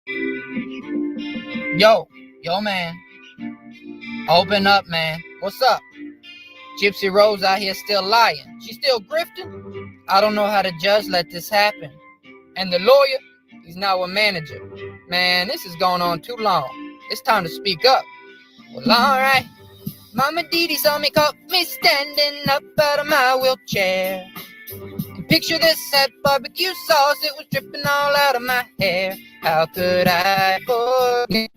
Yo, man. Open up, man. What's up? Gypsy Rose out here still lying. She still grifting? I don't know how the judge let this happen. And the lawyer, he's now a manager. Man, this is going on too long. It's time to speak up. Well, alright. Mama Dee saw me, caught me standing up out of my wheelchair. And picture this, had barbecue sauce, it was dripping all out of my hair. How could I forget?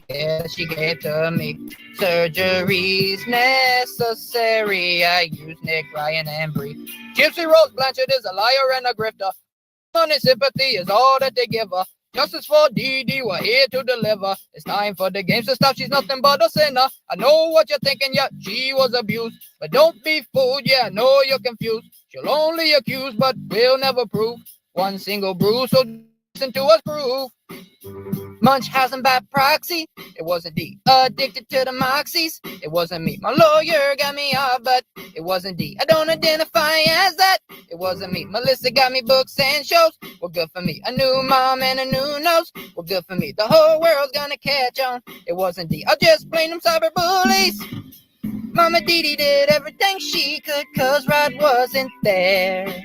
Yeah, she gave to me. Surgery's necessary. I use Nick, Ryan, and Bree. Gypsy Rose Blanchard is a liar and a grifter. Money sympathy is all that they give her. Justice for Dee, we're here to deliver. It's time for the games to stop. She's nothing but a sinner. I know what you're thinking, yeah, she was abused. But don't be fooled, yeah, I know you're confused. She'll only accuse, but will never prove one single bruise. So listen to us prove. Munchausen by proxy, it wasn't D. Addicted to the moxies, it wasn't me. My lawyer got me off, but it wasn't D. I don't identify as that, it wasn't me. Melissa got me books and shows, well good for me. A new mom and a new nose, well good for me. The whole world's gonna catch on, it wasn't D. I'll just blame them cyber bullies. Mama Dee did everything she could, cause Rod wasn't there.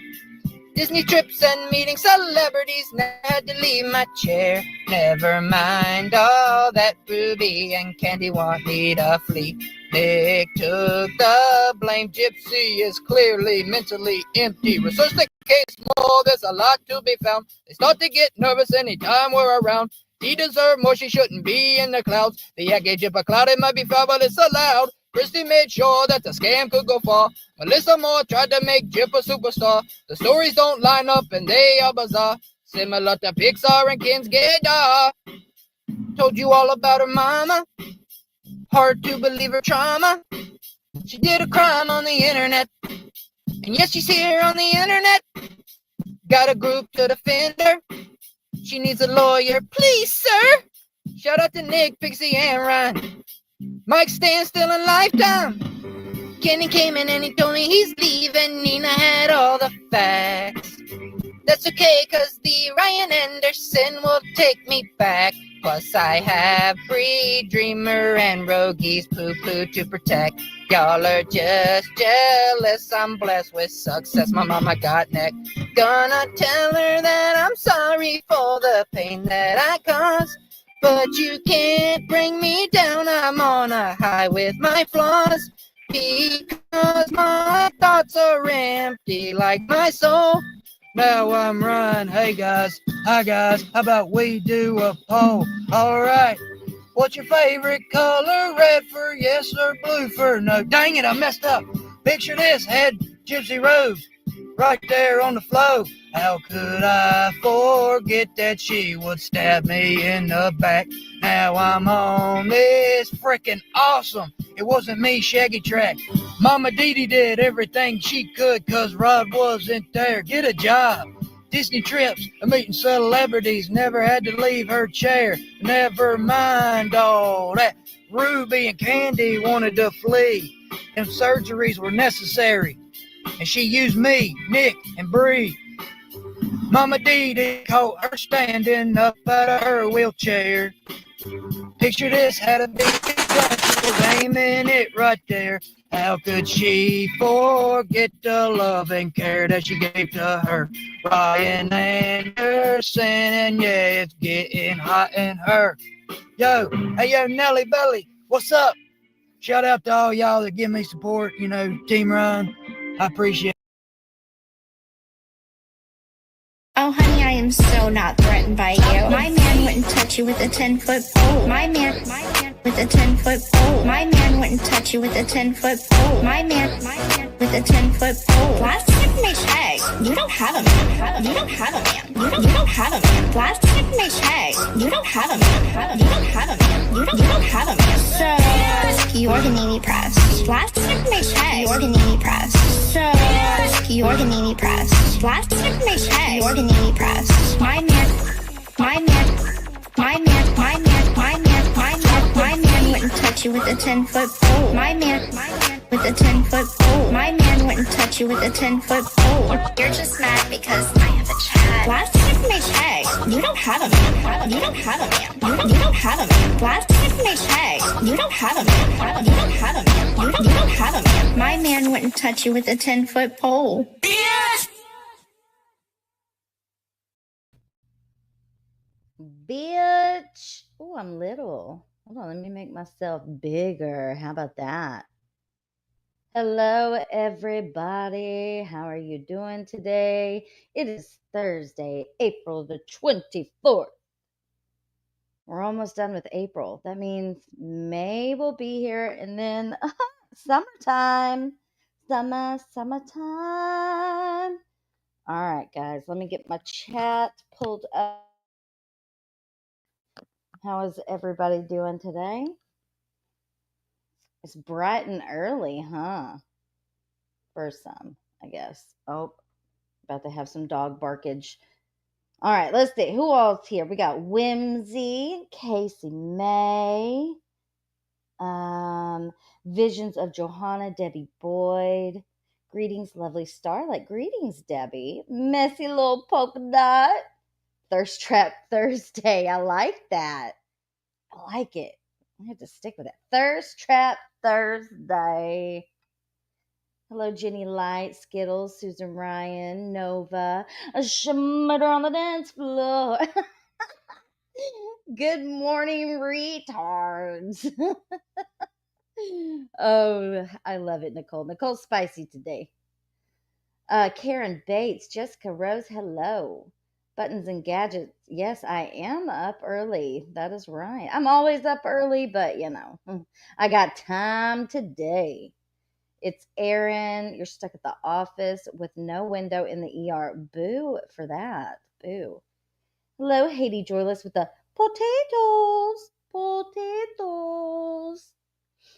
Disney trips and meeting celebrities, had to leave my chair. Never mind all that Ruby and Candy want me to flee. Nick took the blame. Gypsy is clearly mentally empty. Research the case more, there's a lot to be found. They start to get nervous anytime we're around. He deserved more, she shouldn't be in the clouds. The act gave Gyp a cloud, it might be foul, but it's allowed. Christy made sure that the scam could go far. Melissa Moore tried to make Gyp a superstar. The stories don't line up and they are bizarre. Similar to Pixar and Ken's Gaydar. Told you all about her mama. Hard to believe her trauma. She did a crime on the internet. And yes, she's here on the internet. Got a group to defend her. She needs a lawyer, please, sir. Shout out to Nick, Pixie, and Ryan. Mike staying still in Lifetime. Kenny came in and he told me he's leaving. Nina had all the facts. That's okay, cause the Ryan Anderson will take me back. Plus I have Bree, Dreamer, and Rogies poo-poo to protect. Y'all are just jealous, I'm blessed with success. My mama got neck. Gonna tell her that I'm sorry for the pain that I caused. But you can't bring me down, I'm on a high with my flaws. Because my thoughts are empty like my soul. Now I'm Ryan. Hey guys, hi guys, how about we do a poll? Alright, what's your favorite color? Red for yes or blue for no? Dang it, I messed up. Picture this, had Gypsy Rose right there on the floor. How could I forget that she would stab me in the back? Now I'm on this freaking awesome. It wasn't me, Shaggy track. Mama Dee did everything she could cause Rod wasn't there. Get a job. Disney trips, meeting celebrities, never had to leave her chair. Never mind all that. Ruby and Candy wanted to flee. And surgeries were necessary. And she used me, Nick, and Bree. Mama Dee caught her standing up out of her wheelchair. Picture this, had a big gun, she was aiming it right there. How could she forget the love and care that she gave to her? Ryan Anderson, and yeah, it's getting hot in her. Yo, hey yo, Nelly Belly, what's up? Shout out to all y'all that give me support, you know, Team Ryan. I appreciate it. Oh, honey, I am so not threatened by you. My man wouldn't touch you with a 10-foot pole. My man with a 10-foot pole. My man wouldn't touch you with a 10-foot pole. My man with a 10-foot pole. Last information eggs. You don't have a man. You don't have a man. You don't have a man. Last information eggs. You don't have a man. You don't have a man. You don't have a man. So you're the Navy press. Last information eggs. You're the Navy press. So you're the Navy press. Last information eggs. You're the Navy press. My man wouldn't touch you with a 10-foot pole. My man with a 10-foot pole. My man wouldn't touch you you with a 10-foot pole. You're just mad because I have a chat. Last time from a check, you don't have a man. You don't have a man. You don't have a man. Last time from a check, you don't have a man. You don't have a man. You don't have a man. My man wouldn't touch you with a 10-foot pole. Bitch. Oh, I'm little. Hold on, let me make myself bigger. How about that? Hello, everybody. How are you doing today? It is Thursday, April the 24th. We're almost done with April. That means May will be here, and then summertime. Summertime. All right, guys, let me get my chat pulled up. How is everybody doing today? It's bright and early, huh? For some, I guess. Oh, about to have some dog barkage. All right, let's see. Who all's here? We got Whimsy, Casey May, Visions of Johanna, Debbie Boyd. Greetings, lovely starlight. Greetings, Debbie. Messy little polka dot. Thirst Trap Thursday. I like that. I like it. I have to stick with it. Thirst Trap Thursday. Hello, Jenny Light, Skittles, Susan Ryan, Nova, a shimmer on the dance floor. Good morning, retards. Oh, I love it, Nicole. Nicole's spicy today. Karen Bates, Jessica Rose, hello. Buttons and gadgets. Yes, I am up early. That is right. I'm always up early, but I got time today. It's Aaron. You're stuck at the office with no window in the ER. Boo for that. Boo. Hello, Haiti Joyless with the potatoes. Potatoes.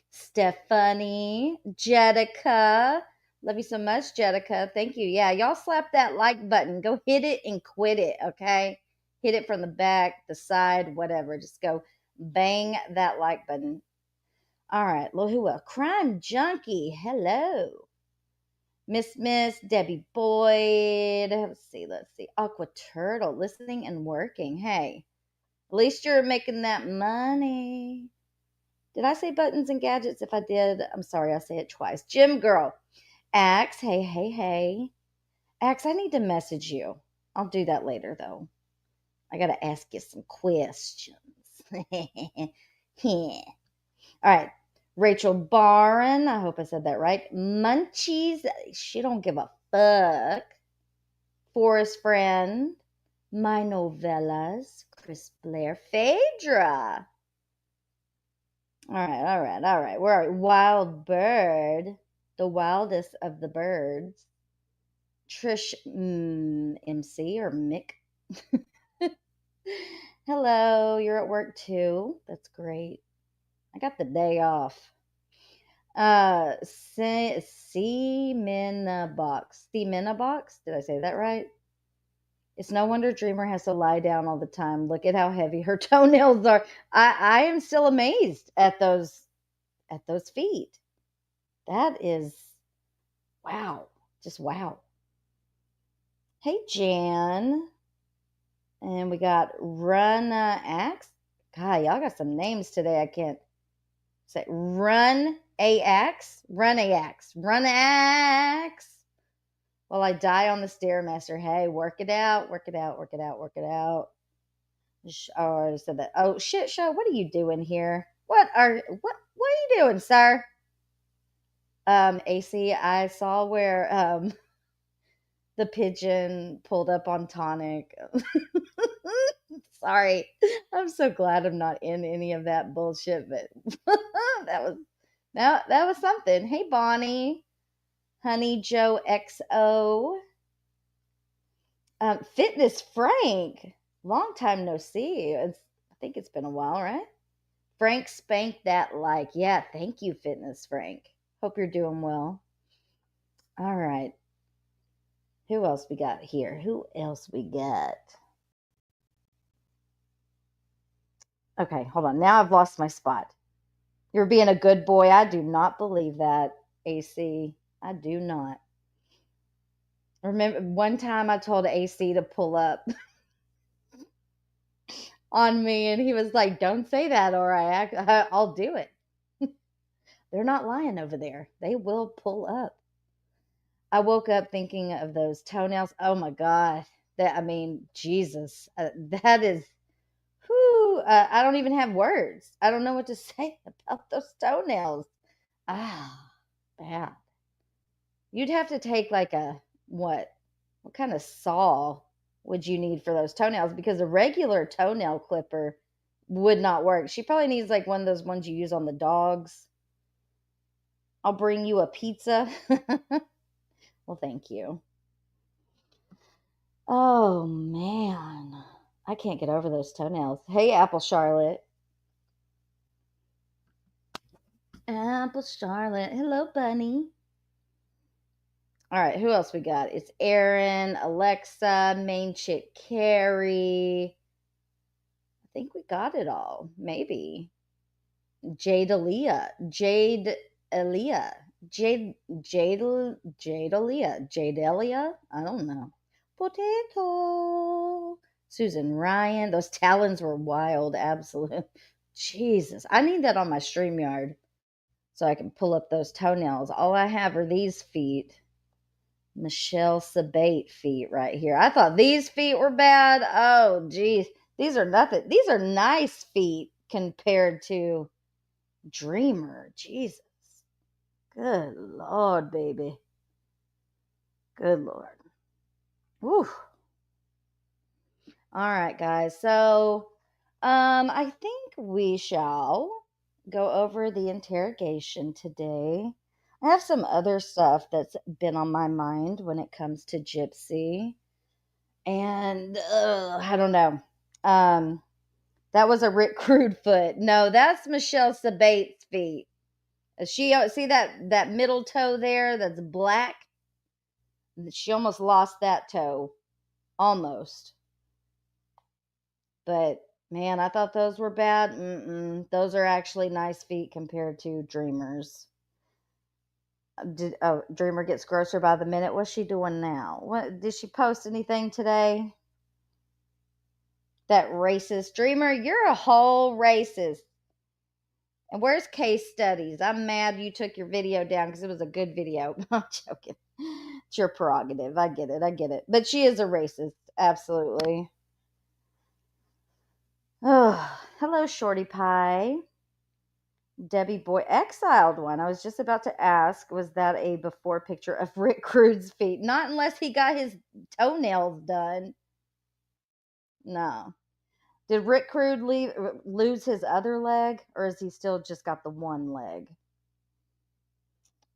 Stephanie. Jedica. Love you so much, Jedica. Thank you. Yeah, y'all slap that like button. Go hit it and quit it, okay? Hit it from the back, the side, whatever. Just go bang that like button. All right, well, who else? Crime Junkie, hello. Miss Debbie Boyd. Let's see. Aqua Turtle, listening and working. Hey, at least you're making that money. Did I say buttons and gadgets? If I did, I'm sorry, I say it twice. Jim Girl. Axe, hey. Axe, I need to message you. I'll do that later, though. I got to ask you some questions. All right. Rachel Barron. I hope I said that right. Munchies. She don't give a fuck. Forest Friend. My Novellas. Chris Blair. Phaedra. All right. Where are we? Wild Bird. The wildest of the birds. Trish MC or Mick. Hello. You're at work too. That's great. I got the day off. Cemina Box. Did I say that right? It's no wonder Dreamer has to lie down all the time. Look at how heavy her toenails are. I am still amazed at those feet. That is wow. Just wow. Hey, Jan. And we got Run Axe. God, y'all got some names today. I can't say Run Axe. While I die on the Stairmaster. Hey, work it out. Oh, I already said that. Oh, shit show. What are you doing here? What are you doing, sir? AC, I saw where the pigeon pulled up on Tonic. Sorry. I'm so glad I'm not in any of that bullshit, but that was something. Hey, Bonnie. Honey Joe XO. Fitness Frank. Long time no see. I think it's been a while, right? Frank spanked that like. Yeah, thank you, Fitness Frank. Hope you're doing well. All right. Who else we got here? Okay, hold on. Now I've lost my spot. You're being a good boy. I do not believe that, AC. I do not. Remember one time I told AC to pull up on me, and he was like, "Don't say that, or I'll do it." They're not lying over there. They will pull up. I woke up thinking of those toenails. Oh my God. Jesus. That is, whew, I don't even have words. I don't know what to say about those toenails. Ah, bad. You'd have to take like what? What kind of saw would you need for those toenails? Because a regular toenail clipper would not work. She probably needs like one of those ones you use on the dogs. I'll bring you a pizza. Well, thank you. Oh, man. I can't get over those toenails. Hey, Apple Charlotte. Apple Charlotte. Hello, bunny. All right, who else we got? It's Aaron, Alexa, main chick Carrie. I think we got it all. Maybe. Jade Aaliyah. Jade Aaliyah. I don't know. Potato. Susan Ryan. Those talons were wild. Absolute. Jesus. I need that on my StreamYard so I can pull up those toenails. All I have are these feet. Michelle Sabate feet right here. I thought these feet were bad. Oh, geez. These are nothing. These are nice feet compared to Dreamer. Jesus. Good Lord, baby. Good Lord. Whew. All right, guys. So, I think we shall go over the interrogation today. I have some other stuff that's been on my mind when it comes to Gypsy. And I don't know. That was a Rick Crude foot. No, that's Michelle Sabate's feet. She see that middle toe there that's black? She almost lost that toe. Almost. But man, I thought those were bad. Those are actually nice feet compared to Dreamer's. Dreamer gets grosser by the minute. What's she doing now? What did she post anything today? That racist Dreamer, you're a whole racist. And where's case studies? I'm mad you took your video down because it was a good video. I'm joking. It's your prerogative. I get it. But she is a racist. Absolutely. Oh, hello, Shorty Pie. Debbie Boy, exiled one. I was just about to ask, was that a before picture of Rick Crude's feet? Not unless he got his toenails done. No. Did Rick Crude lose his other leg, or has he still just got the one leg?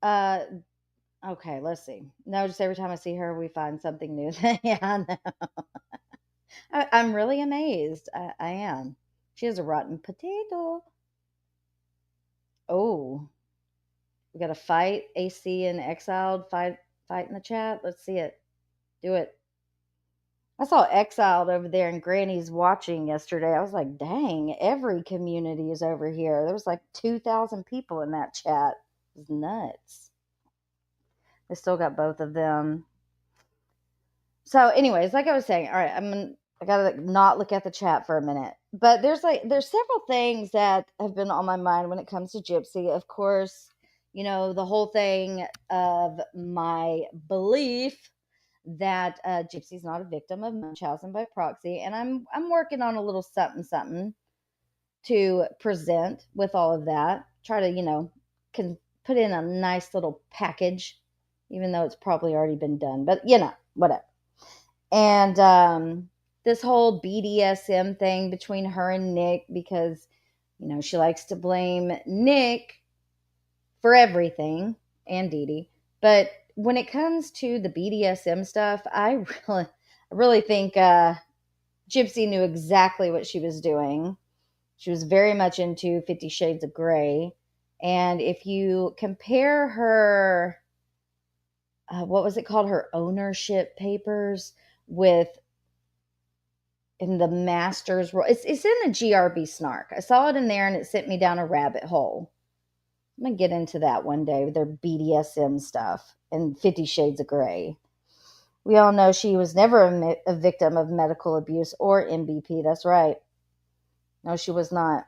Okay, let's see. No, just every time I see her, we find something new. Yeah, I know. I'm really amazed. I am. She has a rotten potato. Oh, we got a fight. AC and Exiled fight in the chat. Let's see it. Do it. I saw Exiled over there and Granny's watching yesterday. I was like, dang, every community is over here. There was like 2,000 people in that chat. It was nuts. They still got both of them. So anyways, like I was saying, all right, I gotta not look at the chat for a minute. But there's several things that have been on my mind when it comes to Gypsy. Of course, the whole thing of my belief that Gypsy's not a victim of Munchausen by proxy, and I'm working on a little something to present with all of that. Try to can put in a nice little package, even though it's probably already been done. But whatever. And this whole BDSM thing between her and Nick, because she likes to blame Nick for everything, and Dee Dee. But when it comes to the BDSM stuff, I really think Gypsy knew exactly what she was doing. She was very much into 50 Shades of Grey. And if you compare her, what was it called? Her ownership papers in the Masters role. It's in the GRB Snark. I saw it in there and it sent me down a rabbit hole. I'm going to get into that one day with their BDSM stuff and 50 Shades of Grey. We all know she was never a victim of medical abuse or MBP. That's right. No, she was not.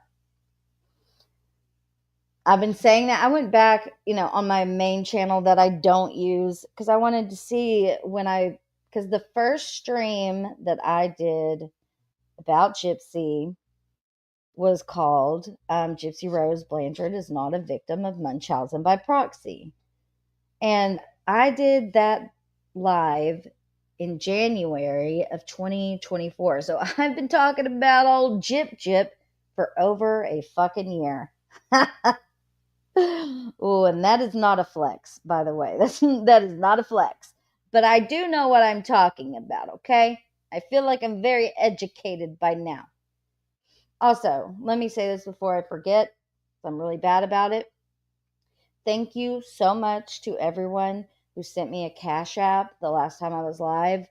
I've been saying that. I went back, on my main channel that I don't use because I wanted to see because the first stream that I did about Gypsy was called Gypsy Rose Blanchard is not a victim of Munchausen by proxy. And I did that live in January of 2024. So I've been talking about old Gyp for over a fucking year. Oh, and that is not a flex, by the way. That is not a flex. But I do know what I'm talking about, okay? I feel like I'm very educated by now. Also, let me say this before I forget. I'm really bad about it. Thank you so much to everyone who sent me a Cash App the last time I was live.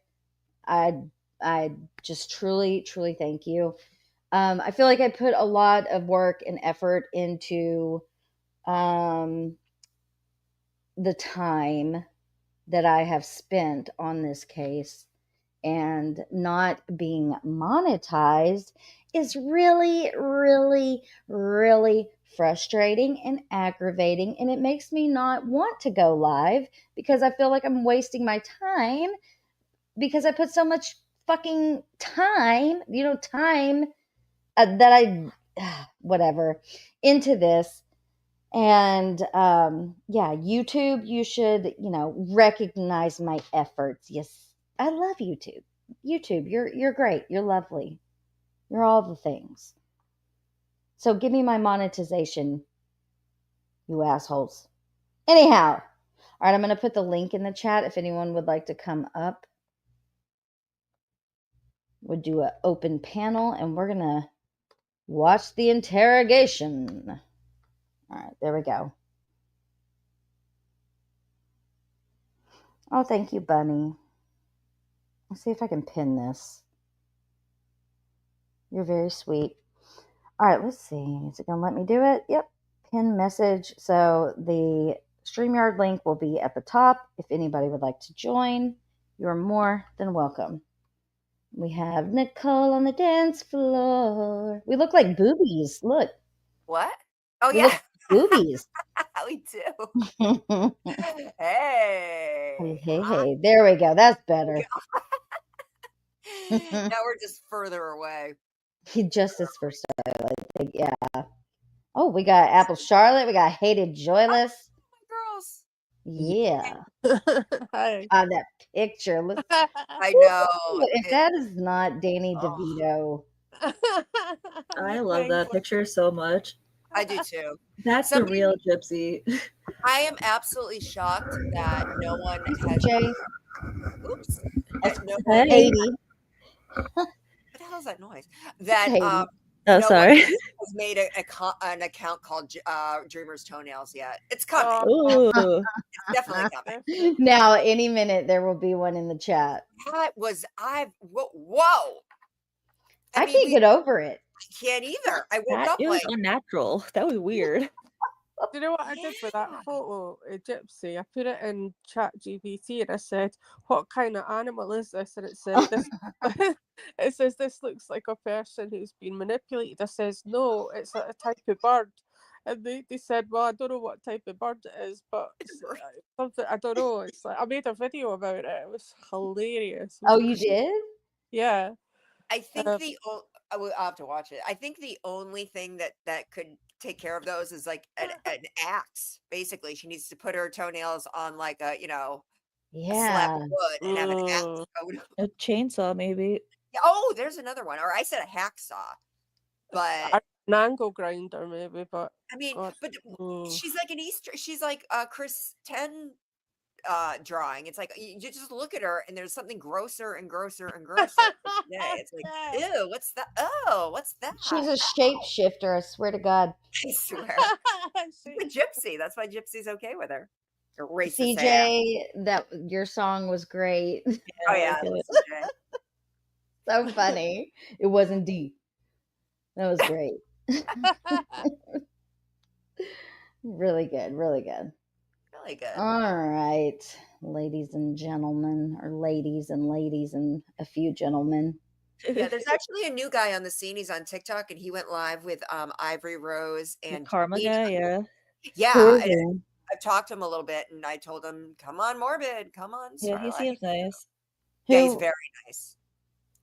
I just truly, truly thank you. I feel like I put a lot of work and effort into the time that I have spent on this case, and not being monetized is really, really, really frustrating and aggravating. And it makes me not want to go live because I feel like I'm wasting my time because I put so much fucking time, that whatever, into this. And YouTube, you should, recognize my efforts. Yes, I love YouTube. YouTube, you're great. You're lovely. You're all the things. So give me my monetization, you assholes. Anyhow, all right, I'm going to put the link in the chat if anyone would like to come up. We'll do an open panel, and we're going to watch the interrogation. All right, there we go. Oh, thank you, Bunny. Let's see if I can pin this. You're very sweet. All right, let's see. Is it going to let me do it? Yep. Pin message. So the StreamYard link will be at the top. If anybody would like to join, you're more than welcome. We have Nicole on the dance floor. We look like boobies. Look. What? Oh, We yeah. look like boobies. We do. Hey. Hey. There we go. That's better. Now we're just further away. Justice for style, I think. Yeah. Oh, we got Apple Charlotte. We got Hated Joyless. Girls. Yeah. Hi. That picture. I know. If that is not Danny DeVito. I love that picture so much. I do too. That's the real Gypsy. I am absolutely shocked that no one has. Jay. Oops. No Hey. 80. What the hell is that noise? That Oh, no sorry. one has made an account called Dreamer's Toenails yet. It's coming. Ooh. It's definitely coming. Now, any minute there will be one in the chat. That was whoa. I can't get over it. I can't either. I woke up It was like unnatural. That was weird. Do you know what I did with that photo, Gypsy? I put it in ChatGPT and I said, "What kind of animal is this?" And it said, "This." It says, "This looks like a person who's been manipulated." I says, "No, it's a type of bird." And they said, "Well, I don't know what type of bird it is, but something I don't know." It's like I made a video about it. It was hilarious. It was Oh, you did? Yeah. I think I'll have to watch it. I think the only thing that could take care of those is like an axe. Basically, she needs to put her toenails on like a slab of wood and have an axe. A chainsaw, maybe. Oh, there's another one. Or I said a hacksaw, but an angle grinder, maybe. But I mean, but she's like an Easter. She's like Chris 10 drawing. It's like you just look at her and there's something grosser and grosser and grosser. It's like, ew, what's that? Oh, what's that? She's a shapeshifter, I swear to God. I swear. She's a gypsy. That's why Gypsy's okay with her. Racist CJ, that your song was great. Oh yeah, CJ. So funny. It wasn't deep. That was great. Really good. Really good. Really good. All right. ladies and gentlemen, or ladies and a few gentlemen. Yeah, there's actually a new guy on the scene. He's on TikTok, and he went live with Ivory Rose The and karma Nina. guy, yeah. Who Yeah, is and he? I've talked to him a little bit, and I told him, "Come on, Morbid, come on, Yeah, he Starlight." seems nice. Yeah, he's Who? very nice.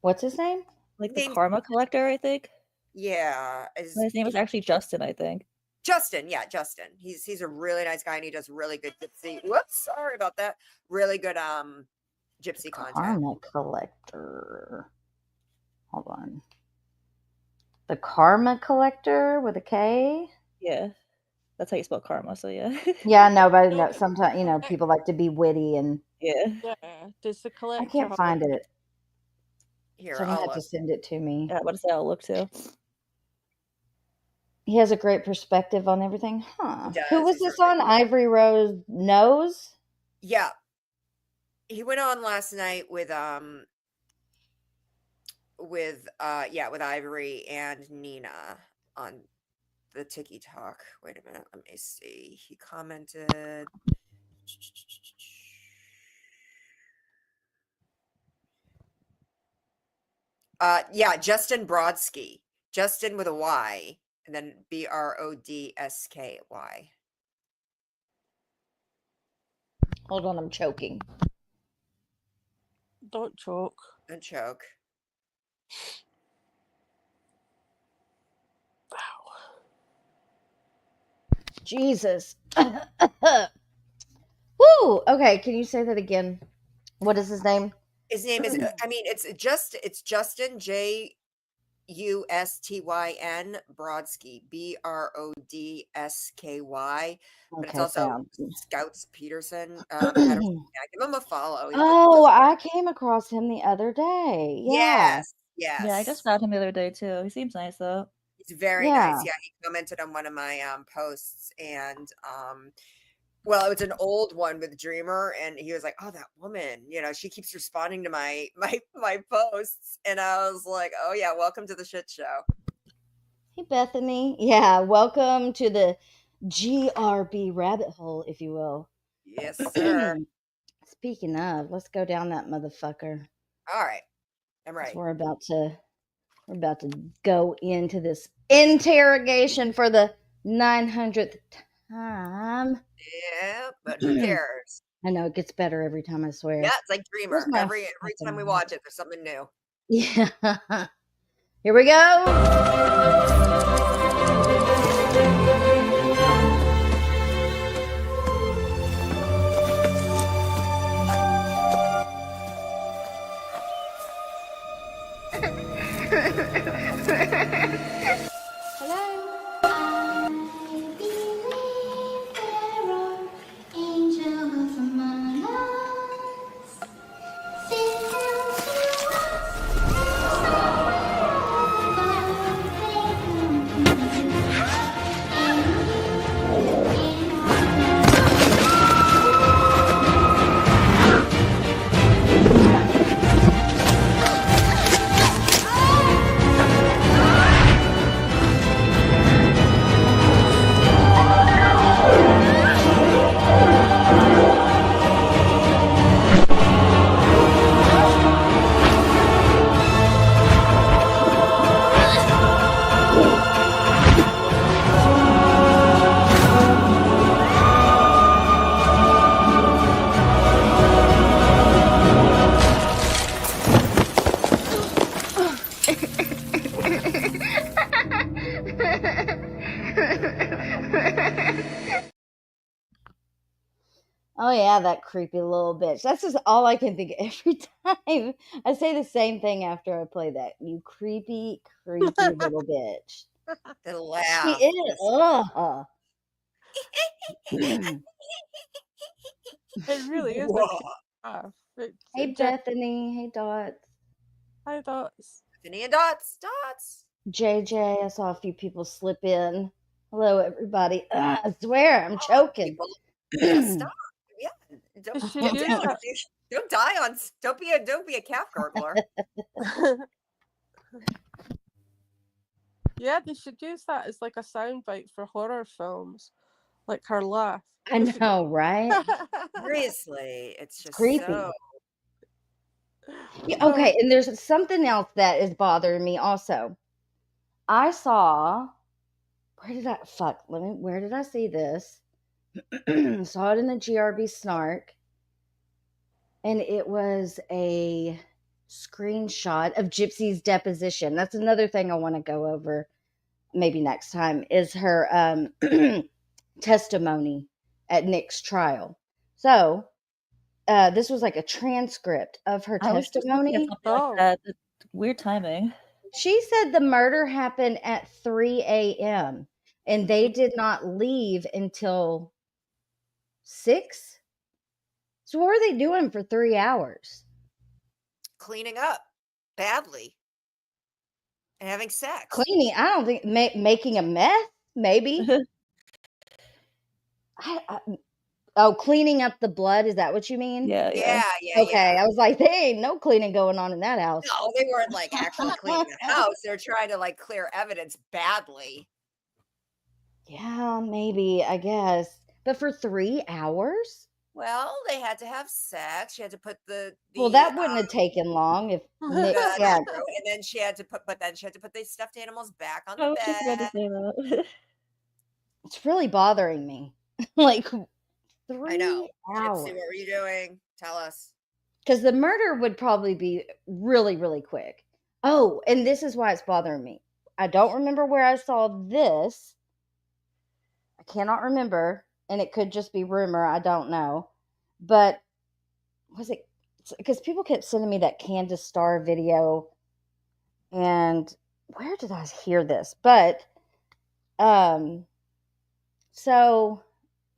What's his name? Like the Name's karma collector, I think. Yeah, His name is actually Justin, I think. Justin. Yeah, Justin. He's a really nice guy, and he does really good Gypsy. Whoops, sorry about that. Really good Gypsy content. Karma Collector. Hold on. The Karma Collector with a K? Yeah. That's how you spell karma, so yeah. Yeah, no, but I know sometimes, you know, people like to be witty and Yeah. Yeah. Does the collector I can't have find a- it. Here, Someone I'll had to look. send it to me. Yeah, what does that look to? He has a great perspective on everything. Huh. He Who does, was he's this really on? Ivory Rose Nose? Yeah. He went on last night with Ivory and Nina on the Tiki Talk. Wait a minute, let me see. He commented. Yeah, Justin Brodsky. Justin with a Y, and then Brodsky. Hold on, I'm choking. Don't choke. And choke. Jesus. Woo! Okay, can you say that again? What is his name? His name is. I mean, it's Justin Justyn Brodsky Brodsky. But it's Okay, also found. Scouts Peterson. Patterson. Yeah, give him a follow. Oh, I came across him the other day. Yeah. Yes. Yeah, I just found him the other day too. He seems nice though. He's very Yeah. nice. Yeah, he commented on one of my posts, and well, it was an old one with Dreamer, and he was like, "Oh, that woman, you know, she keeps responding to my posts," and I was like, "Oh yeah, welcome to the shit show." Hey, Bethany. Yeah, welcome to the GRB rabbit hole, if you will. Yes, sir. Speaking of, let's go down that motherfucker. All right, I'm 'Cause ready. we're about to go into this interrogation for the 900th time. Yeah, but who cares? I know it gets better every time, I swear. Yeah, it's like Dreamer. Where's my Every time we fucking- watch it, there's something new. Yeah. Here we go. Oh yeah, that creepy little bitch. That's just all I can think of every time. I say the same thing after I play that. You creepy, creepy little bitch. The She laugh. is. Ugh. It really is Whoa. like a laugh. Hey Bethany. Hey Dots. Hi, Dots. Bethany and Dots. JJ. I saw a few people slip in. Hello everybody. I swear I'm choking. People, yeah, stop. Yeah, don't Should get do down. that. Don't die on. Don't be a calf gurgler. Yeah, they should use that as like a soundbite for horror films. Like her laugh. I know, right? Seriously, it's just Creepy. so. Yeah, okay, and there's something else that is bothering me also. I saw where did I see this? Saw it in the GRB Snark, and it was a screenshot of Gypsy's deposition. That's another thing I want to go over maybe next time is her testimony at Nick's trial. So this was like a transcript of her I was just looking at testimony. something like that. It's weird timing. She said the murder happened at 3 a.m. and they did not leave until 6. So what were they doing for 3 hours? Cleaning up badly and having sex. Cleaning? I don't think making a mess. Maybe. Oh, cleaning up the blood. Is that what you mean? Yeah. Okay, I was like, there ain't no cleaning going on in that house. No, they weren't like actually cleaning the house. They're trying to like clear evidence badly. Yeah, maybe, I guess. But for 3 hours? Well, they had to have sex. She had to put the Well, that wouldn't have taken long if Nick that's had. true. And then she had to put the stuffed animals back on I the was just about to bed. say that. It's really bothering me. Like 3 I know. hours. Gypsy, what were you doing? Tell us. Because the murder would probably be really, really quick. Oh, and this is why it's bothering me. I don't remember where I saw this. I cannot remember, and it could just be rumor. I don't know. But was it? Because people kept sending me that Candace Starr video, and where did I hear this? But, so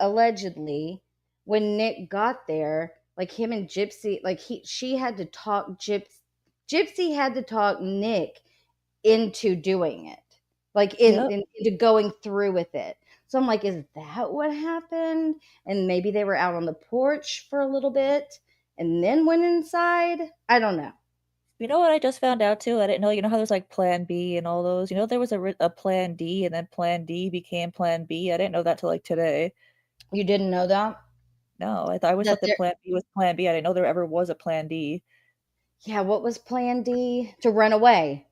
allegedly, when Nick got there, like him and Gypsy, like she had to talk Gypsy had to talk Nick into doing it, like into going through with it. So I'm like, is that what happened? And maybe they were out on the porch for a little bit and then went inside. I don't know. You know what I just found out too? I didn't know. You know how there's like Plan B and all those. You know there was a Plan D, and then Plan D became Plan B. I didn't know that till like today. You didn't know that? No, I always thought the Plan B was Plan B. I didn't know there ever was a Plan D. Yeah, what was Plan D? To run away.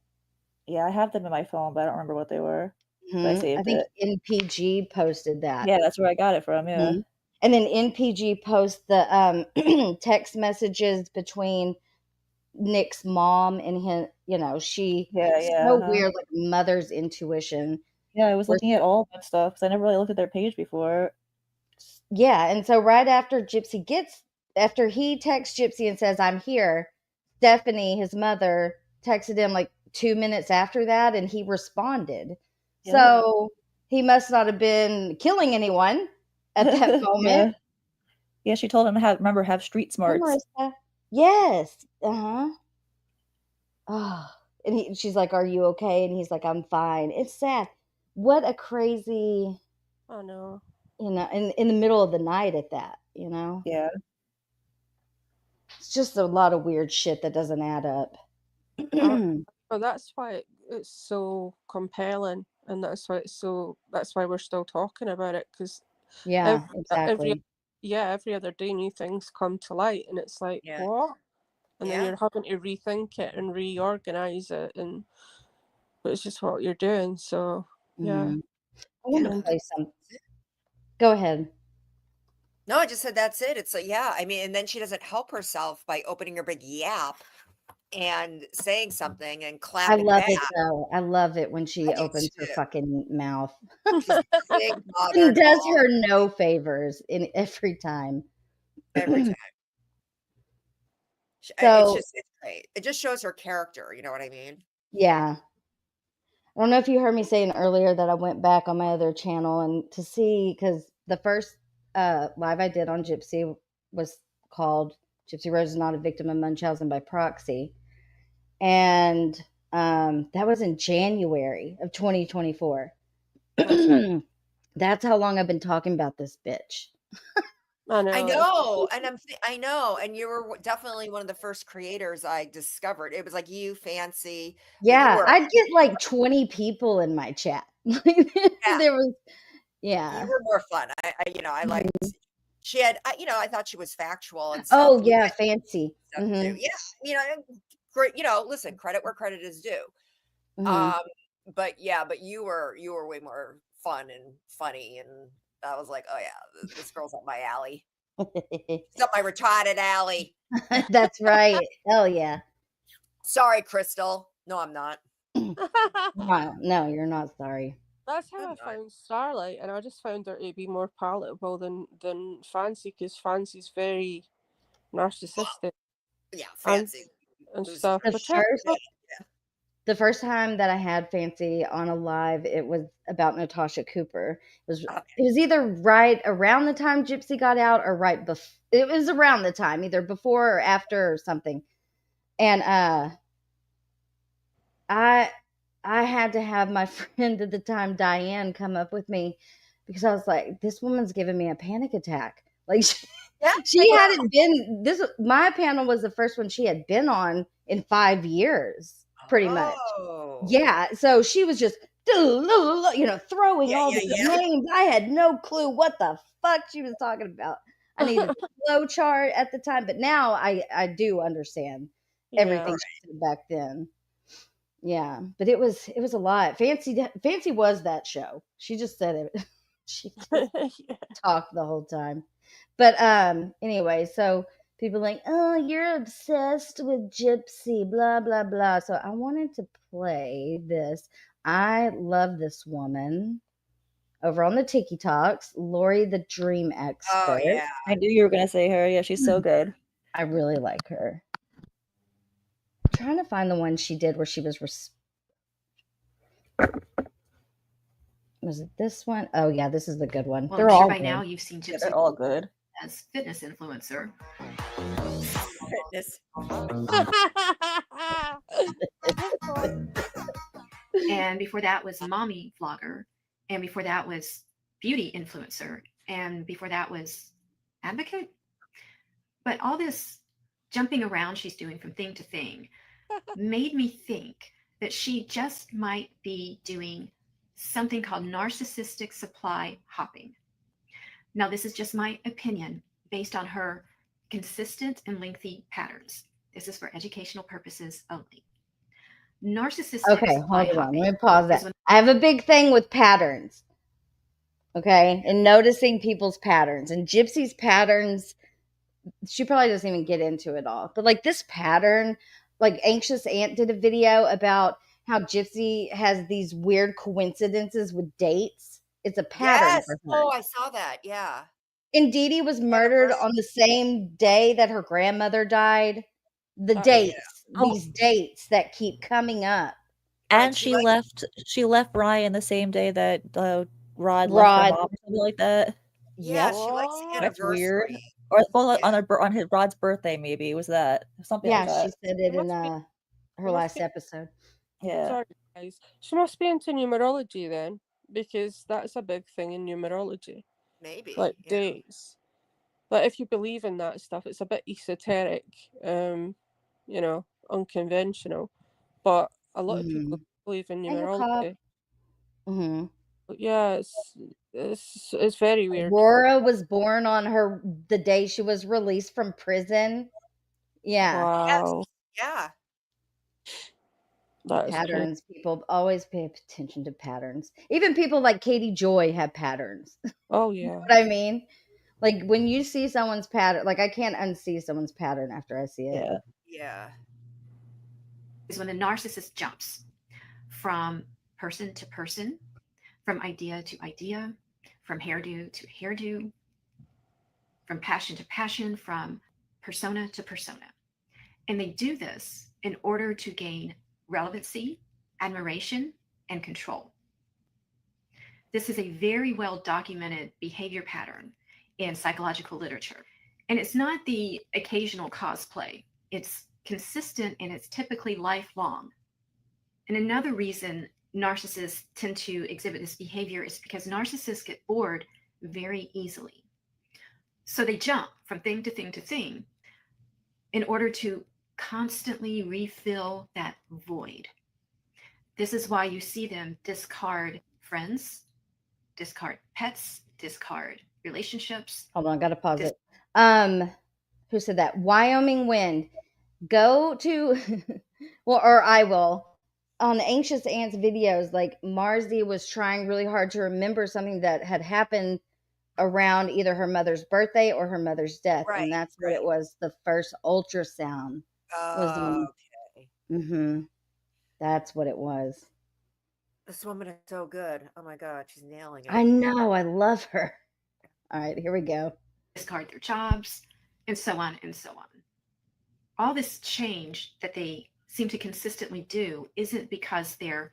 Yeah, I have them in my phone, but I don't remember what they were. I think NPG posted that. Yeah, that's where I got it from. Yeah. Mm-hmm. And then NPG posts the text messages between Nick's mom and him. You know, so weird, like mother's intuition. Yeah, I was looking at all that stuff because I never really looked at their page before. Yeah, and so right after after he texts Gypsy and says, "I'm here," Stephanie, his mother, texted him like 2 minutes after that, and he responded. Yeah. So he must not have been killing anyone at that moment. Yeah, she told him to have street smarts. Yes. Oh, and she's like, "Are you okay?" And he's like, "I'm fine." It's sad. What a crazy. Oh no. You know, in the middle of the night at that, you know? Yeah. It's just a lot of weird shit that doesn't add up. Well, that's why it's so compelling, and that's why we're still talking about it, because exactly. Every other day new things come to light, and it's like, what? And then you're having to rethink it and reorganize it, but it's just what you're doing. So yeah. I want to play some. Go ahead. No, I just said that's it. It's like, yeah, I mean, and then she doesn't help herself by opening her big yap and saying something and clapping I love back. it though. I love it when she opens her fucking mouth. Big and does her no favors in every time. Every time. So, it's great. It just shows her character. You know what I mean? Yeah. I don't know if you heard me saying earlier that I went back on my other channel and to see, because the first live I did on Gypsy was called Gypsy Rose is Not a Victim of Munchausen by Proxy. And that was in January of 2024. That's how long I've been talking about this bitch. I know. And I know. And you were definitely one of the first creators I discovered. It was like you, Fancy. Yeah, I'd get like 20 people in my chat. There was Yeah. You were more fun. I liked. She had, I thought she was factual and stuff. Oh yeah, fancy. Stuff too. Mm-hmm. Yeah, great. Listen, credit where credit is due. Mm-hmm. But you were way more fun and funny, and I was like, oh yeah, this girl's up my alley. It's up my retarded alley. That's right. Hell yeah. Sorry, Crystal. No, I'm not. Wow. No, you're not sorry. That's how I'm I not. found Starlight, and I just found her to be more palatable than Fancy, because Fancy's very narcissistic Yeah, and fancy. stuff. The But first, the first time that I had Fancy on a live, it was about Natasha Cooper. Okay. It was either right around the time Gypsy got out or right before. It was around the time, either before or after or something. And I had to have my friend at the time, Diane, come up with me because I was like, this woman's giving me a panic attack. Like she hadn't been my panel was the first one she had been on in 5 years, pretty much. Oh. Yeah. So she was just, throwing all these names. I had no clue what the fuck she was talking about. I needed a flow chart at the time, but now I do understand everything she said back then. Yeah, but it was a lot. Fancy was that show. She just said it. She just talked the whole time. But anyway, so people like, oh, you're obsessed with Gypsy, blah blah blah. So I wanted to play this. I love this woman over on the Tiki Talks, Lori the Dream Expert. Oh yeah, I knew you were gonna say her. Yeah, she's so good. I really like her. I'm trying to find the one she did where she was. Was it this one? Oh yeah, this is the good one. Well, They're I'm sure all by good. now you've seen Yeah, Gypsy they're all good. as fitness influencer. fitness. And before that was mommy vlogger. And before that was beauty influencer. And before that was advocate. But all this jumping around she's doing from thing to thing made me think that she just might be doing something called narcissistic supply hopping. Now, this is just my opinion based on her consistent and lengthy patterns. This is for educational purposes only. Narcissistic Okay, supply hold on. hopping. Let me pause that. I have a big thing with patterns. Okay, and noticing people's patterns. And Gypsy's patterns, she probably doesn't even get into it all. But like this pattern, like Anxious Ant did a video about how Gypsy has these weird coincidences with dates. It's a pattern. Yes. For her. Oh, I saw that. Yeah. And Dee Dee was murdered on the same day that her grandmother died. The dates, these dates that keep coming up. And she left Ryan the same day that Rod left her mom, or something like that. Yeah, she likes the anniversary. Or on his Rod's birthday, maybe was that something like that. Yeah, she said it in her last episode. Yeah. Sorry, guys. She must be into numerology then, because that's a big thing in numerology. Maybe. Like dates. Like if you believe in that stuff, it's a bit esoteric, unconventional. But a lot of people believe in numerology. Mm-hmm. Yeah, it's very weird. Aurora was born on the day she was released from prison. Yeah. Wow. Yes. Yeah. Patterns. People always pay attention to patterns. Even people like Katie Joy have patterns. Oh yeah. You know what I mean? Like when you see someone's pattern, like I can't unsee someone's pattern after I see it. Yeah. Is when the narcissist jumps from person to person, from idea to idea, from hairdo to hairdo, from passion to passion, from persona to persona. And they do this in order to gain relevancy, admiration, and control. This is a very well documented behavior pattern in psychological literature. And it's not the occasional cosplay. It's consistent and it's typically lifelong. And another reason narcissists tend to exhibit this behavior is because narcissists get bored very easily. So they jump from thing to thing to thing in order to constantly refill that void. This is why you see them discard friends, discard pets, discard relationships. Hold on, gotta pause it. Who said that? Wyoming Wind. Go to, well, or I will. On Anxious Ants videos, like Marzi was trying really hard to remember something that had happened around either her mother's birthday or her mother's death, Right, and that's what it was. The first ultrasound was on. Okay. That's what it was. This woman is so good. Oh my God, she's nailing it. I know. I love her. All right, here we go. Discard their jobs, and so on and so on. All this change that they seem to consistently do isn't because they're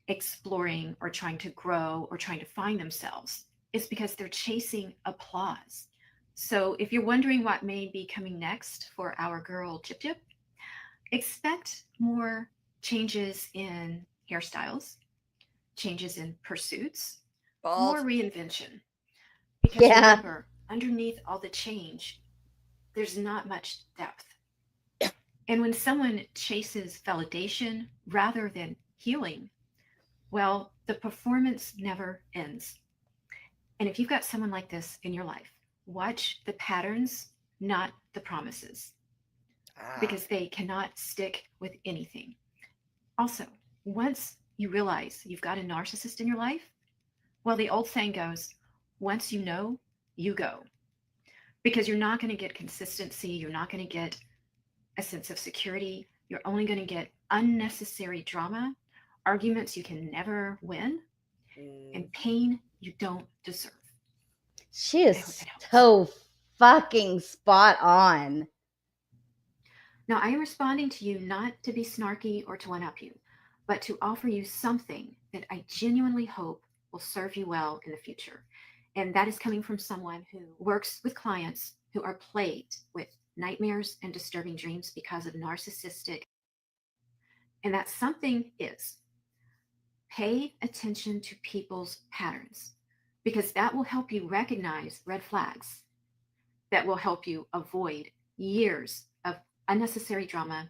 exploring or trying to grow or trying to find themselves. It's because they're chasing applause. So if you're wondering what may be coming next for our girl Gyp Gyp, expect more changes in hairstyles, changes in pursuits, more reinvention. Because remember, underneath all the change, there's not much depth. And when someone chases validation rather than healing, well, the performance never ends. And if you've got someone like this in your life, watch the patterns, not the promises, because they cannot stick with anything. Also, once you realize you've got a narcissist in your life, well, the old saying goes, once you know, you go. Because you're not going to get consistency. You're not going to get a sense of security. You're only going to get unnecessary drama, arguments you can never win, and pain you don't deserve. She is so fucking spot on. Now, I am responding to you not to be snarky or to one-up you, but to offer you something that I genuinely hope will serve you well in the future. And that is coming from someone who works with clients who are plagued with nightmares and disturbing dreams because of narcissistic. And that something is pay attention to people's patterns, because that will help you recognize red flags. That will help you avoid years of unnecessary drama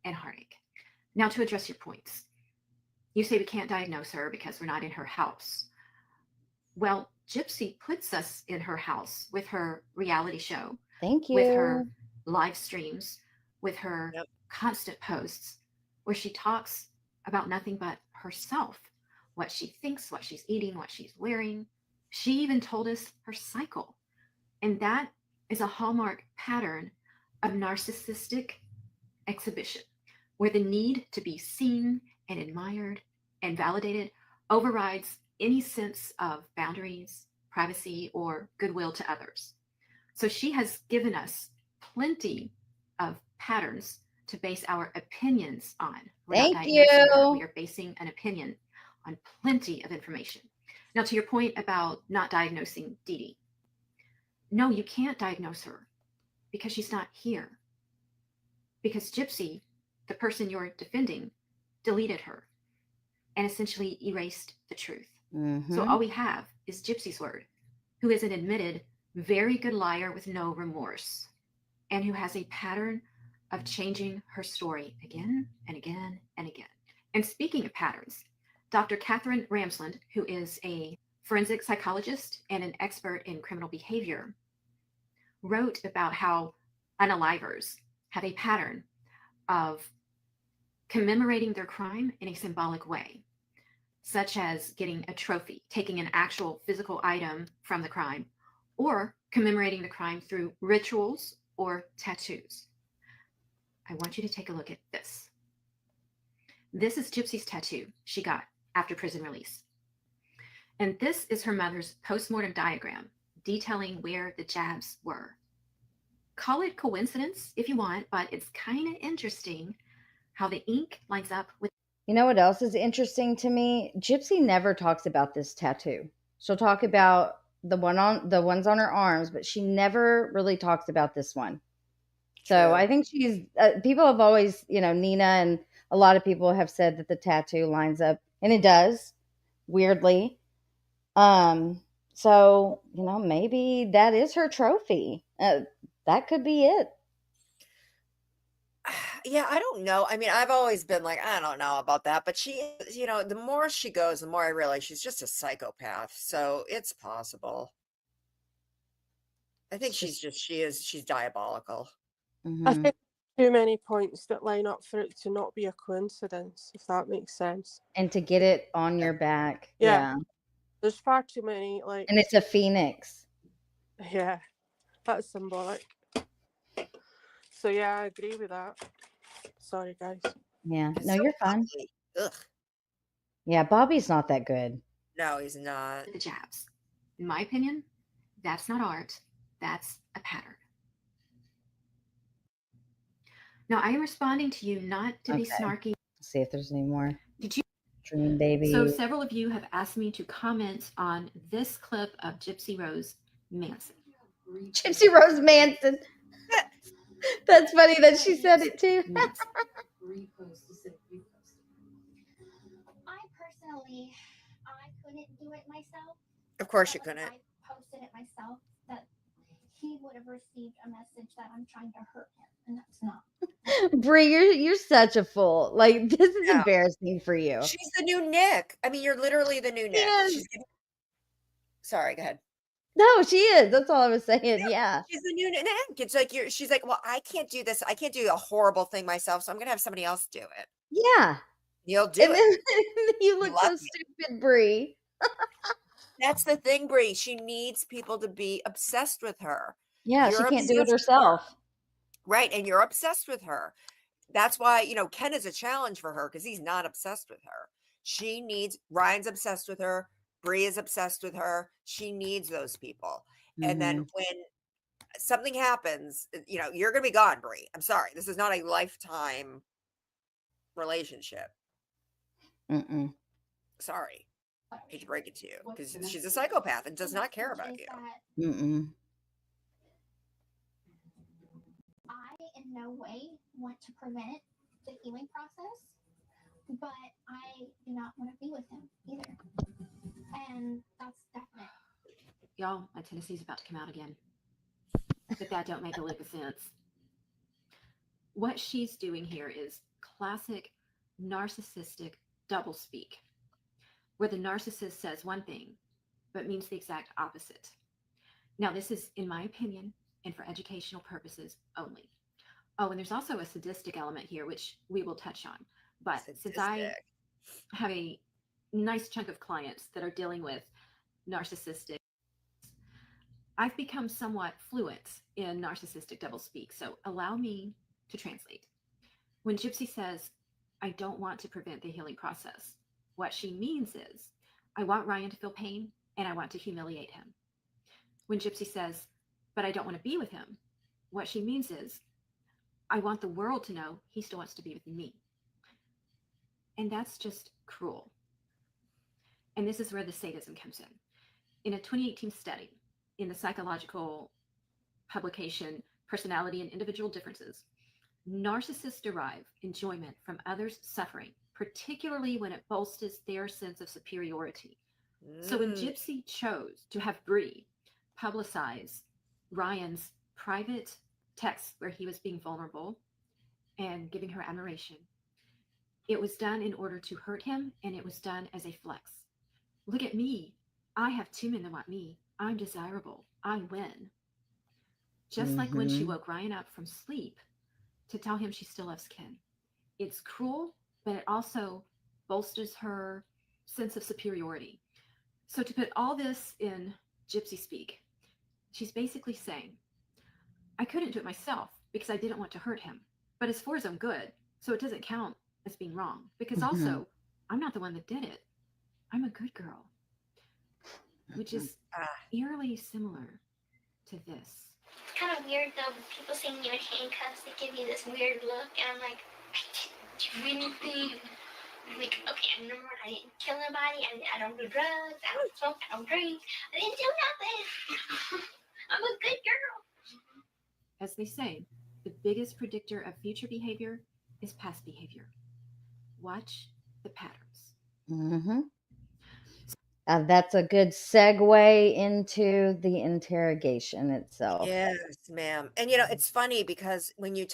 and heartache. Now, to address your points, you say we can't diagnose her because we're not in her house. Well, Gypsy puts us in her house with her reality show. Thank you. With her live streams, with her constant posts, where she talks about nothing but herself, what she thinks, what she's eating, what she's wearing. She even told us her cycle. And that is a hallmark pattern of narcissistic exhibition, where the need to be seen and admired and validated overrides any sense of boundaries, privacy, or goodwill to others. So she has given us plenty of patterns to base our opinions on. Thank you. We are basing an opinion on plenty of information. Now, to your point about not diagnosing Dee Dee. No, you can't diagnose her because she's not here. Because Gypsy, the person you're defending, deleted her and essentially erased the truth. So all we have is Gypsy's word, who is an admitted very good liar with no remorse, and who has a pattern of changing her story again and again and again. And speaking of patterns, Dr. Catherine Ramsland, who is a forensic psychologist and an expert in criminal behavior, wrote about how unalivers have a pattern of commemorating their crime in a symbolic way, such as getting a trophy, taking an actual physical item from the crime, or commemorating the crime through rituals or tattoos. I want you to take a look at this. This is Gypsy's tattoo she got after prison release. And this is her mother's postmortem diagram detailing where the jabs were. Call it coincidence if you want, but it's kind of interesting how the ink lines up with. You know what else is interesting to me? Gypsy never talks about this tattoo. She'll talk about the ones on her arms, but she never really talks about this one. So I think she's people have always, Nina and a lot of people have said that the tattoo lines up, and it does, weirdly. So, maybe that is her trophy. That could be it. Yeah, I don't know. I mean, I've always been like, I don't know about that, but she is, the more she goes, the more I realize she's just a psychopath. So it's possible. I think she's diabolical. I Mhm. think too many points that line up for it to not be a coincidence, if that makes sense. And to get it on your back. Yeah. Yeah. There's far too many, like, And it's a phoenix. yeah, that's symbolic. So yeah, I agree with that. Sorry, guys. Yeah. It's No, so you're fine. ugly. Ugh. Yeah, Bobby's not that good. No, he's not. The jabs. In my opinion, that's not art. That's a pattern. Now, I am responding to you not to be Okay. snarky. Let's see if there's any more. Did you? Dream baby. So several of you have asked me to comment on this clip of Gypsy Rose Manson. Gypsy Rose Manson. That's funny that she said it too. Manson. I personally, I couldn't do it myself. Of course you But if couldn't. I posted it myself, that he would have received a message that I'm trying to hurt him, and that's not. Bree, you're such a fool. Like, this is No. embarrassing for you. She's the new Nick. I mean, you're literally the new Nick. is. Sorry, go ahead. No, she is. That's all I was saying. Yeah. She's the new Nick. It's like she's like, well, I can't do this. I can't do a horrible thing myself, so I'm gonna have somebody else do it. Yeah. You'll do And it. then you look so love me. stupid, Bree. That's the thing, Bree. She needs people to be obsessed with her. Yeah, You're she can't do it obsessed with her. herself. Right. And you're obsessed with her. That's why, Ken is a challenge for her because he's not obsessed with her. Ryan's obsessed with her. Bree is obsessed with her. She needs those people. And then when something happens, you're going to be gone, Bree. I'm sorry. This is not a lifetime relationship. Mm-mm. Sorry. I hate to break it to you because she's a psychopath and does not care about you. Mm-mm. I in no way want to prevent the healing process, but I do not want to be with him either. And that's definite. Y'all, my Tennessee's about to come out again. But that don't make a lick of sense. What she's doing here is classic narcissistic doublespeak, where the narcissist says one thing, but means the exact opposite. Now, this is, in my opinion, and for educational purposes only. Oh, and there's also a sadistic element here, which we will touch on. But since I have a nice chunk of clients that are dealing with narcissistic, I've become somewhat fluent in narcissistic doublespeak. So allow me to translate. When Gypsy says, I don't want to prevent the healing process, what she means is, I want Ryan to feel pain and I want to humiliate him. When Gypsy says, but I don't want to be with him, what she means is, I want the world to know he still wants to be with me. And that's just cruel. And this is where the sadism comes in. In a 2018 study in the psychological publication, Personality and Individual Differences, narcissists derive enjoyment from others' suffering, particularly when it bolsters their sense of superiority. So when Gypsy chose to have Bree publicize Ryan's private texts where he was being vulnerable and giving her admiration, it was done in order to hurt him, and it was done as a flex. Look at me. I have two men that want me. I'm desirable. I win. Just like when she woke Ryan up from sleep to tell him she still loves Ken. It's cruel, but it also bolsters her sense of superiority. So to put all this in Gypsy speak, she's basically saying, I couldn't do it myself because I didn't want to hurt him, but it's for his own good. So it doesn't count as being wrong because also I'm not the one that did it. I'm a good girl, which is eerily similar to this. It's kind of weird though, people seeing you in handcuffs, they give you this weird look, and I'm like, I didn't do anything. I'm like, okay, I remember I didn't kill anybody, I don't do drugs, I don't smoke, I don't drink, I didn't do nothing. I'm a good girl. As they say, the biggest predictor of future behavior is past behavior. Watch the patterns. That's a good segue into the interrogation itself. Yes, ma'am. And it's funny because when she's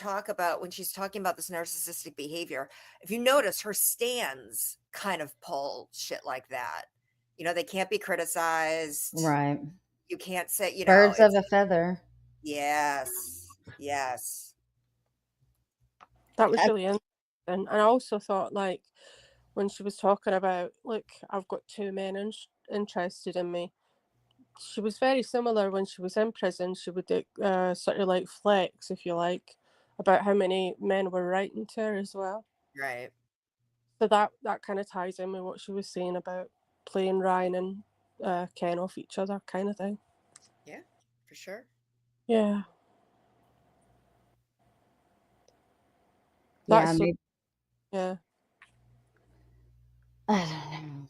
talking about this narcissistic behavior, if you notice, her stands kind of pull shit like that. They can't be criticized. Right. You can't say, Birds of it's a feather. yes, yes. That was I- really interesting. And I also thought, like, when she was talking about, look, I've got two men interested in me, she was very similar when she was in prison. She would sort of like flex, if you like, about how many men were writing to her as well. Right. So that kind of ties in with what she was saying about playing Ryan and Ken off each other, kind of thing. Yeah, for sure. Yeah. Yeah, That's maybe, yeah. I don't know.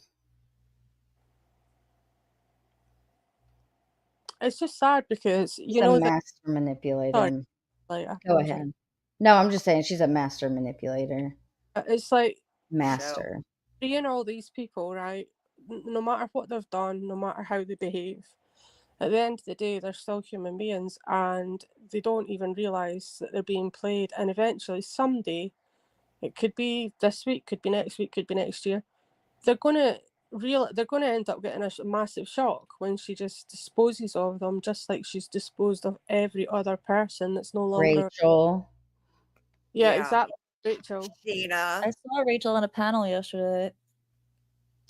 It's just sad because She's a master manipulator. sorry, like, Go ahead. No, I'm just saying she's a master manipulator. it's like Master. seeing all these people, right? No matter what they've done, no matter how they behave, at the end of the day, they're still human beings, and they don't even realise that they're being played. And eventually, someday, it could be this week, could be next week, could be next year, they're gonna end up getting a massive shock when she just disposes of them, just like she's disposed of every other person that's no longer. Rachel. Yeah, Yeah. exactly. Rachel. Tina. I saw Rachel on a panel yesterday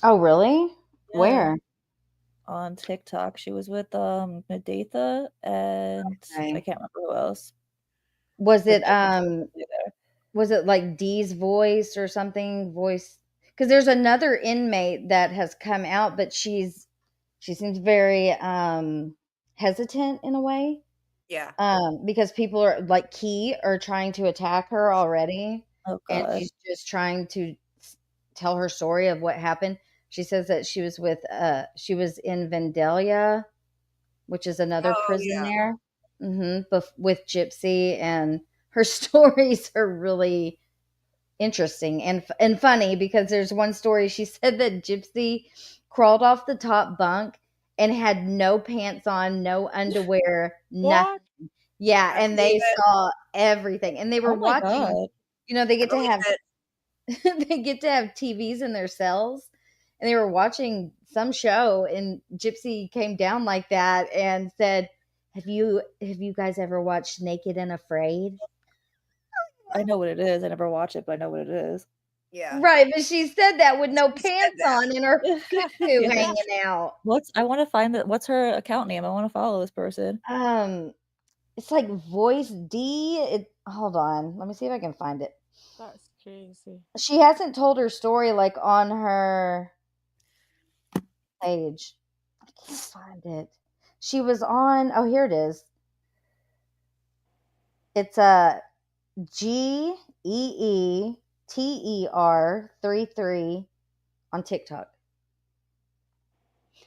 Oh, really? Yeah. Where? on TikTok. She was with Nadatha and Okay. I can't remember who else. Was But it they were there. was it like Dee's voice or something? Voice, because there's another inmate that has come out, but she seems very hesitant in a way. Yeah. Because people are like are trying to attack her already, Oh and god. she's just trying to tell her story of what happened. She says that she was in Vandalia, which is another Oh, prison yeah. there, with Gypsy, and her stories are really interesting and funny because there's one story she said that Gypsy crawled off the top bunk and had no pants on, no underwear, nothing. What? Yeah, I and believe they it. saw everything, and they were Oh my watching. god. They I get to believe have it. they get to have TVs in their cells, and they were watching some show, and Gypsy came down like that and said, have you guys ever watched Naked and Afraid? I know what it is. I never watch it, but I know what it is. Yeah. Right, but she said that with no She said pants that. on and her cuckoo Yeah. hanging out. I want to find that. What's her account name? I want to follow this person. It's like Voice D. Hold on, let me see if I can find it. That's crazy. She hasn't told her story like on her page. I can't find it. She was on. Oh, here it is. It's a GEETER33 on TikTok.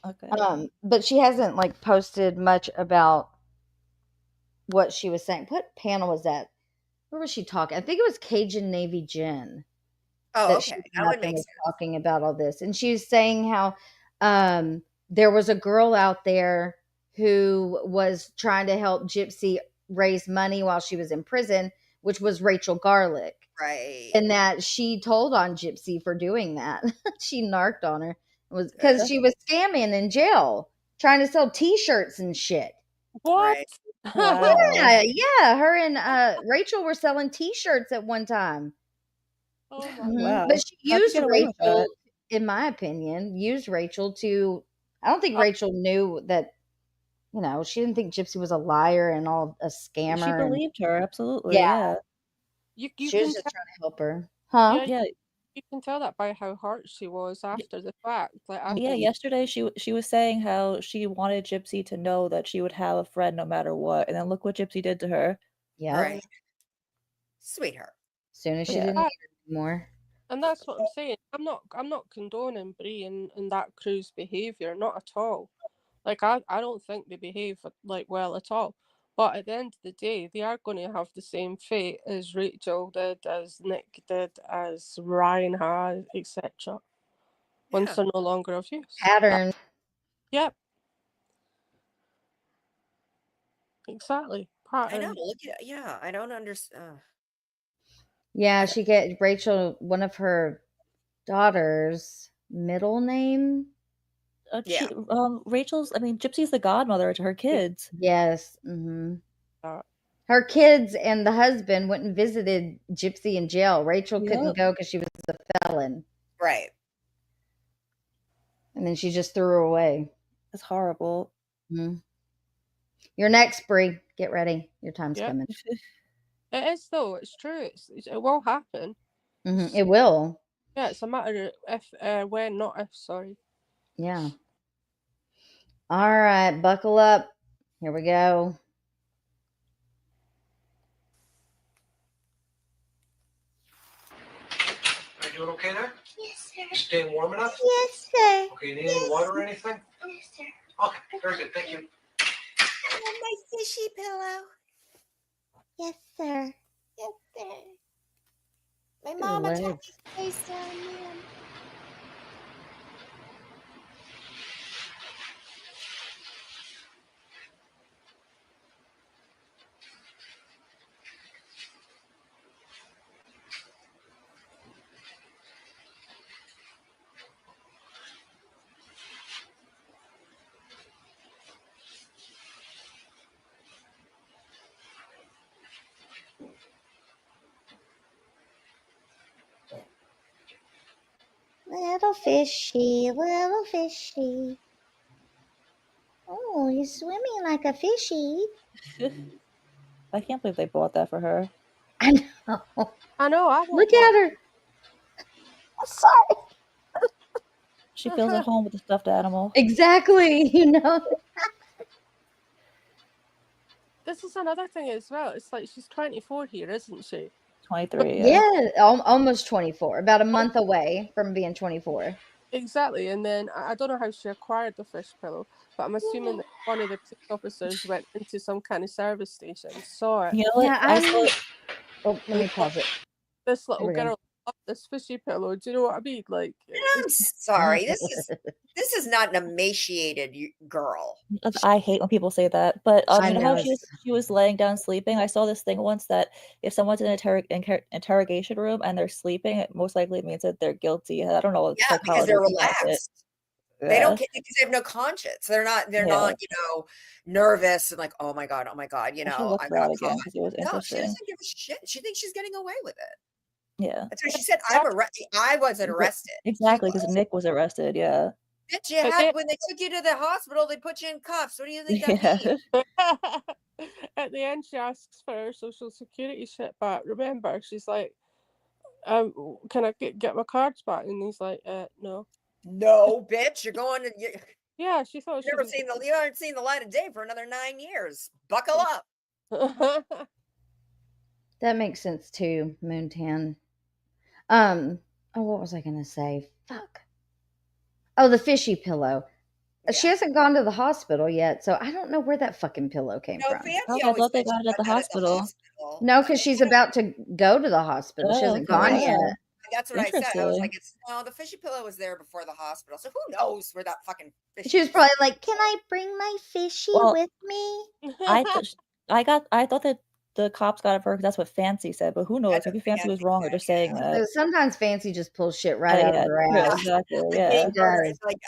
Okay. But she hasn't like posted much about what she was saying. What panel was that? Where was she talking? I think it was Cajun Navy Jen. Oh, That okay. she That went up would and make was sense. talking about all this, and she was saying how there was a girl out there who was trying to help Gypsy raise money while she was in prison, which was Rachel Garlick, Right. and that she told on Gypsy for doing that. She narked on her. It was Good. because she was scamming in jail, trying to sell T-shirts and shit. What? Right. Wow. Yeah. Her and Rachel were selling T-shirts at one time. Oh my Wow. But she How'd you used get away with Rachel, that? in my opinion, used Rachel to. I don't think Uh, Rachel knew that. She didn't think Gypsy was a liar and all a She scammer. And believed her, absolutely. yeah, Yeah. you she was can just tell, trying to help her, huh? yeah, Yeah. you can tell that by how hurt she was after the fact. Like Yeah. after Yesterday, she was saying how she wanted Gypsy to know that she would have a friend no matter what, and then look what Gypsy did to her. Yeah. Right. Sweetheart. As soon as she Yeah. didn't need her anymore. and that's what I'm saying. I'm not condoning Brie and that crew's behaviour, not at all. Like I don't think they behave like well at all. But at the end of the day, they are going to have the same fate as Rachel did, as Nick did, as Ryan has, etc. once they're no longer of use. Pattern. Yep. Exactly. I know. Pattern. Look at yeah. I don't understand. Yeah, she get Rachel, one of her daughters' middle name. Yeah. Rachel's. I mean, Gypsy's the godmother to her kids. Yes. Mm-hmm. Uh, Her kids and the husband went and visited Gypsy in jail. Rachel couldn't Yep. go because she was a felon, Right. and then she just threw her away. It's horrible. Mm-hmm. You're next, Bree. Get ready. Your time's Yep. coming. It is though. It's true. It will happen. Mm-hmm. It will. Yeah, it's a matter of if, when, not if. Sorry. Yeah. All right, buckle up. Here we go. Are you doing okay there? Yes, sir. You staying warm enough? Yes, sir. Okay, you need any water or anything? Yes, sir. Okay, very good, thank you. And my fishy pillow. Yes, sir. Yes, sir. My Good mama legs. took me face down, man. Little fishy, little fishy. Oh, you're swimming like a fishy. I can't believe they bought that for her. I know. I know. I won't Look at her. I'm sorry. She feels at home with the stuffed animal. Exactly. You know. This is another thing as well. It's like she's 24 here, isn't she? 23. Yeah, almost 24. About a month away from being 24. Exactly. And then I don't know how she acquired the fish pillow, but I'm assuming that one of the police officers went into some kind of service station, saw it. You know what? Yeah, I saw Oh, let me pause it. This Here little we go. girl loved this fishy pillow. Do you know what I mean? Like, I'm sorry. This is not an emaciated girl. I hate when people say that, but I you know know, how it's- she was laying down sleeping? I saw this thing once that if someone's in an interrogation room and they're sleeping, it most likely means that they're guilty. I don't know what Yeah, because they're psychology behind it. relaxed. They don't Yeah. get because they have no conscience. They're not, Yeah. you know, nervous and like, oh my God, you I should know, look I for that got again caught. because it was No, she interesting. doesn't give a shit. She thinks she's getting away with it. Yeah. That's why she said, I wasn't arrested. She Exactly, because was. Nick was arrested. Yeah. Bitch, you But had when they took you to the hospital, they put you in cuffs. What do you think that Yeah. means? At the end, she asks for her social security shit back. Remember, she's like, can I get my cards back? And he's like, no. No, bitch, you're going to. Yeah, she thought You haven't seen the light of day for another 9 years. Buckle up. That makes sense too, Moontan. Oh, what was I gonna say? Fuck. Oh, the fishy pillow. She Yeah. hasn't gone to the hospital yet, so I don't know where that fucking pillow came No, from. Fancy Oh, I always thought they thinks got it at the that hospital. No, because she's about to go to the hospital. She Oh, hasn't okay, gone yeah. yet. That's what I said. I was Interesting. like, no, the fishy pillow was there before the hospital. So who knows where that fucking fishy She was probably like, "Can I bring my fishy Well, with me?" I thought that the cops got it for her because that's what Fancy said, but who knows? That's what Maybe Fancy was Fancy wrong or said, just saying that. Sometimes Fancy just pulls shit right out Yeah, of her true, ass. exactly. The Yeah. date murder does. is like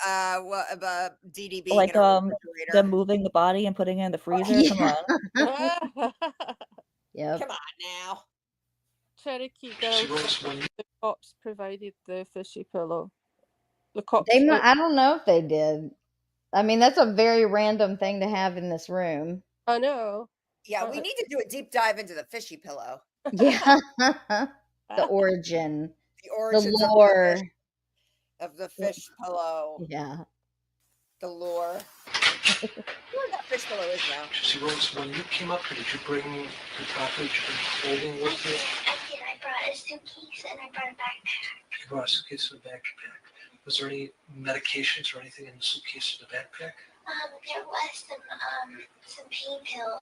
DD being Like in a refrigerator. them moving the body and putting it in the freezer. Yeah. Come on. Yep. Come on now. Cherokee She girls, writes when the cops provided the fishy pillow. The cops. They might, I don't know if they did. I mean, that's a very random thing to have in this room. I know. Yeah, we need to do a deep dive into the fishy pillow. Yeah. The origin. The origins The lore. of the fish pillow. Yeah. The lore. Where that fish pillow is now. Gypsy Rose, when you came up here, did you bring the property you've been holding with you? I did. I brought a suitcase and I brought a backpack. You brought a suitcase and a backpack. Was there any medications or anything in the suitcase or the backpack? There was some pain pills.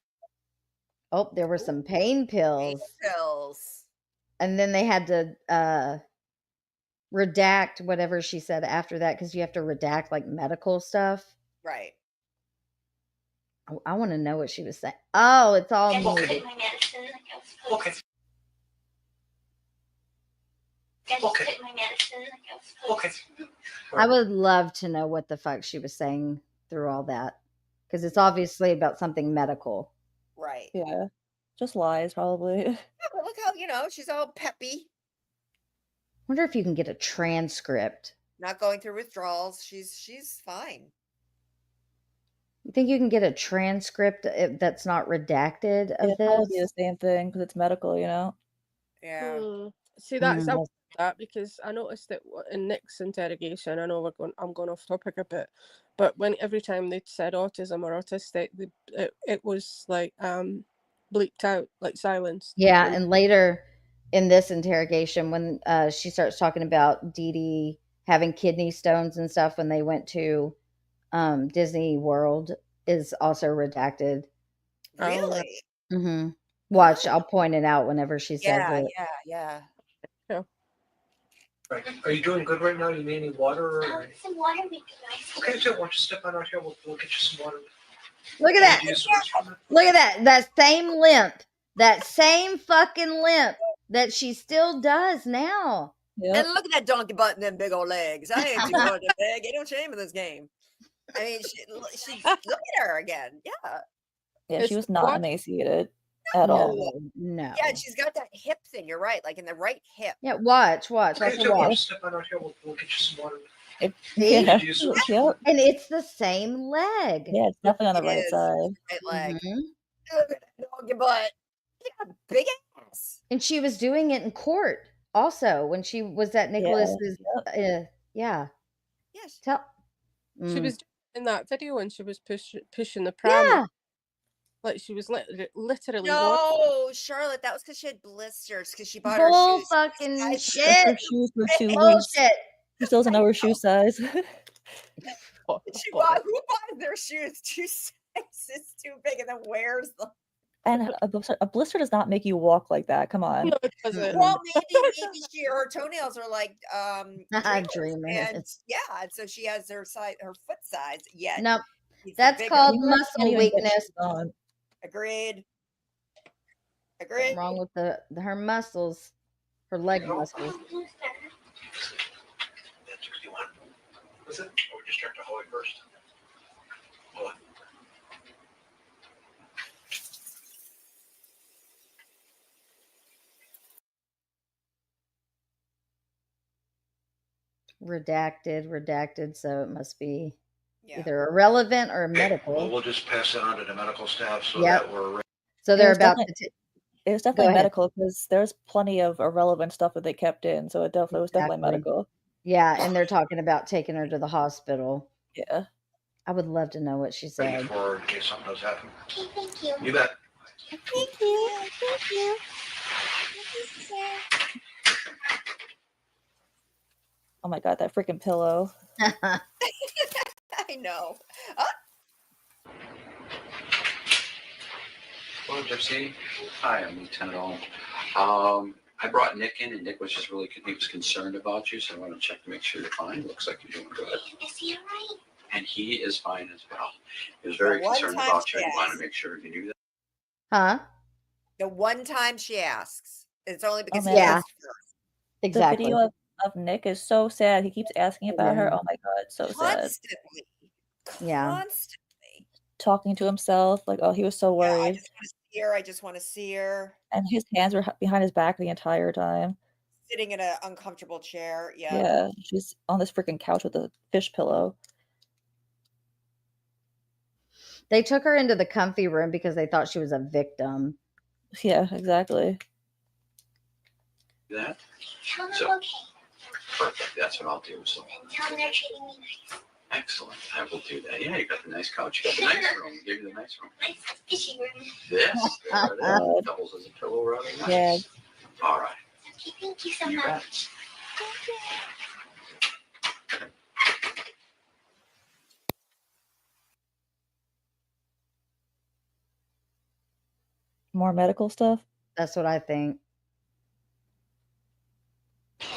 Oh, there were some pain pills. Pills. And then they had to redact whatever she said after that because you have to redact like medical stuff. Right. I want to know what she was saying. Oh, it's all I just muted. took my medicine like I was supposed Okay. to. I just Okay. took my medicine like I was supposed Okay. to. I would love to know what the fuck she was saying through all that because it's obviously about something medical. Right. Yeah. Just lies, probably. Yeah, but look how, you know, she's all peppy, Wonder if you can get a transcript. not going through withdrawals. She's fine. You think you can get a transcript that's not redacted of It'd probably be the this? same thing because it's medical, you know? Yeah. See, that's Mm. that because I noticed that in Nick's interrogation, I know I'm going off topic a bit, but when every time they said autism or autistic, it was like bleeped out, like silenced. Yeah, and later in this interrogation, when she starts talking about Dee Dee having kidney stones and stuff when they went to Disney World, is also redacted. Really? Mm-hmm. Watch, I'll point it out whenever she says Yeah, it. yeah. Right. Are you doing good right now? You need any water? Or... Some water would be nice. Okay, so why don't you step on out here? We'll get you some water. Look at that! Do you use the restroom? Look at that! That same limp, that same fucking limp that she still does now. Yep. And look at that donkey butt and them big old legs. I ain't too hard to beg. Ain't no shame in this game. I mean, she look at her again. Yeah. Yeah, she was not what? emaciated at all. No. Yeah, and she's got that hip thing. You're right, like in the right hip. Yeah, watch. Okay, Watch so why don't you watch. step on out here? We'll get you some water. See? Yeah. Do you use the Yep. restroom? And it's the same leg. Yeah, it's definitely on the It right is. side. Right leg. Mhm. Look at that donkey butt. Yeah, big ass. And she was doing it in court also when she was at Nicholas's. Yeah. Yes. She was in that video when she was pushing the pram. Yeah. Like she was literally. No, Charlotte, that was because she had blisters because she bought her Bull shoes. fucking Her shit. shoes were too loose. Bullshit. She still doesn't know her shoe size. Who buys their shoes 2 sizes too big and then wears them? And a blister does not make you walk like that. Come on. No, it doesn't. Well, maybe her toenails are like Dreamers. and yeah, and so she has her foot size. Yet Nope. needs the That's bigger- called You can't muscle even get weakness. shoes on. Agreed. Something wrong with her muscles, her leg muscles. That's 61. Was it? Or we just start to hold it first? Hold on. Redacted, so it must be Yeah. either irrelevant or Well, medical. we'll just pass it on to the medical staff so Yep. that we're. So they're was about definitely- to. It was Go definitely ahead. medical because there's plenty of irrelevant stuff that they kept in, so it definitely was definitely Exactly. medical. Yeah, and they're talking about taking her to the hospital. Yeah. I would love to know what she Ready said. for in case something does happen. Okay, thank you. You bet. Thank you. Thank you. Oh my god, that freaking pillow. I know. Hello, Gypsy. Hi, I'm Lieutenant Owen. I brought Nick in, and Nick was just he was concerned about you, so I want to check to make sure you're fine. Looks like you're doing good. Is he all right? And he is fine as well. He was very The one concerned time about you and she wanted to asked. make sure you knew that. Huh? The one time she asks, it's only because he Yeah. asked first. Exactly. The video of Nick is so sad. He keeps asking about her. Yeah. Oh my god, so sad. Constantly. Yeah. Constantly. Talking to himself, like, oh, he was so Yeah, I worried. just want to see her. I just want to see her. And his hands were behind his back the entire time. Sitting in an uncomfortable chair. Yeah. Yeah, she's on this freaking couch with a fish pillow. They took her into the comfy room because they thought she was a victim. Yeah, exactly. That? Tell them So- I'm okay. Perfect. That's what I'll do. So And tell them they're treating me nice. excellent. I will do that. Yeah, you got the nice couch. You got the nice room. Give you the nice room. Nice fishy room. This there it is. Doubles as a pillow, rather nice. Yeah. All right. Okay, thank you so You much. bet. More medical stuff. That's what I think.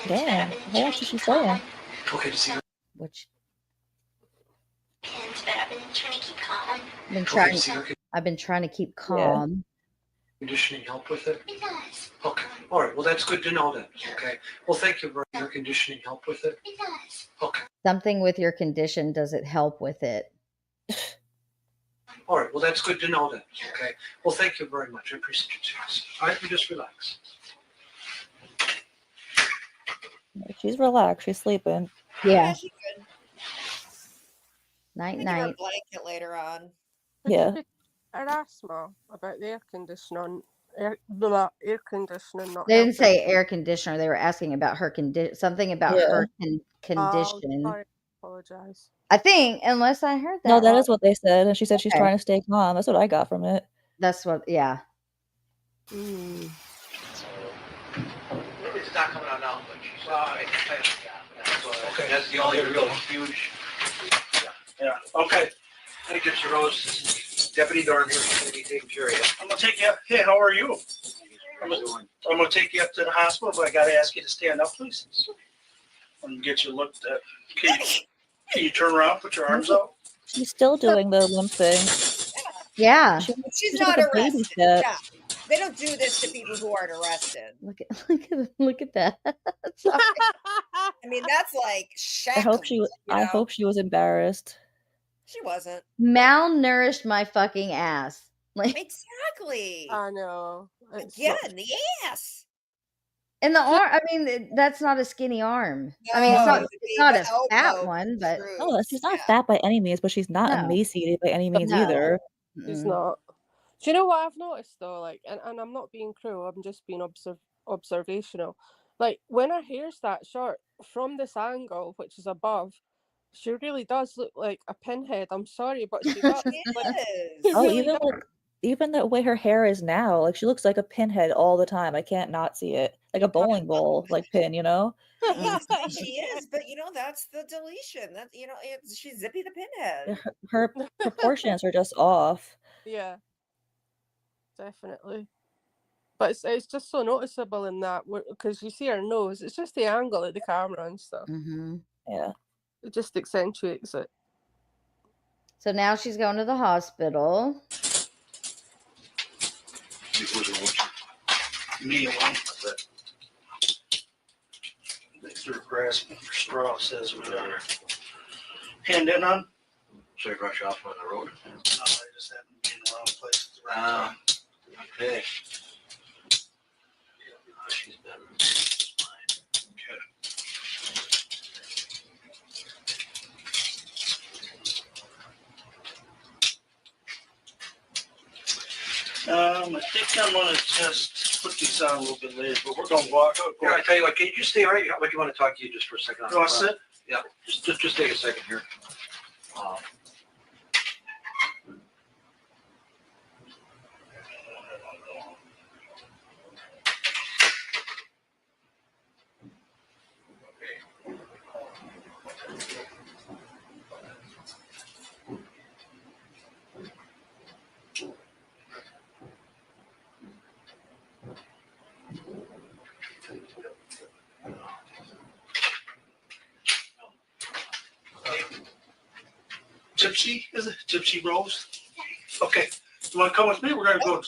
Damn, what else is she saying? Okay, to see her. Which But I've been trying to keep calm. Okay, to see her I've been trying to keep calm. conditioning help with it. It does. Okay, all right. Well, that's good to know then. Okay. Well, thank you for your conditioning help with it. It does. Okay. Something with your condition, does it help with it? All right. Well, that's good to know then. Okay. Well, thank you very much. I appreciate your service. All right, you just relax. She's relaxed. She's sleeping. Yeah. She could. Night Give her a night. blanket later on. Yeah. Her asthma about the air conditioning. Air conditioning, not They didn't helping. say air conditioner. They were asking about her something about Yeah. her Oh, condition. sorry, apologize. I think, unless I heard that No, that wrong. is what they said. And she said she's Okay. trying to stay calm. That's what I got from it. That's what. Yeah. Mm. It's not coming out now, but she's. Okay. That's the only real huge. Yeah, okay. Hey, Gypsy Rose, this is Deputy Dorn here. He's going to be taking care of you. I'm gonna take you up. Hey, how are you? How you doing? I'm gonna take you up to the hospital, but I gotta ask you to stand up, please. I'm gonna get you looked at. Can you turn around, put your arms out? She's still doing the limp thing. Yeah. She, She's she's not like a baby arrested. step. Yeah. They don't do this to people who aren't arrested. Look at that. Sorry. I mean, that's like I hope she. I hope she was embarrassed. She wasn't. Malnourished my fucking ass. Like Exactly. I know. It's Again, not- the ass. in the arm. I mean, that's not a skinny arm. I mean, it's No, not. it would It's be not the a fat elbow one, but through. No, she's not Yeah. fat by any means, but she's not No. emaciated by any means No. either. She's mm-mm. not. Do you know what I've noticed though? Like, and I'm not being cruel. I'm just being observational. Like when her hair's that short from this angle, which is above, she really does look like a pinhead. I'm sorry, but she does. It Like, is. Oh, really even does. like even the way her hair is now, like she looks like a pinhead all the time. I can't not see it, like a bowling ball like pin, you know. She is, but that's the deletion. That she's Zippy the Pinhead. Her proportions are just off. Yeah, definitely. But it's just so noticeable in that because you see her nose. It's just the angle of the camera and stuff. Mm-hmm. Yeah. It just accentuates it. So now she's going to the hospital. Me alone. Mr. grasping for straw says we are. Hand in on? Should I rush off on the road? No, I just happen to be in the wrong place at the right Ah. time. Okay. She's better. Okay. I think I'm gonna just put these on a little bit later, but we're gonna walk. Here, I tell you what, can you just stay right? I want to talk to you just for a second. You want to sit? Yeah, just take a second here. Gypsy, is it? Gypsy Rose? Okay. You want to come with me? We're gonna go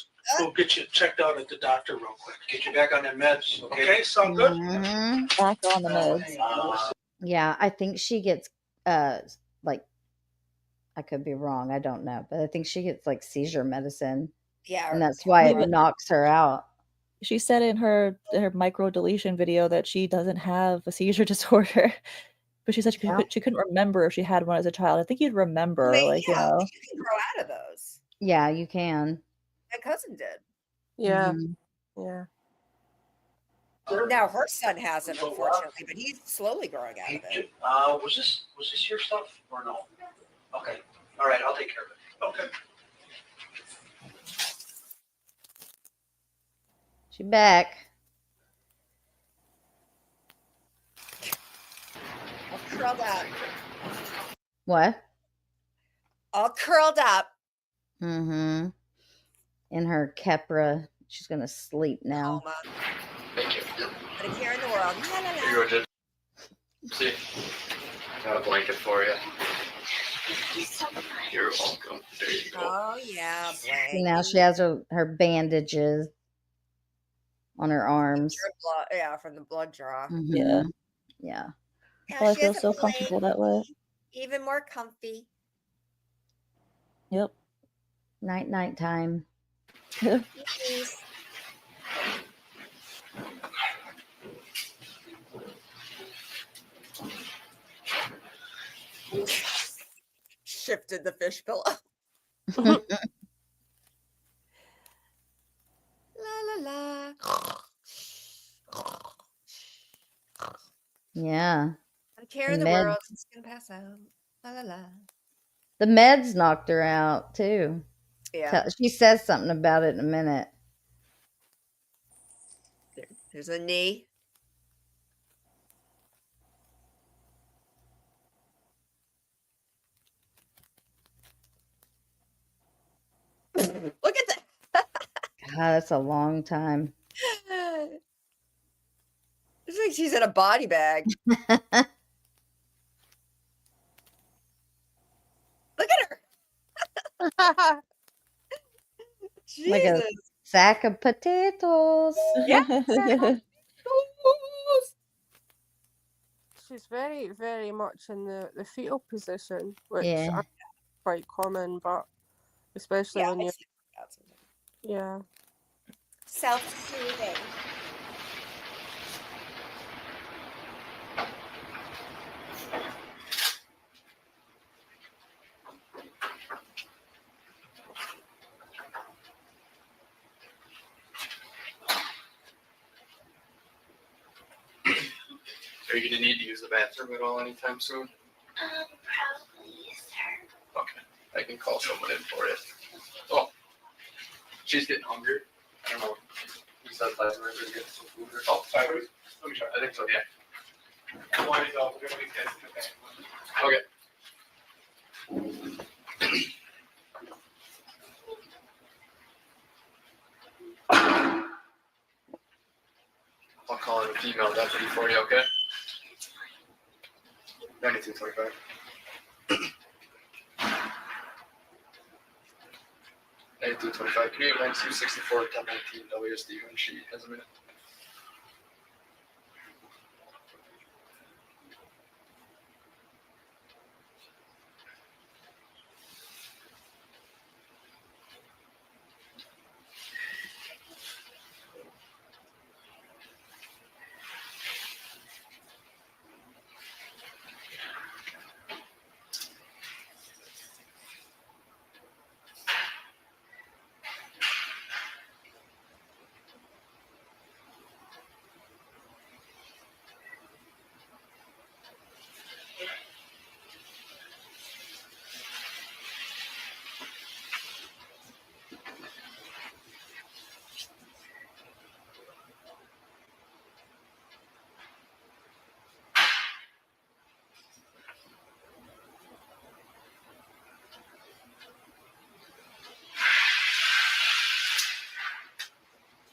get you checked out at the doctor real quick. Get you back on that meds, okay? Okay, sound good? Mm-hmm. Back on the meds. Yeah, I think she gets like I could be wrong. I don't know, but I think she gets like seizure medicine, Yeah. and that's why Yeah. it knocks her out. She said in her micro deletion video that she doesn't have a seizure disorder, but she said she couldn't remember if she had one as a child. I think you'd remember, You can grow out of those. Yeah, you can. My cousin did. Yeah, Mhm. yeah. Now her son hasn't, unfortunately, but he's slowly growing out of it. Was this your stuff or no? Okay. All right, I'll take care of it. Okay. She back. All curled up. What? All curled up. Mm-hmm. In her Kepra. She's gonna sleep now. Coma. Thank you. Not a care in the world. La, la, Here la. you go, Gypsy. Got a blanket for you. You're welcome. There you go. Oh yeah, See, now she has her bandages on her arms. blood, yeah, from the blood draw. Yeah. Yeah. Yeah, Oh, I she feel has a so comfortable that way. even more comfy. Yep. Night time. Yes. Shifted the fish pillow. La la la. Yeah. I care in the world. It's gonna pass out. La la la. The meds knocked her out too. Yeah. She says something about it in a minute. There's a knee. Look at that. God, that's a long time. It's like she's in a body bag. Look at her. Jesus. Like a sack of potatoes. Yeah. She's very, very much in the fetal position, which Yeah. is quite common, but especially when you're yeah. Self-soothing. Are you going to need to use the bathroom at all anytime soon? Probably, sir. Okay. I can call someone in for it. Oh. She's getting hungry. I don't know. You said last night we were getting some food or something. Sorry. Let me try. I think so, yeah. Okay. I'll call in a female deputy for you, okay? 9225. Can you get 9264 1019 WSD when she has a minute?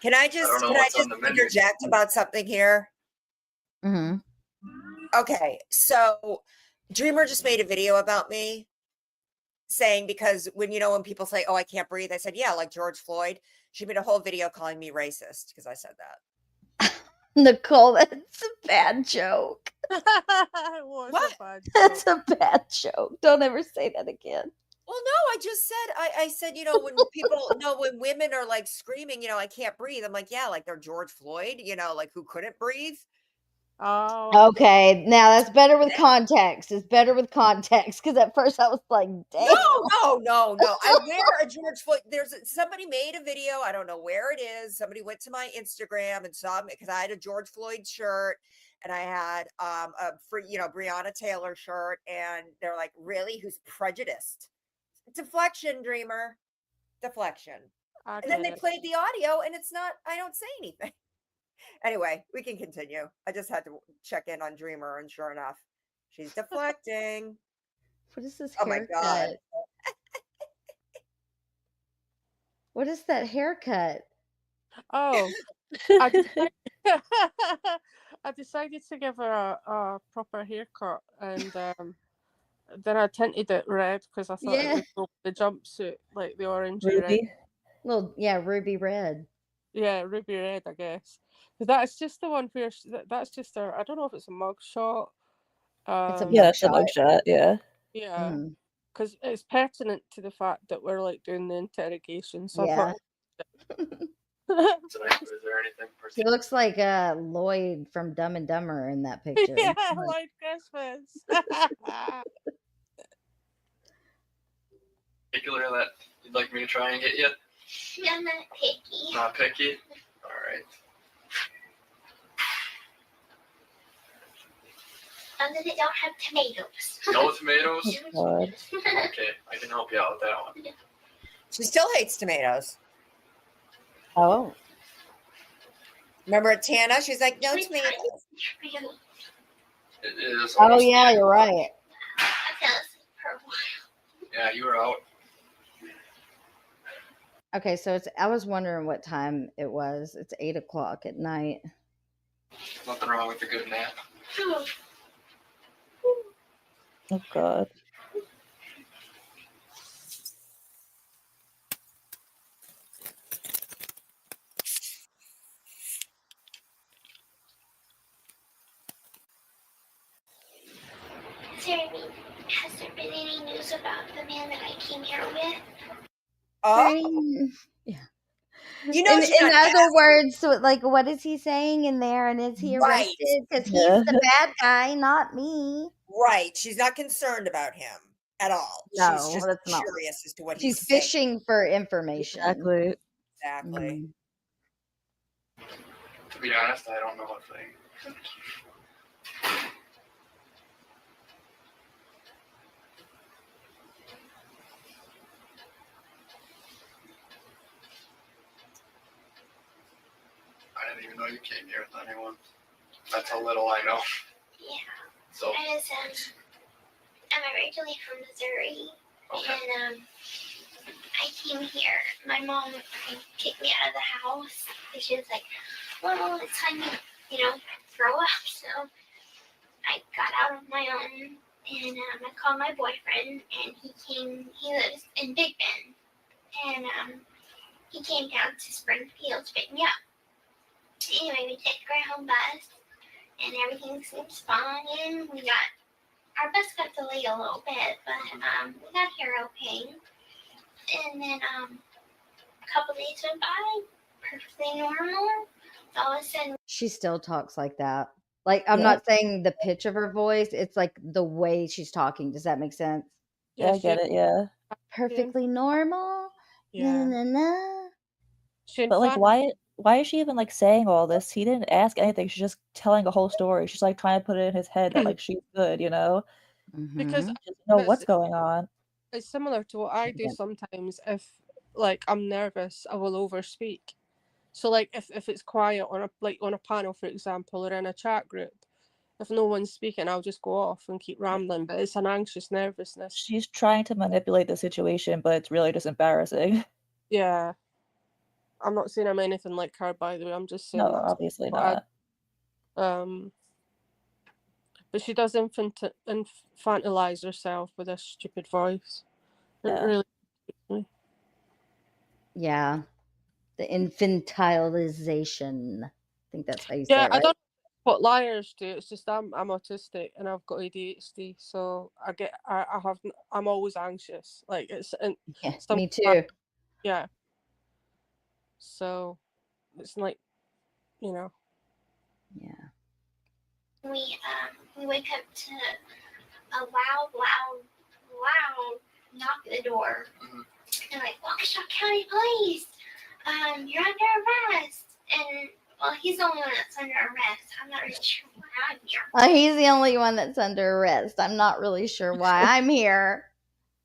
Can I just interject about something here? Mm-hmm. Okay, so Dreamer just made a video about me saying, because when people say, oh, I can't breathe, I said, yeah, like George Floyd. She made a whole video calling me racist because I said that. Nicole, that's a bad joke. What? That's a bad joke. Don't ever say that again. Well, no, I just said, I said, when people when women are like screaming, I can't breathe. I'm like, yeah, like they're George Floyd, like who couldn't breathe. Oh. Okay, now that's better with context. It's better with context because at first I was like, damn. No. I wear a George Floyd. Somebody made a video. I don't know where it is. Somebody went to my Instagram and saw me because I had a George Floyd shirt and I had a Breonna Taylor shirt, and they're like, really? Who's prejudiced? Deflection, Dreamer. Deflection. And then they played the audio and it's not, I don't say anything. Anyway, we can continue. I just had to check in on Dreamer, and sure enough, she's deflecting. What is this haircut? Oh my God. What is that haircut? Oh, I decided to give her a proper haircut, and then I tinted it red because I thought it would go with the jumpsuit, like the orangey red. Ruby. Well, yeah, ruby red. Yeah, ruby red, I guess. Because that's just the one where that's just a. I don't know if it's a mug shot. It's a Yeah, it's a mugshot. mugshot. Yeah. Yeah, because it's pertinent to the fact that we're like doing the interrogation. So Yeah. Is there anything He looks like Lloyd from Dumb and Dumber in that picture. Yeah, Lloyd Christmas. particular that you'd like me to try and get you? I'm not picky. Not picky? Alright. They don't have tomatoes. No tomatoes? God. Okay, I can help you out with that one. She still hates tomatoes. Oh. Remember at Tana? She's like, no tomatoes. It is. Oh, yeah, you're right. Yeah, you were out. Okay, so I was wondering what time it was. It's 8 o'clock at night. Nothing wrong with a good nap. Oh God. Has there been any news about the man that I came here with? Oh, Yeah. you know, In other words, so like, what is he saying in there? And is he Right. arrested? Because he's Yeah. the bad guy, not me. right. She's not concerned about him at all. No, She's just that's not. curious as to what She's he's saying. fishing for information. Exactly. Exactly. To be honest, I don't know what thing. I didn't even know you came here with anyone. That's how little I know. Yeah. So, I'm originally from Missouri, okay. and I came here. My mom kicked me out of the house. And she was like, well, it's time you grow up. So I got out on my own, and I called my boyfriend, and he lives in Big Bend, and he came down to Springfield to pick me up. Anyway, we took our home bus, and everything seems fine. Our bus got delayed a little bit, but we got here okay. And then a couple days went by, perfectly normal. All of a sudden, She still talks like that. Like, I'm Yeah. not saying the pitch of her voice. It's like the way she's talking. Does that make sense? Yeah, I get it. Yeah. Perfectly normal. Yeah. Na, na, na. But like, why is she even like saying all this? He didn't ask anything. She's just telling a whole story. She's like trying to put it in his head that like she's good, you know? Because Mhm. She doesn't know what's going on. it's similar to what I do sometimes. If like I'm nervous, I will overspeak. So like if it's quiet on a panel, for example, or in a chat group, if no one's speaking, I'll just go off and keep rambling. But it's an anxious nervousness. She's trying to manipulate the situation, but it's really just embarrassing. Yeah. I'm not saying I'm anything like her, by the way. I'm just saying No, that's obviously what not. but she does infantilize herself with a stupid voice. It Yeah. really. Yeah. The infantilization. I think that's how you say Yeah, it, right? I don't know what liars do. It's just I'm autistic and I've got ADHD, so I'm always anxious. Like it's me too. Yeah. So it's like, you know. Yeah. we wake up to a loud knock at the door. They're like, Waukesha County Police, you're under arrest. And well, he's the only one that's under arrest. I'm not really sure why I'm here. He's the only one that's under arrest. I'm not really sure why I'm here.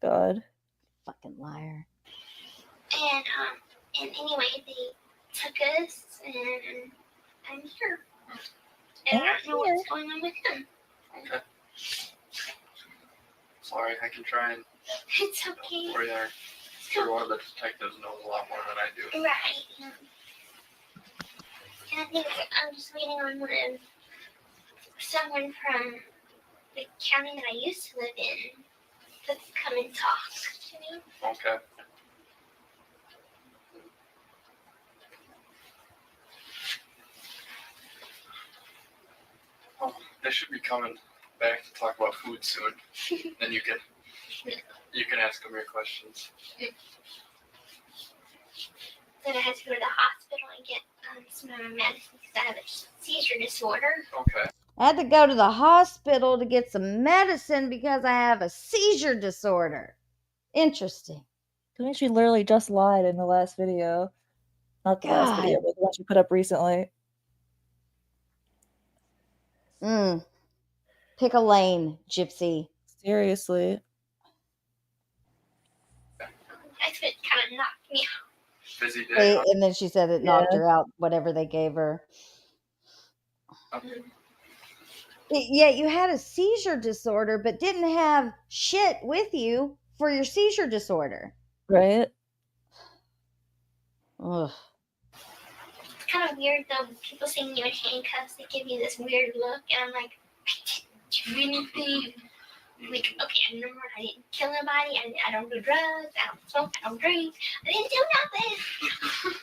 God. Fucking liar. And anyway, they took us, and I'm here. And I don't know what's going on with him. Okay. Sorry, I can try and It's okay. for you. Sure, one of the detectives knows a lot more than I do. Right. I think I'm just waiting on someone from the county that I used to live in to come and talk to me. Okay. They should be coming back to talk about food soon. Then you can ask them your questions. Then I had to go to the hospital and get some of my medicine because I have a seizure disorder. Okay. I had to go to the hospital to get some medicine because I have a seizure disorder. Interesting. I mean, she literally just lied in the last video. Not the last video, but the one she put up recently. Pick a lane, Gypsy. Seriously. That's what kind of knocked me out. Busy day. Huh? And then she said it knocked her out, whatever they gave her. Okay. Yeah, you had a seizure disorder, but didn't have shit with you for your seizure disorder. Right? Ugh. It's kind of weird though. People seeing you in handcuffs, they give you this weird look, and I'm like, I didn't do anything. Like, okay, I remember I didn't kill nobody. I don't do drugs. I don't smoke. I don't drink. I didn't do nothing.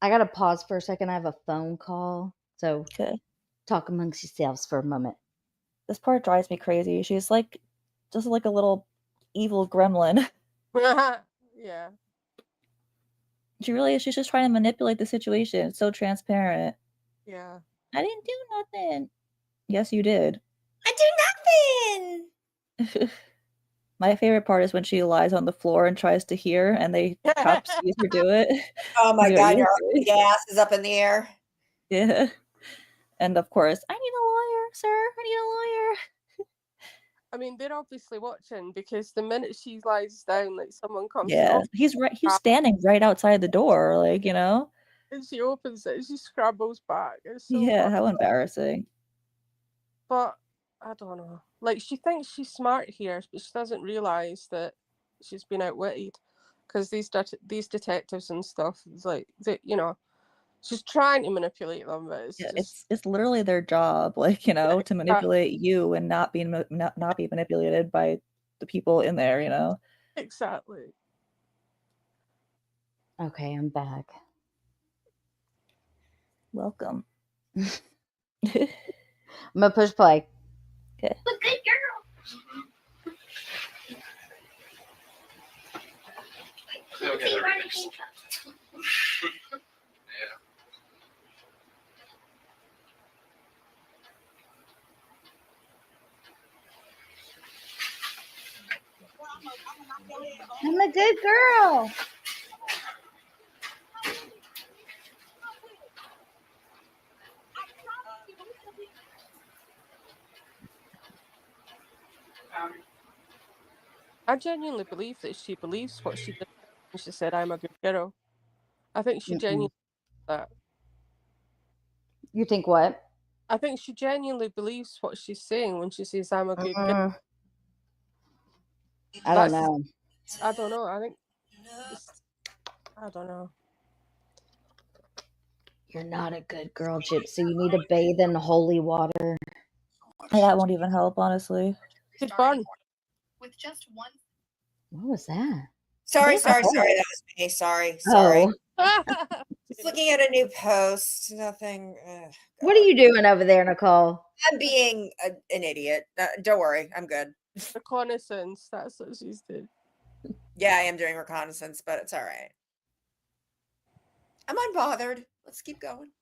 I gotta pause for a second. I have a phone call, so Okay. talk amongst yourselves for a moment. This part drives me crazy. She's like, just like a little evil gremlin. Yeah. She really is. She's just trying to manipulate the situation. It's so transparent. Yeah. I didn't do nothing. Yes, you did. I do nothing. My favorite part is when she lies on the floor and tries to hear, and the cop sees her do it. Oh my Yeah, God, you your ass is up in the air. Yeah. And of course, I need a lawyer, sir. I need a lawyer. I mean, they're obviously watching because the minute she lies down, like someone comes. Yeah, he's right. He's standing right outside the door, like, you know. And she opens it. She scrambles back. It's so Yeah, funny. how embarrassing. But I don't know. Like, she thinks she's smart here, but she doesn't realize that she's been outwitted. Because these detectives and stuff, it's like, you know, she's trying to manipulate them, but it's just... it's literally their job, like, you know, to manipulate you and not be manipulated by the people in there, you know. Exactly. Okay, I'm back. Welcome. I'm gonna push play. Okay. I'm a good girl. They'll get See where I everything. came from. Yeah. I'm a good girl. I genuinely believe that she believes what she did when she said, I'm a good girl. I think she genuinely that. You think what? I think she genuinely believes what she's saying when she says, I'm a good girl. I don't know. I don't know. I think... I don't know. You're not a good girl, Gypsy. You need to bathe in holy water. Yeah, that won't even help, honestly. She's fun. With just one. What was that? Sorry. What is that? That was me. Sorry. Oh. Just looking at a new post. Nothing. What are you doing over there, Nicole? I'm being an idiot. Don't worry. I'm good. Reconnaissance. That's what she's doing. Yeah, I am doing reconnaissance, but it's all right. I'm unbothered. Let's keep going.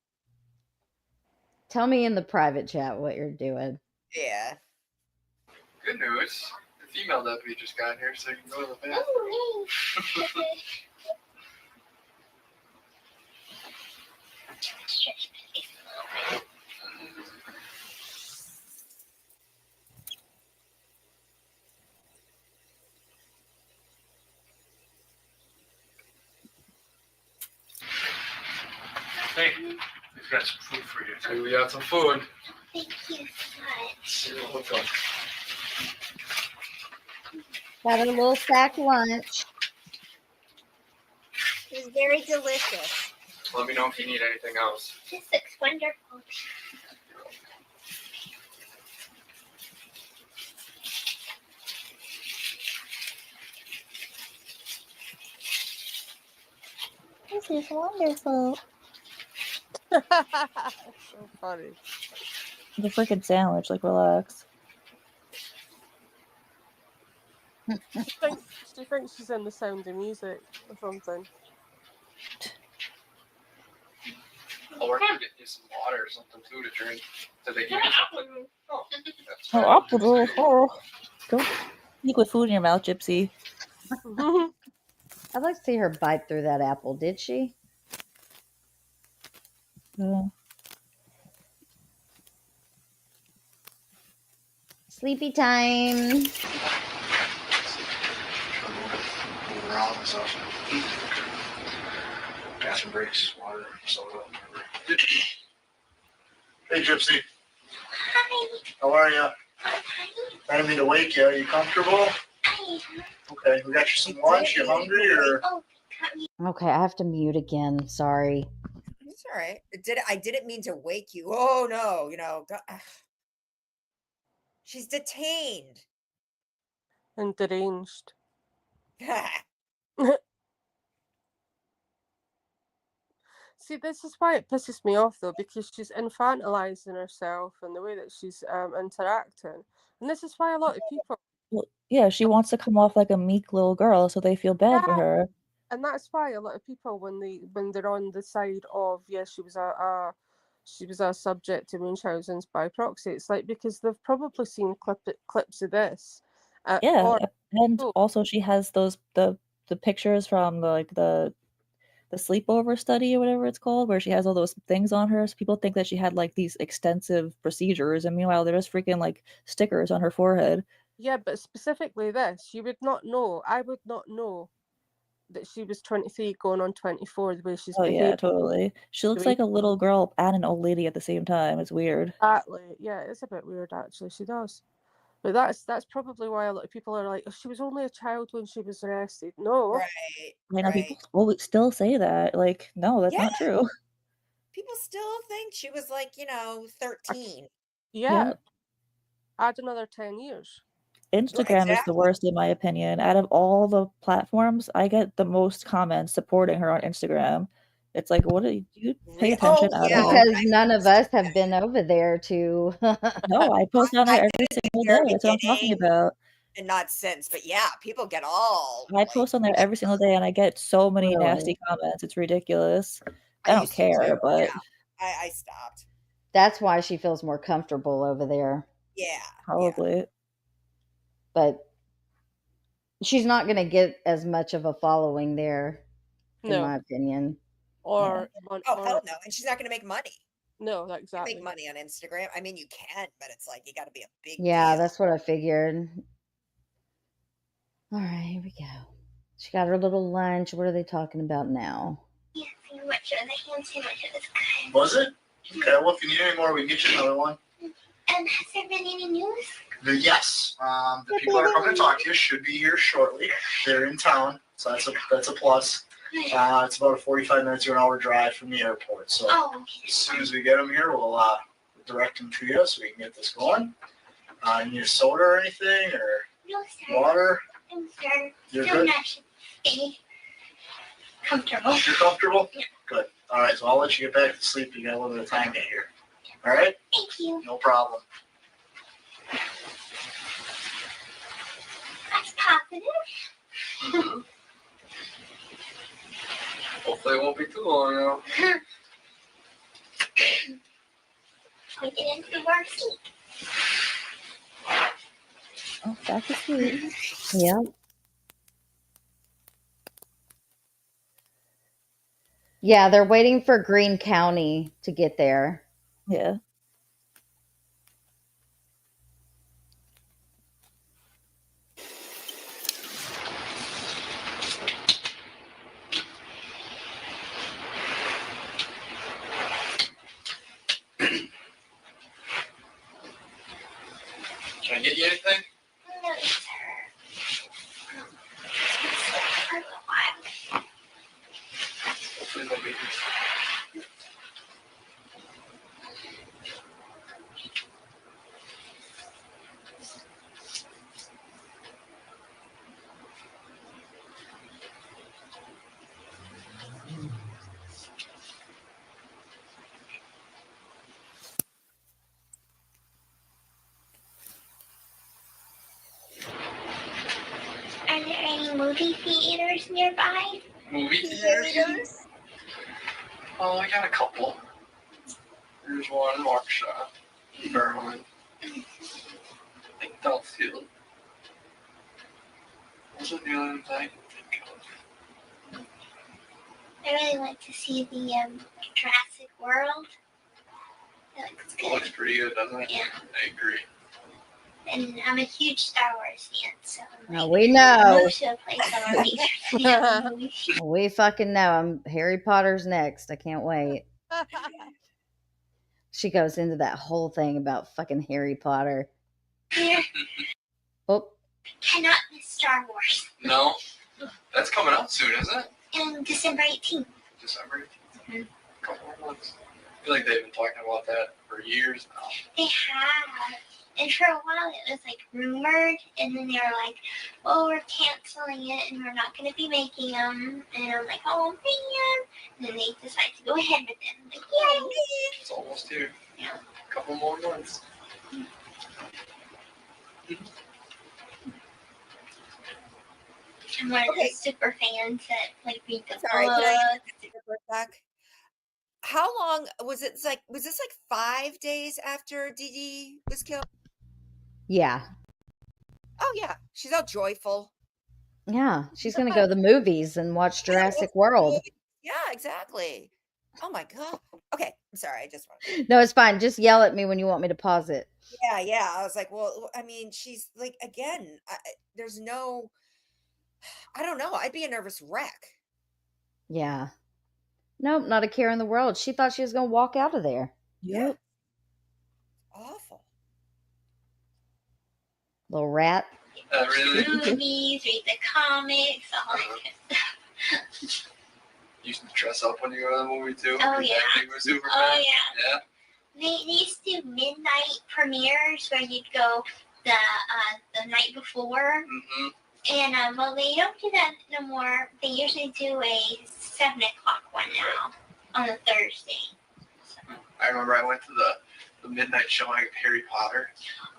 Tell me in the private chat what you're doing. Yeah. Good news. The female deputy just got here, so you can go to the bathroom. Oh, hey. Hey, we've got some food for you. Hey, we got some food. Thank you so much. You're welcome. Got a little sack lunch. It was very delicious. Let me know if you need anything else. This looks wonderful. This is wonderful. So funny. The freaking sandwich, like, relax. She thinks she's in The Sound of Music or something. I'll work to get you some water or something too to drink. Did they give you something? Oh, that's Oh, right. apple. Oh. Don't sneak with food in your mouth, Gypsy. I'd like to see her bite through that apple. Did she? Sleepy time. Move around and stuff. Bathroom breaks, water, soda. Hey, Gypsy. Hi. How are you? Hi. I didn't mean to wake you. Are you comfortable? Okay, we got you some lunch. You hungry or? Oh, got me. Okay, I have to mute again. Sorry. It's all right. I didn't mean to wake you. Oh no, God. She's detained. And deranged. See, this is why it pisses me off, though, because she's infantilizing herself and the way that she's interacting. And this is why a lot of people... Well, yeah, she wants to come off like a meek little girl, so they feel bad for her. And that's why a lot of people, when they're on the side of, yes, she was a subject to Munchausen's by proxy, it's like, because they've probably seen clips of this. Yeah, and also she has those the pictures from the sleepover study or whatever it's called, where she has all those things on her. So people think that she had like these extensive procedures, and meanwhile they're just freaking like stickers on her forehead. Yeah, but specifically this, you would not know. I would not know that she was 23 going on 24 the way she's behaving. Yeah, totally. She looks like a little girl and an old lady at the same time. It's weird. Exactly. Yeah, it's a bit weird actually. She does. But that's probably why a lot of people are like, oh, she was only a child when she was arrested. No. Right. I know people will still say that. Like, no, that's not true. People still think she was like, 13. Yeah. Yep. Add another 10 years. Instagram is the worst in my opinion. Out of all the platforms, I get the most comments supporting her on Instagram. It's like, what do you pay attention at all? Because none of us have been over there to. No, I post on there every single day. That's what I'm talking about. And not since, but yeah, people get all. I post on there every single day, and I get so many nasty comments. It's ridiculous. I don't care, but I stopped. That's why she feels more comfortable over there. Yeah. Probably. Yeah. But she's not going to get as much of a following there, in my opinion. Or hell no, and she's not going to make money. No, exactly. Make money on Instagram. I mean, you can, but it's like you got to be a big. Yeah, that's what I figured. All right, here we go. She got her little lunch. What are they talking about now? Yeah, sandwich. The ham sandwich was good. Was it? Okay, well, if you need any more, we can get you another one. Has there been any news? Yes. The people that are coming to talk to you should be here shortly. They're in town, so that's a plus. It's about a 45 minutes to an hour drive from the airport. So as soon as we get them here, we'll direct them to you so we can get this going. You need a soda or anything, or water? I'm sure. You're good? Be comfortable. You're comfortable? Yeah. Good. All right, so I'll let you get back to sleep. You got a little bit of time to get here. All right? Thank you. No problem. That's positive. Hopefully it won't be too long now. We get into our sleep. Oh, back to sleep. Yeah. Yeah, they're waiting for Greene County to get there. Yeah. Can I get you anything? No, sir. Hopefully they'll be here. movie theaters nearby? Movie theaters? Oh, I got a couple. There's one in Waukesha, Berlin. I think Delafield. What's the other one I can think of? I really like to see the Jurassic World. That looks good. Looks pretty good, doesn't it? Yeah. I agree. And I'm a huge Star Wars fan, so Now we know. move to a place I want to see the movie. We fucking know. Harry Potter's next. I can't wait. She goes into that whole thing about fucking Harry Potter. Here, Oh, cannot miss Star Wars. No? That's coming out soon, isn't it? And December 18th. December? A couple more months. I feel like they've been talking about that for years now. They have. And for a while it was like rumored, and then they were like, oh, we're canceling it and we're not going to be making them. And I'm like, oh man. And then they decided to go ahead with it. I'm like, yay. It's almost here. Yeah. A couple more months. I'm one of those super fans that like read the Sorry, can I book. take a breath back? How long was it? Was this like 5 days after Dee Dee was killed? yeah. Oh yeah, she's all joyful. Yeah. She's going to go to the movies and watch Jurassic World. Yeah, exactly. Oh my god. Okay, I'm sorry. I just want. No, it's fine. Just yell at me when you want me to pause it. Yeah. I was like, well, I mean, she's like, again, there's no. I don't know. I'd be a nervous wreck. Yeah. Nope, not a care in the world. She thought she was going to walk out of there. Yep. Awful. Little rat. Really? Movies, read the comics, all that good stuff. You used to dress up when you go to the movie too? Oh, Is yeah. that big of a super Oh, fan? yeah. Yeah? They used to do midnight premieres where you'd go the night before. Mm-hmm. And, well, they don't do that no more. They usually do a 7 o'clock one now on a Thursday. So. I remember I went to the midnight showing of Harry Potter.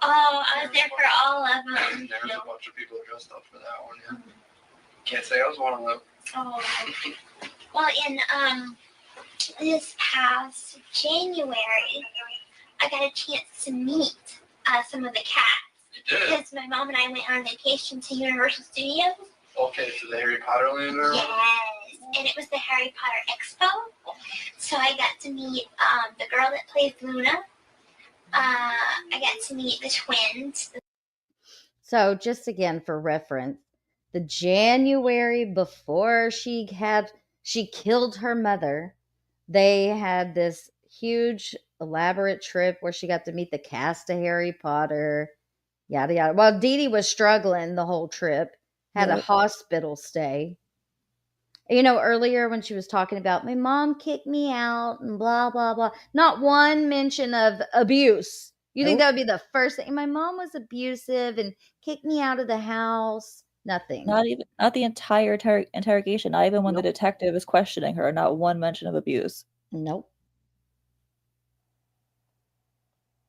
Oh, I was there for all of them. There was a bunch of people dressed up for that one, yeah. Can't say I was one of them. Oh, well, in this past January, I got a chance to meet some of the cast. You did? Because my mom and I went on vacation to Universal Studios. Okay, to the Harry Potter land or Yes, and it was the Harry Potter Expo. So I got to meet the girl that plays Luna. I got to meet the twins. So just again for reference, the January before she killed her mother, they had this huge elaborate trip where she got to meet the cast of Harry Potter, yada yada. Well, Dee Dee was struggling the whole trip, had a hospital stay. You know, earlier when she was talking about my mom kicked me out and blah blah blah, not one mention of abuse. You think that would be the first thing? My mom was abusive and kicked me out of the house. Nothing. Not the entire interrogation. Not even when the detective is questioning her. Not one mention of abuse. Nope.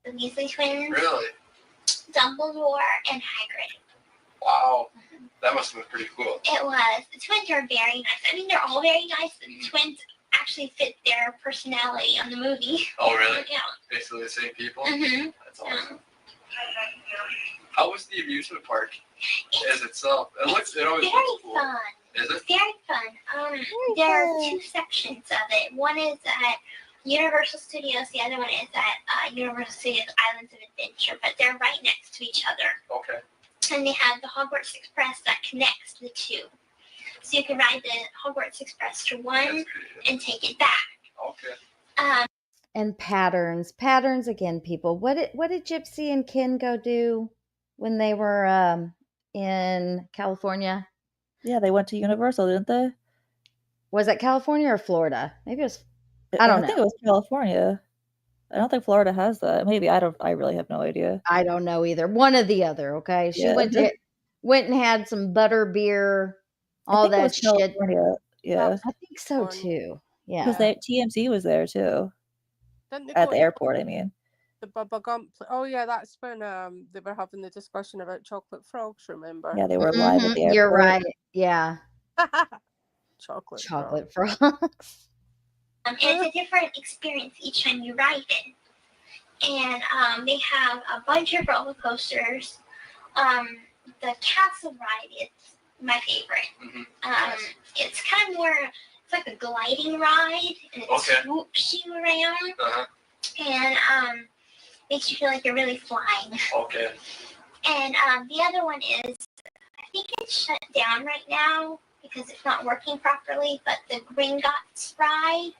The Weasley twins. Really? Dumbledore and Hagrid. Wow. That must have been pretty cool. It was. The twins are very nice. I mean, they're all very nice, but the twins actually fit their personality on the movie. Oh, really? Yeah. Basically the same people? Mm-hmm. That's awesome. How was the amusement park as itself? It always Very looks cool. fun. Is it? Very fun. There are two sections of it. One is at Universal Studios. The other one is at Universal Studios Islands of Adventure, but they're right next to each other. Okay. And they have the Hogwarts Express that connects the two. So you can ride the Hogwarts Express to one and take it back. Okay. And patterns again, people. What did Gypsy and Ken go do when they were in California? Yeah, they went to Universal, didn't they? Was it California or Florida? Maybe it was. I don't know. I think it was California. I don't think Florida has that. Maybe I really have no idea. I don't know either. One or the other. Okay, she went and had some butter beer, all that shit. California. Yeah, I think so too. Yeah, because TMZ was there too. At the airport, I mean. The Bubba Gump. Oh yeah, that's when they were having the discussion about chocolate frogs. Remember? Yeah, they were live at the airport. You're right. Yeah. Chocolate frogs. It's a different experience each time you ride it. And they have a bunch of roller coasters. The castle ride is my favorite. It's kind of more, it's like a gliding ride, and it swoops you around, and makes you feel like you're really flying. Okay. And the other one is, I think it's shut down right now because it's not working properly, but the Gringotts ride.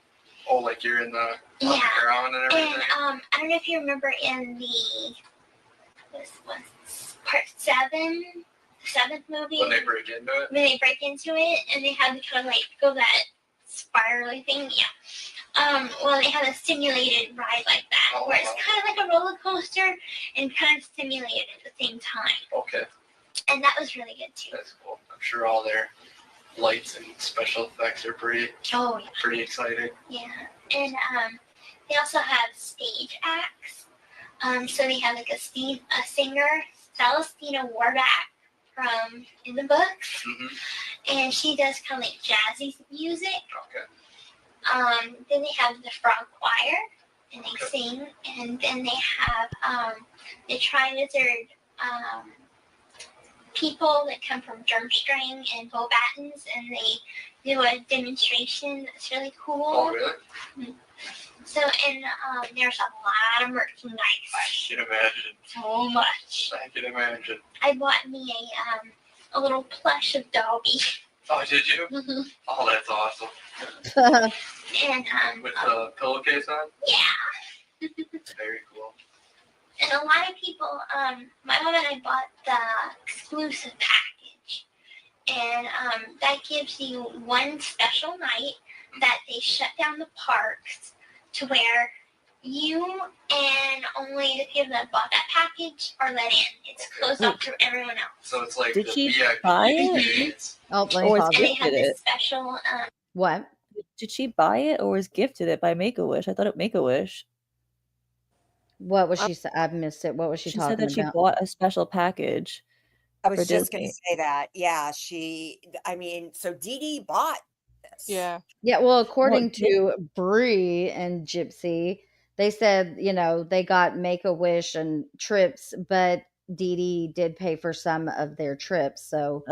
Oh, like you're in the ground and everything? And I don't know if you remember in this was part 7, the 7th movie. When they break into it? When they break into it, and they have to kind of like go that spirally thing. Yeah. Well, they have a simulated ride like that, where it's kind of like a roller coaster and kind of simulated at the same time. Okay. And that was really good too. That's cool. I'm sure all their lights and special effects are pretty exciting. Yeah. And they also have stage acts. So they have like a singer, Celestina Warback from in the books. And she does kind of like jazzy music. Okay. Then they have the frog choir, and they sing. And then they have the Tri-Lizard people that come from Durmstrang and Beauxbatons, and they do a demonstration that's really cool. Oh, really? So, and there's a lot of merchandise. I can imagine. So much. I can imagine. I bought me a little plush of Dobby. Oh, did you? Oh, that's awesome. And with the pillowcase on? Yeah. Very cool. And a lot of people, my mom and I bought the exclusive package. And that gives you one special night that they shut down the parks to where you and only the people that bought that package are let in. It's closed off to everyone else. So it's like Did the she VIP buy experience. Oh, Or was And they have gifted this it? special, What? Did she buy it or was gifted it by Make-A-Wish? I thought it Make-A-Wish. What was she saying? I missed it. What was she She talking said that she about? bought a special package I for was just going to Disney. say that. Yeah, so Dee Dee bought this. Yeah. Yeah, well, according Well, to Bree and Gypsy, they said, they got Make-A-Wish and trips, but Dee Dee did pay for some of their trips. So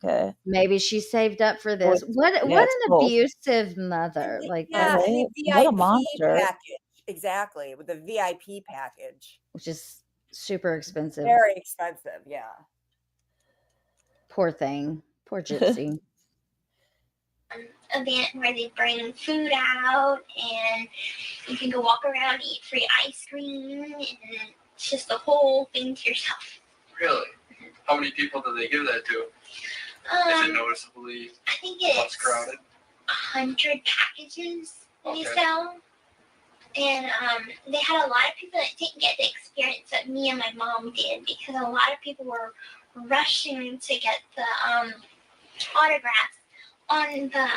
Okay. maybe she saved up for Well, this. What yeah, an it's both. abusive mother. Like, Yeah, that's, and the What a VIP monster. package. Exactly, with the VIP package. which is super expensive. Very expensive, yeah. Poor thing. Poor Gypsy. event where they bring food out and you can go walk around, eat free ice cream, and it's just the whole thing to yourself. Really? How many people do they give that to? Is it noticeably I think less it's crowded? 100 packages they Okay. sell. And they had a lot of people that didn't get the experience that me and my mom did because a lot of people were rushing to get the autographs. On the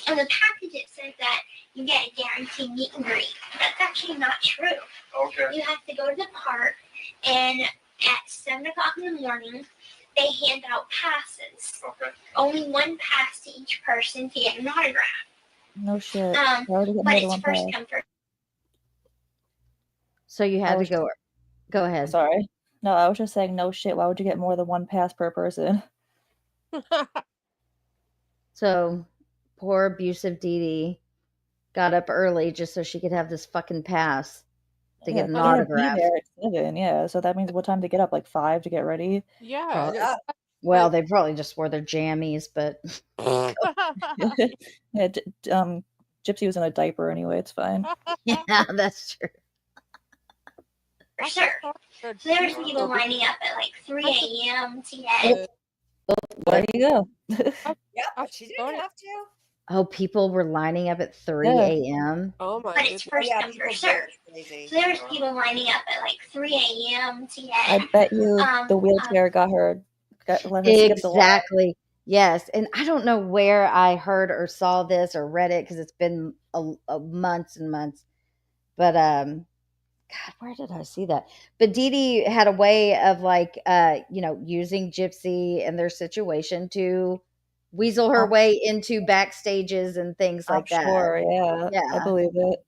package it says that you get a guaranteed meet and greet. That's actually not true. Okay. You have to go to the park, and at 7 o'clock in the morning, they hand out passes. Okay. Only one pass to each person to get an autograph. No shit. I already got But more it's than one first pass. come first. So you had to go. Go ahead. Sorry. No, I was just saying no shit. Why would you get more than one pass per person? So poor abusive Dee Dee got up early just so she could have this fucking pass to get an they gotta be autograph. there at 7, yeah. So that means what time to get up? Like 5 to get ready? Yeah. Well, they probably just wore their jammies, but Yeah, Gypsy was in a diaper anyway. It's fine. yeah, that's true. For sure. So there was people lining up at like 3 a.m. to get. There you go. Yeah, but she didn't have to. Oh, people were lining up at 3 Yeah. a.m. Oh my But it's first come, people first do. serve. It's crazy. So there was people lining up at like 3 a.m. to get. I bet you the wheelchair let her skip the line. Exactly. Yes. And I don't know where I heard or saw this or read it because it's been months and months. But God, where did I see that? But Dee Dee had a way of like, using Gypsy and their situation to weasel her way into backstages and things I'm like that. sure, yeah. I Yeah, believe it. of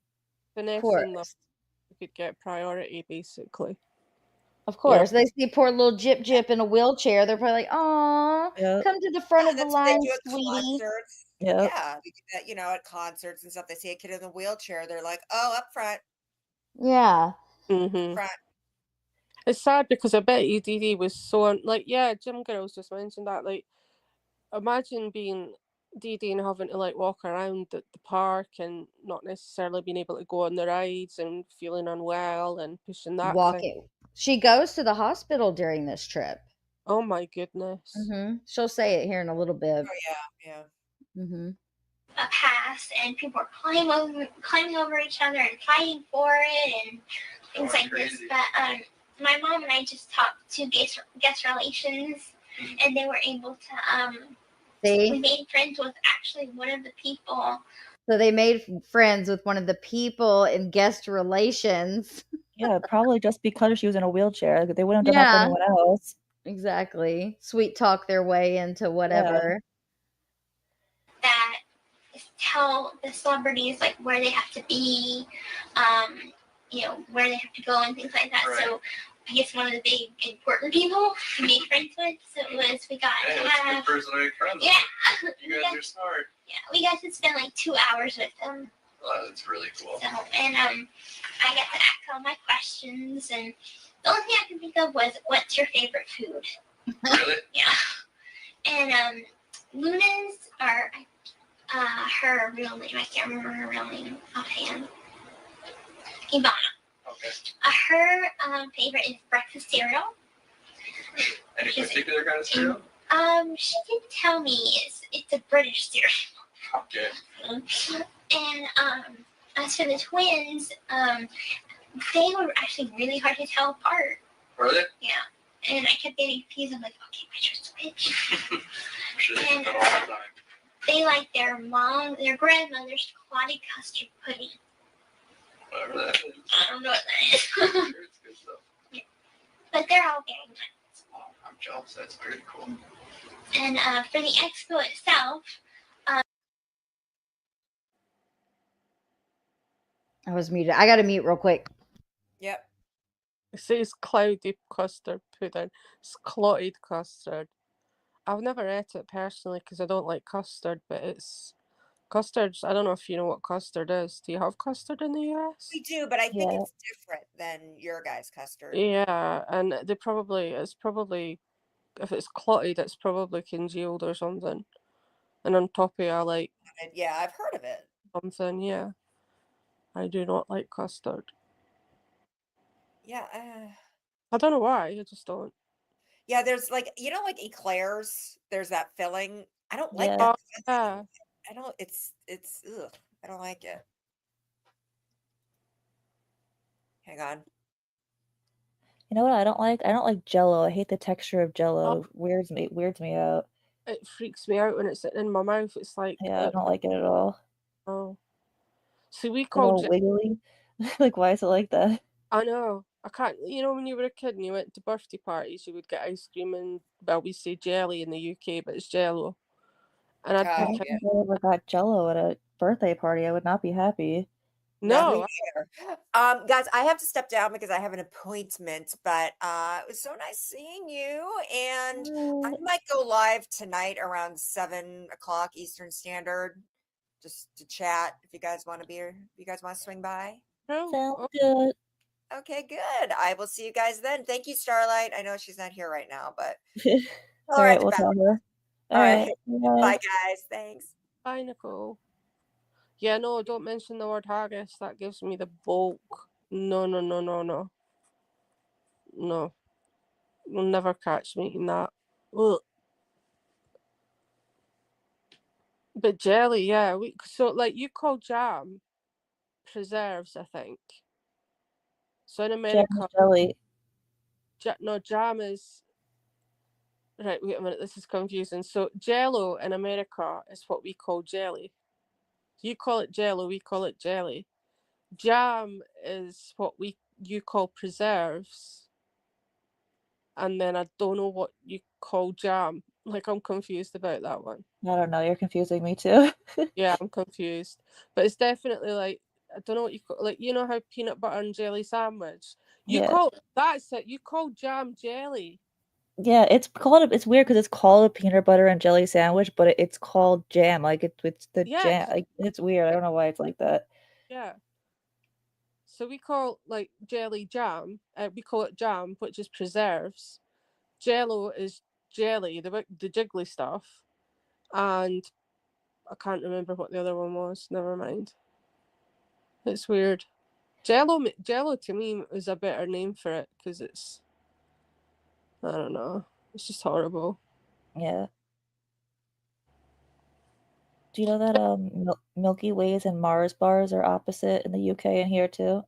Finessing them, course. you could get priority, basically. Of course. They see poor little Gyp in a wheelchair. They're probably like, "Aw, Yep. come to the front Yeah, of the that's what they line, do at sweetie." concerts. Yep. Yeah, they do that, at concerts and stuff. They see a kid in a wheelchair. They're like, "Oh, up front, Yeah. Mm-hmm. front." It's sad because I bet you Dee Dee was so like, yeah, Gym Girls just mentioned that. Like, imagine being Dee Dee and having to like walk around the park and not necessarily being able to go on the rides and feeling unwell and pushing that thing. Walking. She goes to the hospital during this trip. Oh my goodness. She'll say it here in a little bit. Oh yeah. A pass, and people are climbing over each other and fighting for it and things like this. But my mom and I just talked to guest relations, and they were able to we made friends with actually one of the people. So they made friends with one of the people in guest relations. Yeah, probably just because she was in a wheelchair. They wouldn't have done that for anyone else. Exactly. Sweet talk their way into whatever. That tell the celebrities like where they have to be, where they have to go and things like that. Right. So I guess one of the big important people we made friends with, we got that's a good person to make friends with. Yeah. You guys are smart. Yeah, we got to spend like 2 hours with them. Oh, that's really cool. So, and I got to ask all my questions, and the only thing I can think of was, what's your favorite food? Really? Yeah. And Luna's, or her real name, I can't remember her real name offhand. Ivana. Okay. Her favorite is breakfast cereal. Any particular kind of cereal? She didn't tell me. It's a British cereal. Okay. And as for the twins, they were actually really hard to tell apart. Were they? Yeah. And I kept getting confused. I'm like, okay, which was which? I'm sure they do that all the time. They like their grandmother's clotted custard pudding. Whatever that is. I don't know what that is. Sure, it's good stuff. Yeah. But they're all very nice. Oh, I'm jealous. That's very cool. And for the expo itself, I was muted. I got to mute real quick. Yep. It says cloudy custard pudding. It's clotted custard. I've never ate it personally because I don't like custard, but it's custards. I don't know if you know what custard is. Do you have custard in the US? We do, but I think it's different than your guys' custard. Yeah, and it's probably, if it's clotted, it's probably congealed or something. And on top of it, like... Yeah, I've heard of it. Something, yeah. I do not like custard. Yeah. I don't know why, I just don't. Yeah, there's like, like eclairs, there's that filling. I don't like that. Yeah. I don't, it's, ugh, I don't like it. Hang on. You know what I don't like? I don't like Jell-O. I hate the texture of Jell-O. Weirds me out. It freaks me out when it's in my mouth. It's like... Yeah, I don't like it at all. Oh. See, we It's called all wiggly. Like, why is it like that? I know. I can't... when you were a kid and you went to birthday parties, you would get ice cream and, well, we say jelly in the UK, but it's Jell-O. And I'd I pick don't think I ever got Jell-O at a birthday party. I would not be happy. No. Guys, I have to step down because I have an appointment, but it was so nice seeing you, and I might go live tonight around 7 o'clock Eastern Standard just to chat if you guys want to be here. If you guys want to swing by. Sounds good. Okay, good. I will see you guys then. Thank you, Starlight. I know she's not here right now, but all right, we'll tell her. All right. Bye. Bye, guys. Thanks. Bye, Nicole. Yeah, no, don't mention the word haggis. That gives me the bulk. No. No. You'll never catch me eating that. Ugh. But jelly, yeah. So, like, you call jam preserves, I think. So in America... Jam is jelly. No, jam is... Right, wait a minute. This is confusing. So, Jell-O in America is what we call jelly. You call it Jell-O, we call it jelly. Jam is what we you call preserves, and then I don't know what you call jam. Like, I'm confused about that one. I don't know. You're confusing me too. Yeah, I'm confused. But it's definitely like, I don't know what you call, like, you know how peanut butter and jelly sandwich? You Yeah. call, that's it, you call jam jelly. Yeah, it's weird because it's called a peanut butter and jelly sandwich, but it's called jam. Like it's the Yes. jam. Like, it's weird. I don't know why it's like that. Yeah. So we call like jelly jam. We call it jam, which is preserves. Jello is jelly, the jiggly stuff, and I can't remember what the other one was. Never mind. It's weird. Jello to me is a better name for it because it's, I don't know, it's just horrible. Yeah. Do you know that Milky Ways and Mars bars are opposite in the UK and here too?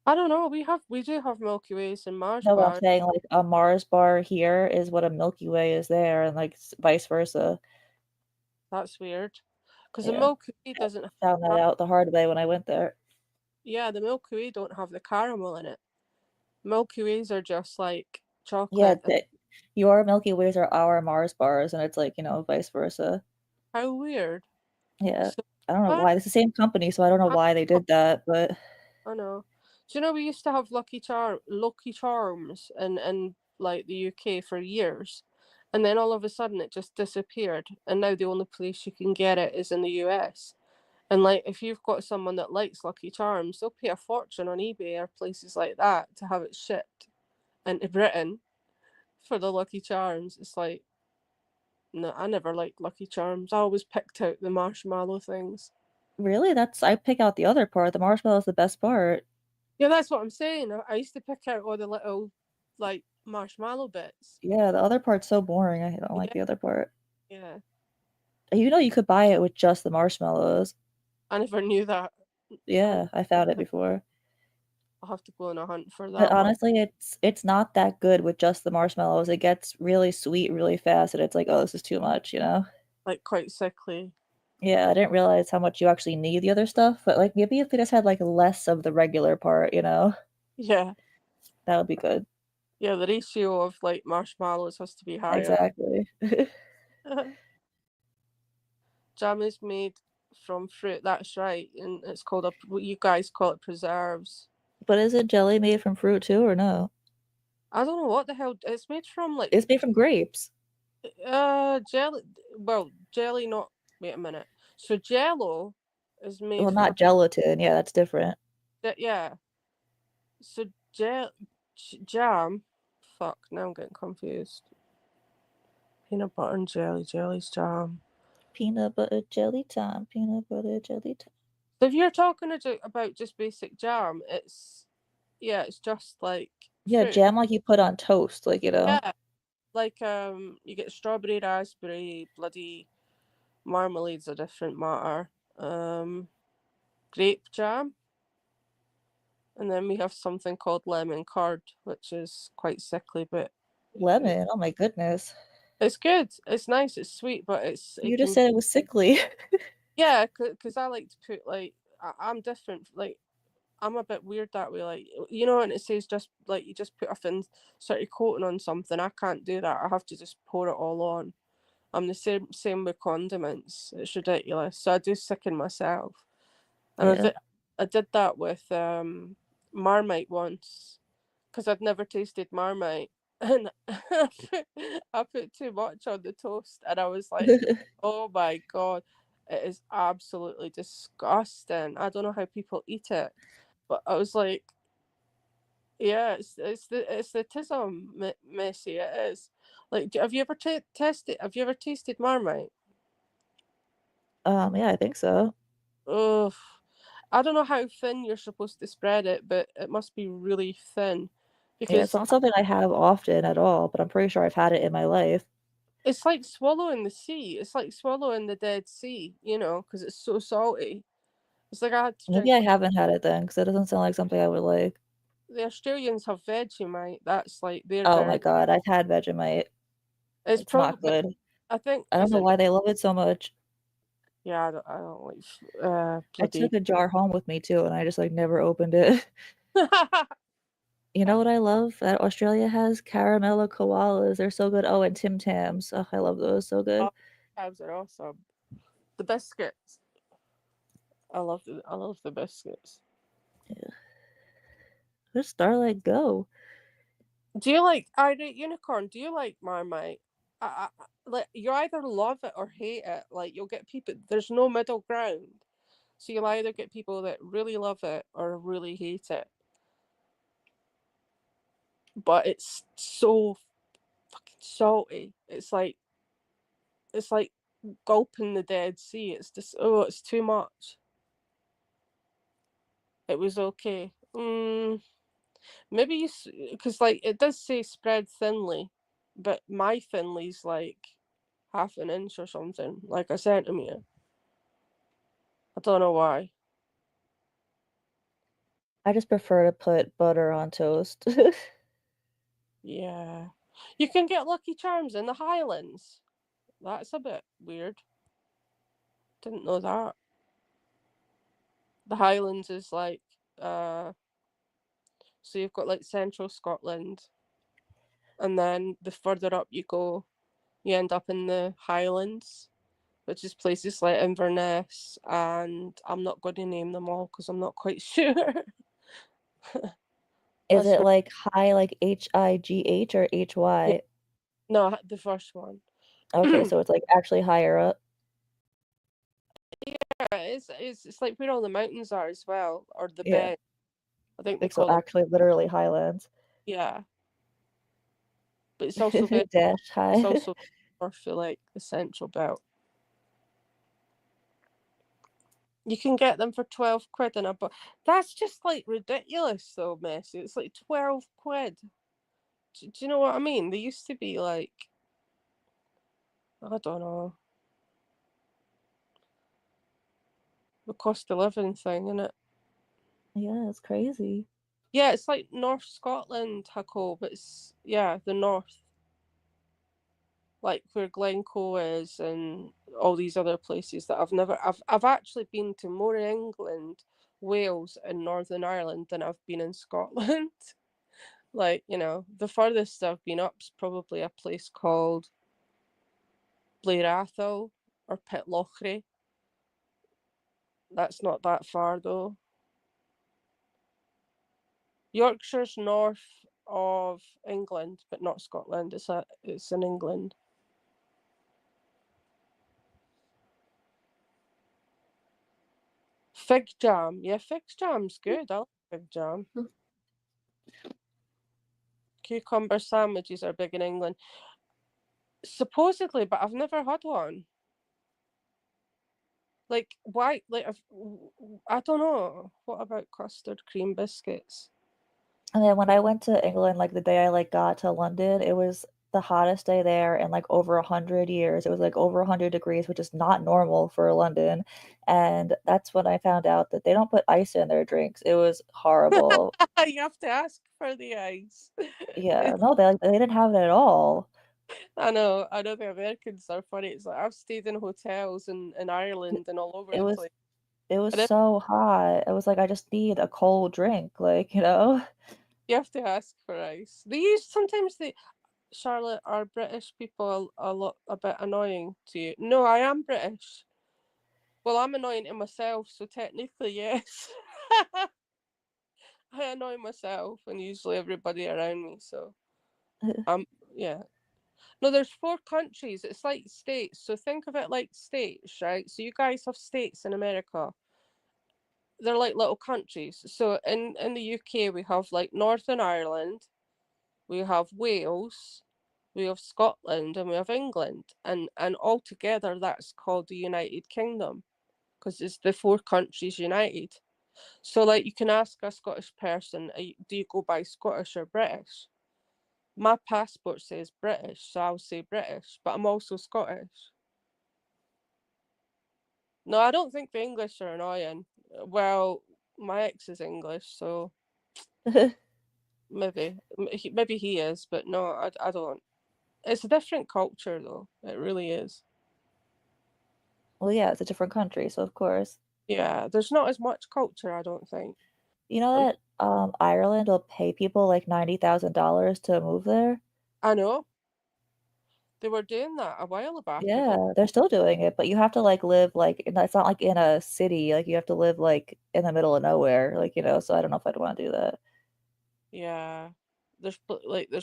I don't know. We do have Milky Ways and Mars No, I'm bars. saying like a Mars bar here is what a Milky Way is there, and like vice versa. That's weird. Because Yeah. the Milky Way doesn't have Found that out the hard way when I went there. Yeah, the Milky Way don't have the caramel in it. Milky Ways are just like Yeah, chocolate. your Milky Ways are our Mars bars, and it's like, vice versa. How weird. Yeah. So I don't know that- why. It's the same company, so I don't know why they did that, but I know. Do you know we used to have Lucky Charms in like the UK for years, and then all of a sudden it just disappeared, and now the only place you can get it is in the US. And like, if you've got someone that likes Lucky Charms, they'll pay a fortune on eBay or places like that to have it shipped into Britain for the Lucky Charms. It's like, no, I never liked Lucky Charms. I always picked out the marshmallow things. really, I pick out the other part. The marshmallow is the best part. Yeah, that's what I'm saying. I used to pick out all the little, like, marshmallow bits. Yeah, the other part's so boring. I don't like the other part. Yeah. You could buy it with just the marshmallows. I never knew that. Yeah, I found it before. I'll have to go on a hunt for that But one. honestly, it's not that good with just the marshmallows. It gets really sweet really fast, and it's like, oh, this is too much, Like, quite sickly. Yeah, I didn't realize how much you actually need the other stuff, but like maybe if they just had like less of the regular part, Yeah. that would be good. Yeah, the ratio of like marshmallows has to be higher. Exactly. Jam is made from fruit, that's right, and it's called what you guys call it preserves. But is it jelly made from fruit too, or no? I don't know what the hell it's made from. Like, it's made from grapes. Jelly. Well, jelly. Not. Wait a minute. So Jello is made. Well, not gelatin. Yeah, that's different. Yeah. So jam. Fuck. Now I'm getting confused. Peanut butter and jelly. Jelly's jam. Peanut butter jelly time. Peanut butter jelly time. So if you're talking about just basic jam, it's just like fruit. Jam like you put on toast, like Yeah, like you get strawberry, raspberry, bloody marmalade's a different matter. Grape jam, and then we have something called lemon curd, which is quite sickly, but lemon. Oh my goodness. It's good. It's nice. It's sweet, but You just said it was sickly. Yeah, because I like to put like I'm different. Like I'm a bit weird that way. Like and it says just like you just put a thin sort of coating on something. I can't do that. I have to just pour it all on. I'm the same with condiments. It's ridiculous. So I do sicken myself. And I did that with Marmite once because I'd never tasted Marmite. And I put too much on the toast, and I was like, "Oh my god, it is absolutely disgusting." I don't know how people eat it, but I was like, "Yeah, it's the tism messy. It is." Like, have you ever tested? Have you ever tasted Marmite? Yeah, I think so. Ugh, I don't know how thin you're supposed to spread it, but it must be really thin. Yeah, it's not something I have often at all, but I'm pretty sure I've had it in my life. It's like swallowing the sea. It's like swallowing the Dead Sea, because it's so salty. It's like I had to Maybe I haven't had it then, because it doesn't sound like something I would like. The Australians have Vegemite. That's like their. Oh my god, I've had Vegemite. It's not good. I think. I don't know why they love it so much. Yeah, I don't like. I took a jar home with me too, and I just like never opened it. You know what I love that Australia has? Caramella koalas. They're so good. Oh, and Tim Tams. Oh, I love those. So good. Tabs are awesome. The biscuits. I love the biscuits. Yeah. Where's Starlight go? Do you like Unicorn? Do you like Marmite? Like you either love it or hate it. Like you'll get people. There's no middle ground. So you'll either get people that really love it or really hate it. But it's so fucking salty. It's like gulping the Dead Sea. It's just it's too much. It was okay. Maybe because like it does say spread thinly, but my thinly's like half an inch or something, like a centimeter. I don't know why. I just prefer to put butter on toast. Yeah. You can get Lucky Charms in the Highlands. That's a bit weird. Didn't know that. The Highlands is like so you've got like central Scotland, and then the further up you go, you end up in the Highlands, which is places like Inverness, and I'm not going to name them all because I'm not quite sure. Is it like high, like HIGH or HY? Yeah. No, the first one. Okay, so it's like actually higher up. Yeah, it's like where all the mountains are as well, or the Yeah. bed. I think they Like, so call it. actually literally highlands. Yeah. But it's also very Dash high. It's also north of like the central belt. You can get them for 12 quid in a book. That's just like ridiculous though, Messi. It's like 12 quid. Do you know what I mean? They used to be like, I don't know, the cost of living thing, innit? Yeah, it's crazy. Yeah, it's like North Scotland, Huckle, but it's, yeah, the north. Like where Glencoe is and all these other places that I've actually been to more in England, Wales and Northern Ireland than I've been in Scotland. Like, you know, the furthest I've been up is probably a place called Blair Athol or Pitlochry. That's not that far though. Yorkshire's north of England, but not Scotland. It's in England. Fig jam. Yeah, fig jam's good. I like fig jam. Cucumber sandwiches are big in England. Supposedly, but I've never had one. Like, why? Like, I don't know. What about custard cream biscuits? And then when I went to England, like the day I like got to London, it was the hottest day there in like over 100 years. It was like over 100 degrees, which is not normal for London. And that's when I found out that they don't put ice in their drinks. It was horrible. You have to ask for the ice. Yeah, no, they didn't have it at all. I know the Americans are funny. It's like I've stayed in hotels in Ireland and all over the place. It was so hot. It was like I just need a cold drink, like, you know. You have to ask for ice. Charlotte, are British people a bit annoying to you? No, I am British. Well, I'm annoying to myself, so technically yes. I annoy myself and usually everybody around me, so yeah. No, there's 4 countries. It's like states. So think of it like states, right? So you guys have states in America. They're like little countries. So in the UK we have like Northern Ireland, we have Wales, we have Scotland, and we have England, and all together that's called the United Kingdom, because it's the 4 countries united. So like you can ask a Scottish person, do you go by Scottish or British? My passport says British, so I'll say British, but I'm also Scottish. No, I don't think the English are annoying. Well, my ex is English, so maybe he is, but no, I don't. It's a different culture, though. It really is. Well, yeah, it's a different country, so of course. Yeah, there's not as much culture, I don't think. You know that Ireland will pay people like $90,000 to move there. I know. They were doing that a while back ago. Yeah, they're still doing it, but you have to like live like it's not like in a city. Like you have to live like in the middle of nowhere. Like so I don't know if I'd want to do that. Yeah, there's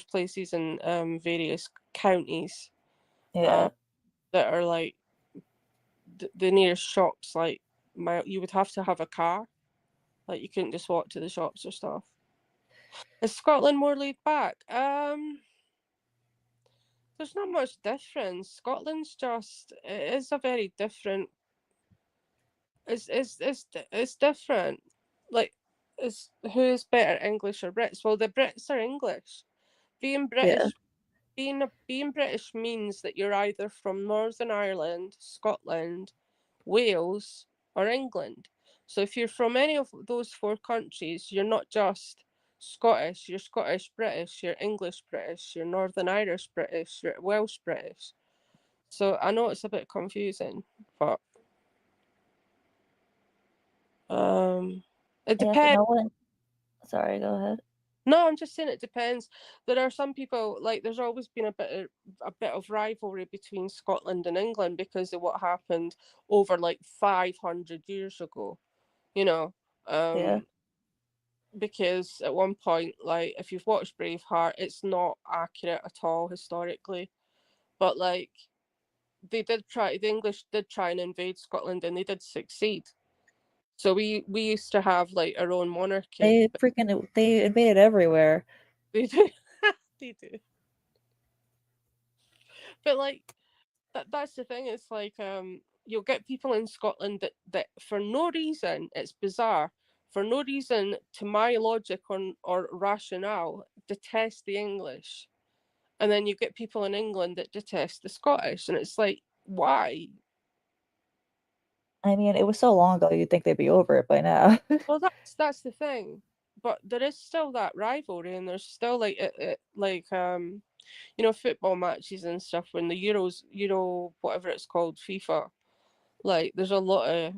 places in various counties Yeah. that are like the nearest shops. Like you would have to have a car. Like you couldn't just walk to the shops or stuff. Is Scotland more laid back? There's not much difference. Scotland's just it is a very different. It's different. Like who's better, English or Brits? Well, the Brits are English. Being British, being British means that you're either from Northern Ireland, Scotland, Wales, or England. So if you're from any of those 4 countries, you're not just Scottish, you're Scottish British, you're English British, you're Northern Irish British, you're Welsh British. So I know it's a bit confusing, but it Yeah, but depends. no one. Sorry, go ahead. No, I'm just saying it depends. There are some people like there's always been a bit of rivalry between Scotland and England because of what happened over like 500 years ago. Yeah. Because at one point, like if you've watched Braveheart, it's not accurate at all historically, but like the English did try and invade Scotland and they did succeed. So we used to have like our own monarchy. They invaded everywhere. They do. They do. But like that's the thing, it's like you'll get people in Scotland that for no reason, it's bizarre, for no reason to my logic or rationale, detest the English. And then you get people in England that detest the Scottish, and it's like, why? I mean, it was so long ago, you'd think they'd be over it by now. Well, that's the thing. But there is still that rivalry, and there's still like football matches and stuff when the Euro whatever it's called, FIFA. Like there's a lot of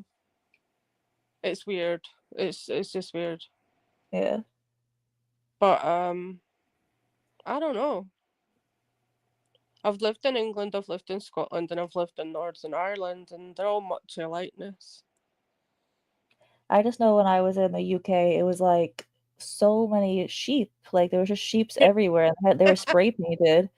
it's weird. It's just weird. Yeah. But I don't know. I've lived in England, I've lived in Scotland, and I've lived in Northern Ireland, and they're all much alikeness. I just know when I was in the UK, it was like so many sheep. Like there was just sheeps everywhere, and they were spray painted.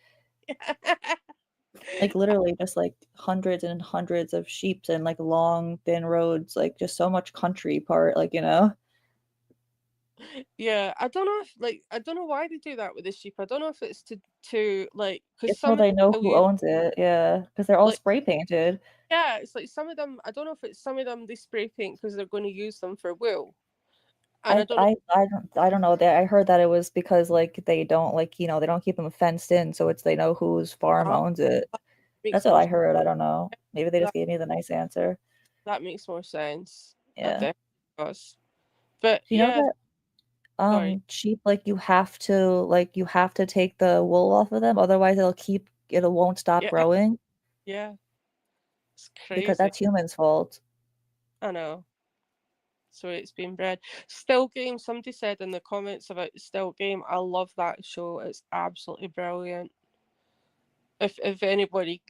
Like literally just like hundreds and hundreds of sheeps and like long thin roads, like just so much country part, like Yeah, I don't know why they do that with the sheep. I don't know if it's to like because it's so some they know who owns it. Yeah, because they're all like spray painted. yeah, it's like some of them. I don't know if it's some of them they spray paint because they're going to use them for wool. And I don't know that I heard that it was because like they don't they don't keep them fenced in, so it's they know whose farm owns it. That's what I heard. I don't know. Maybe they just gave me the nice answer. That makes more sense. Yeah. That does. But Do you know that sheep you have to take the wool off of them, otherwise it won't stop growing. Yeah. It's crazy. Because that's humans' fault. I know. So it's been bred. Still Game, somebody said in the comments about Still Game, I love that show. It's absolutely brilliant. If anybody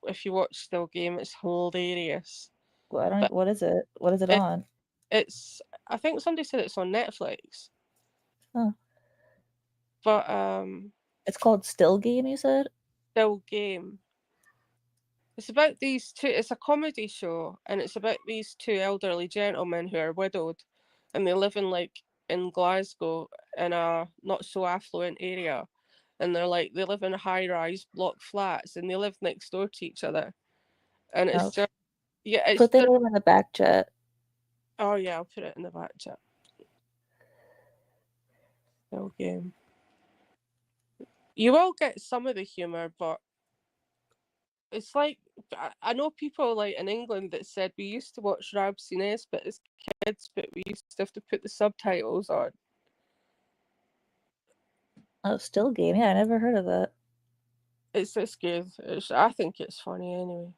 if you watch Still Game, it's hilarious. Well, what is it? What is it on? It's I think somebody said it's on Netflix. Oh. But it's called Still Game, you said? Still Game. It's about these two, it's a comedy show, and it's about these 2 elderly gentlemen who are widowed, and they live in Glasgow in a not so affluent area, and they live in high-rise block flats, and they live next door to each other, and it's just put their name in the back chat. Oh yeah, I'll put it in the back chat. Still Game. You will get some of the humor, but it's like I know people in England that said we used to watch Rabsy Nesbitt as kids, but we used to have to put the subtitles on. Oh, Still Game. Yeah, I never heard of that. It's good. I think it's funny anyway.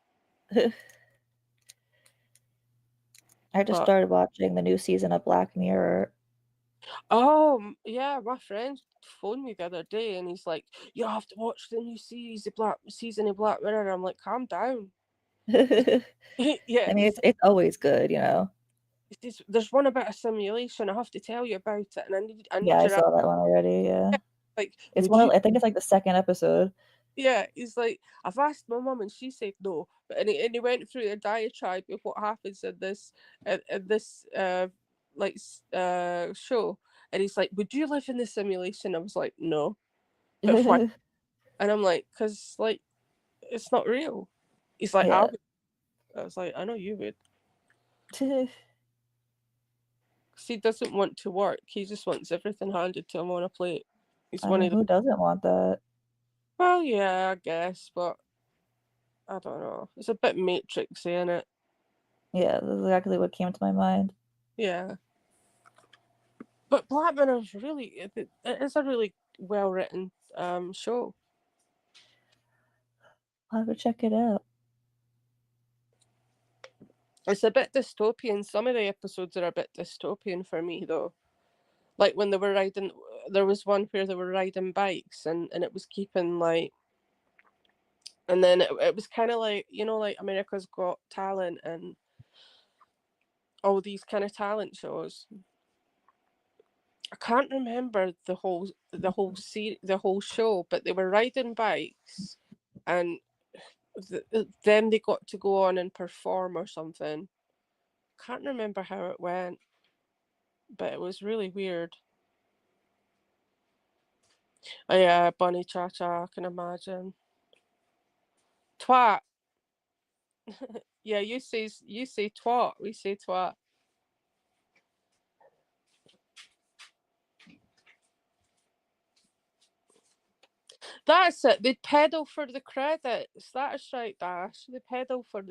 I just started watching the new season of Black Mirror. Oh, yeah, my friend phoned me the other day and he's like, you have to watch the new series, the season of Black Mirror. I'm like, calm down. Yeah. I mean, it's always good, you know. There's one about a simulation. I have to tell you about it, and I need Yeah, I your saw that one already. Yeah, like it's would one. you I think it's like the second episode. Yeah, he's like, I've asked my mum and she said no. But and he went through a diatribe of what happens in this show. And he's like, would you live in the simulation? I was like, no. But why? And I'm like, because like it's not real. He's like, Yeah. I was like, I know you would. He doesn't want to work. He just wants everything handed to him on a plate. He's I one mean, of the who doesn't want that? Well, yeah, I guess, but I don't know. It's a bit Matrixy, isn't it? Yeah, that's exactly what came to my mind. Yeah. But Black Mirror is it is a really well written show. I'll have to check it out. It's a bit dystopian. Some of the episodes are a bit dystopian for me, though. Like when they were riding, there was one where they were riding bikes and it was keeping like, and then it was kind of like, you know, like America's Got Talent and all these kind of talent shows. I can't remember the whole show, but they were riding bikes, and then they got to go on and perform or something. Can't remember how it went, but it was really weird. Oh yeah, Bunny Cha Cha, I can imagine. Twat. Yeah, you say twat. We say twat. That's it. They pedal for the credits. That's right, Dash. They pedal for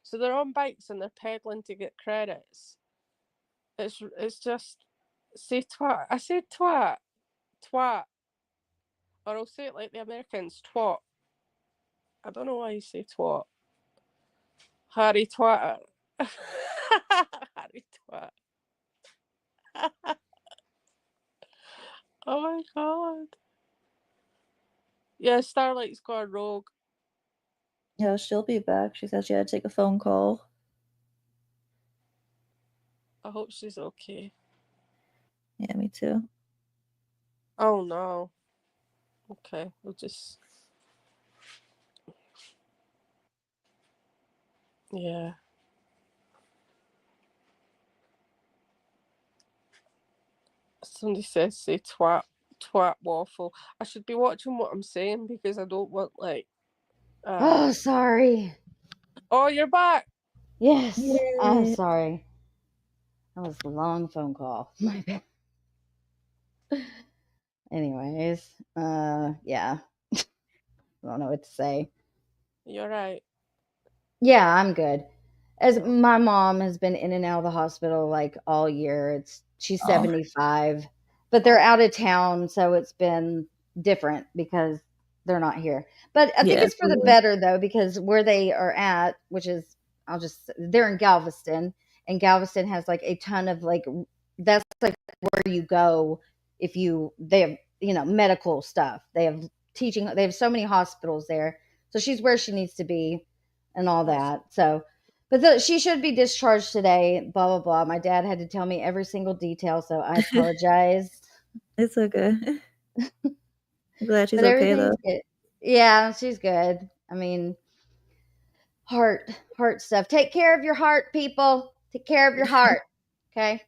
so they're on bikes and they're pedaling to get credits. It's just say twat. I say twat. Twat. Or I'll say it like the Americans, twat. I don't know why you say twat. Harry Twatter. Harry Twat. Oh my god. Yeah, Starlight's gone rogue. Yeah, she'll be back. She said she had to take a phone call. I hope she's okay. Yeah, me too. Oh no. Okay, we'll just... Yeah. Somebody says say twat waffle. I should be watching what I'm saying because I don't want like... Oh, sorry. Oh, you're back! Yes. I'm Yay. sorry. That was a long phone call. My bad. Anyways, yeah. I don't know what to say. You're right. Yeah, I'm good. As my mom has been in and out of the hospital like all year. She's 75, but they're out of town, so it's been different because they're not here. But I think it's for the better though, because where they are at, which is they're in Galveston, and Galveston has like a ton of like, that's like where you go if they have, you know, medical stuff. They have teaching, they have so many hospitals there. So she's where she needs to be and all that. So, but she should be discharged today, blah, blah, blah. My dad had to tell me every single detail, so I apologize. It's okay. I'm glad she's okay, though. Good. Yeah, she's good. I mean, heart stuff. Take care of your heart, people. Take care of your heart. Okay?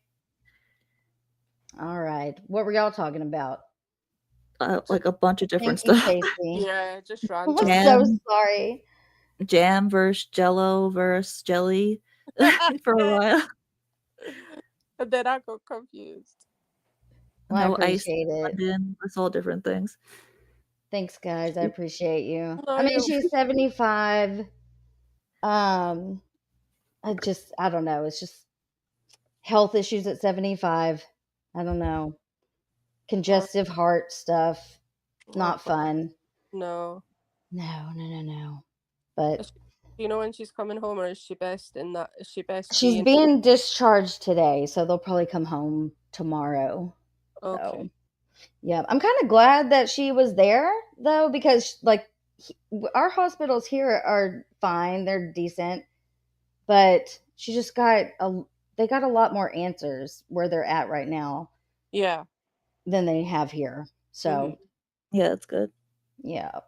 All right. What were y'all talking about? Like a bunch of different stuff. Yeah, just random. I'm so sorry. Jam versus Jello versus jelly for a while. And then I got confused. Well, I appreciate it. It's all different things. Thanks, guys. I appreciate you. No, I mean, she's 75. I don't know. It's just health issues at 75. I don't know. Congestive heart stuff. Not fun. No. But do you know when she's coming home, or is she best in that? Is she best? She's being discharged today, so they'll probably come home tomorrow. So, Okay. yeah, I'm kind of glad that she was there though, because like our hospitals here are fine, they're decent, but she just they got a lot more answers where they're at right now Yeah. than they have here. So, Yeah, that's good. yeah.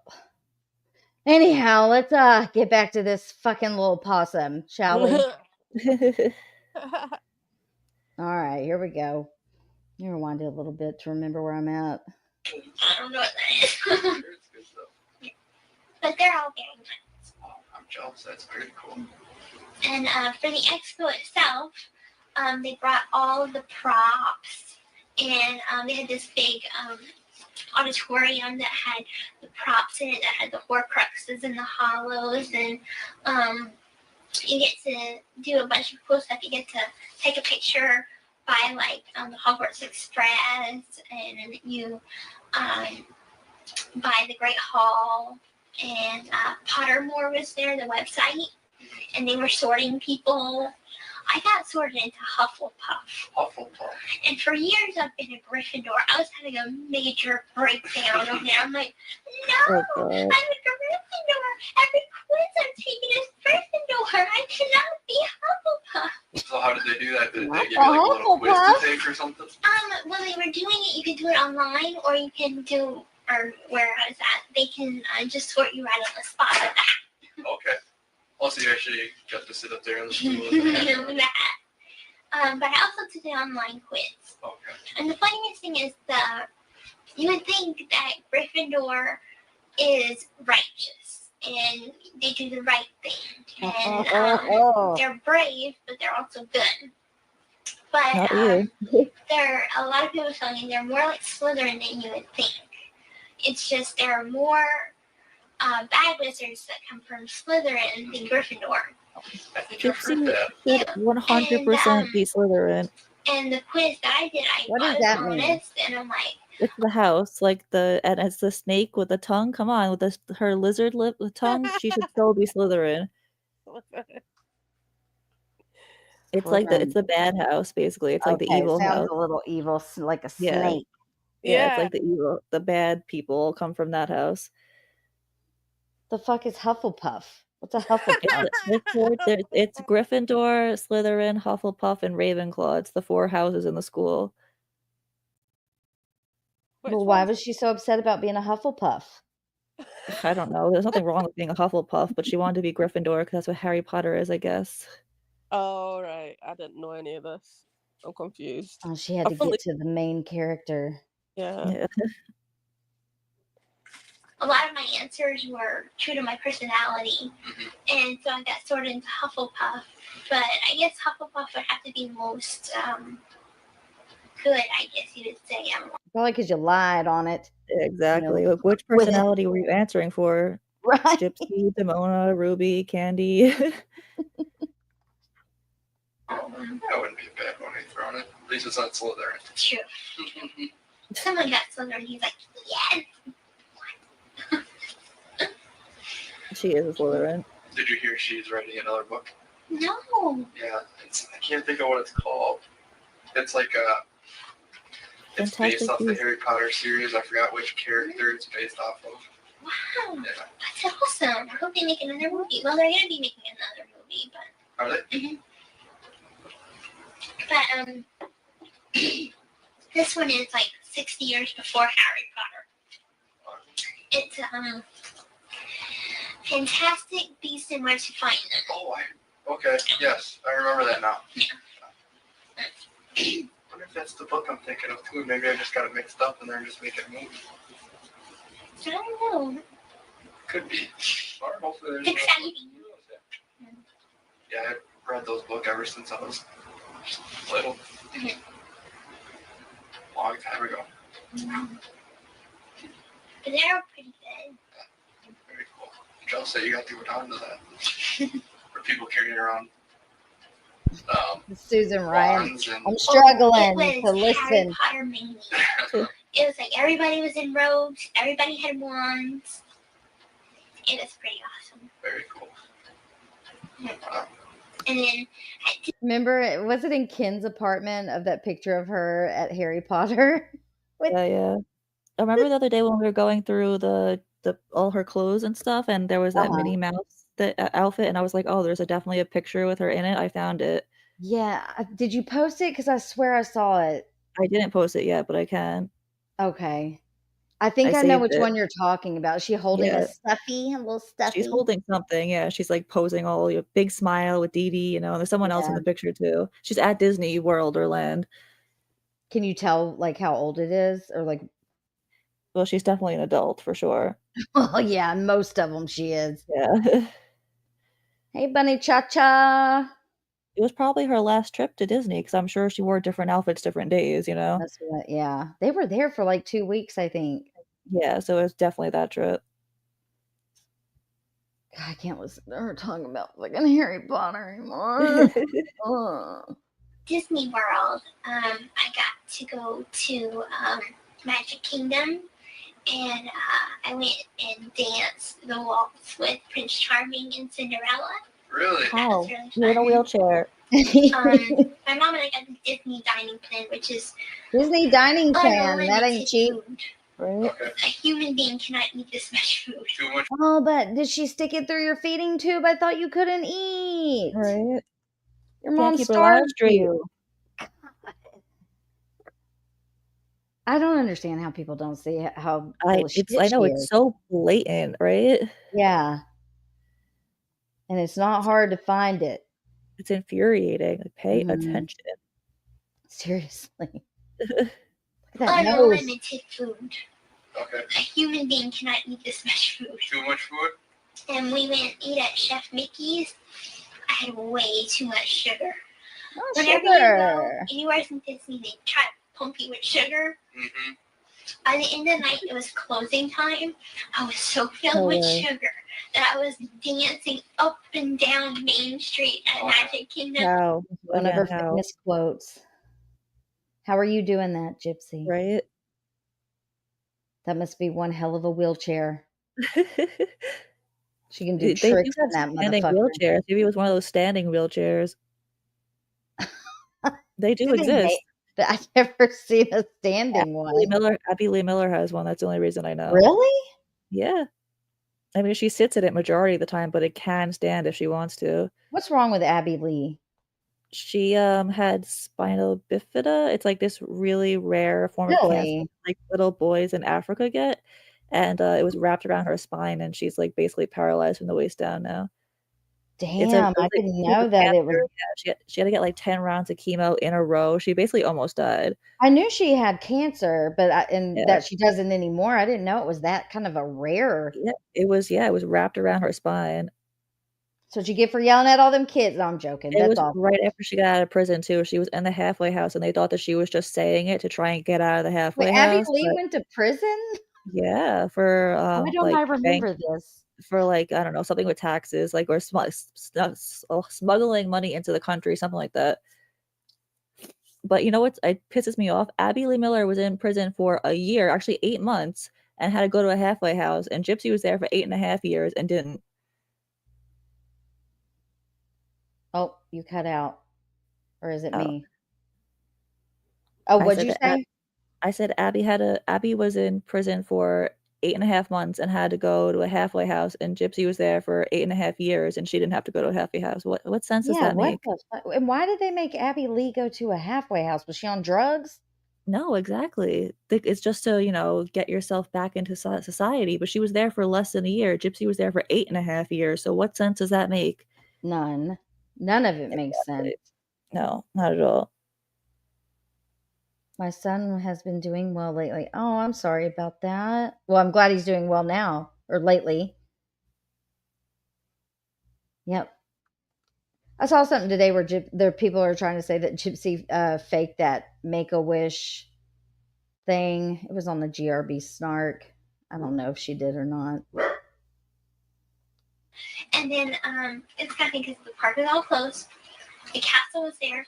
Anyhow, let's get back to this fucking little possum, shall we? All right, here we go. Let me rewind it a little bit to remember where I'm at. I don't know what that is. But they're all very nice. Oh, I'm jealous. That's very cool. And for the expo itself, they brought all of the props, and they had this big auditorium that had the props in it, that had the Horcruxes and the hollows, and you get to do a bunch of cool stuff. You get to take a picture by like the Hogwarts Express, and then you by the Great Hall, and Pottermore was there, the website, and they were sorting people. I got sorted into Hufflepuff. Hufflepuff. And for years I've been a Gryffindor. I was having a major breakdown over there. I'm like, no, I'm a Gryffindor. Every quiz I'm taking is Gryffindor. I cannot be Hufflepuff. So how did they do that? Did they give you like a little quiz to take or something? When they were doing it, you can do it online, or you can do, or where I was at, they can just sort you right on the spot like that. Okay. Also, you actually got to sit up there in the stool. But I also did an online quiz. Okay. And the funniest thing is you would think that Gryffindor is righteous and they do the right thing. And they're brave, but they're also good. But Not you. there are a lot of people telling me they're more like Slytherin than you would think. It's just there are more bad wizards that come from Slytherin than Gryffindor. I think I've heard Gypsy that. should 100% be Slytherin. And the quiz that I did, I What does was that mean? honest, and I'm like, It's the house, like and it's the snake with the tongue. Come on, with her lizard lip with tongue, she should still be Slytherin. It's like it's the bad house, basically. It's like the evil sounds house. a little evil, like a Yeah. snake. Yeah, it's like the bad people come from that house. The fuck is Hufflepuff? What's a Hufflepuff? It's Gryffindor, Slytherin, Hufflepuff, and Ravenclaw. It's the 4 houses in the school. Well, why was she so upset about being a Hufflepuff? I don't know. There's nothing wrong with being a Hufflepuff, but she wanted to be Gryffindor because that's what Harry Potter is, I guess. Oh, right. I didn't know any of this. I'm confused. Oh, she had to get to the main character. Yeah. a lot of my answers were true to my personality. And so I got sorted into Hufflepuff. But I guess Hufflepuff would have to be most good, I guess you would say. Probably because you lied on it. Exactly. Which personality were you answering for? Right. Gypsy, Demona, Ruby, Candy. That wouldn't be a bad one to throw in it. At least it's not Slytherin. True. Someone got Slytherin, he's like, yes! She is a Slytherin. Did you hear she's writing another book? No. Yeah, I can't think of what it's called. It's like it's based off the Harry Potter series. I forgot which character it's based off of. Wow. Yeah. That's awesome. I hope they make another movie. Well, they're going to be making another movie, but... Are they? Mm-hmm. But, this one is like 60 years before Harry Potter. It's, Fantastic Beasts and Where to Find Them. Oh, okay. Yes, I remember that now. I wonder if that's the book I'm thinking of too. Maybe I just got it mixed up and they're just making a movie. I don't know. Could be. Or hopefully there's Exciting. Yeah, I've read those books ever since I was little. Long time ago. But they're pretty good. Very cool. Jealous that you got to go down to that. For people carrying around Susan Ryan. and I'm struggling It to was listen. Harry Potter mania. It was like everybody was in robes, everybody had wands. It was pretty awesome. Very cool. And then Remember, was it in Ken's apartment of that picture of her at Harry Potter? Yeah. I remember the other day when we were going through the all her clothes and stuff, and there was that Uh-huh. Minnie Mouse outfit, and I was like, oh, there's definitely a picture with her in it. I found it. Yeah. Did you post it? Because I swear I saw it. I didn't post it yet, but I can. Okay. I think I I know saved which it. one you're talking about. Is she holding a Yeah. stuffy, a little stuffy? She's holding something, yeah. She's like posing all big smile with Dee Dee, and there's someone else in Yeah. the picture too. She's at Disney World or Land. Can you tell like how old it is, or like? Well, she's definitely an adult for sure. Well, yeah, most of them she is. Yeah. Hey, Bunny Cha Cha. It was probably her last trip to Disney because I'm sure she wore different outfits different days, That's what, yeah. They were there for like 2 weeks, I think. Yeah, so it was definitely that trip. God, I can't listen to her talking about fucking Harry Potter anymore. Disney World, I got to go to Magic Kingdom, and I went and danced the waltz with Prince Charming and Cinderella. Really? How? Really You're in a wheelchair. My mom and I got the Disney dining plan, which is Disney dining plan. That ain't unlimited cheap. food. Right? A human being cannot eat this much food. Too much. Oh, but did she stick it through your feeding tube? I thought you couldn't eat. Right. Your Can't mom keep her life starved straight. you. I don't understand how people don't see how full of shit I know she it's is. so blatant, right? Yeah. And it's not hard to find it. It's infuriating. Like, pay Mhm. attention. Seriously. Look at that nose. Unlimited food. Okay. A human being cannot eat this much food. Too much food? And we went and eat at Chef Mickey's. I had way too much sugar. Oh, Whenever you go sugar. anywhere in Disney, they try to pump you with sugar. Mm-hmm. By the end of the night, it was closing time. I was so filled with Totally. sugar that I was dancing up and down Main Street at Magic Kingdom. How? One of Again, her how? famous quotes. How are you doing that, Gypsy? Right? That must be one hell of a wheelchair. She can do They do tricks in have that standing motherfucker. wheelchairs. Maybe it was one of those standing wheelchairs. They do Do they exist. make- But I've never seen a standing one. Abby Lee Miller has one. That's the only reason I know. Really? Yeah. I mean, she sits in it majority of the time, but it can stand if she wants to. What's wrong with Abby Lee? She had spinal bifida. It's like this really rare form of cancer Really? like little boys in Africa get. And it was wrapped around her spine, and she's like basically paralyzed from the waist down now. It's a Damn, I really didn't cool know that it was. cancer. Yeah, she had to get like 10 rounds of chemo in a row. She basically almost died. I knew she had cancer, but Yeah. that she doesn't anymore. I didn't know it was that kind of a rare. Yeah, it was wrapped around her spine. So what you get for yelling at all them kids? No, I'm joking. It That's was awful. right after she got out of prison too. She was in the halfway house, and they thought that she was just saying it to try and get out of the halfway Wait, Abby house. Lee but went to prison? yeah, for Why don't like I remember this? for like I don't know, something with taxes, like or smuggling money into the country, something like that. But you know what? It pisses me off. Abby Lee Miller was in prison for a year, actually 8 months, and had to go to a halfway house. And Gypsy was there for 8.5 years and didn't. Oh, you cut out. Or is it Oh. me? Oh, I what'd said you that say? I said Abby was in prison for 8.5 months and had to go to a halfway house, and Gypsy was there for 8.5 years, and she didn't have to go to a halfway house. What sense does Yeah, that what make? the fuck? And why did they make Abby Lee go to a halfway house? Was she on drugs? No, exactly. It's just to get yourself back into society. But she was there for less than a year. Gypsy was there for 8.5 years. So what sense does that make? None. None of it makes sense. No, not at all. My son has been doing well lately. Oh, I'm sorry about that. Well, I'm glad he's doing well now or lately. Yep. I saw something today where there people are trying to say that Gypsy faked that Make-A-Wish thing. It was on the GRB Snark. I don't know if she did or not. And then it's kind of because the park was all closed. The castle was there.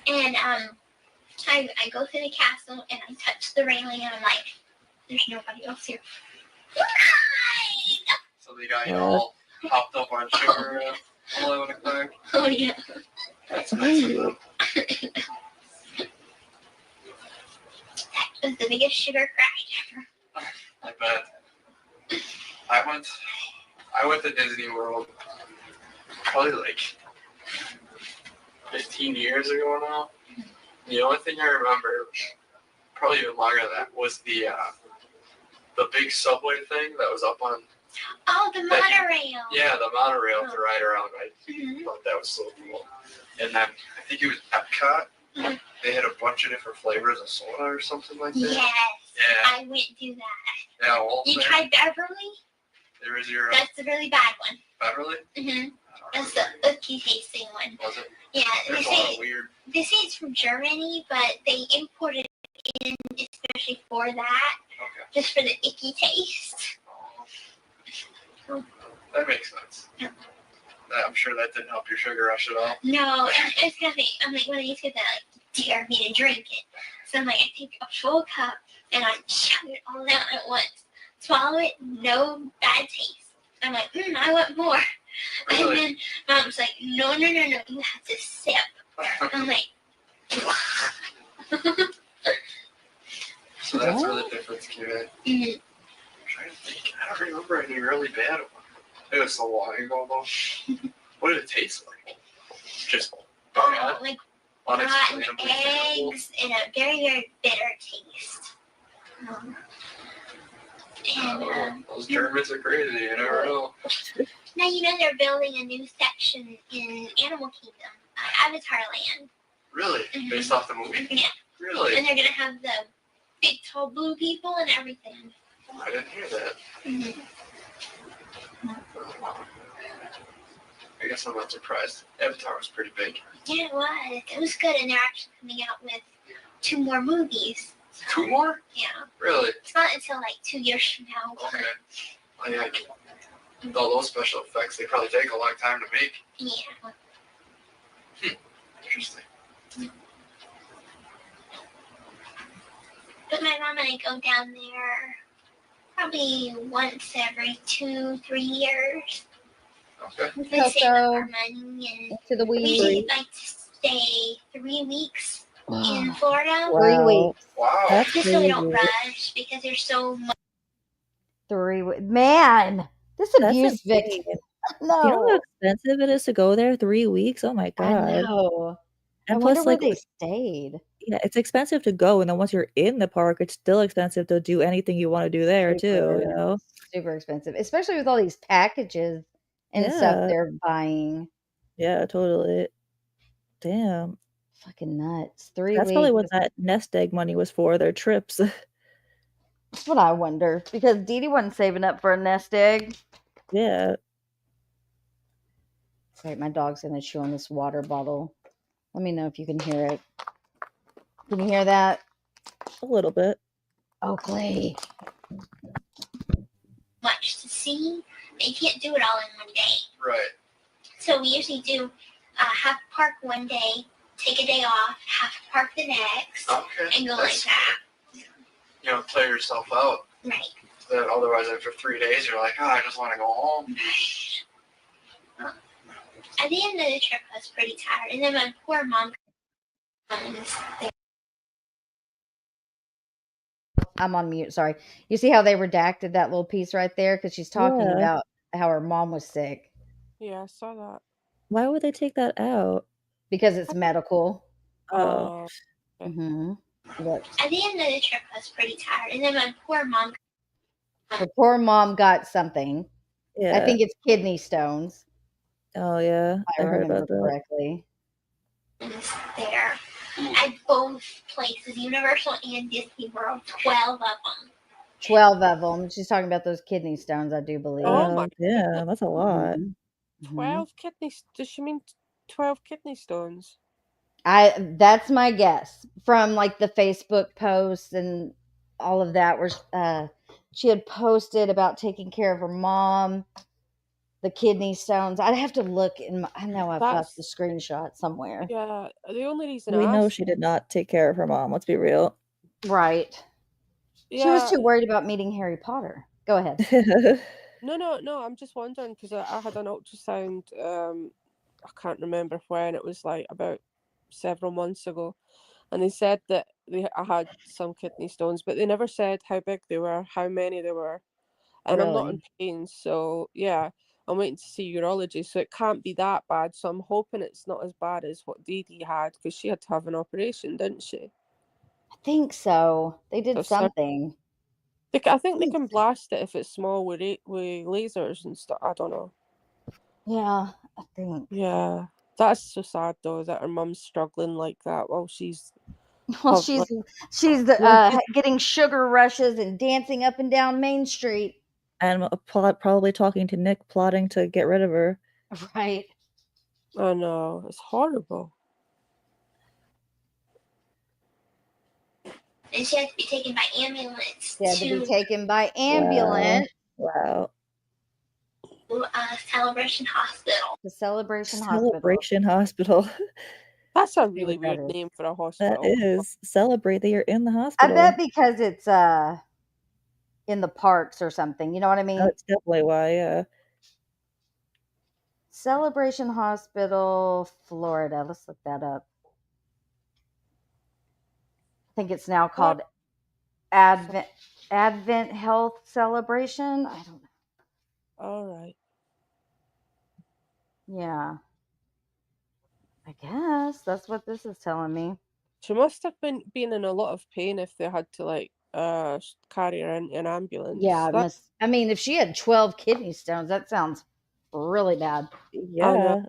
And I go through the castle and I touch the railing and I'm like, there's nobody else here. So they got you all hopped up on sugar all over the car. Oh yeah. That's nice of them. was the biggest sugar crash ever. I bet. I went to Disney World probably like 15 years ago now. The only thing I remember, probably even longer than that, was the big subway thing that was up on. Oh, the monorail. Yeah, the monorail to ride around. I thought that was so cool. And then I think it was Epcot. They had a bunch of different flavors of soda or something like that. Yes. Yeah. I went to that. Yeah. Well, You tried Beverly? There is your. That's the really bad one. Beverly. That's the icky tasting one. Was it? Yeah. There's a lot of weird. They say it's from Germany, but they imported it in especially for that, just for the icky taste. That makes sense. Yeah. I'm sure that didn't help your sugar rush at all. No, it's gonna be. I'm like, when these kids that like dare me to drink it, so I'm like, I take a full cup and I chug it all down at once. Swallow it, no bad taste. I'm like, I want more. Really? And then Mom's like, no, you have to sip. I'm like, So that's where the difference came in. I'm trying to think. I don't remember any really bad one. It was so long ago though. What did it taste like? Just bad? like Unexplainably rotten terrible. eggs and a very, very bitter taste. Those Germans are crazy. You never know. Now you know they're building a new section in Animal Kingdom, Avatar Land. Really? Based off the movie? Yeah. Really? And they're gonna have the big, tall, blue people and everything. I didn't hear that. I guess I'm not surprised. Avatar was pretty big. Yeah, it was. It was good, and they're actually coming out with 2 more movies. 2 more? Yeah. Really? It's not until like 2 years from now. Okay. Well, yeah, with all those special effects, they probably take a long time to make. Yeah. Interesting. But my mom and I go down there probably once every 2-3 years. Okay. We save up our money and to the we week. usually like to stay 3 weeks in Florida. 3 weeks. Wow. That's Just so we don't crazy. rush because there's so much. 3 weeks. Man, this abuse victim. No. Do you know how expensive it is to go there? 3 weeks? Oh my I god. know. And I plus, wonder where like, they stayed. yeah, it's expensive to go, and then once you're in the park, it's still expensive to do anything you want to do there too. You know? Super expensive, especially with all these packages and stuff Yeah. they're buying. Yeah, totally. Damn. Fucking nuts. 3 That's weeks. probably what that nest egg money was for, their trips. That's what I wonder. Because Dee Dee wasn't saving up for a nest egg. Yeah. Wait, my dog's gonna chew on this water bottle. Let me know if you can hear it. Can you hear that? A little bit. Oakley. Much to see. You can't do it all in one day. Right. So we usually do half park one day, take a day off, half park the next, Okay. and go like that. You know, play yourself out. Right. Then otherwise, after 3 days, you're like, I just want to go home. At the end of the trip, I was pretty tired. And then my poor mom comes there. I'm on mute. Sorry. You see how they redacted that little piece right there? Because she's talking Yeah. about how her mom was sick. Yeah, I saw that. Why would they take that out? Because it's medical. Oh. Mm-hmm. Look, At the end of the trip, I was pretty tired. And then my poor mom her poor mom got something. Yeah. I think it's kidney stones. Oh yeah. If I I heard remember about that. correctly. comes there at both places, Universal and Disney World. 12 of them. 12 of them. She's talking about those kidney stones, I do believe. Oh my Yeah, that's a lot. Mhm. 12 kidneys. Does she mean 12 kidney stones? That's my guess from like the Facebook posts and all of that where she had posted about taking care of her mom, the kidney stones. I'd have to look I know I've got the screenshot somewhere. Yeah, the only reason We I know asked, she did not take care of her mom. Let's be real. Right. yeah, She was too worried about meeting Harry Potter. Go ahead. No. I'm just wondering because I had an ultrasound. I can't remember when. It was like about several months ago, and they said that I had some kidney stones, but they never said how big they were, how many there were. And I'm not in Really? pain, so yeah, I'm waiting to see urology, so it can't be that bad. So I'm hoping it's not as bad as what Dee Dee had, because she had to have an operation, didn't she? I think so. They did So something. I think they can blast it if it's small with lasers and stuff. I don't know. Yeah, I think. Yeah, that's so sad though that her mum's struggling like that while she's Well, have, like, she's well, she's- getting sugar rushes and dancing up and down Main Street. And probably talking to Nick, plotting to get rid of her. Right. I know, it's horrible. And she had to be taken by ambulance She had to be taken by ambulance. Wow. to Celebration Hospital. The Celebration Hospital. Celebration Hospital. That's a See really what that weird is. name for a hospital. That is. Celebrate that you're in the I hospital. bet because it's in the parks or something. You know what I mean? That's definitely why, yeah. Celebration Hospital, Florida. Let's look that up. I think it's now called Advent Health Celebration. I don't know. All right. Yeah. I guess that's what this is telling me. She must have been in a lot of pain if they had to like carry her in an ambulance. Yeah, it must. I mean, if she had 12 kidney stones, that sounds really bad. Yeah.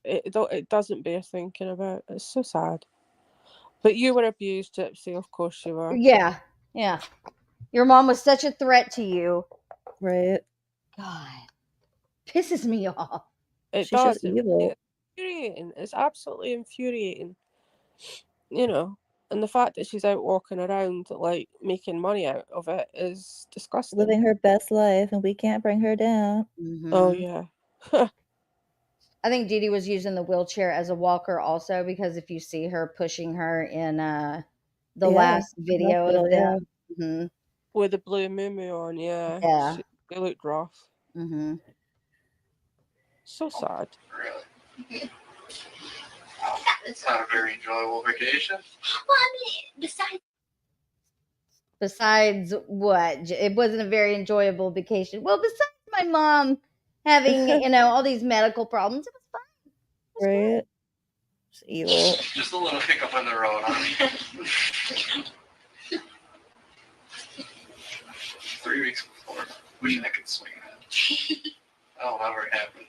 It doesn't bear thinking about. It's so sad. But you were abused, Gypsy. Of course you were. Yeah, yeah. Your mom was such a threat to you. Right. God, pisses me off. It She's does. just evil. It's infuriating. It's absolutely infuriating. You know, and the fact that she's out walking around like making money out of it is disgusting. Living her best life, and we can't bring her down. Oh yeah. I think Dee Dee was using the wheelchair as a walker also, because if you see her pushing her in the last video of them. Mm-hmm. With the blue moo on, yeah. Yeah. They looked rough. Mm-hmm. So sad. Really? It's not a very enjoyable vacation. Well, I mean, Besides what? It wasn't a very enjoyable vacation. Well, besides my mom having, all these medical problems, it was fun. Right? It's evil. Just a little hiccup on the road, huh? 3 weeks before. Wishing I could swing that. That'll never happen.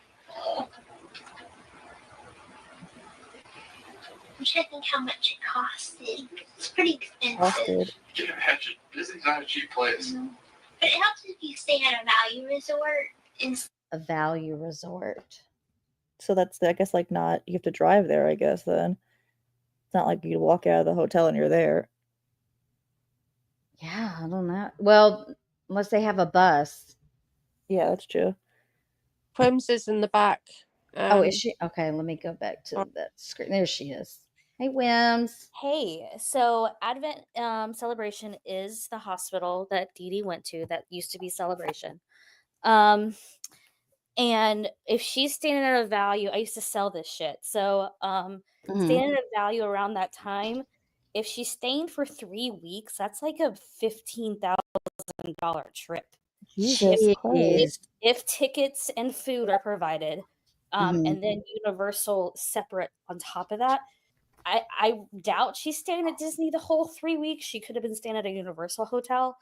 I'm trying to think how much it costed. It's pretty expensive. Can you imagine? Disney's not a cheap place. But it helps if you stay at a value resort. A value resort. So that's, I guess, like not, you have to drive there, I guess, then. It's not like you walk out of the hotel and you're there. Yeah, I don't know. Well, unless they have a bus. Yeah, that's true. Quims is in the back. Oh, is she? Okay, let me go back to that screen. There she is. Hey, Wims. Hey, so Advent Celebration is the hospital that Dee Dee went to that used to be Celebration. And if she's standing at a value, I used to sell this shit. So standing at a value around that time, if she's staying for 3 weeks, that's like a $15,000 trip. If tickets and food are provided, and then Universal separate on top of that. I doubt she's staying at Disney the whole 3 weeks. She could have been staying at a Universal hotel.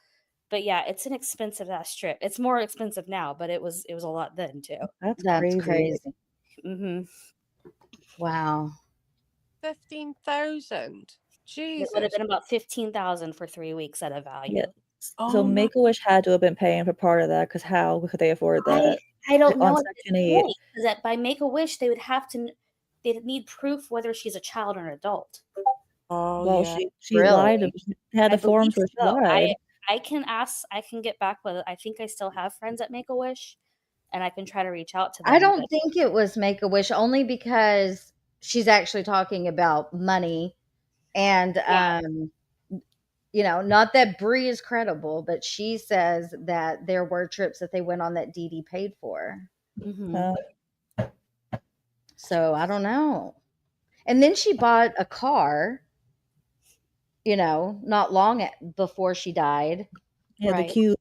But yeah, it's an expensive ass trip. It's more expensive now, but it was a lot then too. That's crazy. Mm-hmm. Wow. 15,000. Jesus. It would have been about 15,000 for 3 weeks at a value. Yeah. So Make-A-Wish had to have been paying for part of that, because how could they afford that? I don't know. On Section 8. That by Make-A-Wish, they'd need proof whether she's a child or an adult. Oh, well, yeah. she lied. She had the forms where she lied. I can get back with it. I think I still have friends at Make-A-Wish, and I can try to reach out to them. I don't think it was Make-A-Wish, only because she's actually talking about money. And, not that Bree is credible, but she says that there were trips that they went on that Dee Dee paid for. Mm-hmm. So I don't know. And then she bought a car not long before she died. Yeah, Right. the cube.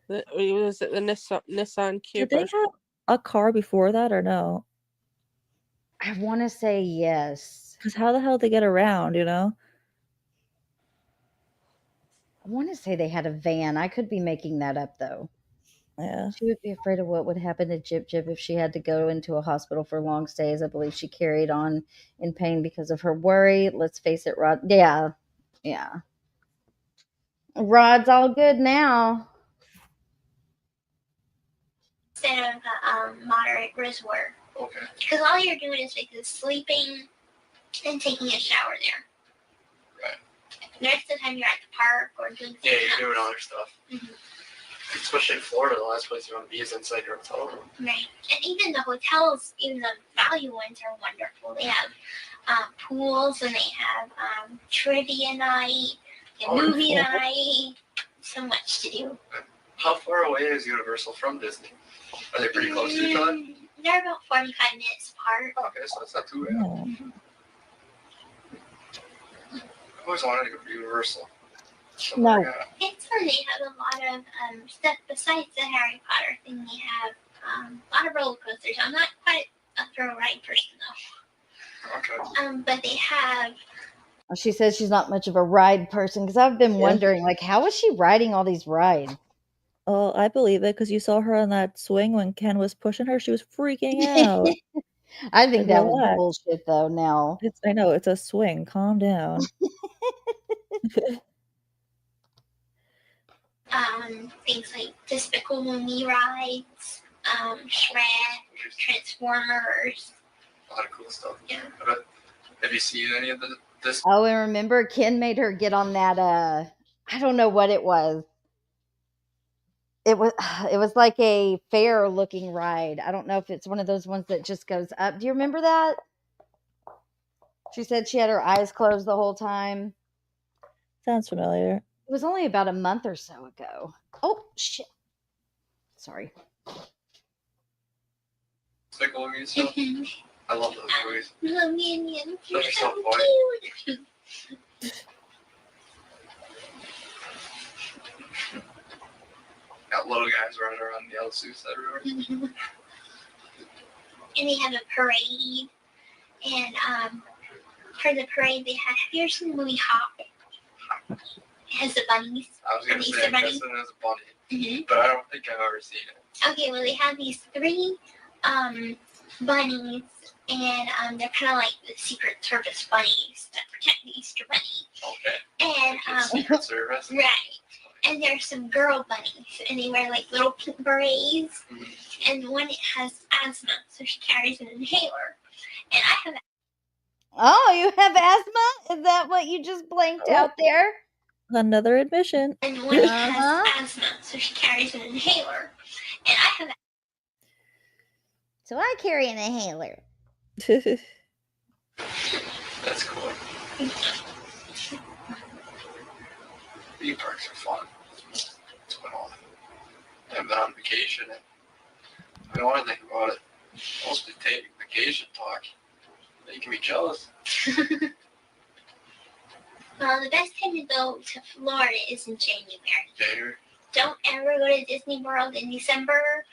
Was it the Nissan Cube? Did they have a car before that or no? I want to say yes. Because how the hell did they get around, you know? I want to say they had a van. I could be making that up, though. Yeah. She would be afraid of what would happen to Jip Jip if she had to go into a hospital for long stays. I believe she carried on in pain because of her worry. Let's face it, Rod. Yeah. Yeah. Rod's all good now. Instead of moderate reservoir. Okay. Because all you're doing is basically sleeping and taking a shower there. Right. The rest of the time you're at the park or doing Yeah, something you're doing else. other stuff. Mhm. Especially in Florida, the last place you want to be is inside your hotel room. Right. And even the hotels, even the value ones, are wonderful. They have pools and they have trivia night and movie night. So much to do. How far away is Universal from Disney? Are they pretty close to each other? They're about 45 minutes apart. Okay, so that's not too bad. Yeah. I've always wanted to go to Universal. No. It's fun. They have a lot of stuff besides the Harry Potter thing. They have a lot of roller coasters. I'm not quite a thrill ride person though. Okay. But they have. She says she's not much of a ride person because I've been wondering, like, how is she riding all these rides? Oh, I believe it because you saw her on that swing when Ken was pushing her. She was freaking out. I think Like, that was relax. bullshit, though. Now I know it's a swing. Calm down. Things like Despicable Me rides, Shrek, Transformers. A lot of cool stuff. Yeah. Have you seen any of this? Oh, and remember Ken made her get on that I don't know what it was. It was like a fair looking ride. I don't know if it's one of those ones that just goes up. Do you remember that? She said she had her eyes closed the whole time. Sounds familiar. It was only about a month or so ago. Oh shit. Sorry. Despicable Me stuff? I love those movies. The minions. Those are so funny. Cute. Got little guys running around in yellow suits everywhere. And they have a parade. And for the parade, they have here's the movie Hop. It has the bunnies. I was going to These say, are bunnies. Justin has a bunny, Mhm. but I don't think I've ever seen it. Okay, well, they have these three bunnies, and they're kind of like the Secret Service bunnies that protect the Easter Bunny. Okay. And Secret Service. right. And there's some girl bunnies, and they wear like little pink berets. And one has asthma, so she carries an inhaler. And I have. Oh, you have asthma? Is that what you just blanked out there? Another admission. And one has asthma, so she carries an inhaler. And I have. So I carry an inhaler. That's cool. Theme parks are fun. It's been on. I haven't been on vacation. I don't want to think about it. Mostly taking vacation talk. Making me jealous. Well, the best time to go to Florida is in January. January. Don't ever go to Disney World in December.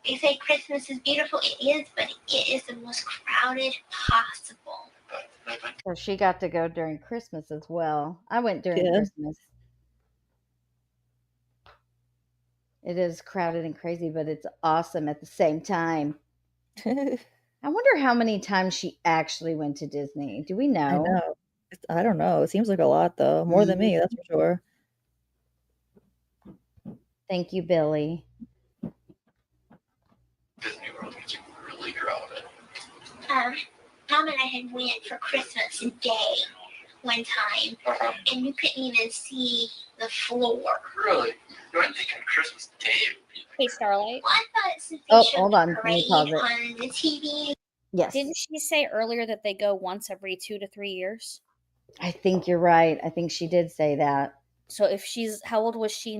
They say Christmas is beautiful. It is, but it is the most crowded possible. So she got to go during Christmas as well. I went during Yeah. Christmas. It is crowded and crazy, but it's awesome at the same time. I wonder how many times she actually went to Disney. Do we know? I know. I don't know. It seems like a lot, though. More than me, that's for sure. Thank you, Billy. Disney World gets really crowded. Mom and I had went for Christmas Day one time, and you couldn't even see the floor. Really? You went thinking Christmas Day would be like. Hey, Starlight. Well, I thought since they Oh, showed hold the on. Let me parade pause it. on the TV. Yes. Didn't she say earlier that they go once every 2 to 3 years? I think you're right. I think she did say that. So if she's, how old was she?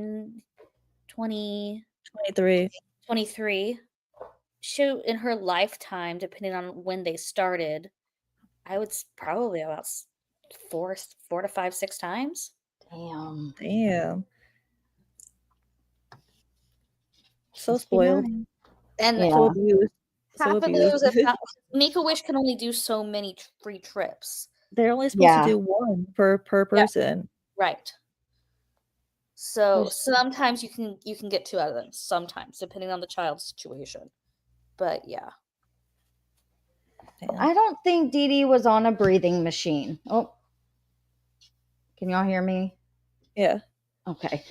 23. 23. She, in her lifetime, depending on when they started, I would probably about 4 to 5, 6 times. Damn. So Must be spoiled. nice. And Yeah. So abused. half So of abused. those, Make-A-Wish can only do so many free trips. They're only supposed Yeah. to do one per person. Right. So There's- sometimes you can get 2 out of them. Sometimes, depending on the child's situation. But yeah. I don't think Dee Dee was on a breathing machine. Oh, can y'all hear me? Yeah. Okay.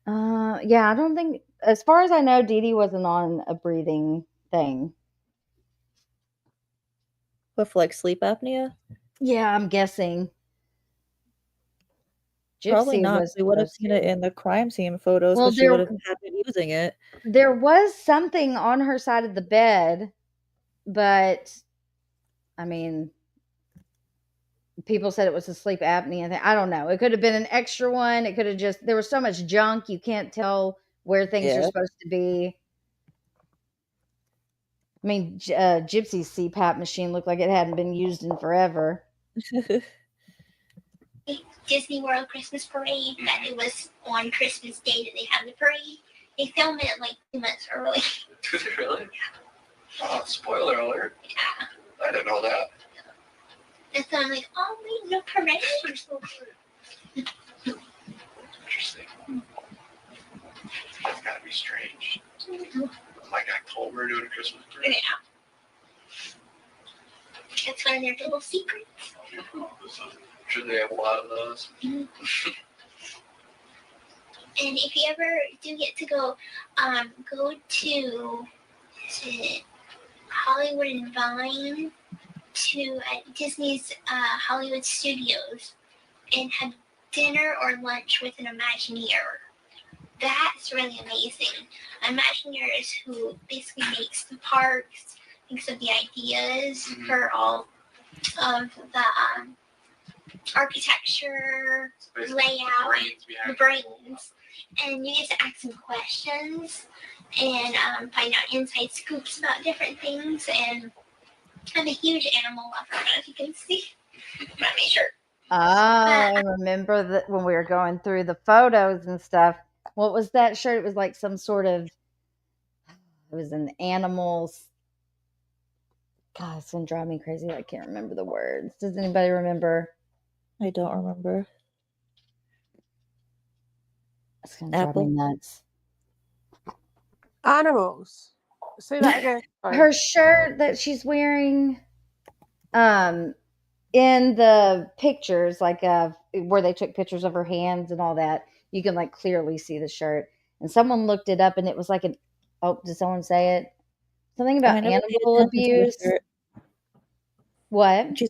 Yeah, I don't think, as far as I know, Dee Dee wasn't on a breathing thing. With like sleep apnea? Yeah, I'm guessing. Probably Gypsy not. was We would have supposed seen to. it in the crime scene photos, Well, but she would have had been using it. There was something on her side of the bed, but I mean, people said it was a sleep apnea thing. I don't know. It could have been an extra one. It could have just, there was so much junk, you can't tell where things are Yeah. supposed to be. I mean, Gypsy's CPAP machine looked like it hadn't been used in forever. Disney World Christmas parade, that it was on Christmas Day that they had the parade. They filmed it like 2 months early. Did they really? Oh, spoiler alert. Yeah. I didn't know that. And so I'm like, oh, wait, no parade. Interesting. That's gotta be strange. Like October doing a Christmas parade. Yeah. That's one of their little secrets. Should they have a lot of those? And if you ever do get to go to Hollywood and Vine to Disney's Hollywood Studios and have dinner or lunch with an Imagineer. That's really amazing. Imagineer is who basically makes the parks, thinks of the ideas for all of the architecture, layout, the brains. And you get to ask some questions and find out inside scoops about different things. And I'm a huge animal lover, I don't know if you can see my shirt. Oh, I remember that when we were going through the photos and stuff. What was that shirt? It was like some sort of, it was an animal's. God, it's going to drive me crazy. I can't remember the words. Does anybody remember? I don't remember. It's going to drive me nuts. Animals. Say that again. Her shirt that she's wearing in the pictures, like where they took pictures of her hands and all that, you can like clearly see the shirt. And someone looked it up and it was like did someone say it? Something about animal abuse. What?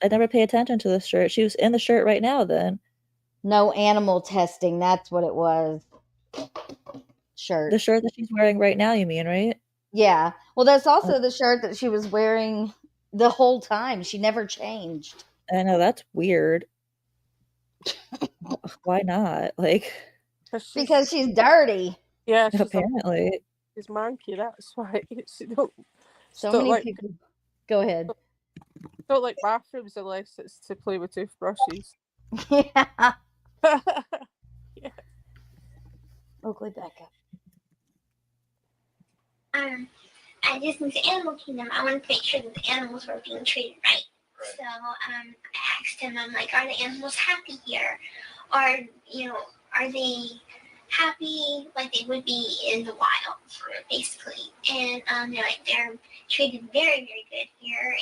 I never pay attention to the shirt. She was in the shirt right now then. No animal testing. That's what it was. Shirt. The shirt that she's wearing right now, you mean, right? Yeah. Well, that's also the shirt that she was wearing the whole time. She never changed. I know, that's weird. Why not? Like, because she's dirty. Yeah, apparently. She's monkey, that's why. She don't, so many people. Go ahead. Don't like bathrooms unless it's to play with toothbrushes. Yeah. Yeah. Oakley, back up. At Disney's Animal Kingdom, I wanted to make sure that the animals were being treated right. So I asked him, I'm like, are the animals happy here? Or, are they happy like they would be in the wild, basically? And they're like, they're treated very, very good here.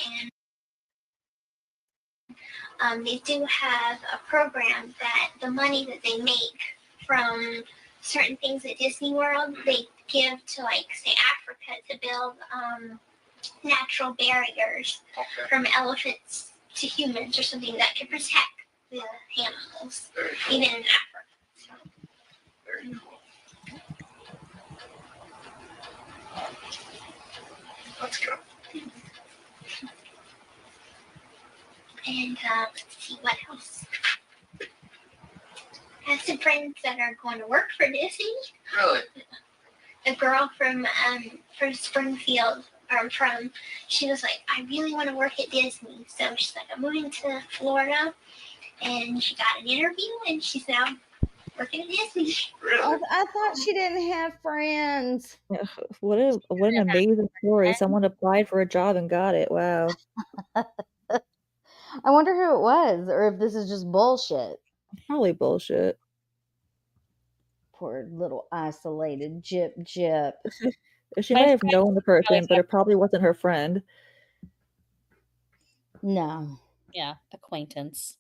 And they do have a program that the money that they make from certain things at Disney World, they give to, like, say, Africa to build natural barriers from elephants to humans or something that could protect the animals, even in Africa. So. Very cool. Let's go. And let's see what else. I have some friends that are going to work for Disney. Really? A girl from Springfield she was like, I really want to work at Disney. So she's like, I'm moving to Florida. And she got an interview, and she's now working at Disney. I thought she didn't have friends. What an amazing story. Someone applied for a job and got it. Wow. I wonder who it was, or if this is just bullshit. Probably bullshit. Poor little isolated Gyp. She might have known the person, but it probably wasn't her friend. No. Yeah, acquaintance.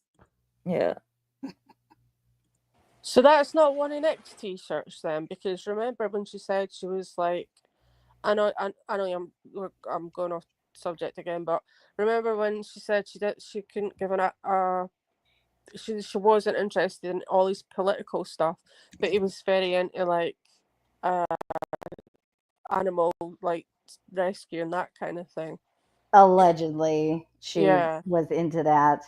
Yeah. So that's not one of Nick's t-shirts then, because remember when she said she was like, I know I'm going off subject again, but remember when she said she couldn't give she wasn't interested in all his political stuff, but he was very into like animal like rescue and that kind of thing. Allegedly, she was into that.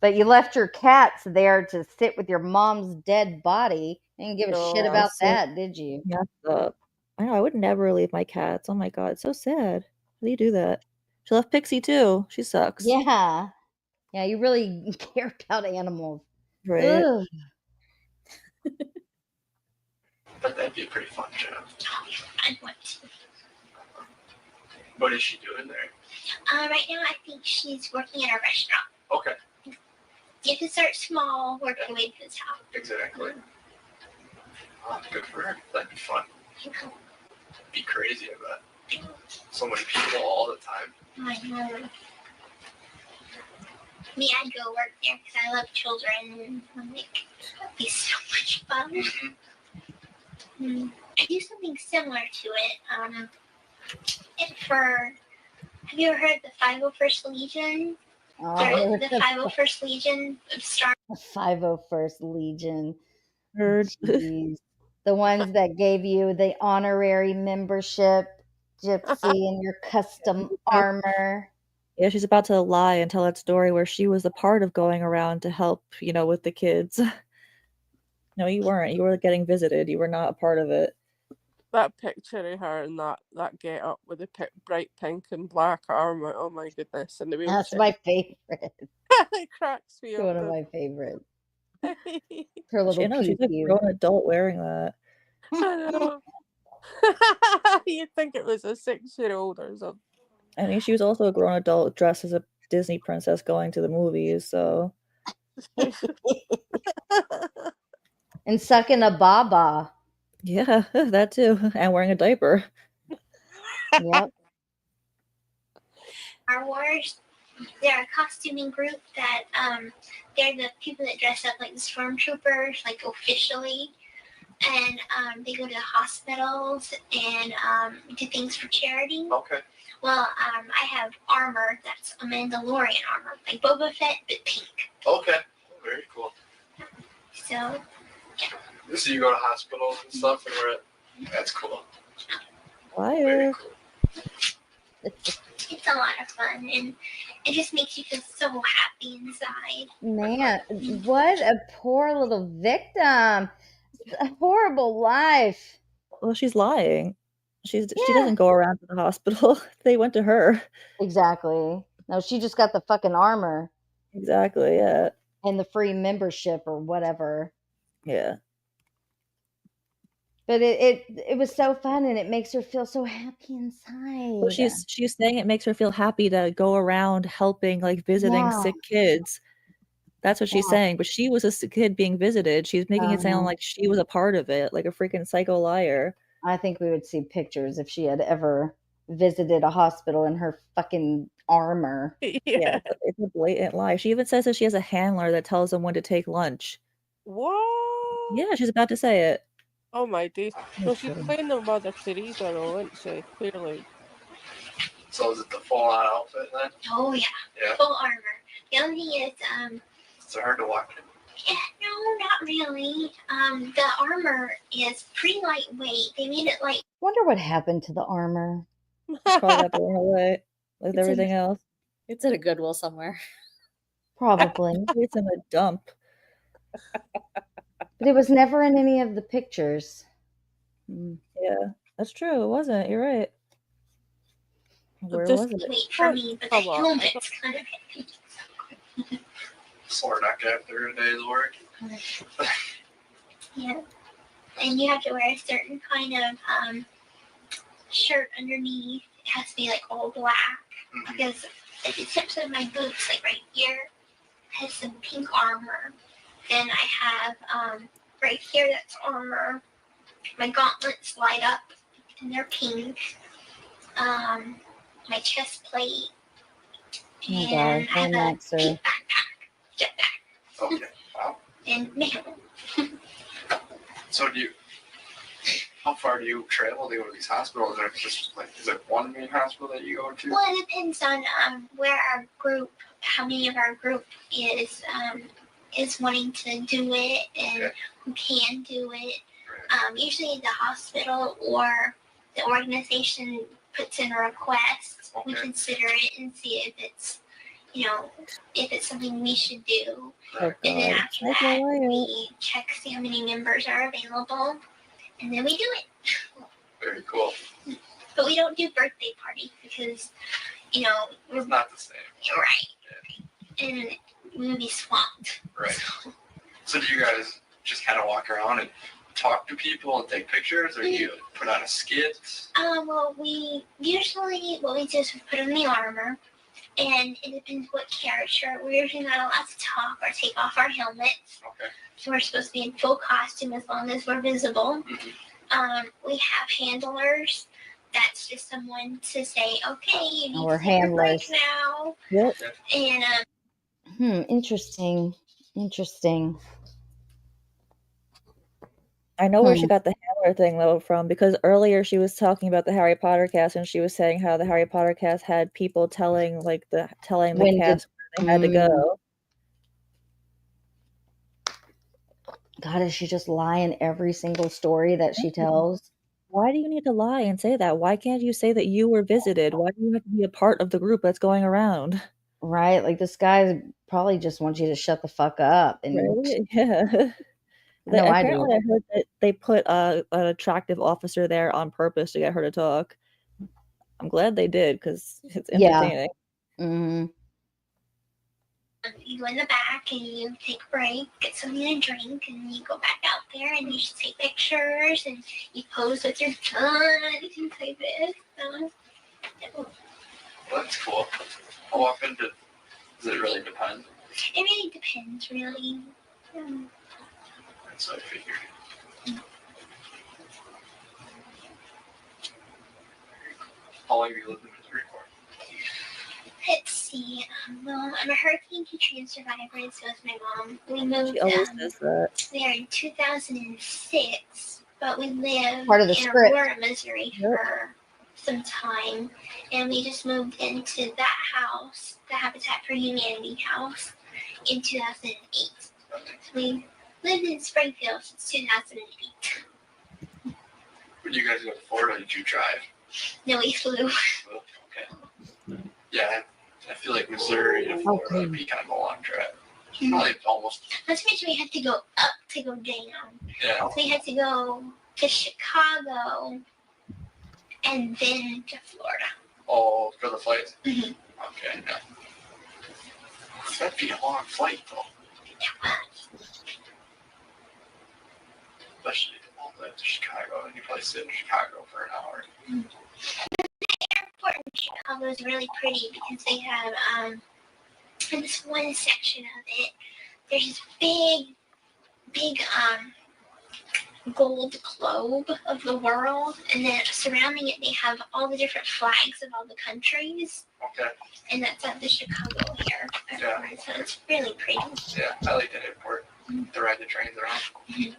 But you left your cats there to sit with your mom's dead body. You didn't give a shit about that, did you? Messed up. I know, I would never leave my cats. Oh my god, it's so sad. How do you do that? She left Pixie too. She sucks. Yeah. Yeah, you really care about animals. Right. Ugh. But that'd be a pretty fun job. I'd want to. What is she doing there? Right now, I think she's working in a restaurant. Okay. You can start small, work your way to the top. Exactly. Oh, good for her. That'd be fun. Be crazy, I bet. So many people all the time. I know. Me, I'd go work there because I love children. I'm like, that'd be so much fun. I do something similar to it. Have you ever heard the 501st Legion? Oh, The 501st Legion of Star. The 501st Legion. Heard. Jeez. The ones that gave you the honorary membership, Gypsy, and your custom armor. Yeah, she's about to lie and tell that story where she was a part of going around to help, with the kids. No, you weren't. You were getting visited. You were not a part of it. That picture of her and that get up with the bright pink and black armor. Oh my goodness! And the wheelchair. That's my favorite. It cracks me up. One of my favorites. Her little she's a grown adult wearing that. I know. You'd think it was a 6-year-old or something. I mean, she was also a grown adult dressed as a Disney princess going to the movies, so. And sucking a baba. Yeah, that too. And wearing a diaper. Yep. Star Wars, they're a costuming group that they're the people that dress up like the stormtroopers, like officially. And they go to hospitals and do things for charity. Okay. Well, I have armor that's a Mandalorian armor, like Boba Fett, but pink. Okay. Very cool. So, yeah. So you go to hospitals and stuff, and that's cool. Very cool. It's a lot of fun, and it just makes you feel so happy inside. Man, what a poor little victim. A horrible life. Well, she's lying. She doesn't go around to the hospital. They went to her. Exactly. No, she just got the fucking armor. Exactly, yeah. And the free membership or whatever. Yeah. But it was so fun, and it makes her feel so happy inside. Well, she's saying it makes her feel happy to go around helping, like visiting sick kids. That's what she's saying. But she was a kid being visited. She's making it sound like she was a part of it, like a freaking psycho liar. I think we would see pictures if she had ever visited a hospital in her fucking armor. Yeah, it's a blatant lie. She even says that she has a handler that tells them when to take lunch. What? Yeah, she's about to say it. Oh my days. No, she's playing the Mother Teresa though, isn't she? Clearly. So is it the full-on outfit then? Oh yeah. Full armor. The only thing is, It's hard to walk in. Yeah, no, not really. The armor is pretty lightweight. They made it like. Wonder what happened to the armor. Probably got blown away, like everything else. It's at a Goodwill somewhere. Probably. It's in a dump. But it was never in any of the pictures. Yeah, that's true. It wasn't. You're right. Where Just was it? wait for me, but the come on, I helmet's kind of heavy. Sore neck after a day's work. Yeah. And you have to wear a certain kind of shirt underneath. It has to be like all black. Because at the tips of my boots, like right here, has some pink armor. Then I have right here that's armor. My gauntlets light up and they're pink. My chest plate. Oh And gosh, I have a Maxer. pink backpack, jetpack, Okay. Wow. and mail. So how far do you travel to go to these hospitals? Or just like, is it one main hospital that you go to? Well, it depends on where our group, how many of our group is wanting to do it and who can do it. Usually the hospital or the organization puts in a request. We consider it and see if it's, if it's something we should do. Oh, And then God. after that, we check see how many members are available, and then we do it. Very cool. But we don't do birthday parties because, It's not the same. Right. And we would be swamped. Right. So do you guys just kind of walk around and talk to people and take pictures, or do you put on a skit? Well, we usually, what we do is we put on the armor, and it depends what character. We're usually not allowed to talk or take off our helmets. Okay. So we're supposed to be in full costume as long as we're visible. We have handlers. That's just someone to say, okay, you need Our to take a break handlers. now. Yep. And Interesting. I know where she got the hammer thing though from, because earlier she was talking about the Harry Potter cast and she was saying how the Harry Potter cast had people telling the When cast where they had to go. God, does she just lie in every single story that she tells? Why do you need to lie and say that? Why can't you say that you were visited? Why do you have to be a part of the group that's going around? Right? Like this guy probably just wants you to shut the fuck up. And Right? Yeah. I know I do. Apparently, I heard that they put an attractive officer there on purpose to get her to talk. I'm glad they did because it's entertaining. Mm-hmm. you go in the back and you take a break, get something to drink, and you go back out there and you just take pictures and you pose with your gun and things like this. Well, that's cool. How often does it really depend? It really depends, really. That's what I figured. How long have you lived in Missouri for? Let's see. Well, I'm a Hurricane Katrina survivor, and so is my mom. We moved She always says that. there in 2006, but we lived Part of the in script. Aurora, Missouri for some time, and we just moved into that house, the Habitat for Humanity house, in 2008. So we lived in Springfield since 2008. When you guys go to Florida, did you drive? No, we flew. Okay. Yeah, I feel like Missouri to Florida would be kind of a long trip. Probably almost. Not to mention we had to go up to go down. Yeah. So we had to go to Chicago and then to Florida. Oh, for the flight? Mhm. Okay, yeah. That'd be a long flight, though. Especially all the way to Chicago, and you probably sit in Chicago for an hour. The airport in Chicago is really pretty because they have in this one section of it, there's this big gold globe of the world, and then surrounding it they have all the different flags of all the countries. Okay. And that's at the Chicago airport. Yeah. So it's really pretty. Yeah, I like that airport. To ride the trains around. Mhm.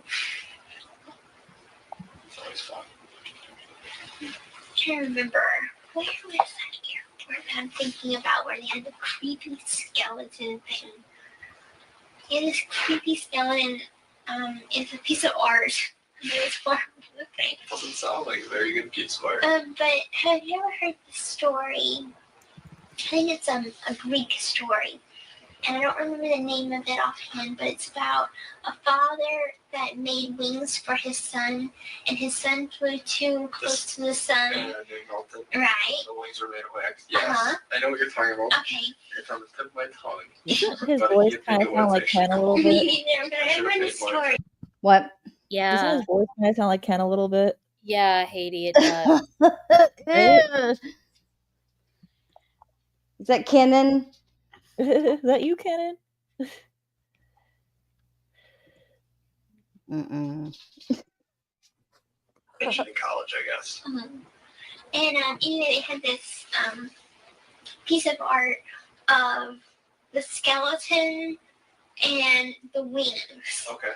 It's always fun. I can't remember where was that airport that I'm thinking about where they had the creepy skeleton thing. They had this creepy skeleton. It's a piece of art. It was horrible thing. Doesn't sound like a very good piece of art. But have you ever heard the story? I think it's a Greek story. and I don't remember the name of it offhand, but it's about a father that made wings for his son, and his son flew too close to the sun. And they melted. Right. The wings are made of wax. Yes, I know what you're talking about. Okay. It's on the tip of my tongue. Doesn't his But I voice can't kind think of of sound what like it's Ken a actually little called. bit? Me neither, but I Should've remember the paid more story. attention. What? Doesn't Yeah. his voice kind of sound like Ken a little bit? Yeah, Haiti, it does. Right? Is that Kenan? Is that you, Kenan? Mm-mm. In college, I guess. And anyway, they had this piece of art of the skeleton and the wings. Okay.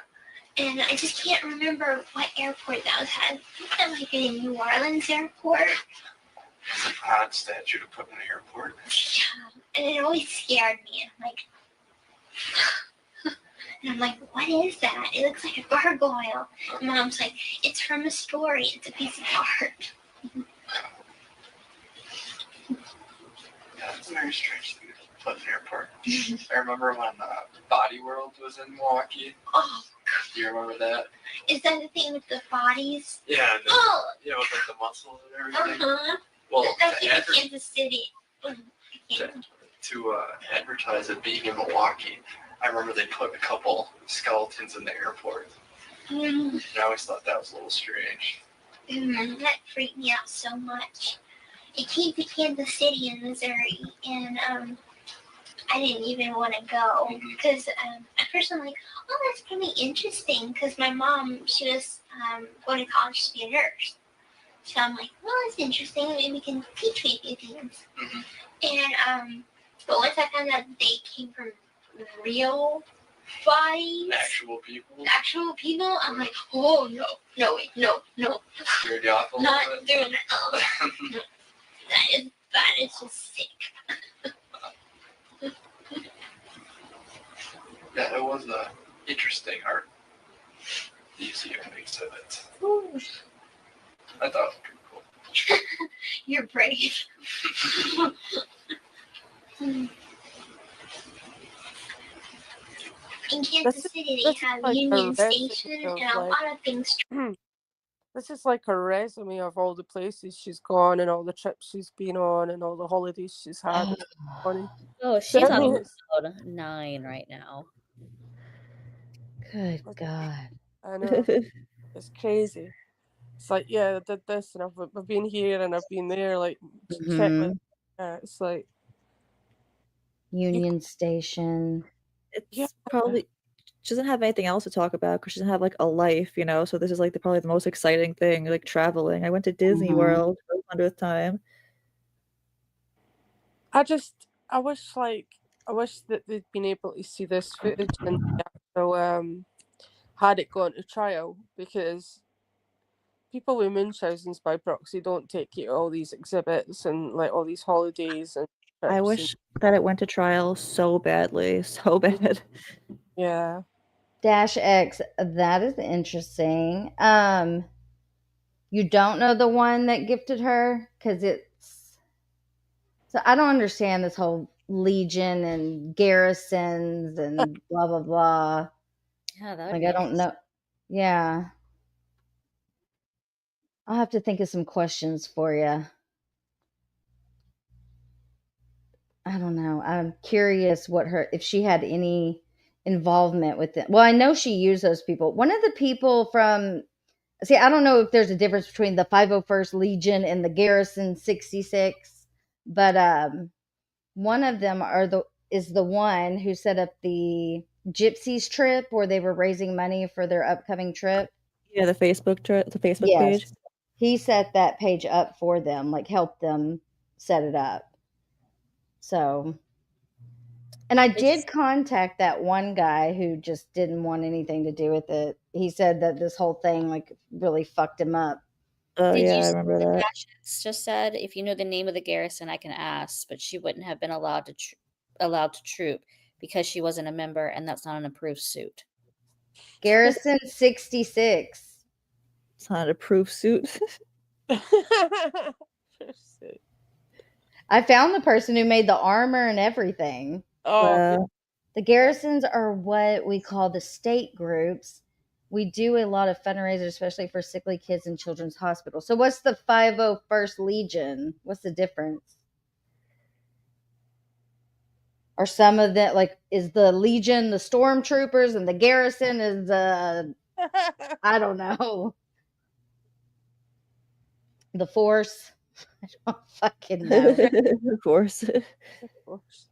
And I just can't remember what airport that was at. I think that might be the New Orleans airport. It's an odd statue to put in an airport. And it always scared me. I'm like, what is that? It looks like a gargoyle. And Mom's like, it's from a story. It's a piece of art. Yeah, it's a very strange thing to put in an airport. I remember when Body World was in Milwaukee. Oh, Do you remember that? is that the thing with the bodies? Yeah, Oh! with like the muscles and everything. Uh-huh. Well, That's to, in adver- Kansas City. to advertise it being in Milwaukee, I remember they put a couple skeletons in the airport. Mm, And I always thought that was a little strange. that freaked me out so much. It came to Kansas City in Missouri, and I didn't even want to go because at first I'm like, oh, that's pretty interesting because my mom, she was going to college to be a nurse. So I'm like, well, that's interesting. Maybe we can teach me a few things. And but once I found out they came from real bodies, actual people, I'm like, oh no, wait, no. Scared you off a little Not bit? doing it. That is just sick. Yeah, it was a interesting art museum exhibit. I thought it was pretty cool. You're brave. In Kansas City, they have like a Union resume Station of, and a like- lot of things. This is like a resume of all the places she's gone and all the trips she's been on and all the holidays she's had. It's funny. Oh, she's on episode 9 right now. Good God. I know. It's crazy. It's like, yeah, I did this and I've been here and I've been there. Like, Mhm. it's like Union Station. It's probably she doesn't have anything else to talk about because she doesn't have like a life, you know. So this is like probably the most exciting thing, like traveling. I went to Disney World for the 100th time. I wish that they'd been able to see this footage and so had it gone to trial, because people with Munchausens by proxy don't take you to all these exhibits and like all these holidays and trips I and- wish that it went to trial so badly, so bad. Yeah. Dash X, that is interesting. You don't know the one that gifted her? Because it's... So I don't understand this whole Legion and garrisons and blah, blah, blah. Yeah, that would Like, be I don't know. Yeah. I'll have to think of some questions for you. I don't know. I'm curious if she had any involvement with it. Well, I know she used those people. One of the people from... See, I don't know if there's a difference between the 501st Legion and the Garrison 66, but one of them is the one who set up the Gypsies trip where they were raising money for their upcoming trip. Yeah, the Facebook page. He set that page up for them, like helped them set it up. So, and I did contact that one guy who just didn't want anything to do with it. He said that this whole thing like really fucked him up. Oh Did yeah, you I see remember what that. Dashes just said? If you know the name of the garrison, I can ask, but she wouldn't have been allowed to troop because she wasn't a member, and that's not an approved suit. Garrison 66. It's not a proof suit. I found the person who made the armor and everything. Oh, The garrisons are what we call the state groups. We do a lot of fundraisers, especially for sickly kids in children's hospitals. So what's the 501st Legion? What's the difference? Are some of that, like, is the Legion the stormtroopers and the garrison is the, I don't know, the Force? I don't fucking know. Of course. Of course.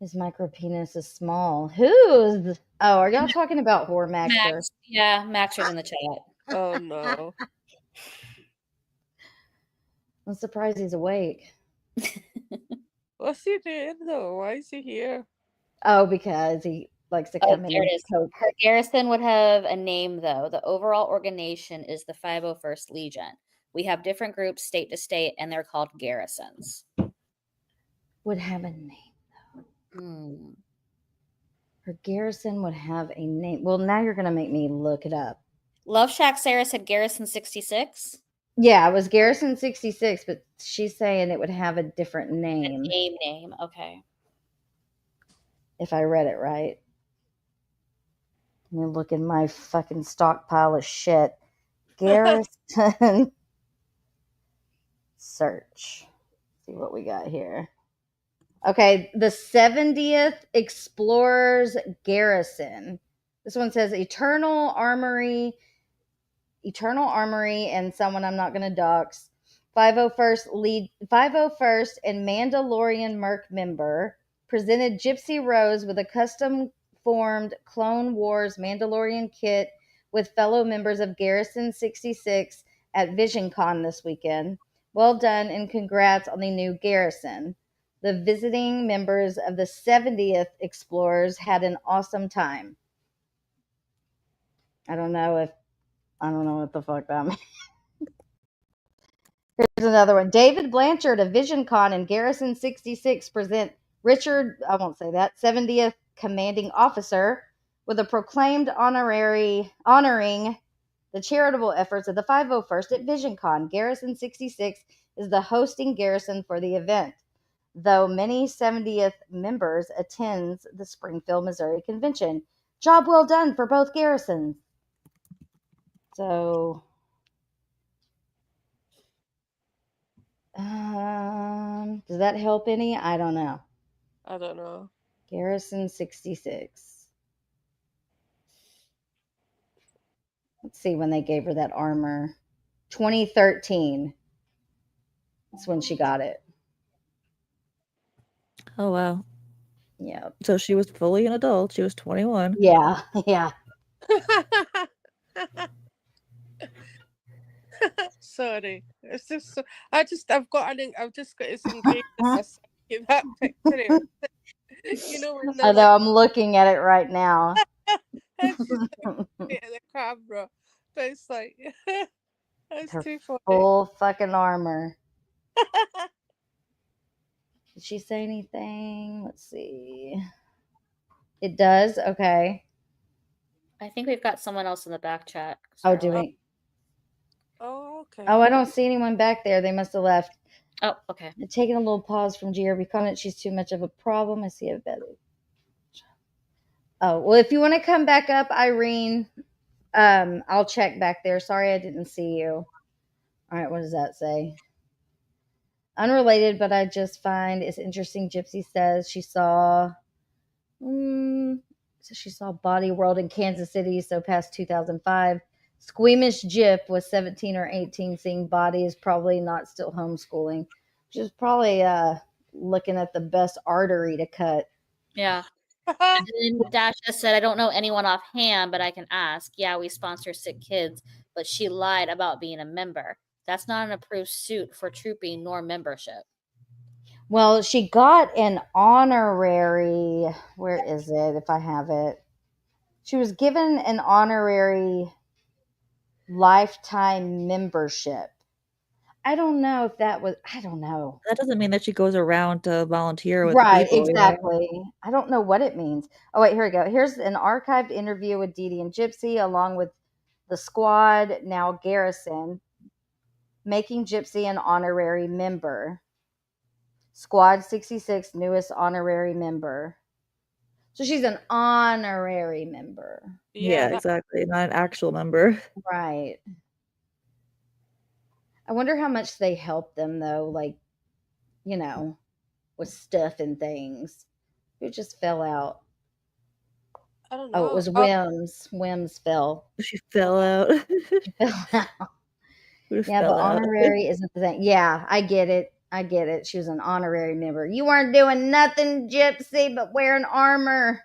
His micro penis is small. Who's? Oh, are y'all talking about Whore Maxer? Max, yeah, Maxer's in the chat. Oh no. I'm surprised he's awake. What's he doing though? Why is he here? Oh, because he likes to Oh, come in there and it is. poke. Her garrison would have a name, though. The overall organization is the 501st Legion. We have different groups, state to state, and they're called garrisons. Would have a name. Her garrison would have a name. Well, now you're going to make me look it up. Love Shack Sarah said Garrison 66. Yeah, it was Garrison 66, but she's saying it would have a different name. Name. Okay. If I read it right. Let me look in my fucking stockpile of shit. Garrison search. See what we got here. Okay, the 70th Explorers Garrison. This one says Eternal Armory, and someone I'm not going to dox. 501st and Mandalorian Merc member presented Gypsy Rose with a custom-formed Clone Wars Mandalorian kit with fellow members of Garrison 66 at VisionCon this weekend. Well done and congrats on the new Garrison. The visiting members of the 70th Explorers had an awesome time. I don't know what the fuck that means. Here's another one. David Blanchard of VisionCon and Garrison 66 present Richard, I won't say that, 70th Commanding Officer with a proclaimed honoring the charitable efforts of the 501st at VisionCon. Garrison 66 is the hosting garrison for the event, though many 70th members attends the Springfield, Missouri convention. Job well done for both garrisons. So, does that help any? I don't know. I don't know. Garrison 66. Let's see when they gave her that armor. 2013. That's when she got it. Oh, wow. Yeah. So she was fully an adult. She was 21. Yeah. Yeah. Sorry. It's just so, I've just got this engaged in that picture. You know when Although I'm looking at it right now. it's just like the camera. But it's like it's Her too funny. full fucking armor. Did she say anything? Let's see. It does? Okay. I think we've got someone else in the back chat. Oh, do we? Oh, okay. Oh, I don't see anyone back there. They must have left. Oh, okay. I'm taking a little pause from GRB comment. She's too much of a problem. I see a belly. Oh, well, if you want to come back up, Irene, I'll check back there. Sorry I didn't see you. All right, what does that say? Unrelated, but I just find it's interesting. Gypsy says she saw Body World in Kansas City, so past 2005. Squeamish Jip was 17 or 18, seeing Body is probably not still homeschooling. She's probably looking at the best artery to cut. Yeah. And then Dasha said, I don't know anyone offhand, but I can ask. Yeah, we sponsor sick kids, but she lied about being a member. That's not an approved suit for trooping nor membership. Well, she got an honorary, where is it, if I have it? She was given an honorary lifetime membership. I don't know if that was, I don't know. That doesn't mean that she goes around to volunteer with Right, people. exactly. You know? I don't know what it means. Oh, wait, here we go. Here's an archived interview with Dee Dee and Gypsy, along with the squad, now Garrison, making Gypsy an honorary member. Squad 66 newest honorary member. So she's an honorary member. Yeah, exactly. Not an actual member. Right. I wonder how much they help them though, like, you know, with stuff and things. Who just fell out? I don't know. Oh, it was Wims. Wims fell. She fell out. She fell out. Yeah, fell but out. honorary isn't the thing. Yeah, I get it. I get it. She was an honorary member. You weren't doing nothing, Gypsy, but wearing armor.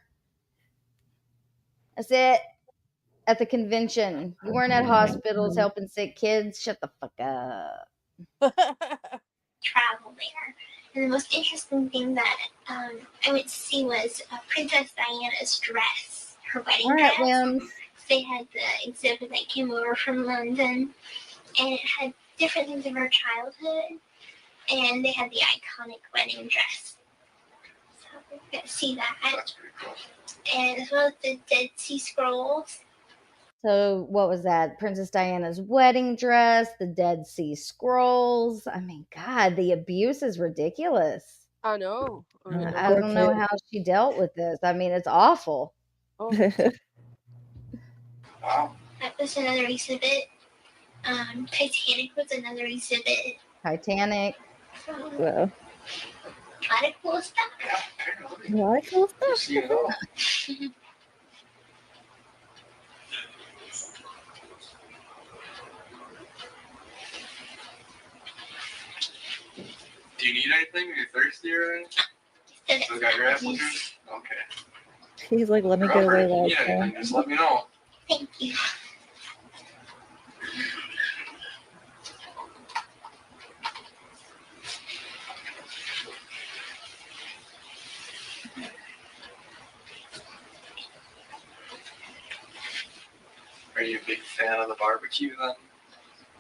That's it. At the convention. You weren't at hospitals helping sick kids. Shut the fuck up. Travel there. And the most interesting thing that I went to see was Princess Diana's dress, her wedding All right, dress. Wims. They had the exhibit that came over from London, and it had different things of her childhood, and they had the iconic wedding dress. So we got to see that. That's pretty cool. And as well as the Dead Sea Scrolls. So what was that? Princess Diana's wedding dress, the Dead Sea Scrolls. I mean, God, the abuse is ridiculous. I know. I don't know how she dealt with this. I mean, it's awful. Oh. Wow. That was another exhibit. Titanic was another exhibit. Titanic. Wow. A lot of cool stuff. A lot of cool stuff. See it all. Do you need anything? Are you thirsty or anything? Still got your apple juice? Okay. He's like, let me get away If you last need anything, time. just let me know. Thank you. Are you a big fan of the barbecue then?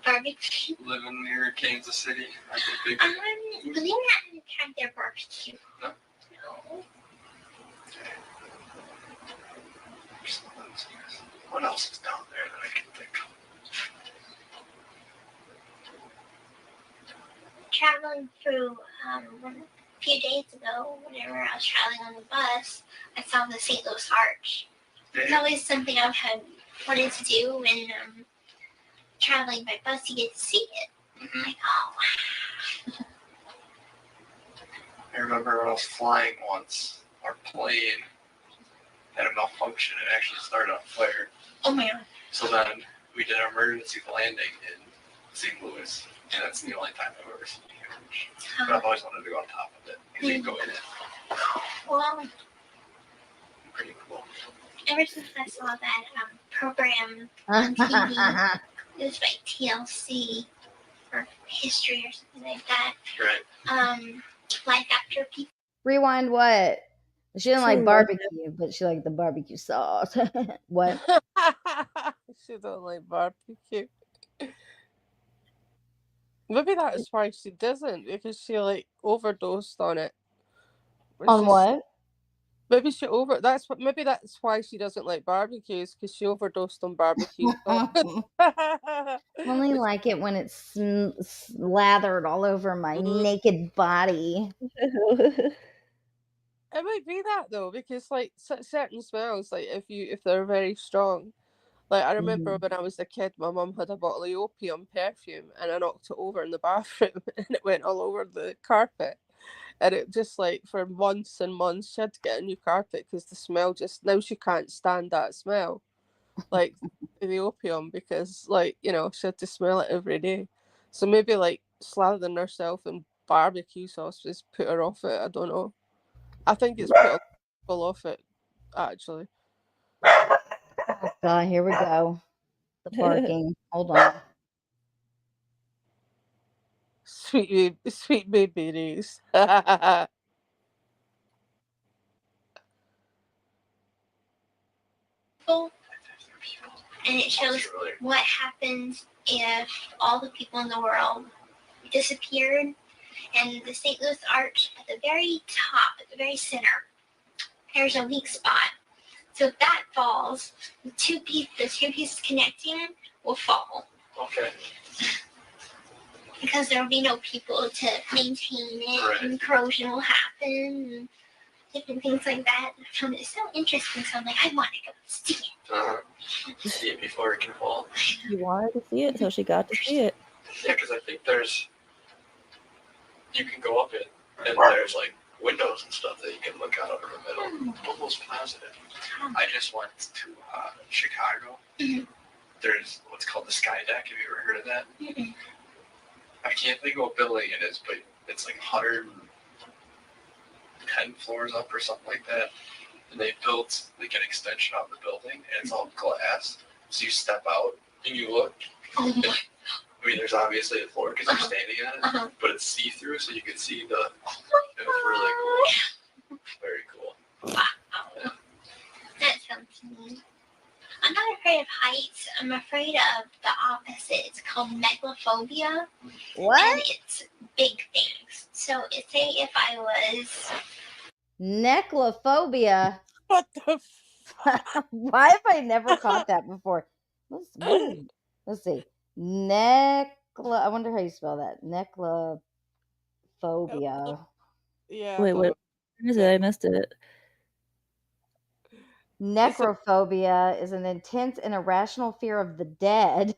Barbecue. Living near Kansas City? Are you a big Believe it or not, I haven't tried their barbecue. No? No. What else is down there that I can think of? Traveling through a few days ago, whenever I was traveling on the bus, I saw the St. Louis Arch. It's always something I've had wanted to do when traveling by bus. You get to see it. Mm-hmm. Like, oh wow. I remember when I was flying once, our plane had a malfunction and actually started on fire. Oh my god. So then we did an emergency landing in St. Louis, and that's the only time I've ever seen it. But I've always wanted to go on top of it because you can go in it. Well, Pretty cool. ever since I saw that program on TV, it was like TLC or History or something like that. Right. Life After People. Rewind what? She didn't like barbecue, but she liked the barbecue sauce. What? She don't like barbecue. Maybe that's why she doesn't, because she like overdosed on it. On what? Maybe maybe that's why she doesn't like barbecues, because she overdosed on barbecue. I only like it when it's slathered all over my naked body. It might be that though, because like certain smells, like if they're very strong. Like I remember when I was a kid, my mum had a bottle of opium perfume, and I knocked it over in the bathroom, and it went all over the carpet. And it just like for months and months, she had to get a new carpet because the smell now she can't stand that smell, like the opium, because like she had to smell it every day. So maybe like slathering herself in barbecue sauce just put her off it. I don't know. I think it's put people off it, actually. Oh God, here we go. The barking. Hold on. Sweet babies. And it shows what happens if all the people in the world disappeared, and the St. Louis Arch at the very top, at the very center, there's a weak spot. So if that falls, the two pieces connecting will fall. Okay. because there'll be no people to maintain it, Right. and corrosion will happen, and different things like that. I found it so interesting, so I'm like, I want to go see it. See it before it can fall. She wanted to see it, so she got to see it. Yeah, because I think you can go up it, and there's like windows and stuff that you can look out over the middle. Almost positive. I just went to Chicago. Mhm. There's what's called the Sky Deck. Have you ever heard of that? Mhm. I can't think of what building it is, but it's like 110 floors up or something like that. And they built like an extension of the building, and it's all glass. So you step out and you look. Oh my. And, I mean, there's obviously a floor because you're standing on it, Uh-huh. but it's see-through, so you can see the. Oh It was really cool. Very cool. Wow. That sounds neat. I'm not afraid of heights. I'm afraid of the opposite. It's called megalophobia. What? And it's big things. So say if I was Neclophobia. What the Why have I never caught that before? Let's see. I wonder how you spell that. Neclophobia. Yeah. Wait, what is it? I missed it. Necrophobia is an intense and irrational fear of the dead.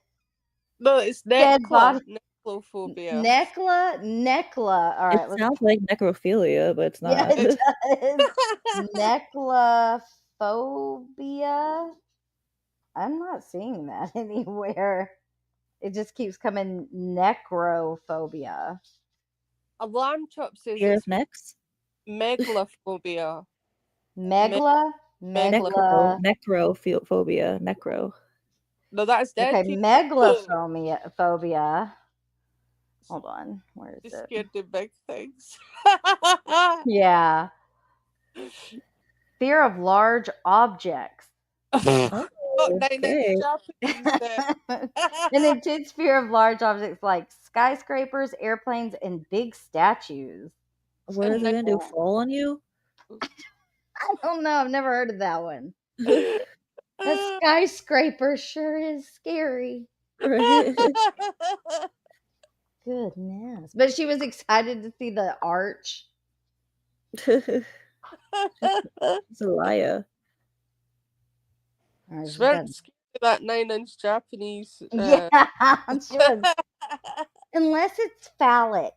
No, it's Dead body. neclophobia. Necla. All right. It sounds like necrophilia, but it's Yeah, not. it does. Neclophobia. I'm not seeing that anywhere. It just keeps coming necrophobia. A lamb chop says Fear it's of necks? megalophobia. Megla? Megla. Necrophobia. Necro. No, that's dead. Okay, people. megalophobia. Hold on. Where is You're it? scared of big things. Yeah. Fear of large objects. Not Okay. Japanese then. An intense fear of large objects like skyscrapers, airplanes, and big statues. What is it gonna do? Fall on you? I don't know. I've never heard of that one. A skyscraper sure is scary. Right. Goodness. But she was excited to see the arch. Zelaya. All right, she's Swear got- scared of that 9-inch Japanese. Yeah, she was. Unless it's phallic.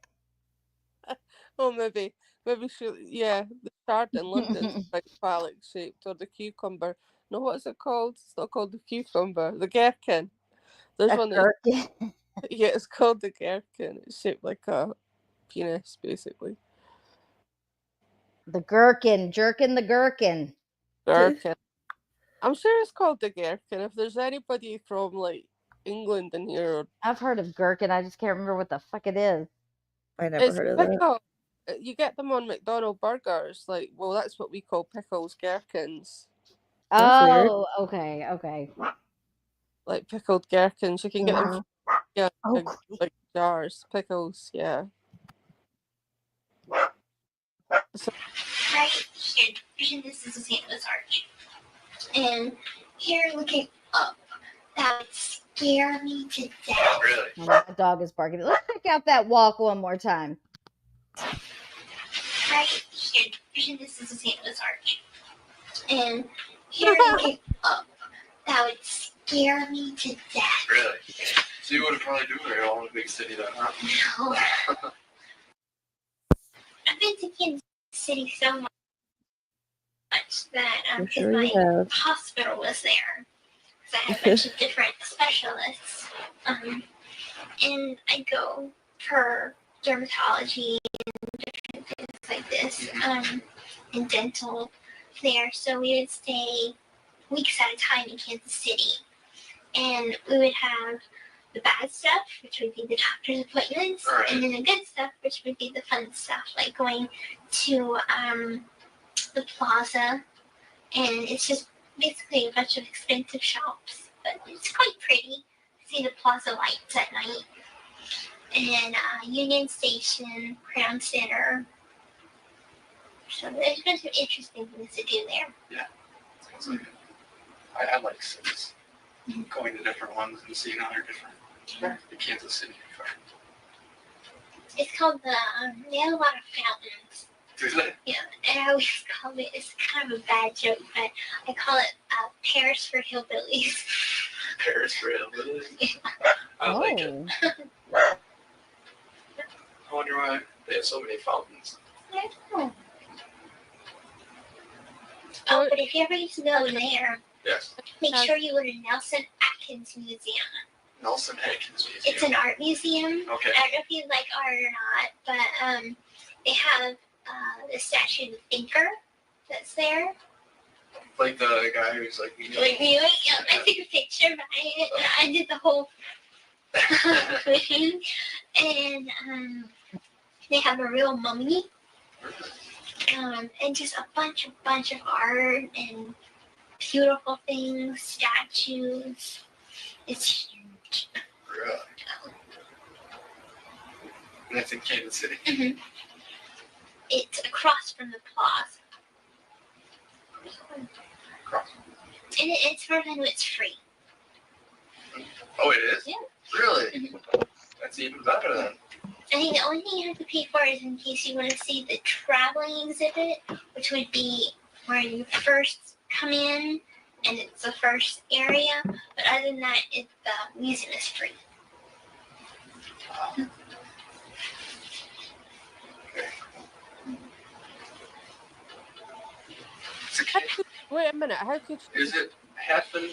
Oh, maybe she. Yeah, the shard in London's like phallic shaped, or the cucumber. No, what is it called? It's not called the cucumber. The gherkin. There's A one. That, gherkin. yeah, it's called the gherkin. It's shaped like a penis, basically. The gherkin. Jerkin the gherkin. Gherkin. I'm sure it's called the gherkin. If there's anybody from like England in here, I've heard of gherkin. I just can't remember what the fuck it is. I never heard of that. pickle. You get them on McDonald's burgers. Like, well, that's what we call pickles, gherkins. That's weird. Oh, okay. Like pickled gherkins. You can get them. Yeah, Oh, like jars, pickles. Yeah. So, right here, this is a St. Louis arch. And here looking up, that would scare me to death. Really? Oh, my dog is barking. Let's check out that walk one more time. Right here, this is a St. Louis arch. And here looking up, that would scare me to death. Really? So you would probably do it all in a big city then, huh? No. I've been to Kansas City so much that I'm sure my you have. hospital was there. So I had a bunch of different specialists. And I go for dermatology and different things like this, and dental there. So we would stay weeks at a time in Kansas City. And we would have the bad stuff, which would be the doctor's appointments, Right. and then the good stuff, which would be the fun stuff, like going to the plaza, and it's just basically a bunch of expensive shops, but it's quite pretty. See the plaza lights at night, and Union Station, Crown Center. So there's been some interesting things to do there. Yeah. Sounds like it. I like cities. Going to different ones and seeing how they're different. The Kansas City. It's called the, they have a lot of fountains. Do they? Yeah, and I always call it, it's kind of a bad joke, but I call it Paris for hillbillies. Paris for hillbillies? I like it. I wonder why they have so many fountains. I don't know. Oh, but if you ever get to go there, Yes. make sure you go to Nelson Atkins Museum. Nelson Atkins Museum. It's an art museum. Okay. I don't know if you like art or not, but they have the statue of the thinker that's there. Like the guy who's like, Like me, yeah, I took a picture of it. I did the whole thing. And they have a real mummy. And just a bunch of art and beautiful things, statues. It's huge. Really? And that's in Kansas City. Mm-hmm. It's across from the plaza. Across. And it's for them, it's free. Oh, it is? Yeah. Really? Mm-hmm. That's even better then. I think the only thing you have to pay for is in case you want to see the traveling exhibit, which would be where you first come in, and it's the first area. But other than that, the museum is free. Wow. Wait a minute, how could she... Is it happen?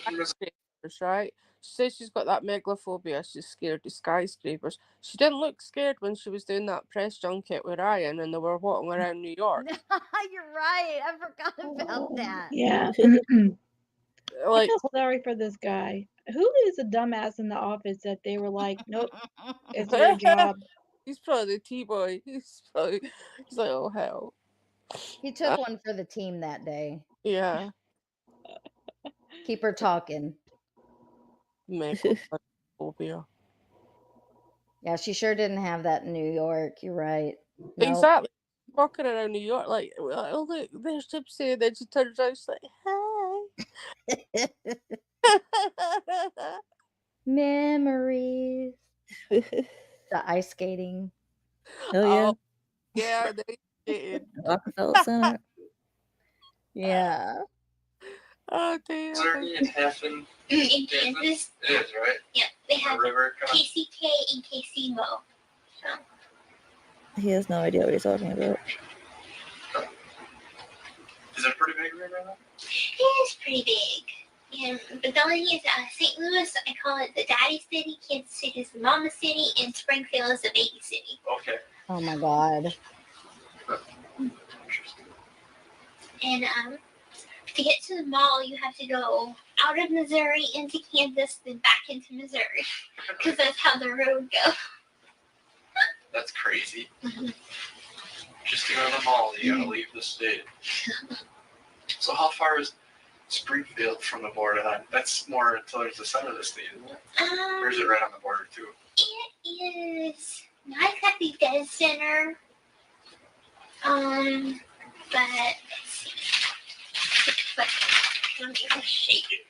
Right? She says she's got that megalophobia, she's scared of skyscrapers. She didn't look scared when she was doing that press junket with Ryan and they were walking around New York. You're right. I forgot about that. Yeah. Like, I feel sorry for this guy. Who is a dumbass in the office that they were like, nope, it's your job. He's probably the T-boy. He's like, oh, hell. He took one for the team that day. Yeah. Keep her talking. Megalophobia. Yeah, she sure didn't have that in New York. You're right. Nope. Exactly. Walking around New York, like, oh, look, there's Gypsy. And then she turns around, she's like, hi. Memories. The ice skating. Oh, yeah. Yeah, they did. Rockefeller Center. Yeah. Oh, damn. Is there any in Hafen? In Kansas? It is, right? Yeah, they have A river kind of. KCK and KCMO. So. He has no idea what he's talking about. Is it a pretty big river though? It is pretty big. But the only thing is, St. Louis, I call it the daddy city, Kansas City is the mama city, and Springfield is the baby city. Okay. Oh my God. And to get to the mall, you have to go out of Missouri into Kansas, then back into Missouri, because that's how the road goes. That's crazy. Just to go to the mall, you gotta leave the state. So how far is Springfield from the border then? That's more towards the center of the state, isn't it? Or is it right on the border too? It is not exactly dead center. But let me just shake it.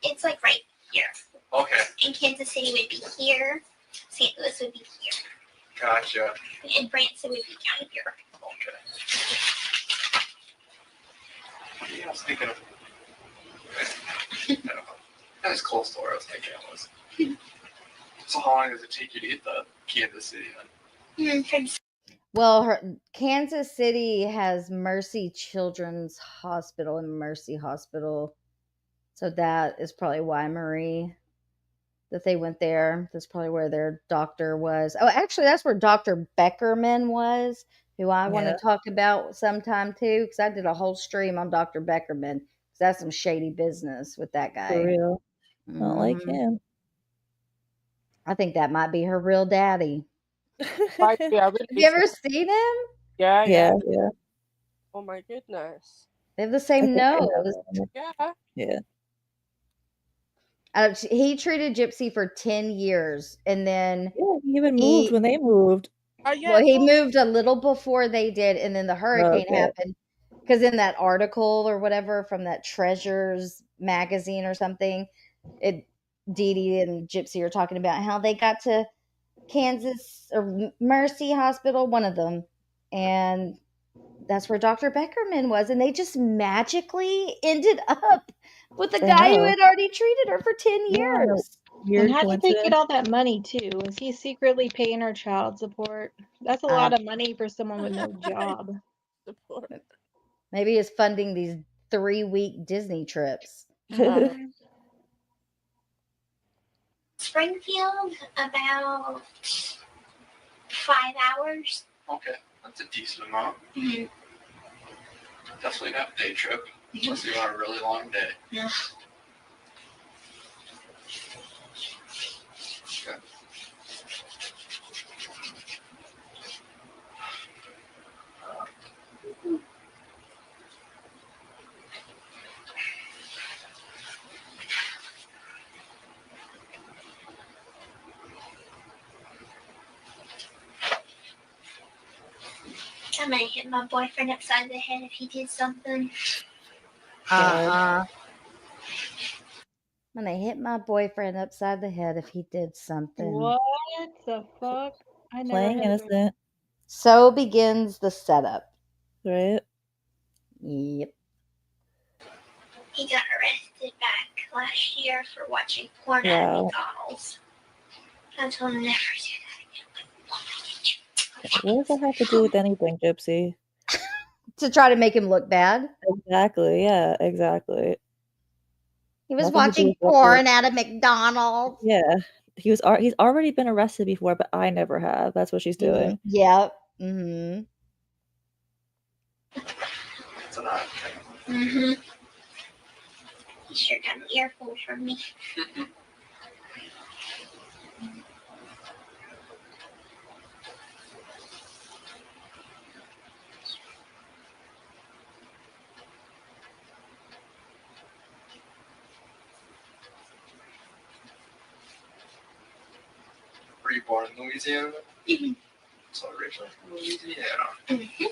It's like right here. Okay. And Kansas City would be here. St. Louis would be here. Gotcha. And Branson would be down here. Okay. Yeah, I was thinking of. I don't know. That was close to where I was thinking it was. So how long does it take you to get to Kansas City then? Well, Kansas City has Mercy Children's Hospital and Mercy Hospital. So that is probably why, Marie, that they went there. That's probably where their doctor was. Oh, actually, that's where Dr. Beckerman was, who I want to talk about sometime too, because I did a whole stream on Dr. Beckerman. Because that's some shady business with that guy. For real. I don't like him. I think that might be her real daddy. Have you ever seen him? Yeah. Oh my goodness. They have the same nose. Yeah. He treated Gypsy for 10 years, and then he even moved when they moved. Well, he moved a little before they did, and then the hurricane happened. Because in that article or whatever from that Treasures magazine or something, Dee Dee and Gypsy are talking about how they got to Kansas or Mercy Hospital, one of them, and that's where Dr. Beckerman was, and they just magically ended up with the I guy who know. had already treated her for 10 Yeah, years. And weird how did they get coincidence. all that money too? Was he secretly paying her child support? That's a lot of money for someone with no job. Maybe he's funding these 3-week Disney trips. Springfield, about 5 hours. Okay, that's a decent amount. Mm-hmm. Definitely not a day trip, unless you want a really long day. Yeah. Okay. I'm gonna hit my boyfriend upside the head if he did something. I'm gonna hit my boyfriend upside the head if he did something. What the fuck? I never Playing heard of it. innocent, So begins the setup. right? Yep. He got arrested back last year for watching porn at Wow. McDonald's. I told him never do What does that have to do with anything, Gypsy? To try to make him look bad. Exactly. Yeah. Exactly. He was Nothing to do watching with what porn at a McDonald's. Yeah. He's already been arrested before, but I never have. That's what she's doing. Yep. Mm-hmm. It's an odd thing. Mm-hmm. He sure got an earful from me. Were you born in Louisiana? Mm-hmm. So originally from Louisiana. Mm-hmm.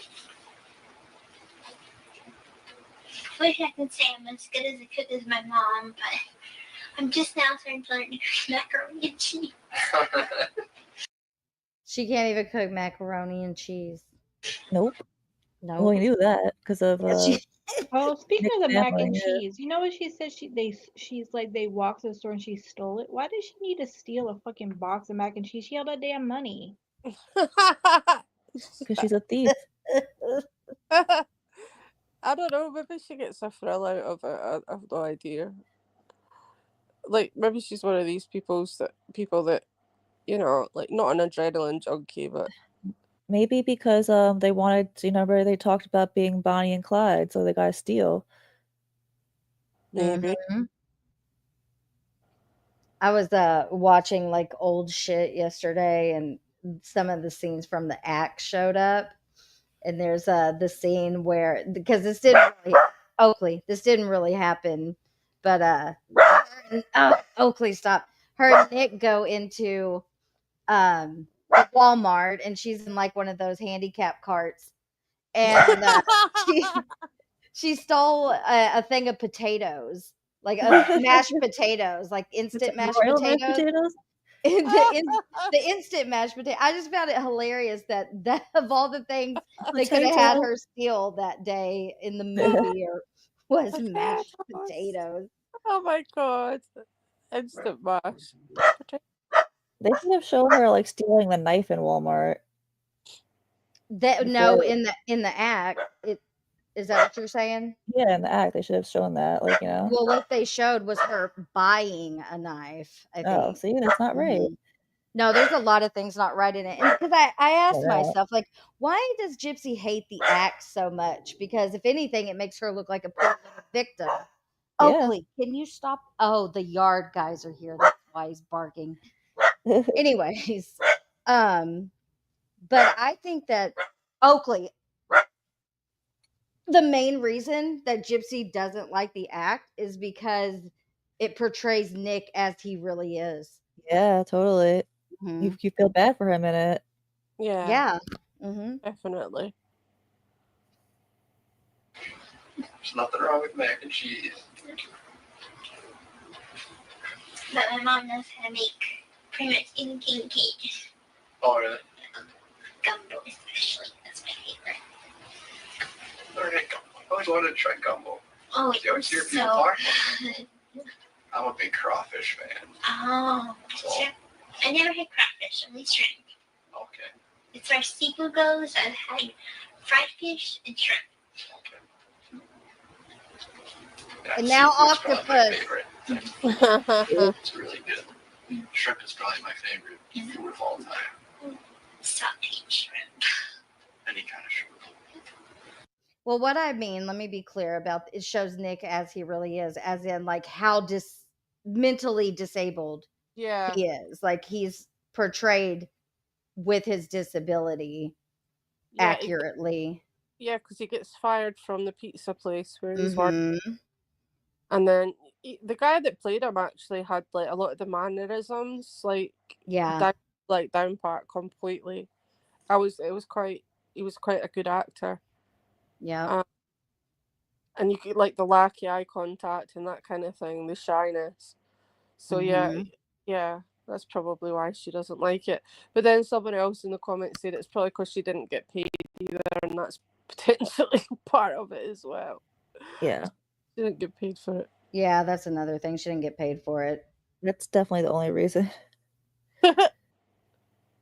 Wish I could say I'm as good as a cook as my mom, but I'm just now starting to learn to cook macaroni and cheese. She can't even cook macaroni and cheese. Nope. No. Well, we knew that because of Oh, speaking of the Nick's mac family, and yeah. cheese, you know what she said? She's like they walked to the store and she stole it. Why did she need to steal a fucking box of mac and cheese? She had that damn money. Because she's a thief. I don't know. Maybe she gets a thrill out of it. I have no idea. Like maybe she's one of these people that, you know, like not an adrenaline junkie, but Maybe because they wanted to, remember they talked about being Bonnie and Clyde, so they gotta steal. maybe. Mm-hmm. I was watching like old shit yesterday, and some of the scenes from the act showed up. And there's the scene where, because this didn't really, Oakley, this didn't really happen, but Oakley, stop. Her and Nick go into Walmart, and she's in like one of those handicap carts, and she stole a thing of potatoes, like mashed potatoes, like instant mashed Royal mashed potatoes. The instant mashed potato. I just found it hilarious that of all the things they could have had her steal that day in the movie was mashed potatoes. Oh my god. Instant mash. They should have shown her like stealing the knife in Walmart. No, in the act, is that what you're saying? Yeah, in the act they should have shown that, like, you know. Well, what they showed was her buying a knife, I think. Oh, see, that's not right. No, there's a lot of things not right in it. And because I asked myself, like, why does Gypsy hate the act so much? Because if anything, it makes her look like a poor little victim. Yeah. Oakley, can you stop? Oh, the yard guys are here. That's why he's barking. Anyways, but I think that Oakley, the main reason that Gypsy doesn't like the act is because it portrays Nick as he really is. Yeah, totally. Mm-hmm. You feel bad for him in it. Yeah. Yeah. Mm-hmm. Definitely. There's nothing wrong with mac and cheese. But my mom knows how to make pretty much anything in cages. Oh, really? Gumbo especially. That's my favorite. Never had gumbo. I always wanted to try gumbo. Oh, You always hear it's people so talk about good. it. I'm a big crawfish fan. Oh, So, shrimp. I never had crawfish, only shrimp. okay. As far as seafood goes, I've had fried fish and shrimp. Yeah, And now seafood's probably my octopus. favorite thing. It's really good. Shrimp is probably my favorite food of all time. Sauteed shrimp. Any kind of shrimp. Well, what I mean, let me be clear about it shows Nick as he really is, as in like how mentally disabled Yeah. he is. Like he's portrayed with his disability Yeah, accurately. Yeah, because he gets fired from the pizza place where he's working. Mhm. And then the guy that played him actually had like a lot of the mannerisms, like Yeah. down pat completely. He was quite a good actor. Yeah. And you get like the lackey eye contact and that kind of thing, the shyness. So Mhm. yeah, that's probably why she doesn't like it. But then someone else in the comments said it's probably because she didn't get paid either, and that's potentially part of it as well. Yeah. She didn't get paid for it. Yeah, that's another thing. She didn't get paid for it. That's definitely the only reason.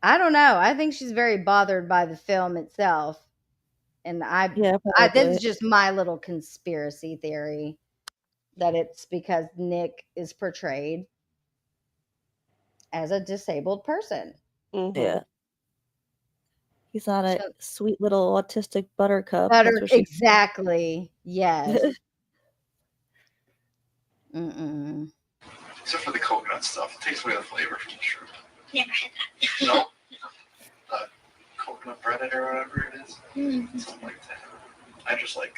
I don't know. I think she's very bothered by the film itself. And Yeah, this probably. is just my little conspiracy theory that it's because Nick is portrayed as a disabled person. Yeah. He's not a sweet little autistic buttercup. Exactly. Yes. Mm-mm. Except for the coconut stuff. It takes away the flavor from the shrimp. Never had that. No? Coconut breaded or whatever it is. Mm-hmm. Something like that. I just like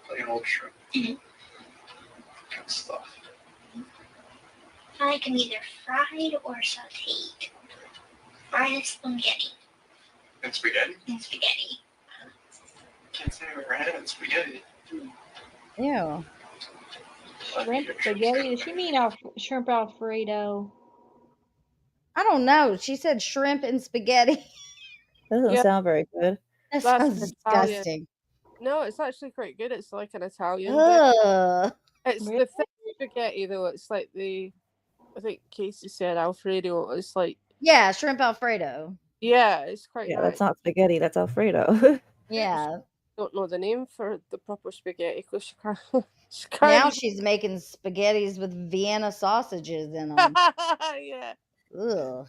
plain old shrimp. Mm-hmm. Good stuff. I like them either fried or sauteed. Fried and spaghetti. And spaghetti? And spaghetti. Can't say I've ever had it. Spaghetti. Ew. Shrimp spaghetti? Does she mean shrimp Alfredo? I don't know. She said shrimp and spaghetti. Doesn't sound very good. That That's sounds Italian. disgusting. No, it's actually quite good. It's like an Italian Ugh. dish. It's the thick spaghetti though. It's like I think Casey said Alfredo. It's like Shrimp Alfredo. Yeah, it's quite Yeah, nice. that's not spaghetti. That's Alfredo. Yeah. Don't know the name for the proper spaghetti because she can't. Now she's making spaghettis with Vienna sausages in them. Yeah. Ugh.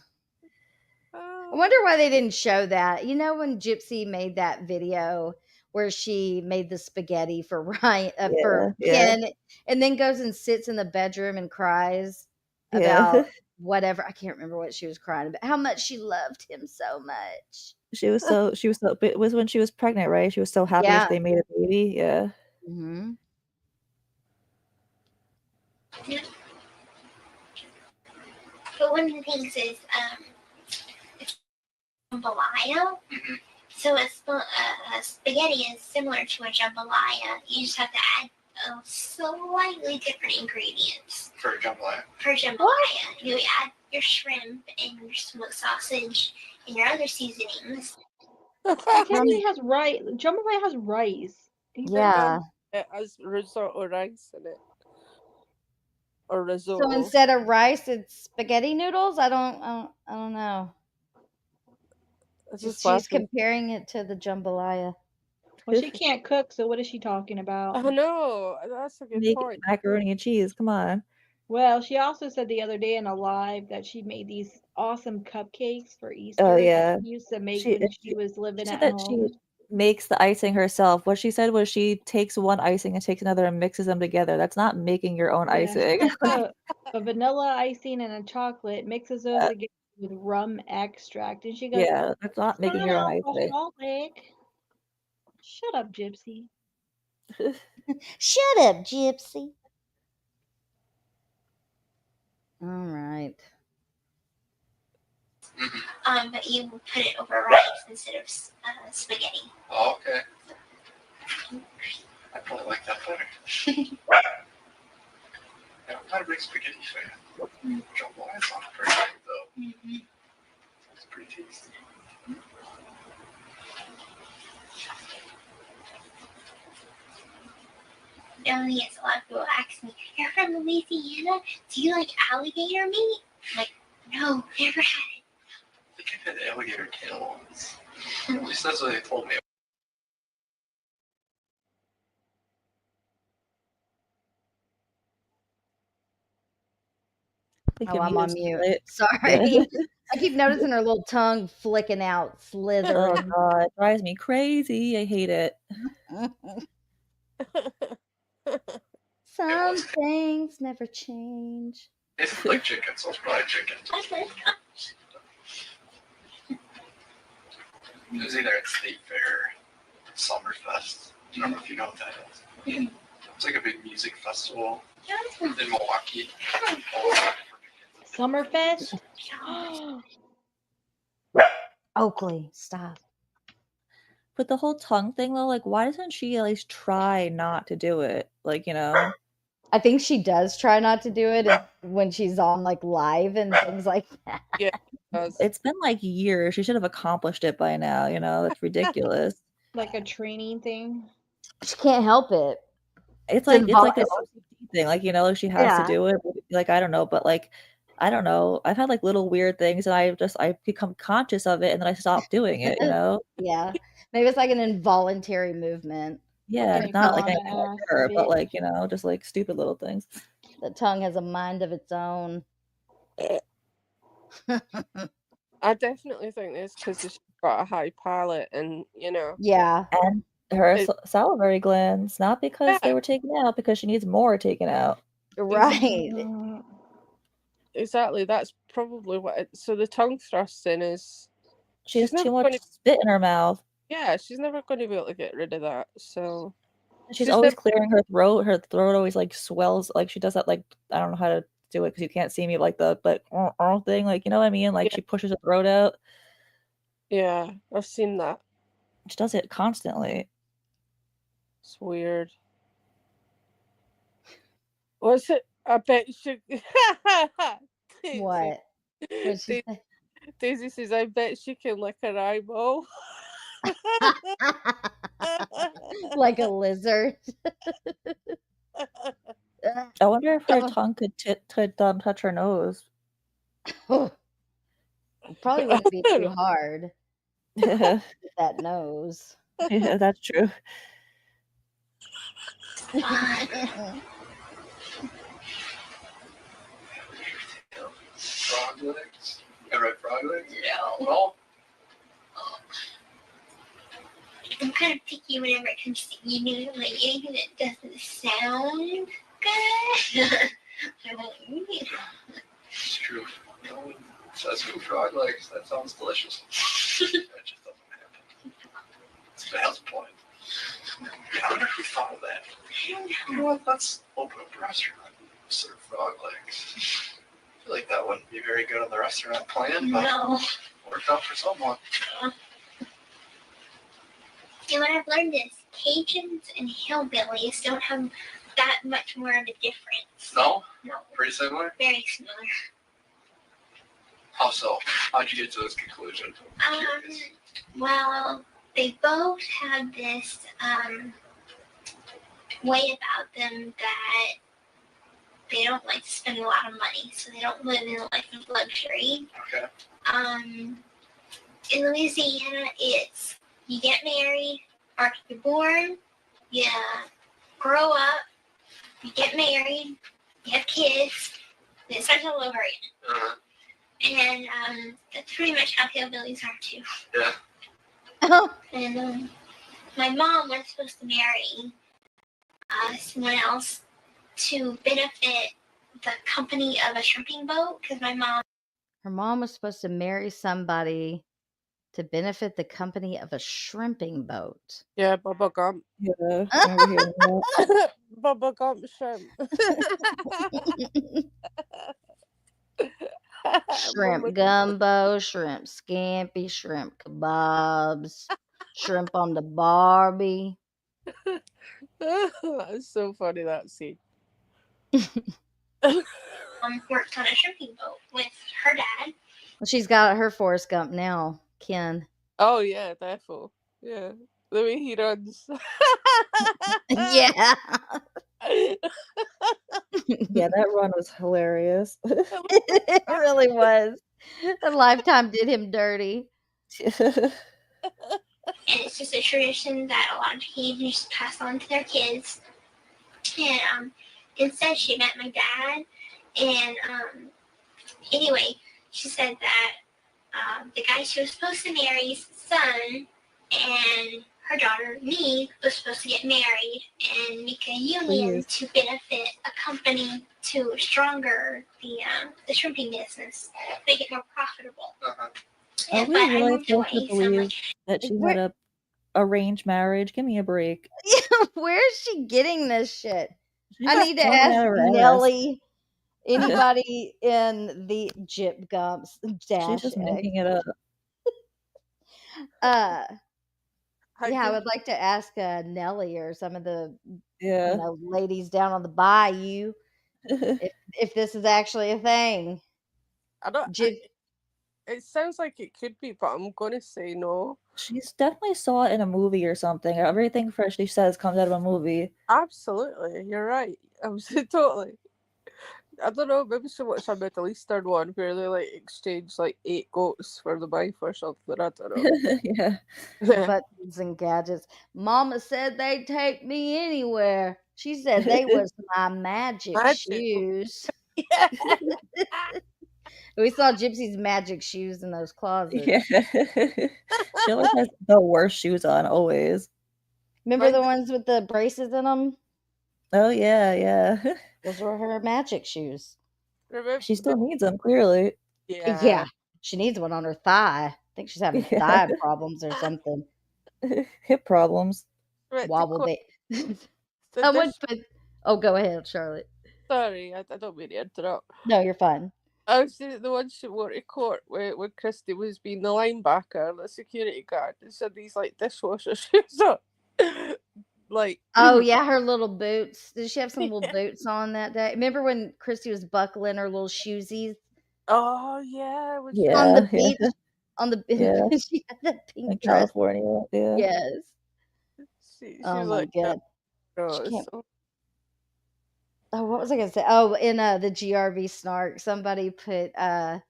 I wonder why they didn't show that. You know, when Gypsy made that video where she made the spaghetti for Ryan, for Ken, and then goes and sits in the bedroom and cries about whatever. I can't remember what she was crying about. How much she loved him so much. She was so. It was when she was pregnant, right? She was so happy that they made a baby. Yeah. Mm-hmm. Yeah. But one of the things is, it's jambalaya. Mm-hmm. So a spaghetti is similar to a jambalaya. You just have to add slightly different ingredients. For jambalaya? For jambalaya. You add your shrimp and your smoked sausage and your other seasonings. Jambalaya has rice. Jambalaya has rice. Yeah. It has risotto rice in it. Or risotto. So instead of rice, it's spaghetti noodles? I don't know. She's comparing it to the jambalaya. Well, she can't cook, so what is she talking about? I know. That's a good point. Macaroni and cheese. Come on. Well, she also said the other day in a live that she made these awesome cupcakes for Easter. Oh yeah. She used to make when she was living She at said home. she makes the icing herself. What she said was she takes one icing and takes another and mixes them together. That's not making your own icing. She takes a vanilla icing and a chocolate, mixes those together with rum extract, and she goes, Yeah, that's not making your own icing. alcoholic. Shut up, Gypsy. Shut up, Gypsy. All right. But you put it over rice instead of spaghetti. Oh, okay. I probably like that better. Yeah. not a big spaghetti fan. Jambalaya sounds pretty good though. Mm-hmm. It's pretty tasty. Yes, a lot of people ask me, "You're from Louisiana? Do you like alligator meat?" I'm like, no, never had it. I think I've had alligator tail once. At least that's what they told me. Oh, I'm on mute. Sorry. I keep noticing her little tongue flicking out, Oh slithering. god, it drives me crazy. I hate it. Some things never change. It's like chicken, so it's probably chicken. It was either at State Fair, Summerfest. I don't know if you know what that is. It's like a big music festival in Milwaukee. Summerfest? Oakley, stop. But the whole tongue thing though, like why doesn't she at least try not to do it? Like, you know? I think she does try not to do it when she's on like live and things like that. Yeah. It's been like years. She should have accomplished it by now, you know? That's ridiculous. Like a training thing? She can't help it. It's like an OCD thing, like, you know, like she has to do it. Like, I don't know, but like I don't know. I've had like little weird things and I become conscious of it and then I stop doing it, you know? Yeah. Maybe it's like an involuntary movement. Yeah, not like anything like her, but like, you know, just like stupid little things. The tongue has a mind of its own. I definitely think it's because she's got a high palate and, you know. Yeah. And her salivary glands, not because they were taken out, because she needs more taken out. Right. Exactly. That's probably what. So the tongue thrusting is. She has too much spit in her mouth. Yeah, she's never going to be able to get rid of that. So she's always clearing her throat. Her throat always like swells. Like she does that. Like I don't know how to do it because you can't see me. Like the thing. Like you know what I mean. Like she pushes her throat out. Yeah, I've seen that. She does it constantly. It's weird. What's it? I bet she. What? Daisy says, "I bet she can lick her eyeball." Like a lizard. I wonder if her tongue could touch her nose. Probably wouldn't be too hard. That nose. Yeah, that's true. Frog legs? Ever had frog legs? No. Well, I'm kind of picky whenever it comes to eating, like anything that doesn't sound good. I won't eat it. it's true. No one says food frog legs. That sounds delicious. That just doesn't happen. It has a point. Yeah, I wonder who thought of that. You know what? Let's open up a restaurant and serve frog legs. I feel like that wouldn't be very good on the restaurant plan, but No. worked out for someone. And what I've learned is Cajuns and hillbillies don't have that much more of a difference. No? No. Pretty similar? Very similar. How so? How'd you get to this conclusion? Well, they both have this way about them that they don't like to spend a lot of money, so they don't live in a life of luxury. Okay. In Louisiana, it's you get married, or you're born, you grow up, you get married, you have kids, and it starts all over again. Uh-huh. And that's pretty much how hillbillies are too. Yeah. And my mom was supposed to marry someone else to benefit the company of a shrimping boat, because her mom was supposed to marry somebody to benefit the company of a shrimping boat. Yeah, Bubba Gump. Yeah, Bubba Gump shrimp. Shrimp gumbo, shrimp scampi, shrimp kebabs, shrimp on the Barbie. It's so funny, that scene. worked on a shrimping boat with her dad. Well, she's got her Forrest Gump now, Ken. Oh yeah, defo. Yeah, the way he runs. Yeah. Yeah, that run was hilarious. It really was. A Lifetime did him dirty. And it's just a tradition that a lot of teenagers pass on to their kids. And instead, she met my dad. And anyway, she said that the guy she was supposed to marry's son and her daughter, me, was supposed to get married and make a union to benefit a company to stronger the shrimping business, make it more profitable. Are we really supposed to believe that she had a arranged marriage? Give me a break. Where is she getting this shit? She's I just need to throwing it ask out of her ass. Nelly, anybody in the Gyp Gumps dash She's just egg. making it up. Yeah, I would like to ask Nelly or some of the Yeah. ladies down on the bayou if this is actually a thing. I don't. It sounds like it could be, but I'm gonna say no. She's definitely saw it in a movie or something. Everything she says comes out of a movie. Absolutely, you're right. Totally. I don't know, maybe she watched a Middle Eastern one where they like exchange like 8 goats for the wife or something. I don't know. Yeah. Buttons and gadgets. Mama said they'd take me anywhere. She said they was my magic shoes. We saw Gypsy's magic shoes in those closets. Yeah. She always has the worst shoes on, always. Remember the ones with the braces in them? Oh, yeah, yeah. Those were her magic shoes. She still needs them, clearly. Yeah. She needs one on her thigh. I think she's having thigh problems or something. Hip problems. Wobble bit. Someone put... Oh, go ahead, Charlotte. Sorry, I don't mean to interrupt. No, you're fine. I was saying the one she wore to court when Christy was being the linebacker, the security guard, and said these like dishwasher shoes on. Like, oh yeah, her little boots. Did she have some little boots on that day? Remember when Christy was buckling her little shoesies? Oh yeah, on the beach. On the yeah. She had that pink in dress. California. Yeah. Yes. She oh was my like, god. So... Oh, what was I gonna say? Oh, in the GRV snark, somebody put that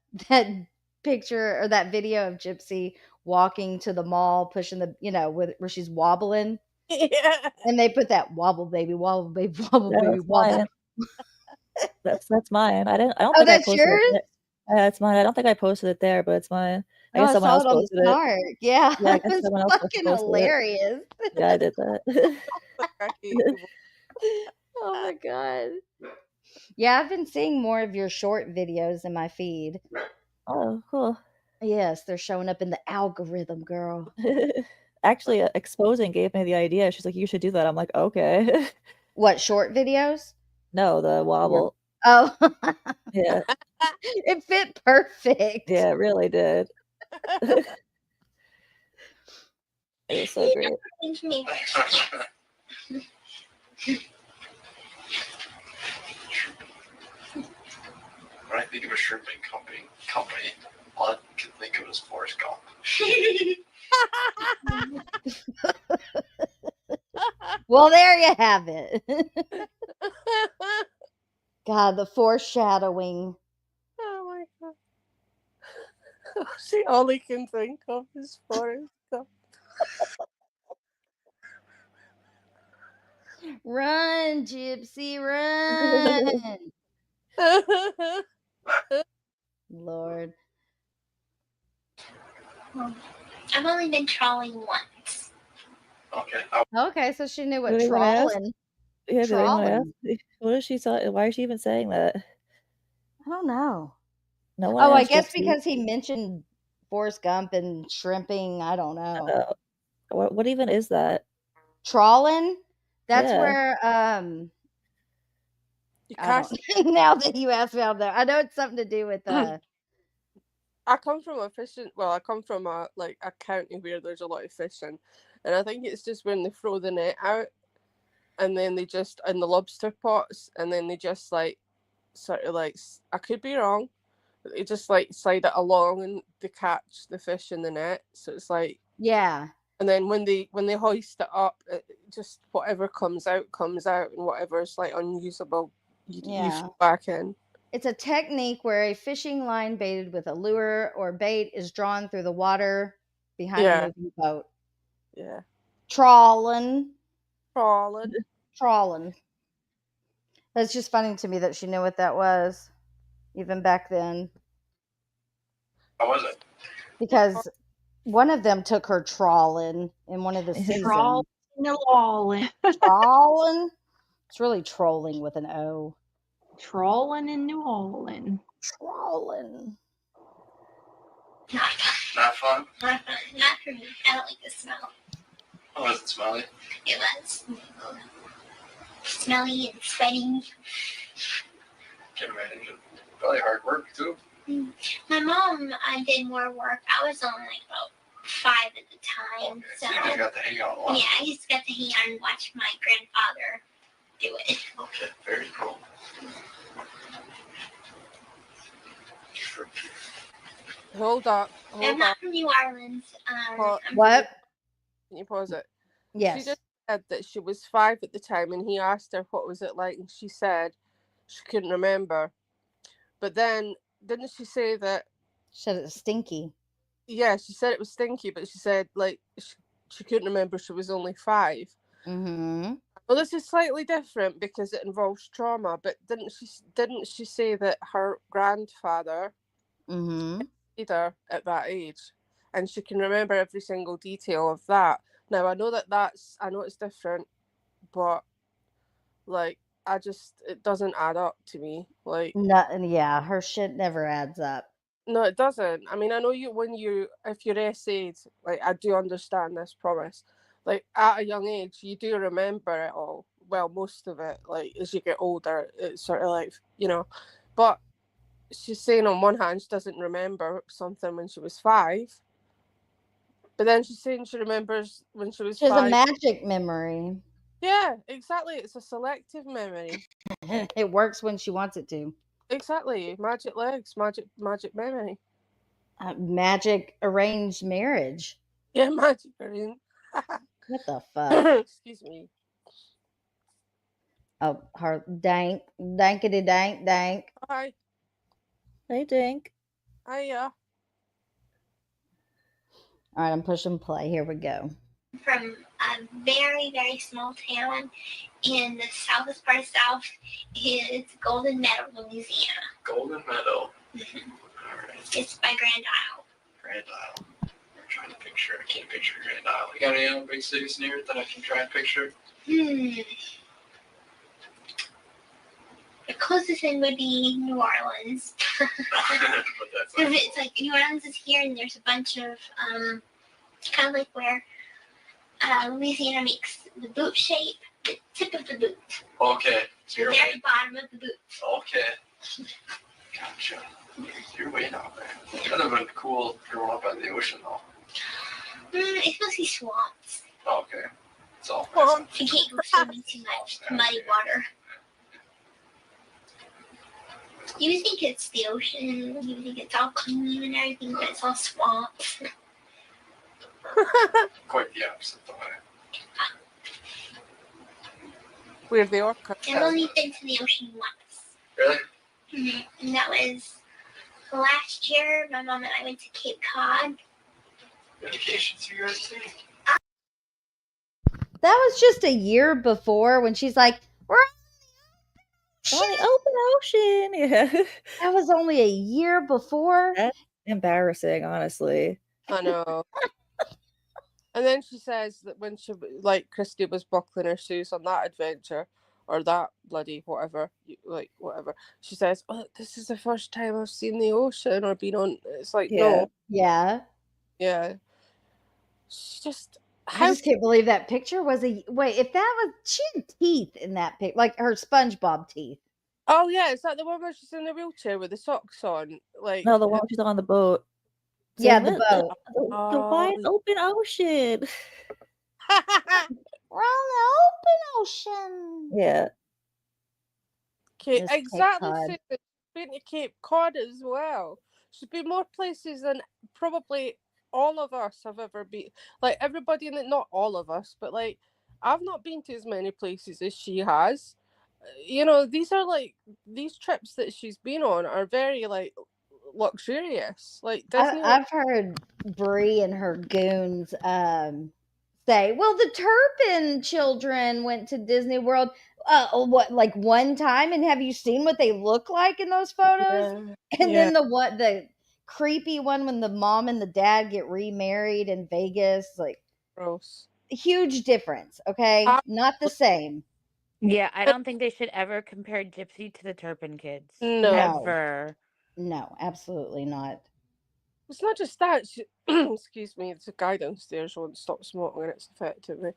picture or that video of Gypsy walking to the mall, pushing the where she's wobbling. Yeah. And they put that wobble baby, wobble baby, wobble baby, wobble. That's mine. I don't Oh, think that's I posted yours? it. That's mine. I don't think I posted it there, but it's mine. I guess I someone saw else it on the posted it. snark. Yeah, Yeah, I it guess was someone else fucking posted hilarious. it. Yeah, I did that. Oh my god. Yeah, I've been seeing more of your short videos in my feed. Oh, cool. Yes, they're showing up in the algorithm, girl. Actually, Exposing gave me the idea. She's like, you should do that. I'm like, okay. What, short videos? No, the wobble. Oh. Yeah. It fit perfect. Yeah, it really did. It was so great. When I think of a shrimping company, all I can think of is Forrest Gump. Well, there you have it. God, the foreshadowing. Oh my god. See, all I can think of is Forrest Gump. Run, Gypsy, run. Lord. I've only been trawling once. Okay. Okay, so she knew what Did anyone ask? trawling. Yeah, did anyone ask? Trawling. What is she saying? Why is she even saying that? I don't know. No one Oh, I asked guess Gypsy. because he mentioned Forrest Gump and shrimping. I don't know. What even is that? Trawling? That's Yeah. where You I don't, now that you asked me, I know it's something to do with I come from a fishing. Well, I come from a county where there's a lot of fishing, and I think it's just when they throw the net out, and then they just in the lobster pots, and then they just like sort of like, I could be wrong, but they just like slide it along and they catch the fish in the net. So it's like, Yeah. and then when they hoist it up, just whatever comes out, and whatever's like unusable, you fill back in. It's a technique where a fishing line baited with a lure or bait is drawn through the water behind a moving boat. Yeah. Trawling. Trawling. It's just funny to me that she knew what that was, even back then. How was it? Because one of them took her trawling in one of the seasons. Trawling. Trawling. It's really trolling with an O. Trawling in New Orleans. Trawling. Not fun? Not for me. I don't like the smell. Oh, was it smelly? It was smelly and sweaty. Can imagine. Probably hard work too. My mom did more work. I was only like about 5 at the time. So you just got to hang out a lot. Yeah, I just got to hang out and watch my grandfather do it. Okay, very cool. Hold up. I'm not from New Orleans. What? Can you pause it? Yes. She just said that she was 5 at the time, and he asked her what was it like, and she said she couldn't remember. But then, didn't she say that? She said it was stinky. Yeah, she said it was stinky, but she said like she couldn't remember she was only 5. Mm-hmm. Well, this is slightly different because it involves trauma. But didn't she say that her grandfather died her at that age, and she can remember every single detail of that? Now I know I know it's different, but like it doesn't add up to me. Like, yeah, her shit never adds up. No, it doesn't. I mean, I know if you're essayed, like, I do understand this, promise. Like, at a young age, you do remember it all. Well, most of it, like, as you get older, it's sort of like, but she's saying on one hand she doesn't remember something when she was 5, but then she's saying she remembers when she was 5. She has a magic memory. Yeah, exactly. It's a selective memory. It works when she wants it to. Exactly. Magic legs, magic memory. Magic arranged marriage. Yeah, magic arranged. What the fuck? Excuse me. Oh, her dankity dank. Hi. Hey, Dink. Hiya. All right, I'm pushing play. Here we go. From a very, very small town in the southwest part of South is Golden Meadow, Louisiana. Golden Meadow. Mm-hmm. All right. It's by Grand Isle. Grand Isle. I'm trying to picture. I can't picture Grand Isle. You got any other big cities near it that I can try and picture? The closest thing would be New Orleans. But that's not It's like New Orleans is here, and there's a bunch of kind of like where Louisiana makes the boot shape, the tip of the boot. Okay. So The you're very way. bottom of the boot. Okay. Gotcha. You're way down there. It would have been cool growing up by the ocean, though. It's mostly swamps. Okay. It's all. You can't go swimming too much. Muddy water. You think it's the ocean. You think it's all clean and everything, but it's all swamps. Quite the opposite, though. Where the orca. I've only been to the ocean once. Really? And that was last year. My mom and I went to Cape Cod. Vacations you guys take? That was just a year before when she's like, we're on the open ocean. Yeah. That was only a year before. That's embarrassing, honestly. I know. And then she says that when Christy was buckling her shoes on that adventure, or that bloody whatever, whatever, she says, "Oh, this is the first time I've seen the ocean or been on." It's like, no. Yeah. She just. I just can't believe that picture was if that was, she had teeth in that picture, like her SpongeBob teeth. Oh yeah, is that the one where she's in the wheelchair with the socks on? Like, no, the one where she's on the boat. Yeah, the boat. The wide open ocean. We're on the open ocean. Yeah. Cape exactly. Cod. Same. She's been to Cape Cod as well. She's been more places than probably all of us have ever been. Like everybody in it, not all of us, but like I've not been to as many places as she has. You know, these are like these trips that she's been on are very like luxurious. Like Disney. I've heard Bree and her goons say, "Well, the Turpin children went to Disney World. What, like one time? And have you seen what they look like in those photos?" And then the creepy one when the mom and the dad get remarried in Vegas, like gross. Huge difference. Okay, not the same. Yeah, I don't think they should ever compare Gypsy to the Turpin kids. No. Ever. No, absolutely not. It's not just that. She, excuse me, it's a guy downstairs who won't stop smoking and it's affected me.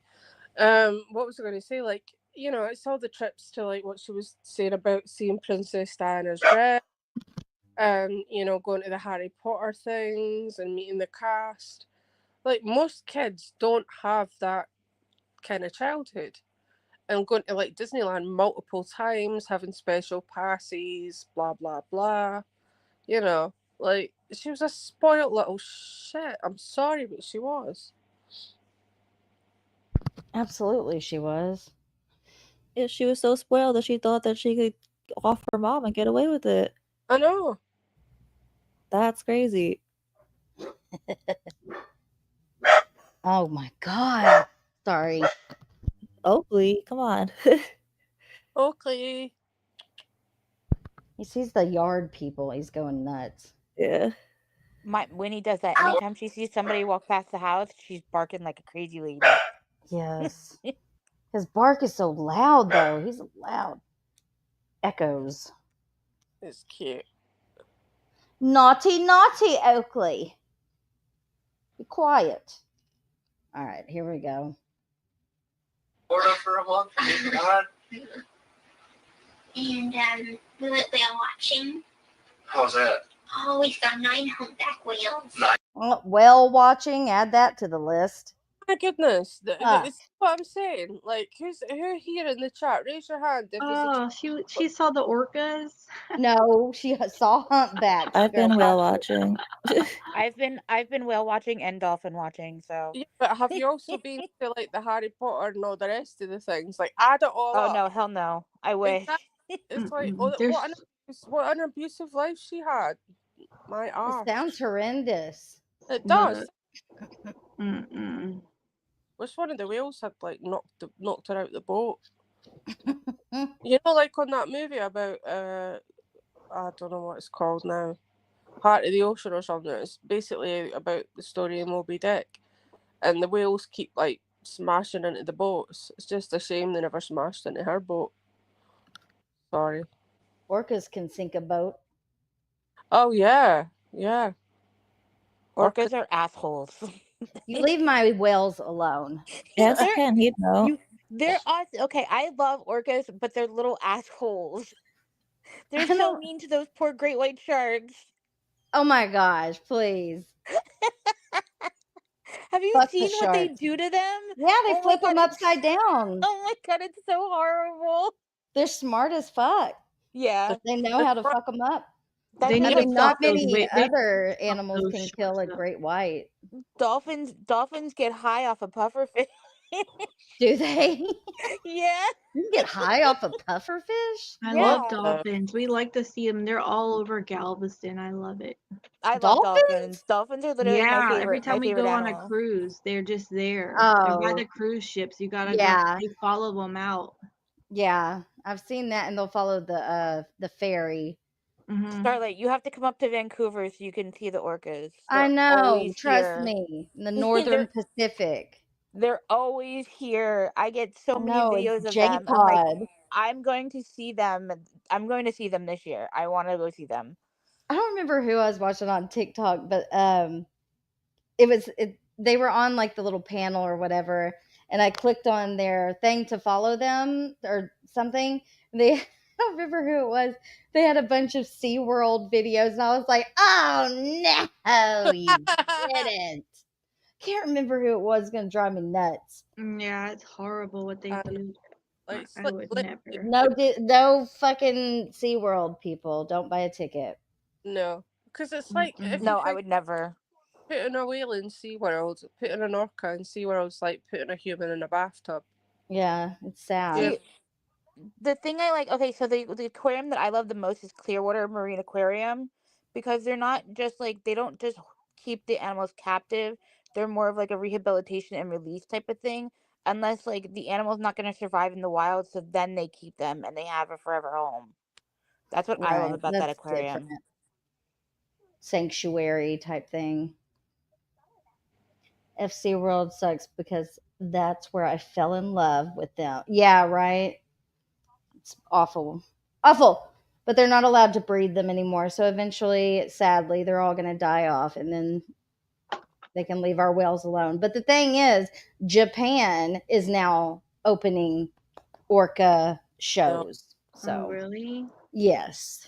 What was I going to say? Like, you know, it's all the trips to like what she was saying about seeing Princess Diana's dress, and you know, going to the Harry Potter things and meeting the cast. Like most kids don't have that kind of childhood. And going to like Disneyland multiple times, having special passes, blah blah blah. You know, like she was a spoiled little shit. I'm sorry, but she was. Absolutely, she was. Yeah, she was so spoiled that she thought that she could off her mom and get away with it. I know. That's crazy. Oh my god. Sorry. Oakley, come on. Oakley. He sees the yard people. He's going nuts. Yeah. Winnie does that. Anytime she sees somebody walk past the house, she's barking like a crazy lady. Yes. His bark is so loud, though. He's loud. Echoes. It's cute. Naughty, naughty, Oakley. Be quiet. All right, here we go. Florida for a month. God. And we went whale watching. How's that? Oh, we saw 9 humpback whales. Whale watching. Add that to the list. My goodness, it's what I'm saying. Like, who here in the chat? Raise your hand if it's a... she saw the orcas. No, she saw humpbacks. I've been whale watching. I've been whale watching and dolphin watching. So Yeah, but have you also been to like the Harry Potter and all the rest of the things? Like, add it all up. Oh no, hell no! I wish. It's like what an abusive life she had. My arse. It sounds horrendous. It does. Which one of the whales had like knocked her out the boat? You know, like on that movie about I don't know what it's called now, Heart of the Ocean or something. It's basically about the story of Moby Dick, and the whales keep like smashing into the boats. It's just a shame they never smashed into her boat. Sorry. Orcas can sink a boat. Oh yeah, yeah. Orcas are assholes. You leave my whales alone. Yes, I can. He'd know. They're awesome. Okay, I love orcas, but they're little assholes. They're so mean to those poor great white sharks. Oh my gosh, please. Have you Fuck seen the what they sharks. do to them? Yeah, they Oh my flip them God, upside down. Oh my god, it's so horrible. They're smart as fuck. Yeah. They know how to fuck them up. That's I like mean, not those many they- other animals can kill a great white. dolphins get high off of pufferfish. Do they? Yeah. You can get high off of pufferfish? I Yeah. love dolphins. We like to see them. They're all over Galveston. I love it. I love Dolphins? dolphins. Dolphins are literally Yeah, my favorite. every time my we favorite go on a animal. cruise, they're just there. They're by Oh. the cruise ships. You gotta Yeah. go. They follow them out. Yeah, I've seen that, and they'll follow the ferry. Starlight, you have to come up to Vancouver so you can see the orcas. I They're know. always Trust here. me, in the northern Pacific. They're always here. I get so many know, it's videos of them. I'm like, J-Pod. I'm going to see them. I'm going to see them this year. I want to go see them. I don't remember who I was watching on TikTok, but they were on like the little panel or whatever, and I clicked on their thing to follow them or something. I don't remember who it was. They had a bunch of SeaWorld videos, and I was like, oh no, you didn't. Can't remember who it was. Going to drive me nuts. Yeah, it's horrible what they do. Like, it's I like would literally- never. No fucking SeaWorld people. Don't buy a ticket. No, because it's like if No, you I think would never. putting a whale in SeaWorld, putting an orca in SeaWorld's like putting a human in a bathtub. Yeah, it's sad. Yeah. See, the thing I like, okay, so the aquarium that I love the most is Clearwater Marine Aquarium, because they're not just like, they don't just keep the animals captive. They're more of like a rehabilitation and release type of thing. Unless like the animal's not going to survive in the wild, so then they keep them and they have a forever home. That's what I love Right, about that that's aquarium. different. Sanctuary type thing. FC World sucks because that's where I fell in love with them. Yeah, right. It's awful. Awful. But they're not allowed to breed them anymore. So eventually, sadly, they're all going to die off and then they can leave our whales alone. But the thing is, Japan is now opening orca shows. So, Oh, really? yes.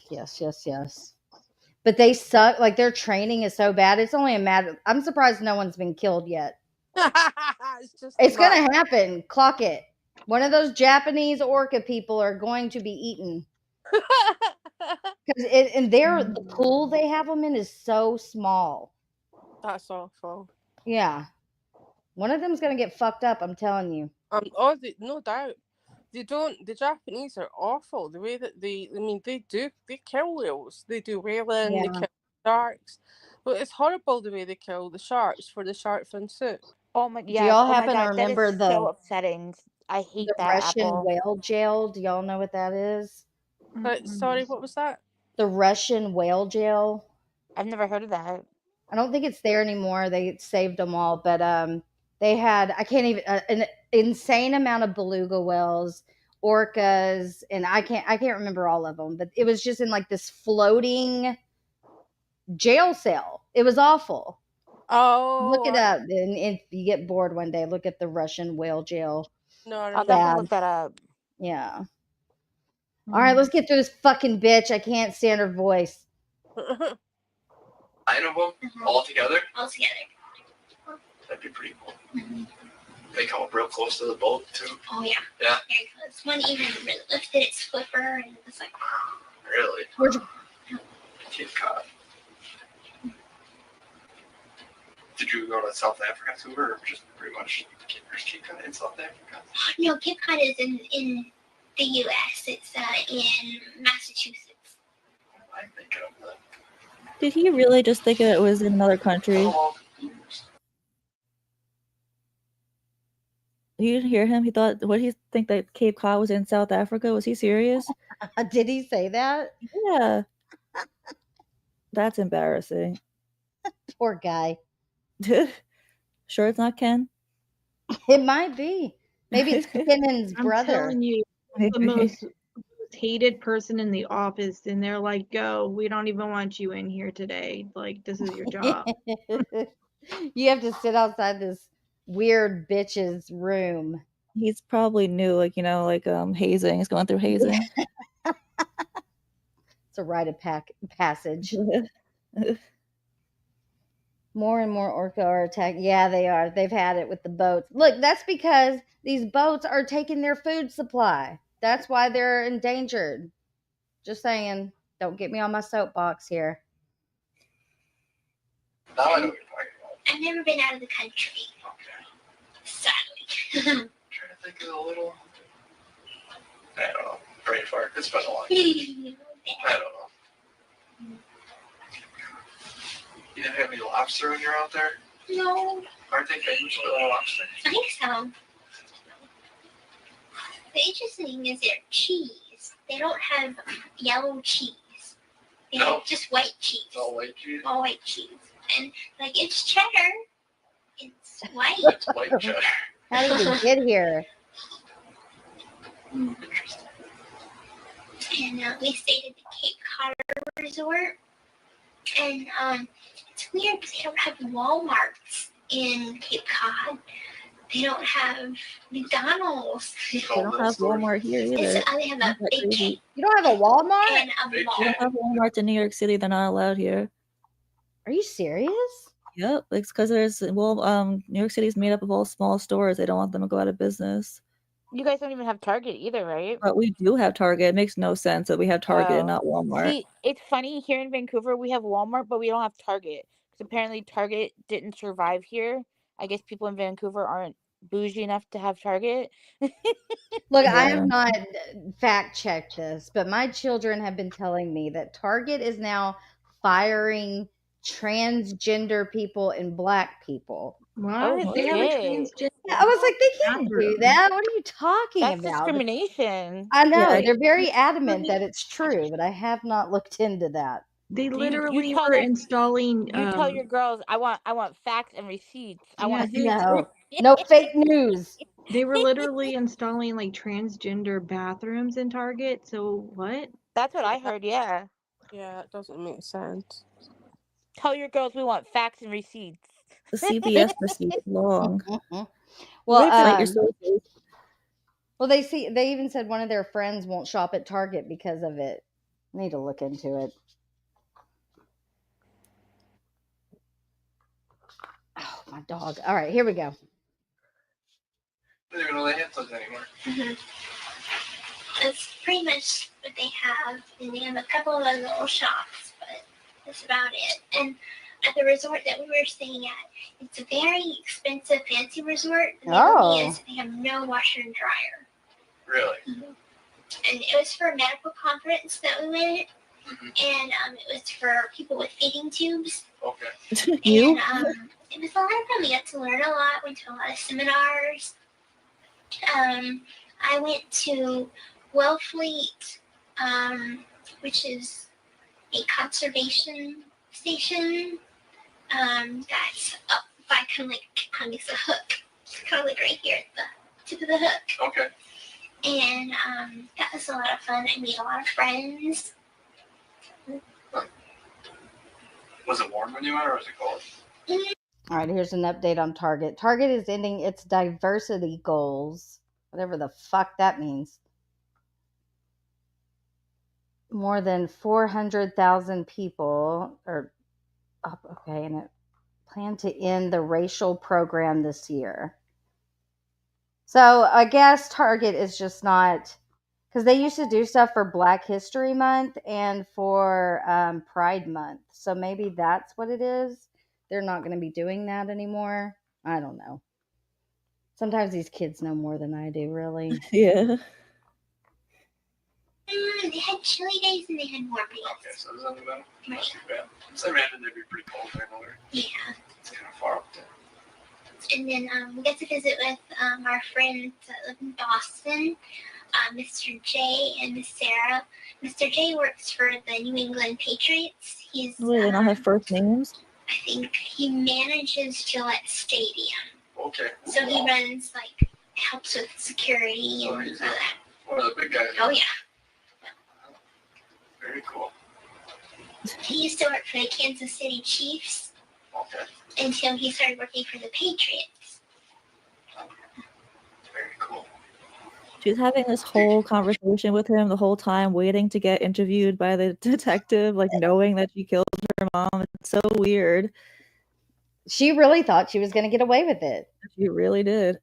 But they suck. Like, their training is so bad. It's only a matter. I'm surprised no one's been killed yet. It's going to happen. Clock it. One of those Japanese orca people are going to be eaten. And the pool they have them in is so small. That's awful. Yeah. One of them's going to get fucked up, I'm telling you. No doubt. The Japanese are awful. The way that they kill whales. They do whaling, they Yeah. kill sharks. But it's horrible the way they kill the sharks for the shark fin soup. Oh my, Do y'all oh my happen to God, that remember is so upsetting. I hate the that, Russian Apple. whale jail? Do y'all know what that is? Sorry, what was that? The Russian whale jail. I've never heard of that. I don't think it's there anymore. They saved them all, but they had an insane amount of beluga whales, orcas, and I can't remember all of them, but it was just in like this floating jail cell. It was awful. Oh, Look it up, and if you get bored one day, look at the Russian whale jail. No, I'll definitely look that up. Yeah. All right, let's get through this fucking bitch. I can't stand her voice. 9 of them all together? All together. That'd be pretty cool. They come up real close to the boat too. Oh yeah. Yeah. Very close. One even lifted its flipper and it was like. Really? Where'd you? Cape Cod. Did you go to South Africa too, or just pretty much Cape Cod in South Africa? No, Cape Cod is in the U.S. It's in Massachusetts. I'm thinking of that. Did he really just think it was in another country? You didn't hear him? He thought, what did he think that Cape Cod was in South Africa? Was he serious? Did he say that? Yeah. That's embarrassing. Poor guy. Sure it's not Ken? It might be. Maybe it's Kennan's I'm brother. telling you, the most hated person in the office, and they're like, "Go, we don't even want you in here today. Like, this is your job." You have to sit outside this weird bitch's room. He's probably new, hazing. He's going through hazing. It's a rite of passage. More and more orca are attacked. Yeah, they are. They've had it with the boats. Look, that's because these boats are taking their food supply. That's why they're endangered. Just saying. Don't get me on my soapbox here. Now I know what you're talking about. I've never been out of the country. Sadly. I'm trying to think of a little. I don't know. Brain fart. It's been a long time. I don't know. You didn't have any lobster when you're out there? No. Aren't they famous for their lobster? I think so. The interesting thing is their cheese. They don't have yellow cheese. They have just white cheese. It's all white cheese? All white cheese. And like it's cheddar. It's white. It's white cheddar. How did we get here? Interesting. And we stayed at the Cape Cod Resort. And it's weird because they don't have Walmarts in Cape Cod. They don't have McDonald's. They don't have Walmart here either. They have a big Cape. You don't have a Walmart? And a They mall. don't have Walmart in New York City. They're not allowed here. Are you serious? Yep. It's because New York City is made up of all small stores. They don't want them to go out of business. You guys don't even have Target either, right? But we do have Target. It makes no sense that we have Target and not Walmart. See, it's funny here in Vancouver we have Walmart, but we don't have Target because apparently Target didn't survive here. I guess people in Vancouver aren't bougie enough to have Target. Look, I have not fact checked this, but my children have been telling me that Target is now firing transgender people and black people. What? Oh, They have a shit. transgender. Yeah, I was like, they can't do that. What are you talking That's about? discrimination. I know. Yeah, They're very adamant that it's true, but I have not looked into that. They You literally tell were them- installing. You tell your girls, I want facts and receipts. I Yeah, want they- No, no fake news. They were literally installing like transgender bathrooms in Target. So what? That's what I heard. Yeah. Yeah, it doesn't make sense. Tell your girls we want facts and receipts. The CVS receipt is long. Well, Cite your sources. well, they even said one of their friends won't shop at Target because of it. I need to look into it. Oh, my dog. All right, here we go. I don't even know they had those anymore. That's pretty much what they have. And they have a couple of other little shops, but that's about it. And at the resort that we were staying at, it's a very expensive, fancy resort. And the only is they have no washer and dryer. Really? And it was for a medical conference that we went. And it was for people with feeding tubes. Okay. You? And it was a lot of fun. We got to learn a lot. Went to a lot of seminars. I went to Wellfleet, which is a conservation station. That's up by kind of like a hook. It's kind of like right here at the tip of the hook. Okay. And that was a lot of fun. I made a lot of friends. Was it warm when you went, or was it cold? All right, here's an update on Target. Target is ending its diversity goals, whatever the fuck that means. More than 400,000 people are up, okay, and it planned to end the racial program this year. So I guess Target is just not, because they used to do stuff for Black History Month and for Pride Month. So maybe that's what it is. They're not going to be doing that anymore. I don't know. Sometimes these kids know more than I do, really. Yeah. They had chilly days and they had warm days. Okay, so it was on the middle. Not too bad. So I imagine they'd be pretty cold there. Yeah. It's kind of far up there. And then we got to visit with our friends that live in Boston, Mr. J and Miss Sarah. Mr. J works for the New England Patriots. He's Do they not have first names? I think he manages Gillette Stadium. Okay. So he runs helps with security and he's one of the big guys. Oh yeah. Very cool. He used to work for the Kansas City Chiefs. Okay. Until he started working for the Patriots. Very cool. She's having this whole conversation with him the whole time, waiting to get interviewed by the detective, knowing that she killed her mom. It's so weird. She really thought she was going to get away with it. She really did.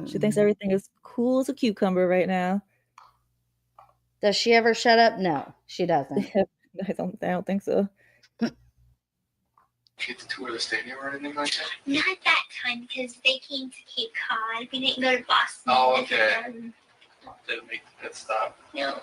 She thinks everything is cool as a cucumber right now. Does she ever shut up? No, she doesn't. I don't think so. Get to tour the stadium or anything like that? Not that time because they came to Cape Cod. We didn't go to Boston. Oh, okay. Didn't make the pit stop. No.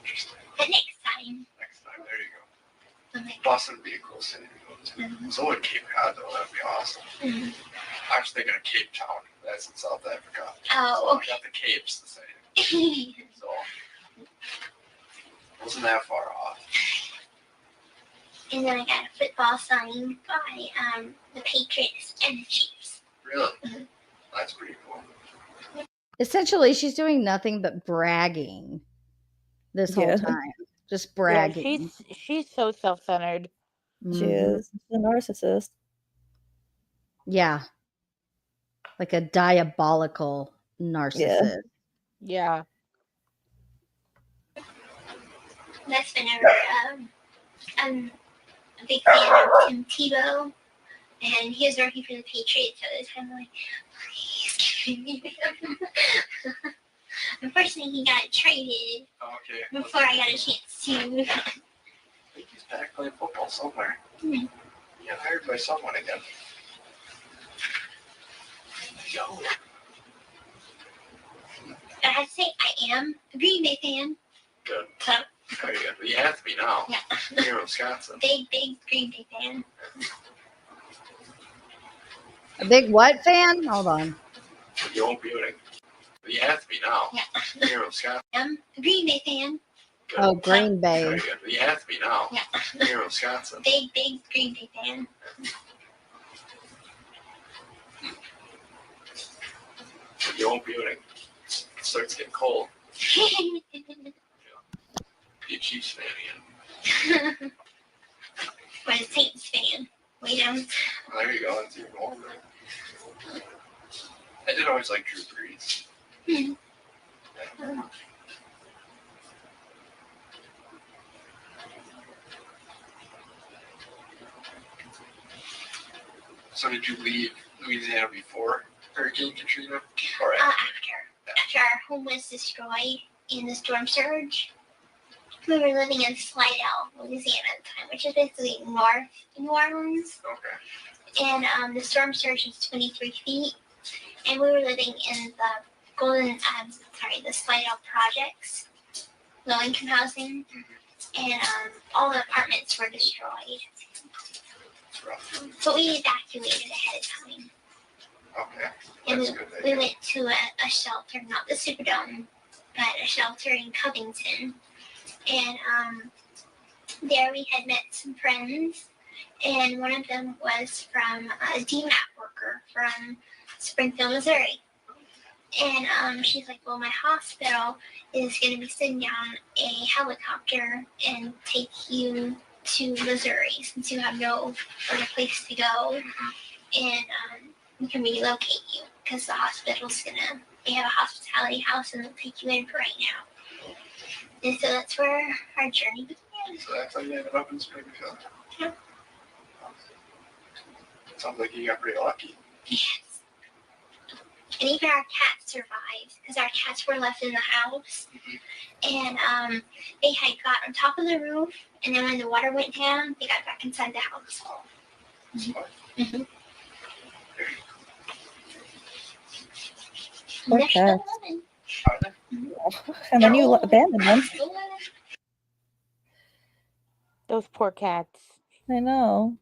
Interesting. But next time. Next time, there you go. Okay. Boston would be a cool city to go to. So would Cape Cod, though. That would be awesome. I was thinking of Cape Town. That's in South Africa. Oh, okay. Got the Capes the same. So, wasn't that far off. And then I got a football signed by the Patriots and the Chiefs. Really? That's pretty cool. Essentially, she's doing nothing but bragging this whole time. Just bragging. Yeah, she's so self-centered. She is. She's a narcissist. Yeah. Like a diabolical narcissist. Yeah. That's whenever I'm a big fan of Tim Tebow, and he was working for the Patriots, so it was kind of like, please Unfortunately, he got traded Okay. before I got a chance to. I think he's back playing football somewhere. Hmm. He got hired by someone again. Yo. I have to say, I am a Green Bay fan. Good. So, Very good. You have to be now. yeah. You're in Wisconsin. Big Green Bay fan. A big what fan? Hold on. You won't be winning. You have to be now. Yeah. You're in Wisconsin. I'm a Green Bay fan. Good. Oh, Green Bay. Very good. You have to be now. Yeah. You're in Wisconsin. Big Green Bay fan. You won't be winning. It starts getting cold. Be a Chiefs fan again. But a Saints fan. Way down. Well, there you go. That's even older. I did always like Drew Brees. Hmm. So did you leave Louisiana before Hurricane Katrina? Or After our home was destroyed in the storm surge, we were living in Slidell, Louisiana at the time, which is basically north New Orleans. Okay. And the storm surge was 23 feet, and we were living in the the Slidell projects, low income housing, and all the apartments were destroyed. So we evacuated ahead of time. Okay. And That's good. we went to a shelter, not the Superdome, but a shelter in Covington. And there we had met some friends, and one of them was from a DMAP worker from Springfield, Missouri. And she's like, well, my hospital is going to be sending down a helicopter and take you to Missouri since you have no other place to go. And we can relocate you because the hospital's they have a hospitality house and they'll take you in for right now. And so that's where our journey began. So that's how you ended up in Springfield. Yeah. Sounds like you got pretty lucky. Yes. And even our cats survived because our cats were left in the house. And they had got on top of the roof, and then when the water went down, they got back inside the house. Mm-hmm. Poor cats. And then you abandoned them. Those poor cats. I know.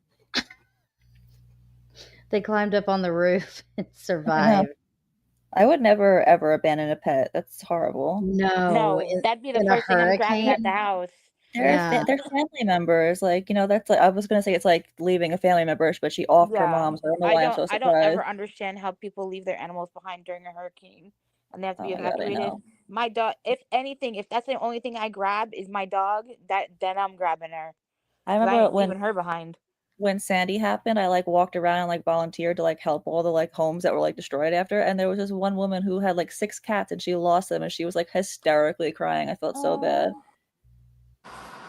They climbed up on the roof and survived. I would never ever abandon a pet. That's horrible. No, that'd be the first thing I'm grabbing at the house. They're family members. Like, that's like, I was gonna say it's like leaving a family member, but she offed her mom, so I don't know why I'm so I surprised. don't ever understand how people leave their animals behind during a hurricane and they have to be Oh my God, I evacuated. know. My dog, if anything, if that's the only thing I grab is my dog, then I'm grabbing her. I 'Cause remember ain't leaving her behind. when Sandy happened, I like walked around and like volunteered to like help all the like homes that were like destroyed after. And there was this one woman who had like 6 cats and she lost them and she was like hysterically crying. I felt so bad.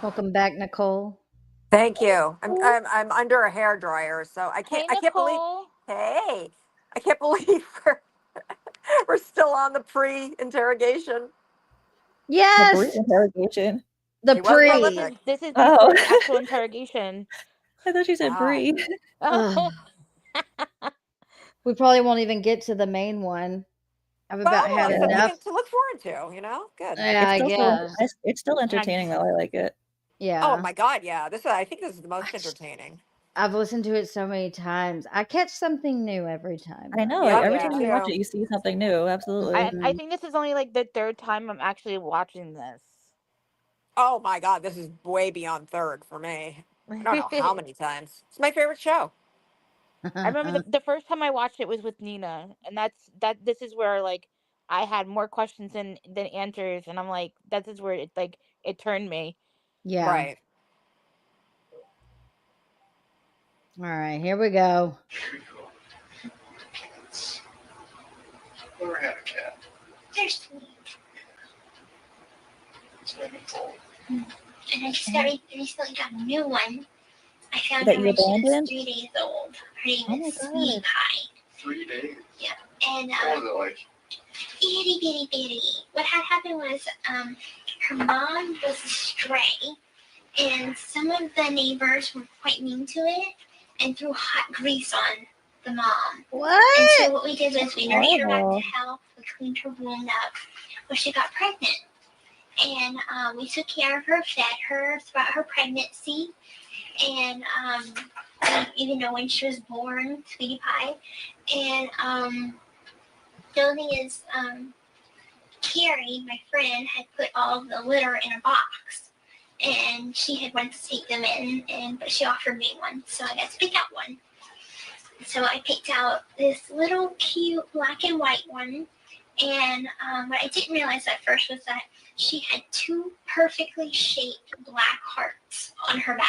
Welcome back, Nicole. Thank you. I'm under a hair dryer, so I can't believe. Hey, I can't believe we're still on the pre-interrogation. Yes. The pre-interrogation. The It wasn't pre. public. This is Oh. before the actual interrogation. I thought you said Bree. Ugh. We probably won't even get to the main one. I've about had something enough. to look forward to, Good. Yeah, I guess. It's still entertaining though. I like it. Yeah. Oh my God, yeah. I think this is the most entertaining. I've listened to it so many times. I catch something new every time. I know. Yeah, like, every yeah. time you watch it, you see something new. Absolutely. I think this is only like the 3rd time I'm actually watching this. Oh my God, this is way beyond 3rd for me. I don't know how many times. It's my favorite show. I remember the first time I watched it was with Nina, and this is where like I had more questions than answers, and I'm like, that is where it turned me. Yeah. Right. All right, here we go. Never had a cat. They're sweet. It's been told. And I just recently got a new one. I found That her you when she was abandoned? 3 days old. Her name Oh my is God. Sweetie Pie. 3 days. Yeah. And What was it like? itty bitty bitty. What had happened was her mom was a stray, and some of the neighbors were quite mean to it and threw hot grease on the mom. What? And so what we did was we nursed her back Horrible. to health. We cleaned her wound up. Well, she got pregnant, and we took care of her, fed her throughout her pregnancy, and even though when she was born, sweetie pie, and the only thing is, Carrie, my friend, had put all the litter in a box, and she had wanted to take them in, but she offered me one, so I got to pick out one. So I picked out this little cute black and white one, and what I didn't realize at first was that she had 2 perfectly shaped black hearts on her back.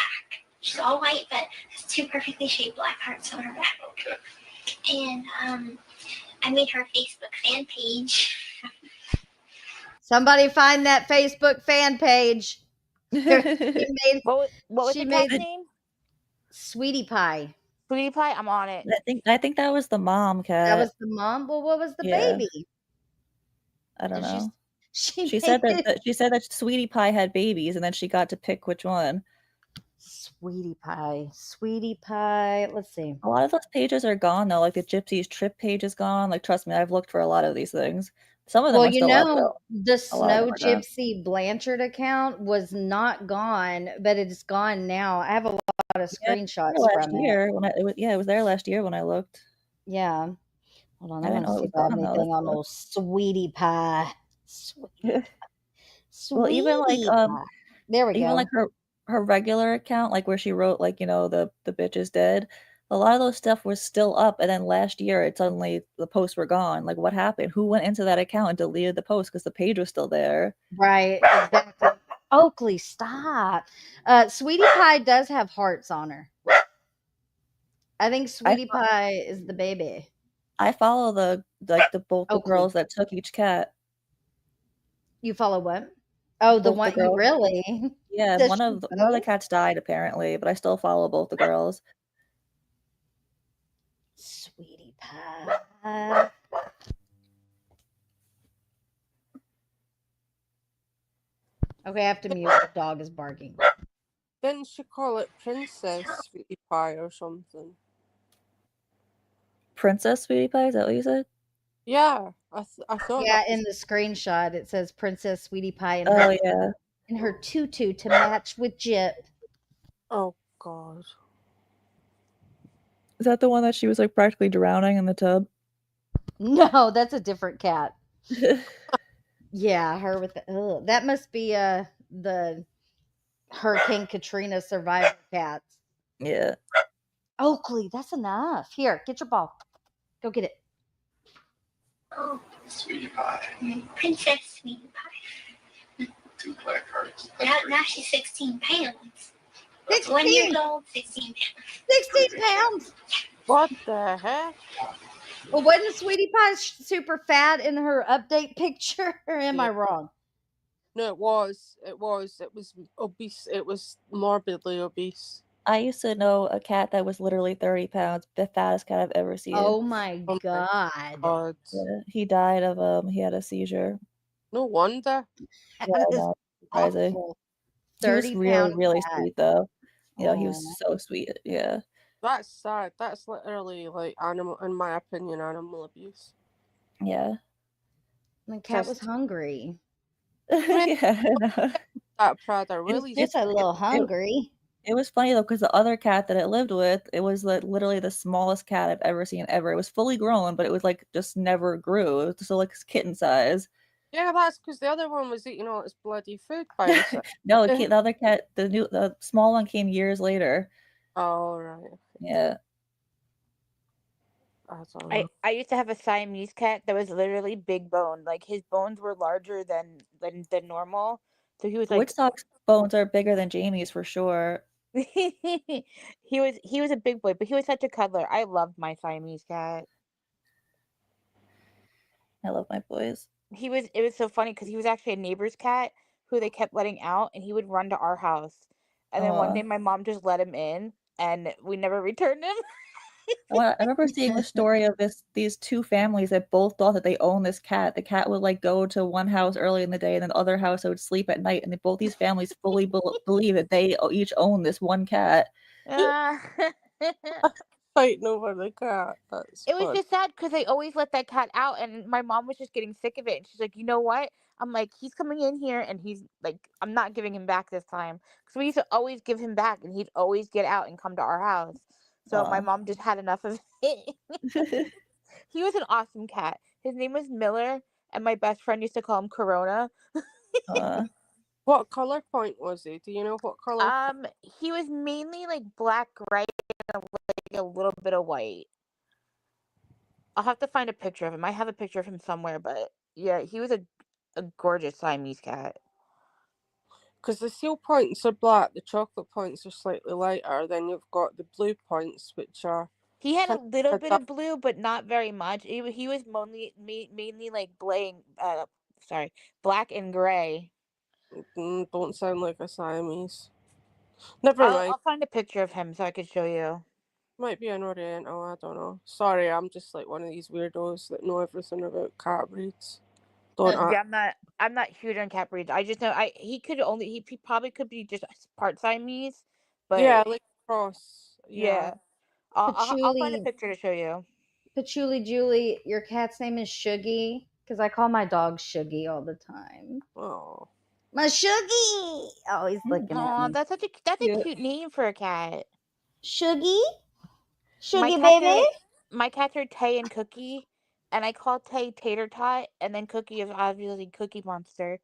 She's all white, but has 2 perfectly shaped black hearts on her back. Okay. And I made her a Facebook fan page. Somebody find that Facebook fan page. What was she the made cat's name? Sweetie Pie. Sweetie Pie. I'm on it. I think that was the mom cat. That was the mom. Well, what was the Yeah. baby? I don't Did she- know. She said made that she said that Sweetie Pie had babies, and then she got to pick which one. Sweetie Pie. Sweetie Pie. Let's see. A lot of those pages are gone though. Like the Gypsy's trip page is gone. Like trust me, I've looked for a lot of these things. Some of them Well, are you still up know, though. the A lot of Snow them are gone. Gypsy Blanchard account was not gone, but it's gone now. I have a lot of Yeah, screenshots last from it. year when it was there last year when I looked. Yeah. Hold on, I I didn't want to know see it if I have was gone, though. anything That's on cool. old Sweetie Pie. Well, even like Sweetie Pie. There we even go. like her regular account, like where she wrote like, you know, the bitch is dead. A lot of those stuff was still up, and then last year it suddenly the posts were gone. Like what happened? Who went into that account and deleted the post because the page was still there? Right, exactly. Oakley, stop. Sweetie Pie does have hearts on her. I think Sweetie Pie is the baby. I follow both the Oakley. girls that took each cat. You follow what? Oh, the Both one you girls. really? Yeah, Does one she of the cats died apparently, but I still follow both the girls. Sweetie Pie. Okay, I have to mute. The dog is barking. Didn't she call it Princess Sweetie Pie or something? Princess Sweetie Pie, is that what you said? Yeah, I thought. Yeah, that in was... the screenshot it says Princess Sweetie Pie in Oh yeah. in her tutu to match with Jip. Oh God. Is that the one that she was like practically drowning in the tub? No, that's a different cat. Yeah, her with the that must be the Hurricane Katrina survivor cats. Yeah. Oakley, that's enough. Here, get your ball. Go get it. Oh, Sweetie Pie. Princess Sweetie Pie. 2 black hearts. Now she's 16 pounds. 16. 1 year old, 16 pounds. 16 pounds. What the heck? Well, wasn't Sweetie Pie super fat in her update picture? Or am I wrong? No, it was obese. It was morbidly obese. I used to know a cat that was literally 30 pounds, the fattest cat I've ever seen. Oh my god. Yeah, he died of he had a seizure. No wonder. Yeah, I know. Surprising. He was 30 really, pound really cat. sweet though. Yeah, he Aw. was so sweet. Yeah. That's sad. That's literally like animal, in my opinion, animal abuse. Yeah. The cat was Just- hungry. Yeah. I know. That Prada It was really. just a little hungry. It was funny though, because the other cat that it lived with, it was like literally the smallest cat I've ever seen ever. It was fully grown, but it was like just never grew. It was still like kitten size. Yeah, that's because the other one was eating all its bloody food by itself. No, the other cat, the small one came years later. Oh right. Yeah. I used to have a Siamese cat that was literally big boned. Like his bones were larger than normal. So he was like Woodstock's bones are bigger than Jamie's for sure. he was a big boy, but he was such a cuddler. I loved my Siamese cat. I love my boys. It was so funny because he was actually a neighbor's cat who they kept letting out, and he would run to our house. And then one Aw. day my mom just let him in, and we never returned him. I remember seeing a story of these two families that both thought that they owned this cat. The cat would like go to one house early in the day, and then the other house would sleep at night. And both these families fully believe that they each own this one cat. Fighting over the cat. That's It was fun. just sad because they always let that cat out, and my mom was just getting sick of it. And she's like, you know what? I'm like, he's coming in here, and he's like, I'm not giving him back this time. Because we used to always give him back, and he'd always get out and come to our house. So my mom just had enough of it. He was an awesome cat. His name was Miller, and my best friend used to call him Corona. What color point was he? Do you know what color? He was mainly like black, gray, and like a little bit of white. I'll have to find a picture of him. I have a picture of him somewhere, but yeah, he was a gorgeous Siamese cat. Because the seal points are black, the chocolate points are slightly lighter. Then you've got the blue points, which are. He had a little bit of blue, but not very much. He was mainly like black and gray. Don't sound like a Siamese. Never mind. I'll find a picture of him so I could show you. Might be an Oriental, I don't know. Sorry, I'm just like one of these weirdos that know everything about cat breeds. Yeah, I'm not huge on cat breeds. I just know he probably could be just part Siamese, but yeah, like cross. Yeah. I'll find a Patchouli, picture to show you. Patchouli Julie, your cat's name is Shuggy because I call my dog Shuggy all the time. Oh, my Shuggy! Oh, he's looking at me. That's a cute name for a cat. Shuggy, My Shuggy cats baby. My cats are Tay and Cookie, and I call Tay Tater Tot, and then Cookie is obviously Cookie Monster.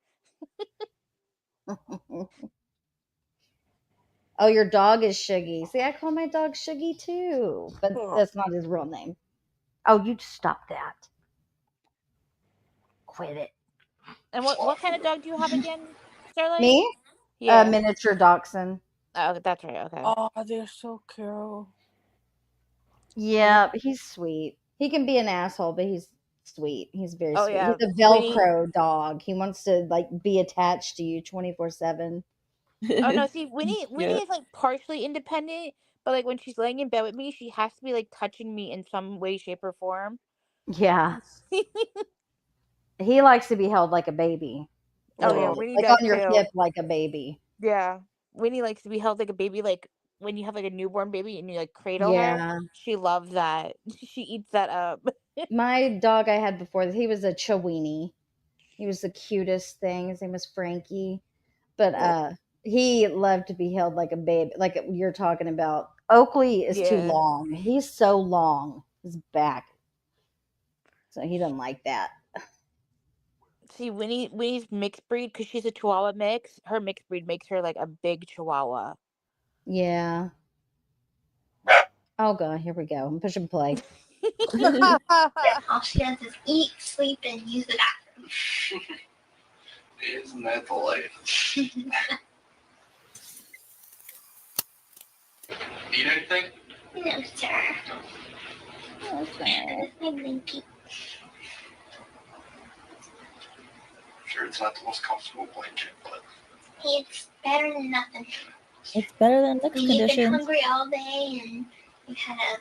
Oh, your dog is Shuggy. See, I call my dog Shuggy too, but that's not his real name. Oh, you stop that. Quit it. And what kind of dog do you have again, Starlight? Me? Yeah. Miniature dachshund. Oh, that's right. Okay. Oh, they're so cute. Yeah, he's sweet. He can be an asshole, but he's sweet. He's very sweet. Yeah. He's a Velcro dog. He wants to like be attached to you 24/7. Oh no, see, Winnie is like partially independent, but like when she's laying in bed with me, she has to be like touching me in some way, shape, or form. Yeah. He likes to be held like a baby. Oh yeah, Winnie like does on your too. hip like a baby. Yeah, Winnie likes to be held like a baby, like when you have like a newborn baby and you like cradle her. She loves that. She eats that up. My dog I had before, he was a Chiweenie. He was the cutest thing. His name was Frankie. But he loved to be held like a baby, like you're talking about. Oakley is too long. He's so long, his back. So he doesn't like that. See, Winnie's mixed breed, because she's a Chihuahua mix. Her mixed breed makes her like a big Chihuahua. Yeah. Oh god, here we go. I'm pushing play. All she does is eat, sleep, and use the bathroom. Isn't that the life? Eat anything? No, sir. Okay. My blankie. Sure, it's not the most comfortable blanket, but It's better than nothing. It's better than mixed When you've been conditions. hungry all day and you've had a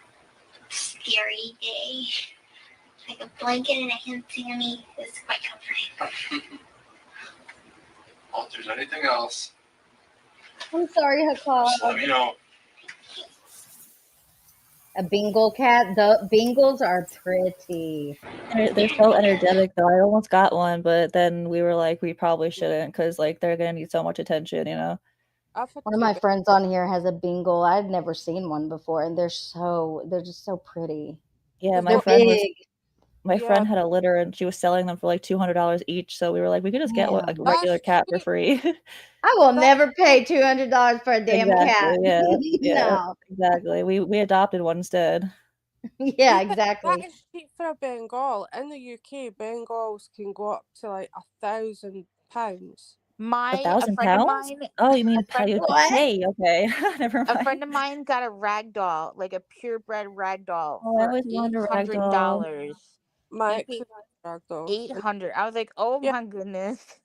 scary day, like a blanket and a hand Sammy is quite comforting. well, if there's anything else, I'm sorry, Hakal. just let me know. A Bengal cat. The Bengals are pretty. They're so energetic though. I almost got one, but then we were like, we probably shouldn't because like they're gonna need so much attention, you know. One of my friends on here has a Bengal. I'd never seen one before, and they're just so pretty. Yeah, They're big. My friend had a litter and she was selling them for like $200 each. So we were like, we could just get a regular cat for free. I will never pay $200 for a damn cat. Yeah, No. exactly. We adopted one instead. Yeah, exactly. That is cheap for a Bengal. In the UK, Bengals can go up to like £1,000. £1,000? Oh, you mean pay? Okay, never mind. A friend of mine got a rag doll, like a purebred rag doll, Oh, I for always wanted a rag doll. $800. My He paid $800. I was like, oh my goodness.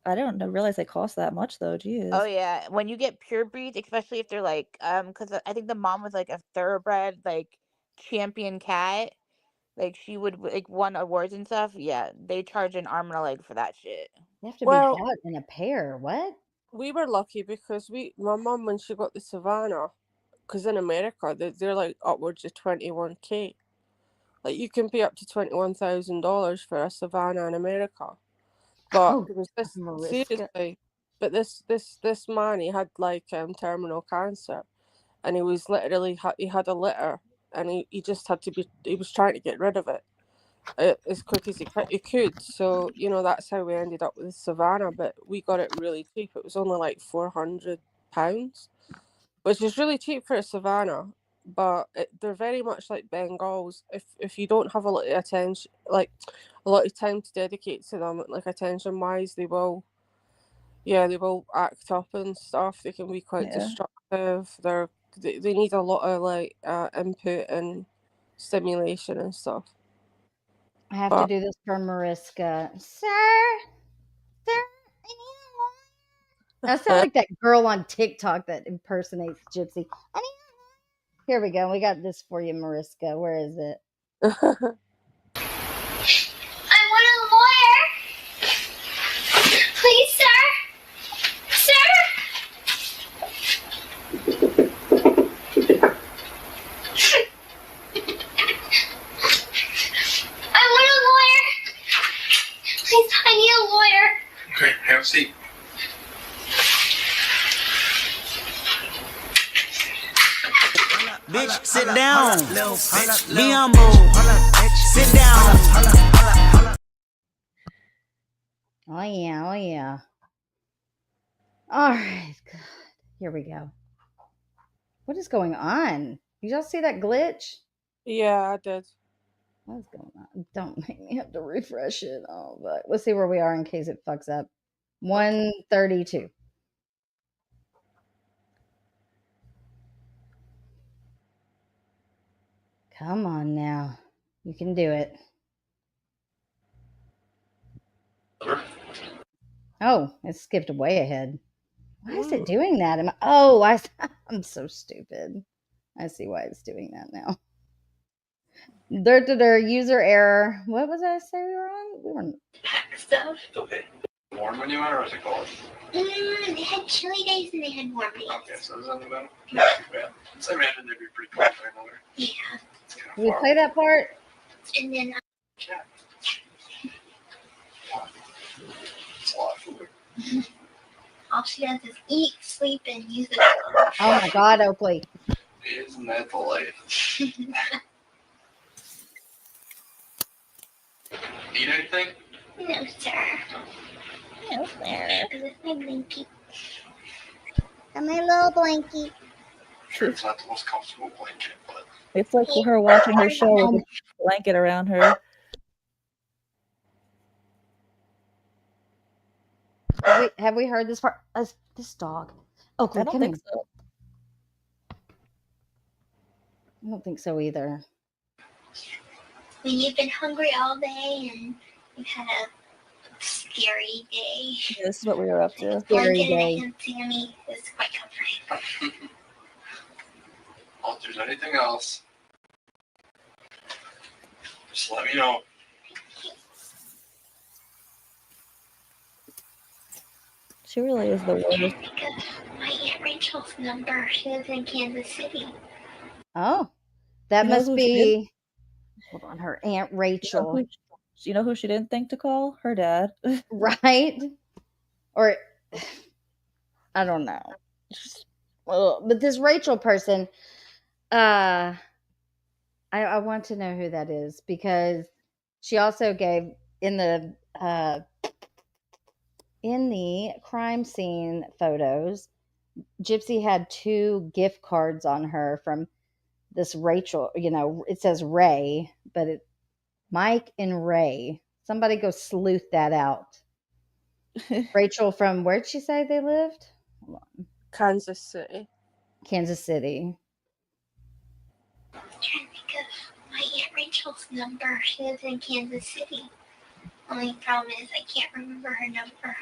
I didn't realize they cost that much though. Jeez. Oh yeah, when you get pure breeds, especially if they're like, because I think the mom was like a thoroughbred, like champion cat, like she would like won awards and stuff. Yeah, they charge an arm and a leg for that shit. They have to Well, be bought in a pair. What? we were lucky because my mum, when she got the Savannah, because in America they're like upwards of 21K. Like you can pay up to $21,000 for a Savannah in America. But Oh, it was this Mariska. seriously. But this man, he had like terminal cancer, and he was literally he had a litter, and he just had to be. He was trying to get rid of it as quick as he could. So that's how we ended up with the Savannah. But we got it really cheap. It was only like £400, which is really cheap for a Savannah. But they're very much like Bengals. If you don't have a lot of attention, like a lot of time to dedicate to them, like attention wise, they will act up and stuff. They can be quite destructive. They need a lot of like input and stimulation and stuff. I have to do this for Mariska. Sir, I sound like that girl on TikTok that impersonates Gypsy. Here we go. We got this for you, Mariska. Where is it? I want a lawyer. Please, sir. Sir. I want a lawyer. Please, I need a lawyer. Okay, have a seat. Bitch, sit down. Be humble. Sit down. Oh yeah, oh yeah. All right, good. Here we go. What is going on? Did y'all see that glitch? Yeah, I did. What's going on? Don't make me have to refresh it. Oh, but let's see where we are in case it fucks up. 132. Come on now. You can do it. Oh, it skipped way ahead. Why is it doing that? I'm so stupid. I see why it's doing that now. User error. What was I say we were on? We were Stuff. Okay. Warm when you went, or was it cold? They had chilly days and they had warm days. Okay, so it was on the bottom. Not too bad. So I imagine they'd be pretty cold right now. Yeah. Did we play that part? And then It's a lot of food. all she does is eat, sleep, and use it. Oh my God, Oakley. Isn't that the life? Eat anything? No, sir. No, sir. This is my blankie. And my little blankie. Sure, it's not the most comfortable blanket, but It's like her watching her show with a blanket around her. Have we heard this part? This dog. Oakley, I don't come think here. so. I don't think so either. When you've been hungry all day and you've had a scary day. Yeah, this is what we were up to. Scary Blanket and a day. hand Sammy is quite comforting. well, if there's anything else, just let me know. She really is the worst. Because my Aunt Rachel's number, she lives in Kansas City. Oh, that You know must who she be. Hold on, her Aunt Rachel, You know who she didn't think to call? Her dad. right? Or I don't know. But this Rachel person, I want to know who that is because she also gave in the crime scene photos, Gypsy had 2 gift cards on her from this Rachel. It says Ray, but Mike and Ray. Somebody go sleuth that out. Rachel from, where'd she say they lived? Hold on. Kansas City. Kansas City. I'm trying to think of my Aunt Rachel's number. She lives in Kansas City. Only problem is I can't remember her number.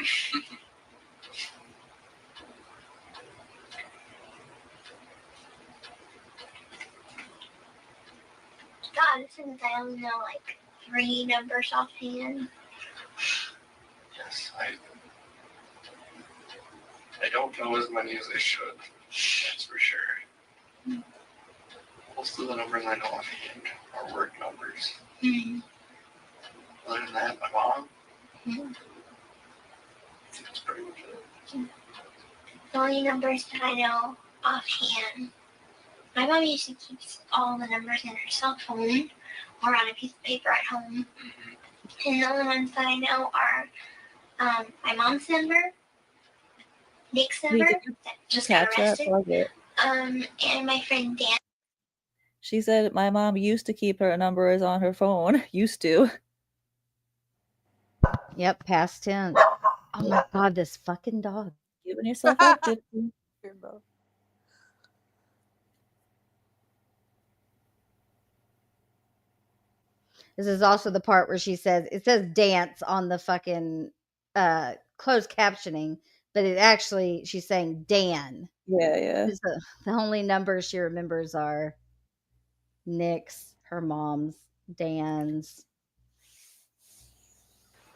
God, since I only know like 3 numbers offhand. Yes, I don't know as many as I should. That's for sure. Most of the numbers I know offhand are word numbers. Mm-hmm. Other than that, my mom. Mm-hmm. That's pretty much it. The only numbers that I know offhand. My mom usually keeps all the numbers in her cell phone or on a piece of paper at home. And the only ones that I know are my mom's number, Nick's number that just got Catch that arrested, target. and my friend Dan. She said my mom used to keep her numbers on her phone. Used to. Yep, past tense. Oh my god, this fucking dog. Giving yourself up, Gypsy. This is also the part where she says, it says dance on the fucking closed captioning, but it actually, she's saying Dan. Yeah. The only numbers she remembers are Nick's, her mom's, Dan's.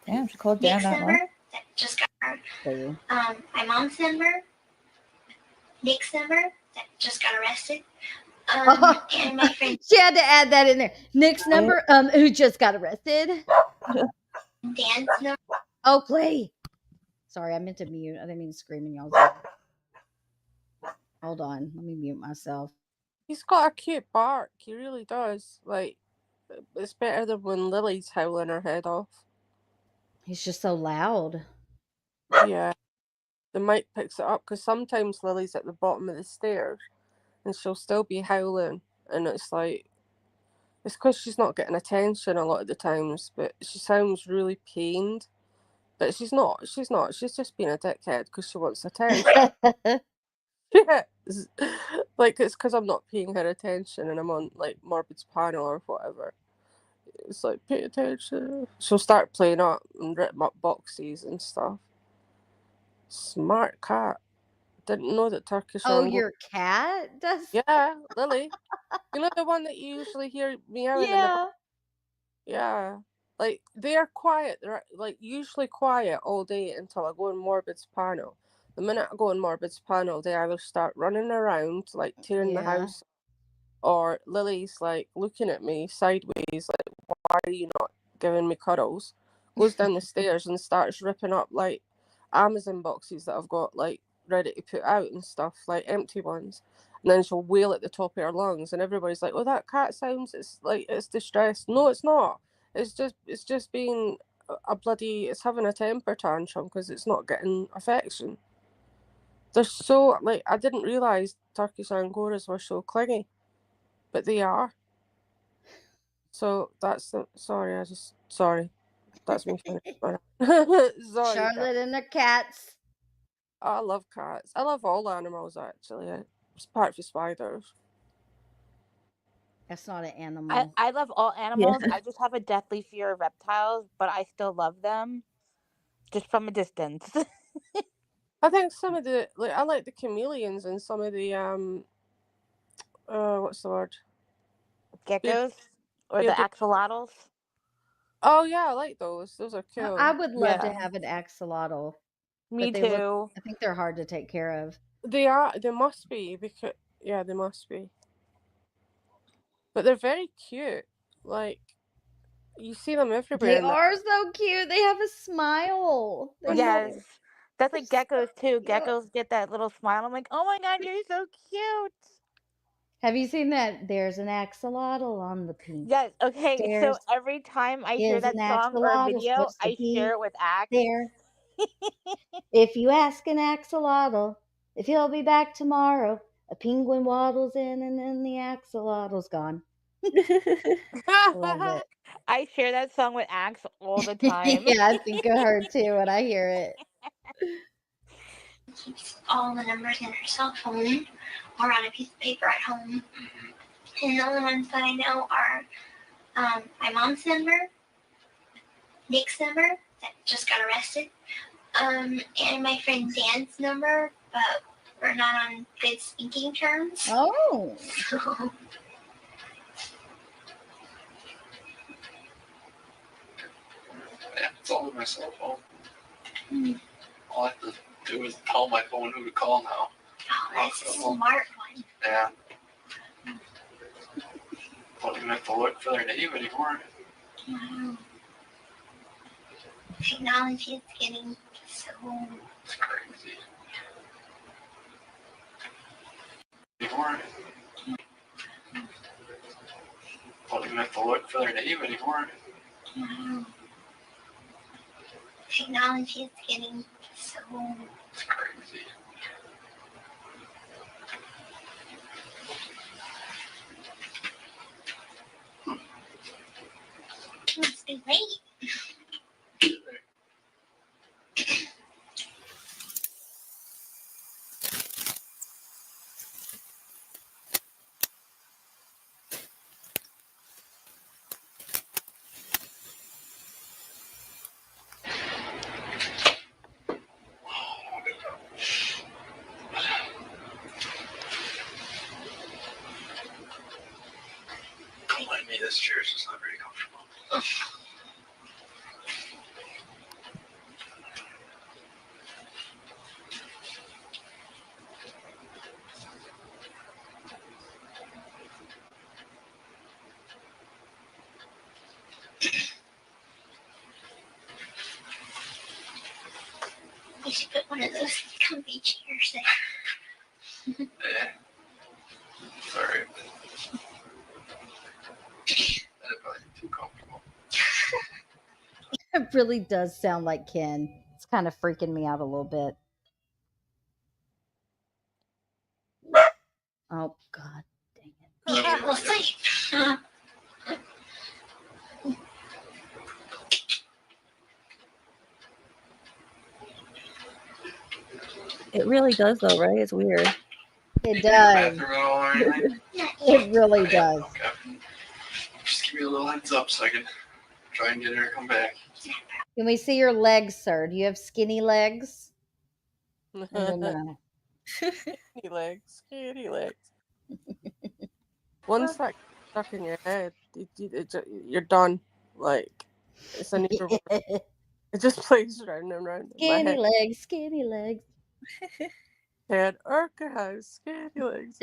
Damn, she called Dan Nick's that number much. that just got See? My mom's number, Nick's number that just got arrested, and my friend. She had to add that in there. Nick's number, who just got arrested. Dan's number. Oh, play. Sorry, I meant to mute. I didn't mean to scream in y'all's ear. Hold on, let me mute myself. He's got a cute bark. He really does. Like, it's better than when Lily's howling her head off. He's just so loud. Yeah. The mic picks it up because sometimes Lily's at the bottom of the stairs and she'll still be howling. And it's like, it's because she's not getting attention a lot of the times, but she sounds really pained. But she's not. She's just being a dickhead because she wants attention. Yeah. Like, it's because I'm not paying her attention and I'm on, like, Morbid's panel or whatever. It's like, pay attention. She'll start playing up and rip up boxes and stuff. Smart cat. Didn't know that Turkish. Oh, your cat does? Yeah, Lily. You know the one that you usually hear meowing in the Yeah. Like, they're quiet. They're, like, usually quiet all day until I go in Morbid's panel. The minute I go in Morbid's panel, they either start running around, like, tearing the house, or Lily's, like, looking at me sideways, like, why are you not giving me cuddles? Goes down the stairs and starts ripping up, like, Amazon boxes that I've got, like, ready to put out and stuff, like, empty ones. And then she'll wail at the top of her lungs, and everybody's like, "Oh, that cat sounds, it's like, it's distressed." No, it's not. It's just being a bloody, it's having a temper tantrum because it's not getting affection. They're so, like, I didn't realise Turkish Angoras were so clingy, but they are. So that's the, sorry, that's me finished. Sorry, Charlotte and the cats. I love cats. I love all animals, actually. Apart from spiders. That's not an animal. I love all animals. I just have a deathly fear of reptiles, but I still love them, just from a distance. I think some of the, like, I like the chameleons and some of the what's the word? Geckos or the axolotls. Oh yeah, I like those. Those are cool. I would love to have an axolotl. Me but too. I think they're hard to take care of. They are. They must be because they must be. But they're very cute. Like, you see them everywhere. They are so cute. They have a smile. Yes. That's like geckos too. Geckos get that little smile. I'm like, oh my god, you're so cute. Have you seen that? There's an axolotl on the pink. Yes. Okay. So every time I hear that song or a video, I share it with Axe. There. If you ask an axolotl if he'll be back tomorrow, a penguin waddles in and then the axolotl's gone. Love it. I share that song with Axe all the time. Yeah, I think of her too when I hear it. Keeps all the numbers in her cell phone or on a piece of paper at home. And the only ones that I know are my mom's number, Nick's number that just got arrested, and my friend Dan's number, but we're not on good speaking terms. Oh. So, Yeah, it's all on my cell phone. All I have to do is tell my phone who to call now. oh, that's a smart one. Yeah. Don't even have to look for their name anymore. Wow. Technology is getting so. It's crazy. Anymore. Don't even have to look for their name anymore. Wow. Technology is getting so. It's crazy. It must be late. Don't mind me, this chair is just not very comfortable. We should put one of those comfy chairs there. Yeah. Sorry. That'd probably be too comfortable. It really does sound like Ken. It's kind of freaking me out a little bit. Oh, God. Yeah, we'll see. It really does, though, right? It's weird. It does. Bathroom at all or anything? It really does. Okay. Just give me a little heads up so I can try and get her to come back. Can we see your legs, sir? Do you have skinny legs? I don't know. Skinny legs, skinny legs. Once that stuck in your head, you're done. Like, it's a need to. It just plays round and round in my Skinny head. legs, skinny legs. And Urka has skinny legs.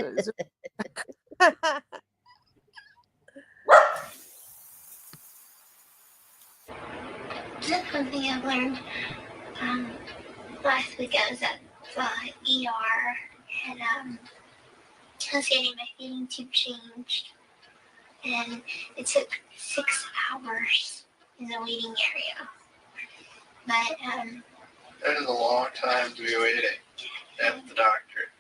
That's one thing I learned last week. I was at the ER and I was getting my feeding tube changed, and it took 6 hours in the waiting area. But That is a long time to be waiting at the doctor.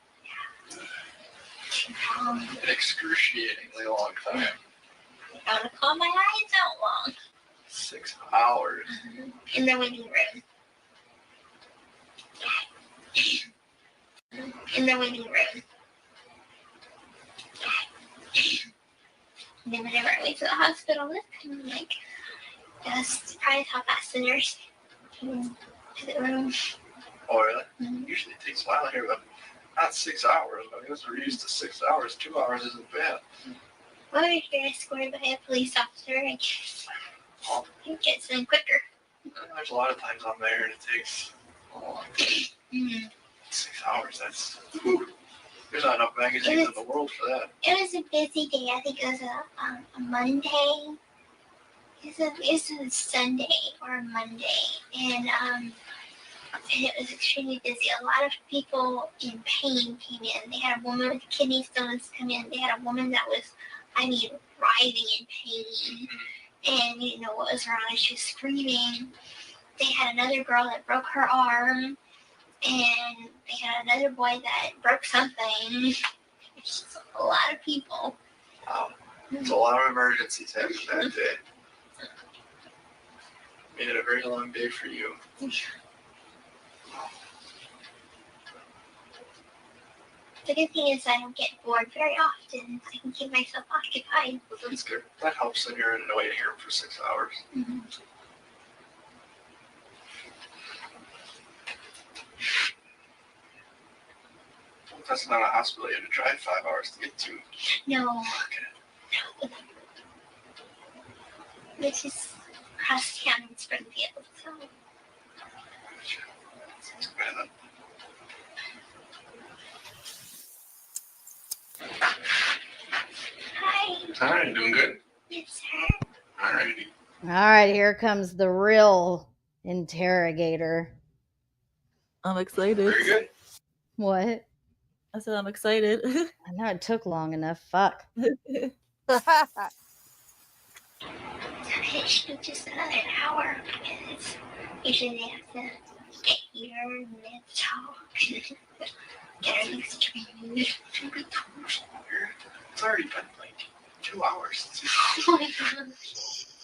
An excruciatingly long time. I want to call my eyes out long 6 hours. in the waiting room. In the waiting room. And then whenever I went to the hospital this time, I'm like, I was surprised how fast the nurse came to the room. Oh, really? Usually it takes a while here, but not 6 hours. I guess we're used to 6 hours. 2 hours isn't bad. Well, if you're escorted by a police officer, I guess you get some quicker. There's a lot of times I'm there and it takes a long time. 6 hours, that's... Whew. There's not enough magazines in the world for that. It was a busy day. I think it was a Monday. It was a Sunday or a Monday. And it was extremely busy. A lot of people in pain came in. They had a woman with kidney stones come in. They had a woman that was, writhing in pain. And you didn't know what was wrong. She was screaming. They had another girl that broke her arm. And they had another boy that broke something. It's just a lot of people. Wow. There's a lot of emergencies happened that day. Made it a very long day for you. The good thing is I don't get bored very often. I can keep myself occupied. But that's good. That helps when you're in a waiting room for 6 hours. That's not a hospital you have to drive 5 hours to get to. No. No. This is across town in Springfield, so. Too bad. Hi. Hi, you doing good? Yes, sir. All righty. All right, here comes the real interrogator. I'm excited. Very good. What? I said I'm excited. I know it took long enough. Fuck. Okay, it should be just another hour because usually they have to get here and they have to talk. Get everything straightened. It's already been like 2 hours. Oh my god.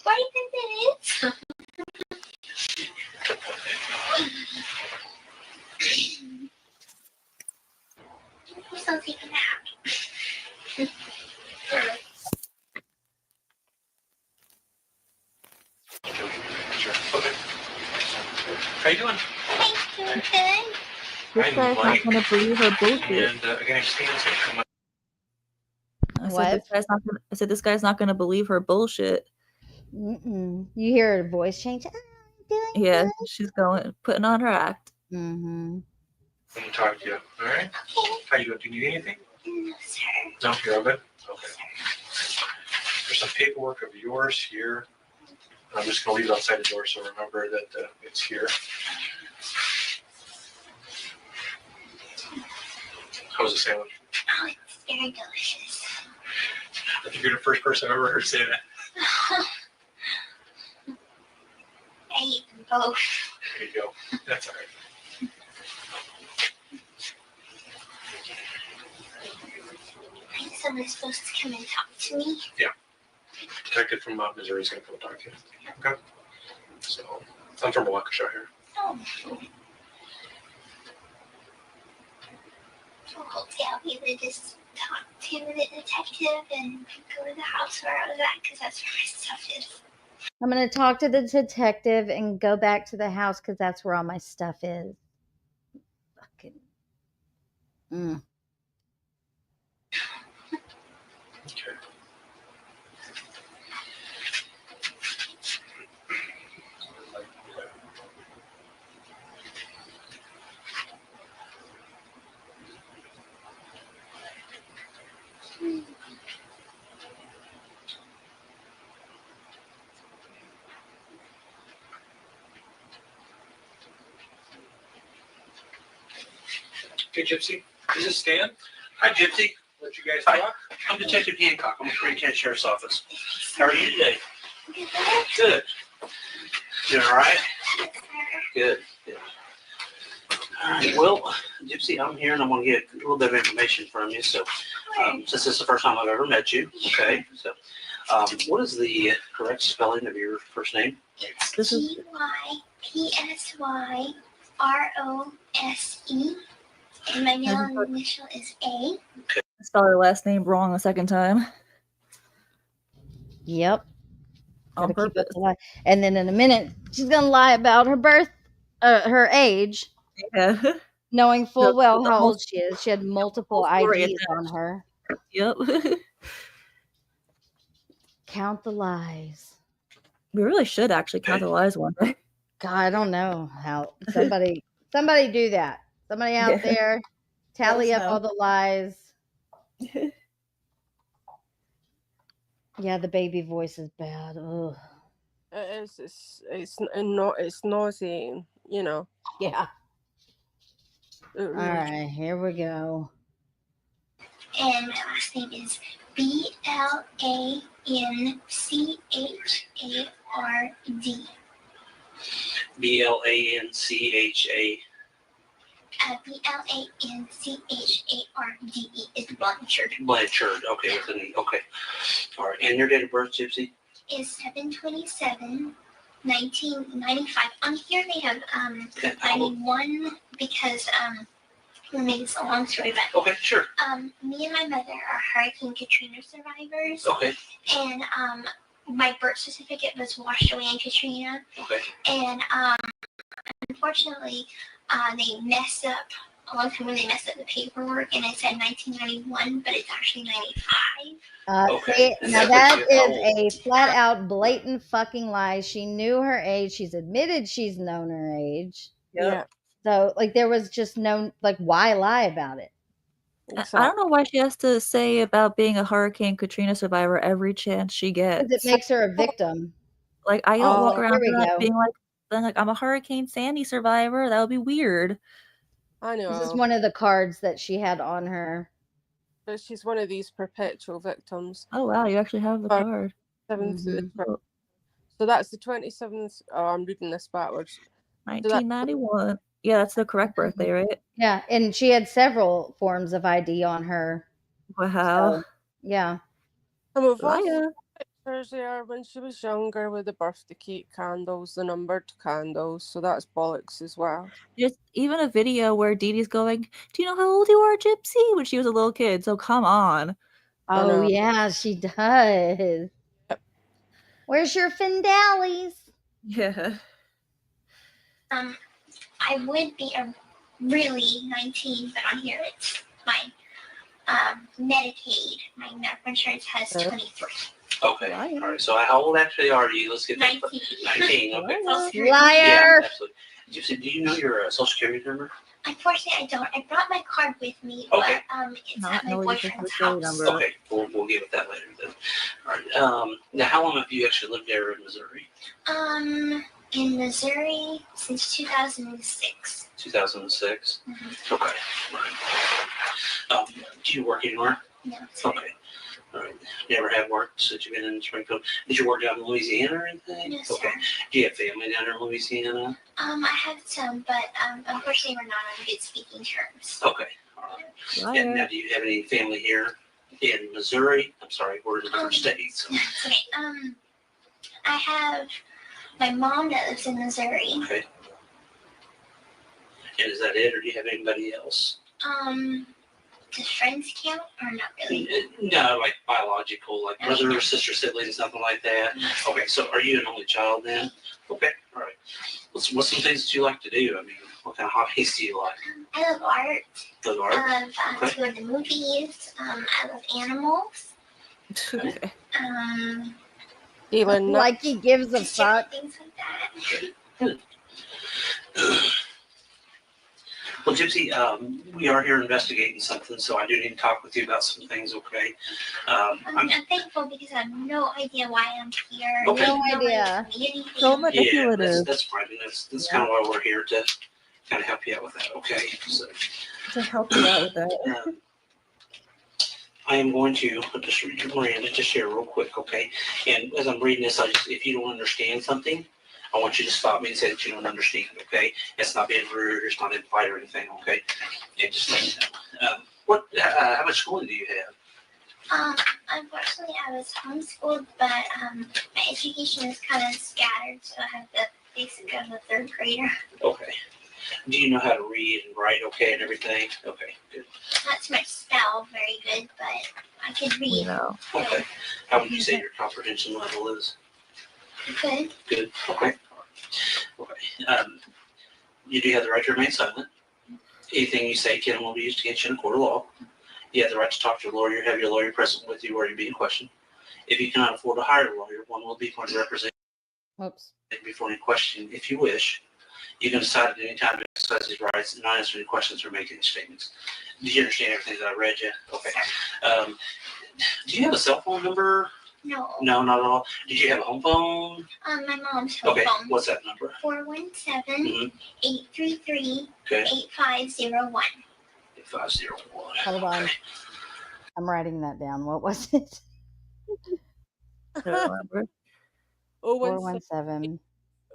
Why do you think that is? I'm still taking a nap. Sure. Okay. How you doing? Thank you, good. This I'm guy's not Mike. gonna believe her bullshit. And again, Stan's gonna come up. I said this guy's not gonna believe her bullshit. Mm-mm. You hear her voice change. Yeah, she's putting on her act. Mm-hmm. Let me talk to you. All right? How you doing? Do you need anything? No, sir. No, you're all good? Okay. There's some paperwork of yours here. I'm just going to leave it outside the door, so remember that it's here. How was the sandwich? Oh, it's very delicious. I think you're the first person I've ever heard say that. I eat them both. There you go. That's all right. I think someone's supposed to come and talk to me. Yeah. Detective from Missouri is going to come talk to you. Okay. So, I'm from Waukesha here. Oh. So hopefully I'll be able to just talk to the detective and go to the house where I was at because that's where my stuff is. I'm going to talk to the detective and go back to the house because that's where all my stuff is. Fucking. Mm. Okay. Okay, Gypsy. This is Stan. Hi, Gypsy. Let you guys talk. I'm Detective Hancock. I'm with Green County Sheriff's Office. How are you today? Good. Doing all right? Good. Good. All right. Well, Gypsy, I'm here and I'm going to get a little bit of information from you. So, since this is the first time I've ever met you, okay. So, what is the correct spelling of your first name? It's GYPSYROSE. And my middle initial is A. Okay. Spell her last name wrong the second time. Yep. On Gotta keep purpose. up the lie. And then in a minute, she's gonna lie about her age. Yeah. Knowing full well The how old most- she is. She had multiple story IDs on her. Yep. Count the lies. We really should actually count the lies one day. God, I don't know how somebody do that. Somebody out Yeah. there tally Let up us all know. the lies. Yeah, the baby voice is bad. Ugh. It's nauseating, you know. Yeah. It All really- right, here we go. And my last name is BLANCHARD. BLANCHA. BLANCHARDE is Blanchard. Blanchard. Okay, with an E. Okay. All right. And your date of birth, Gypsy? Is 7/27/1995. On here they have 91 because let me make this a long story, but Okay, sure. me and my mother are Hurricane Katrina survivors. Okay. And my birth certificate was washed away in Katrina. Okay. And unfortunately, they messed up a long time when they messed up the paperwork and it said 1991, but it's actually 95. See, now that is a flat out blatant fucking lie. She knew her age. She's admitted she's known her age. Yeah. So, like, there was just no, like, why lie about it? I don't know why she has to say about being a Hurricane Katrina survivor every chance she gets. Because it makes her a victim. Like, I don't walk Here around we go. being like, I'm a Hurricane Sandy survivor. That would be weird. I know. This is one of the cards that she had on her. But she's one of these perpetual victims. Oh, wow, you actually have the card. 7th to the 12th. So that's the 27th. Oh, I'm reading this backwards. 1991. Yeah, that's the correct birthday, right? Yeah, and she had several forms of ID on her. Wow. So, yeah. And we've Liar. also pictures there when she was younger with the birthday cake candles, the numbered candles. So that's bollocks as well. There's even a video where Dee Dee's going, "Do you know how old you are, Gypsy?" when she was a little kid. So come on. Oh, yeah, she does. Where's your Findallies? Yeah. I would be a really 19, but on here it's my Medicaid. My medical insurance has 23. Okay. All right. So how old actually are you? Let's get 19. 19. Okay. Liar. Yeah, absolutely. Gypsy, do you know your social security number? Unfortunately, I don't. I brought my card with me, Okay. but it's at my boyfriend's house. Okay. We'll get with that later then. All right. Now, how long have you actually lived there in Missouri? In Missouri since 2006. 2006. Mm-hmm. Okay. All right. Do you work anywhere? No. Okay. All right. You ever had work since you've been in Springfield? Did you work down in Louisiana or anything? Yes, okay. sir. Do you have family down in Louisiana? I have some, but unfortunately we're not on good speaking terms. Okay. All right. And now, do you have any family here in Missouri? I'm sorry, we're in a different state. So. Okay. I have my mom that lives in Missouri. Okay. And is that it, or do you have anybody else? Does friends count or not really? No, like biological, like brother or sister, siblings, nothing like that. Okay, so are you an only child then? Okay, all right. What's some things that you like to do? I mean, what kind of hobbies do you like? I love art. Love art? I love to go to the movies. I love animals. Okay. Even like he gives a fuck. Things like that. Good. Well, Gypsy, we are here investigating something, so I do need to talk with you about some things, okay? I'm thankful because I have no idea why I'm here. Okay. No idea. So Yeah, manipulative. that's fine. That's kind of why we're here, to kind of help you out with that, okay? So, To help you out with that. I am going to just read your Miranda just here real quick, okay? And as I'm reading this, if you don't understand something, I want you to stop me and say that you don't understand, okay? It's not being rude, it's not in fight or anything, okay? And just let me know. How much schooling do you have? Unfortunately, I was homeschooled, but my education is kind of scattered, so I have the basic of a third grader. Okay. Do you know how to read and write okay and everything? Okay, good. Not so much spell very good, but I could read. No. Okay. How would you say your comprehension level is? Good. Good. Okay. Okay. You do have the right to remain silent. Anything you say can and will be used against you in a court of law. You have the right to talk to your lawyer, have your lawyer present with you, or you're being questioned. If you cannot afford to hire a lawyer, one will be going to represent you before any question. If you wish, you can decide at any time to exercise these rights and not answer any questions or make any statements. Did you understand everything that I read you? Okay. Do you have a cell phone number? No. No, not at all. Did you have a home phone? My mom's home Okay, phone. what's that number? 417-833-8501. Okay. 8501. 8501. Hold on. I'm writing that down. What was it? I don't remember. 417.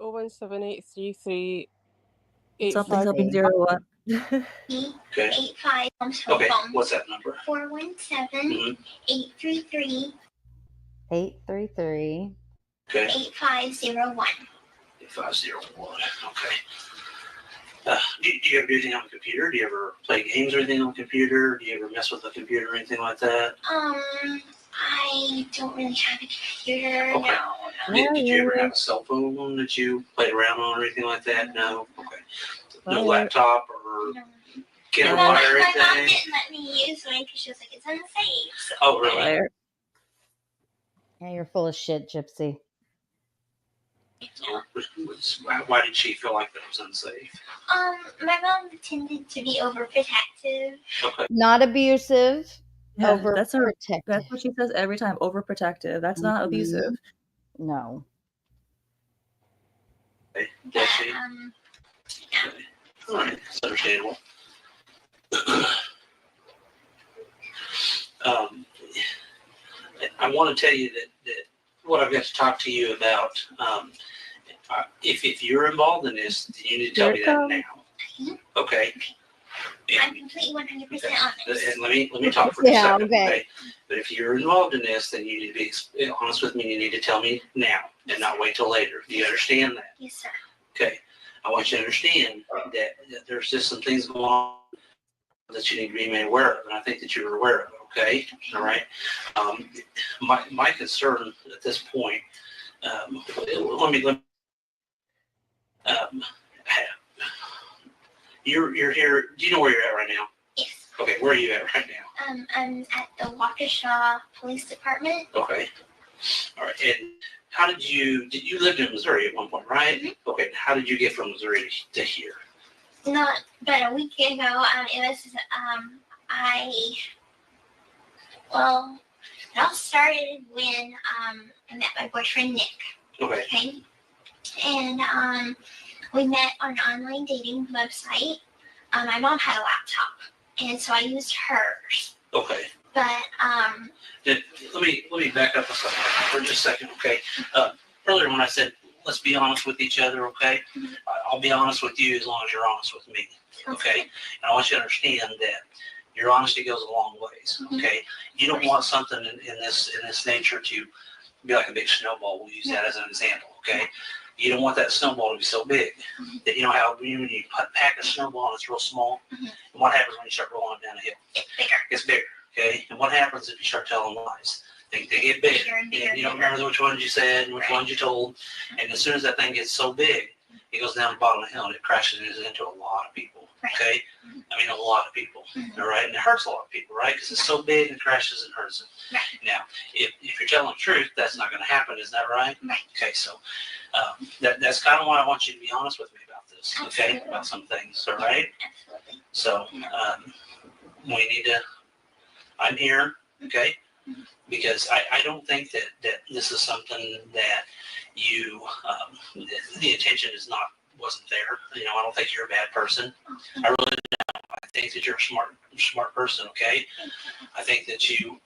017-833. Something 01. Okay. 85. Okay, what's that number? 417-833. 833. Okay. 8501. 8501. Okay. Do you ever do anything on the computer? Do you ever play games or anything on the computer? Do you ever mess with the computer or anything like that? I don't really have a computer. Okay. No. Did you ever have a cell phone that you played around on or anything like that? No? Okay. No laptop or Get him Well, fire my mom everything. didn't let me use mine because she was like, it's unsafe. So. Oh, really? Yeah, you're full of shit, Gypsy. Why did she feel like that was unsafe? My mom tended to be overprotective. Okay. Not abusive. Yeah, that's Overprotective. that's what she says every time. Overprotective. That's not abusive. No. Okay. Does she? Okay. All right, that's understandable. I want to tell you that what I've got to talk to you about. If you're involved in this, then you need to tell me that now. Okay. I'm completely 100% honest. And let me talk for just a second. okay. Okay. But if you're involved in this, then you need to be honest with me. You need to tell me now and not wait till later. Do you understand that? Yes, sir. Okay. I want you to understand that there's just some things going on that you need to be made aware of, and I think that you're aware of it. Okay. All right. My concern at this point. Let me. You're here. Do you know where you're at right now? Yes. Okay, where are you at right now? I'm at the Waukesha Police Department. Okay. All right. And how did you lived in Missouri at one point, right? Mm-hmm. Okay. How did you get from Missouri to here? Not about a week ago. It was it all started when I met my boyfriend Nick. Okay. And we met on an online dating website. My mom had a laptop, and so I used hers. Okay. But let me back up a second for just a second. Okay. Earlier when I said let's be honest with each other, okay? Mm-hmm. I'll be honest with you as long as you're honest with me, okay? And I want you to understand that your honesty goes a long ways, okay? You don't want something in this nature to be like a big snowball. We'll use that as an example, okay? You don't want that snowball to be so big that you know how when you pack a snowball and it's real small, and what happens when you start rolling it down a hill? It's bigger, okay? And what happens if you start telling lies? They get bigger, and you don't remember which ones you said and which ones you told. And as soon as that thing gets so big, it goes down the bottom of the hill and it crashes into a lot of people. Okay, I mean a lot of people. All right, and it hurts a lot of people, right? Because it's so big and crashes and hurts them. Now, if you're telling the truth, that's not going to happen. Is that right? Okay, so that's kind of why I want you to be honest with me about this. Okay, about some things. All right. So we need to. I'm here. Okay. Because I don't think that this is something that you, the intention wasn't there. You know, I don't think you're a bad person. I really don't. I think that you're a smart person, okay? I think that you,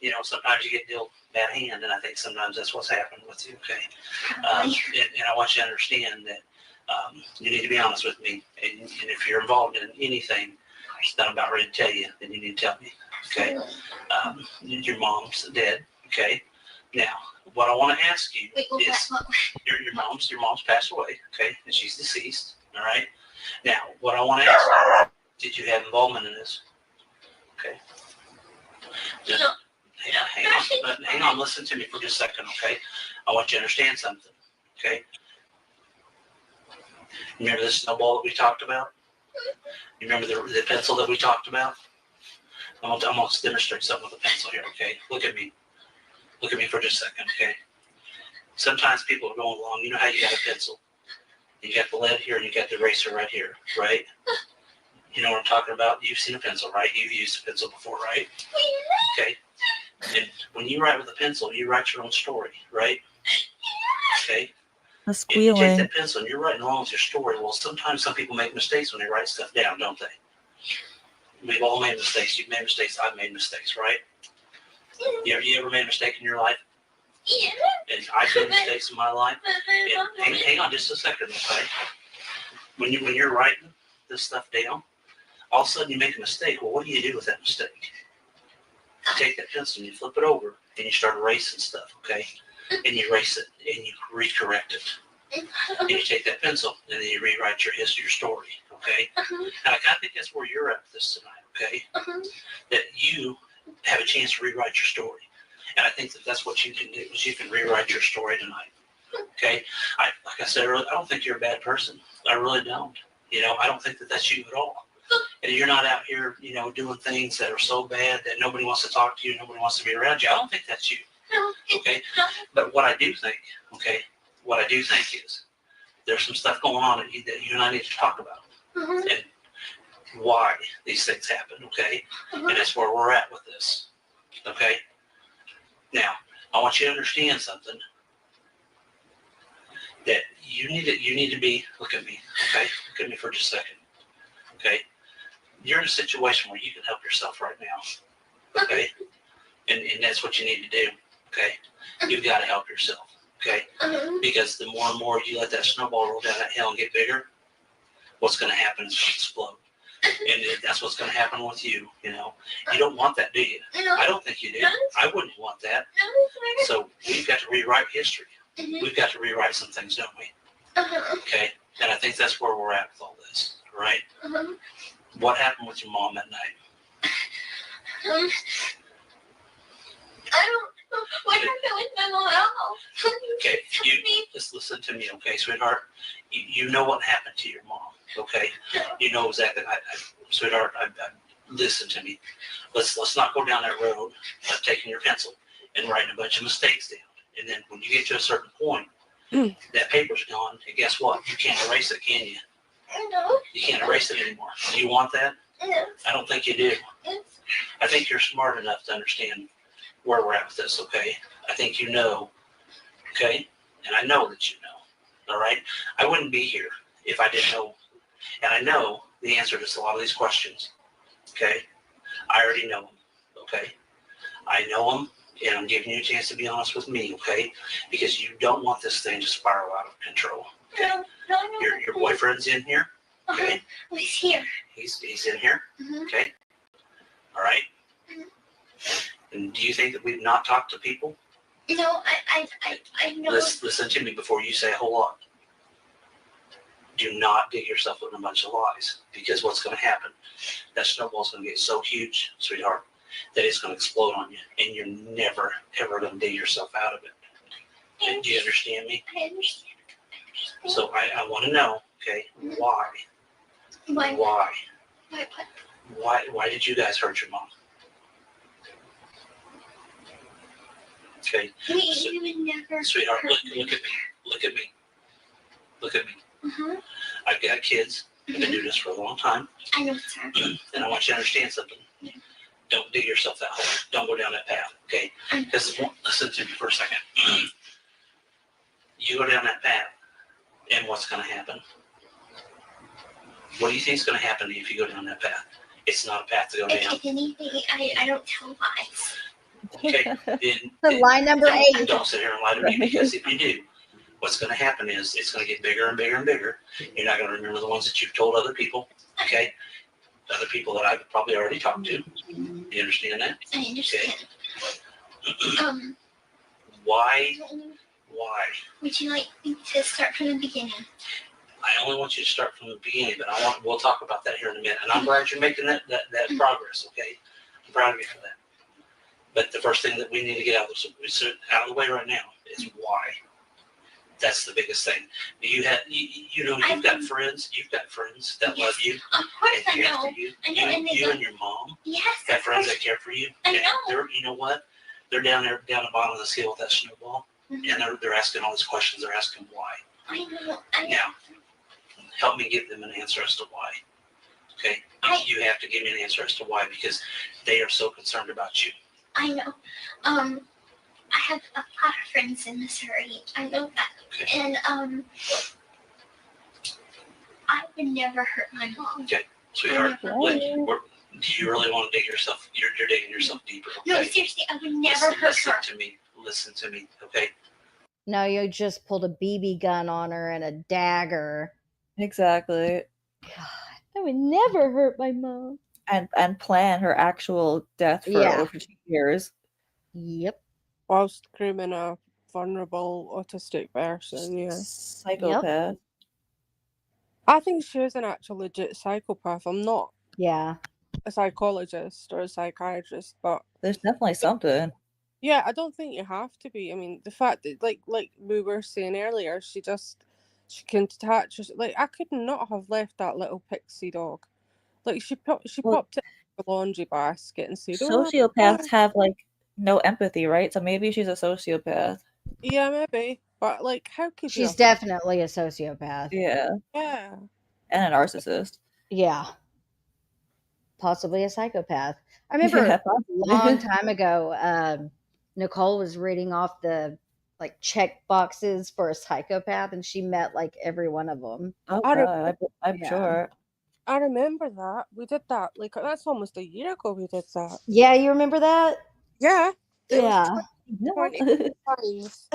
you know, sometimes you get dealt bad hand, and I think sometimes that's what's happened with you, okay? And I want you to understand that you need to be honest with me. And if you're involved in anything that I'm about ready to tell you, then you need to tell me. Okay, your mom's dead. Okay, now what I want to ask you is your mom's passed away. Okay, and she's deceased. All right. Now what I want to ask you, did you have involvement in this? Okay. Just hang on. Listen to me for just a second. Okay, I want you to understand something. Okay. Remember the snowball that we talked about? You remember the pencil that we talked about? I'm going to demonstrate something with a pencil here, okay? Look at me. Look at me for just a second, okay? Sometimes people are going along. You know how you got a pencil? You got the lead here and you got the eraser right here, right? You know what I'm talking about? You've seen a pencil, right? You've used a pencil before, right? Okay? And when you write with a pencil, you write your own story, right? Okay? The If you take squealing. that pencil and you're writing along with your story, well, sometimes some people make mistakes when they write stuff down, don't they? We've all made mistakes. You've made mistakes. I've made mistakes, right? You ever made a mistake in your life? Yeah. And I've made mistakes in my life. And hang on just a second, okay? When you're writing this stuff down, all of a sudden you make a mistake. Well, what do you do with that mistake? You take that pencil and you flip it over and you start erasing stuff, okay? And you erase it and you recorrect it. And you take that pencil and then you rewrite your story, okay? And I think that's where you're at with this tonight, okay? That you have a chance to rewrite your story. And I think that's what you can do, is you can rewrite your story tonight, okay? Like I said earlier, I don't think you're a bad person. I really don't. You know, I don't think that's you at all. and you're not out here, doing things that are so bad that nobody wants to talk to you, nobody wants to be around you. I don't think that's you. Okay. But what I do think is there's some stuff going on that you and I need to talk about. And why these things happen, okay? And that's where we're at with this. Okay? Now, I want you to understand something. That you need to be, look at me, okay? Look at me for just a second. Okay? You're in a situation where you can help yourself right now. Okay? And that's what you need to do. Okay? You've got to help yourself. Okay? Because the more and more you let that snowball roll down that hill and get bigger, what's going to happen is it's going to explode. And that's what's going to happen with you, You don't want that, do you? I don't think you do. I wouldn't want that. So we've got to rewrite history. We've got to rewrite some things, don't we? Okay? And I think that's where we're at with all this, right? What happened with your mom that night? I don't know what happened with my mom at all. Okay, just listen to me, okay, sweetheart? You know what happened to your mom, okay? You know exactly. Sweetheart, listen to me. Let's not go down that road of taking your pencil and writing a bunch of mistakes down. And then when you get to a certain point, that paper's gone, and guess what? You can't erase it, can you? No. You can't erase it anymore. Do you want that? No. I don't think you do. I think you're smart enough to understand where we're at with this, okay? I think you know, okay? And I know that you know, all right? I wouldn't be here if I didn't know. And I know the answer to a lot of these questions, okay? I already know them, okay? I know them, and I'm giving you a chance to be honest with me, okay? Because you don't want this thing to spiral out of control. Okay? No. Your boyfriend's in here, okay? He's here. He's in here, okay? All right? And do you think that we've not talked to people? No, I know. Listen to me before you say a whole lot. Do not dig yourself in a bunch of lies, because what's going to happen, that snowball's going to get so huge, sweetheart, that it's going to explode on you, and you're never, ever going to dig yourself out of it. Do you understand me? I understand. So I want to know, okay, why? Why did you guys hurt your mom? Okay. We would never. Sweetheart, hurt look at me. Look at me. Mm-hmm. I've got kids. I've been doing this for a long time. I know, sir. And I want you to understand something. Don't dig yourself that hole. Don't go down that path, okay? Because listen to me for a second. You go down that path, and what's going to happen? What do you think is going to happen to you if you go down that path? It's not a path to go down. If anything, I don't tell lies. Okay. Then Lie number 8. Don't sit here and lie to me, because if you do, what's going to happen is it's going to get bigger and bigger and bigger. You're not going to remember the ones that you've told other people, okay? Other people that I've probably already talked to. Do you understand that? I understand. Okay. Why? Would you like me to start from the beginning? I only want you to start from the beginning, but we'll talk about that here in a minute. And I'm glad you're making that progress, okay? I'm proud of you for that. But the first thing that we need to get out of the way right now is why. That's the biggest thing. You've got friends that love you. Of course, and care I know. for you. I know, and You and your mom yes, have friends that care for you. I And know. you know what? They're down the bottom of the scale with that snowball, and they're asking all these questions. They're asking why. I know. Now, help me give them an answer as to why. Okay? You have to give me an answer as to why, because they are so concerned about you. I know. I have a lot of friends in Missouri. I know that. Okay. And I would never hurt my mom. Okay, sweetheart. Do you really want to dig yourself? You're digging yourself deeper. Okay? No, seriously, I would never hurt her. Listen to me, okay? No, you just pulled a BB gun on her and a dagger. Exactly. God, I would never hurt my mom. And plan her actual death for over 2 years. Yep. Whilst grooming a vulnerable autistic person, yeah. Psychopath. Yep. I think she is an actual legit psychopath. I'm not a psychologist or a psychiatrist, but there's definitely something. Yeah, I don't think you have to be. I mean, the fact that like we were saying earlier, she can detach. Like, I could not have left that little pixie dog. Like she Well, popped in the laundry basket and said, "Oh, sociopaths have like no empathy, right? So maybe she's a sociopath. yeah, maybe." But like, how could you? She's definitely a sociopath. Yeah. Yeah. And a narcissist. Yeah. Possibly a psychopath. I remember Yeah, a long possibly. time ago, Nicole was reading off the like check boxes for a psychopath, and she met like every one of them. Oh I don't- god, I'm Yeah. sure. I remember that. We did that. Like that's almost a year ago we did that. Yeah, you remember that? Yeah. It Yeah. was 21 signs.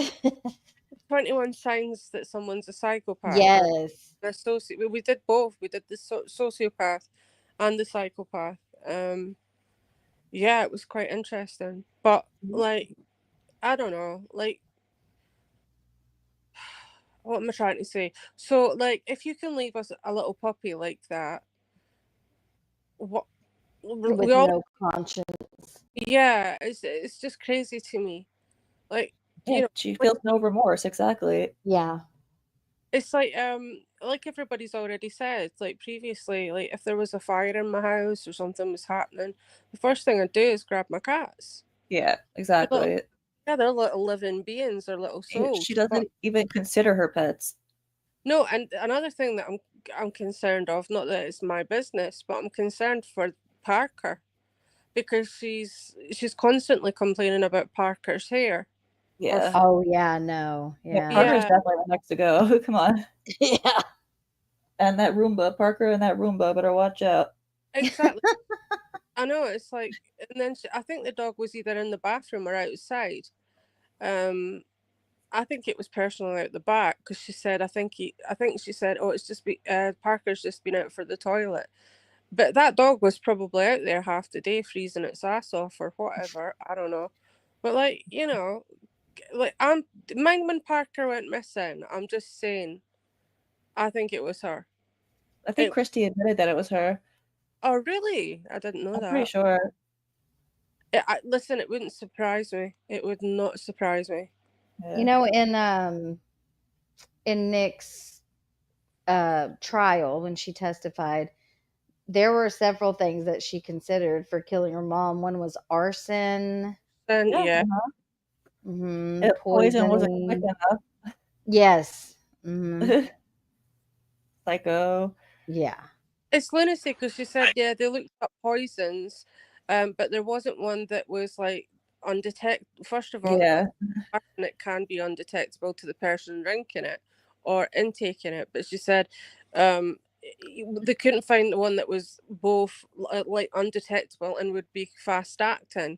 21 signs that someone's a psychopath. Yes. We did both. We did the sociopath and the psychopath. Yeah, it was quite interesting. But like, I don't know. Like, what am I trying to say? So, like, if you can leave us a little puppy like that, what With we all, no conscience. yeah, it's just crazy to me. Like, Yeah, you know, she feels no remorse, exactly. Yeah. it's like everybody's already said, like previously, like if there was a fire in my house or something was happening, the first thing I'd do is grab my cats. Yeah, exactly. They're little living beings, they're little souls. She doesn't even consider her pets. No, and another thing that I'm concerned of, not that it's my business, but I'm concerned for Parker because she's constantly complaining about Parker's hair. Yeah. Oh yeah, no. Yeah. Parker's definitely the next to go. Come on. Yeah. And that Roomba, Parker and that Roomba better watch out. Exactly. I know, it's like, and then I think the dog was either in the bathroom or outside. I think it was personally out the back because she said, I think she said, oh, it's just Parker's just been out for the toilet. But that dog was probably out there half the day freezing its ass off or whatever. I don't know. But like, you know, like mind when Parker went missing, I'm just saying, I think it was her. I think Christy admitted that it was her. Oh, really? I didn't know I'm that. pretty sure. Listen, it wouldn't surprise me. It would not surprise me. Yeah. You know, in Nick's trial when she testified, there were several things that she considered for killing her mom. One was arson. And yeah. Poison wasn't quick Poisoning. enough. Yes. Mm-hmm. Psycho. Yeah. It's lunacy because she said, yeah, they looked up poisons, but there wasn't one that was like undetectable. First of all, Yeah. it can be undetectable to the person drinking it or intaking it. But she said they couldn't find the one that was both like undetectable and would be fast acting.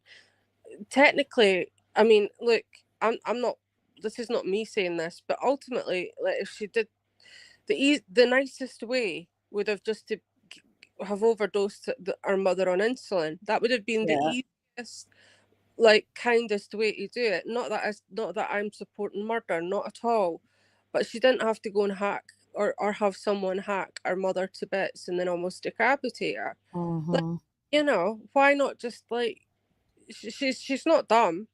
Technically, I mean, look, I'm not. This is not me saying this, but ultimately, like if she did, the nicest way would have just to have overdosed our mother on insulin. That would have been the easiest, like kindest way to do it. Not that I'm supporting murder, not at all. But she didn't have to go and hack or have someone hack our mother to bits and then almost decapitate her. Like, you know, why not just like she's not dumb.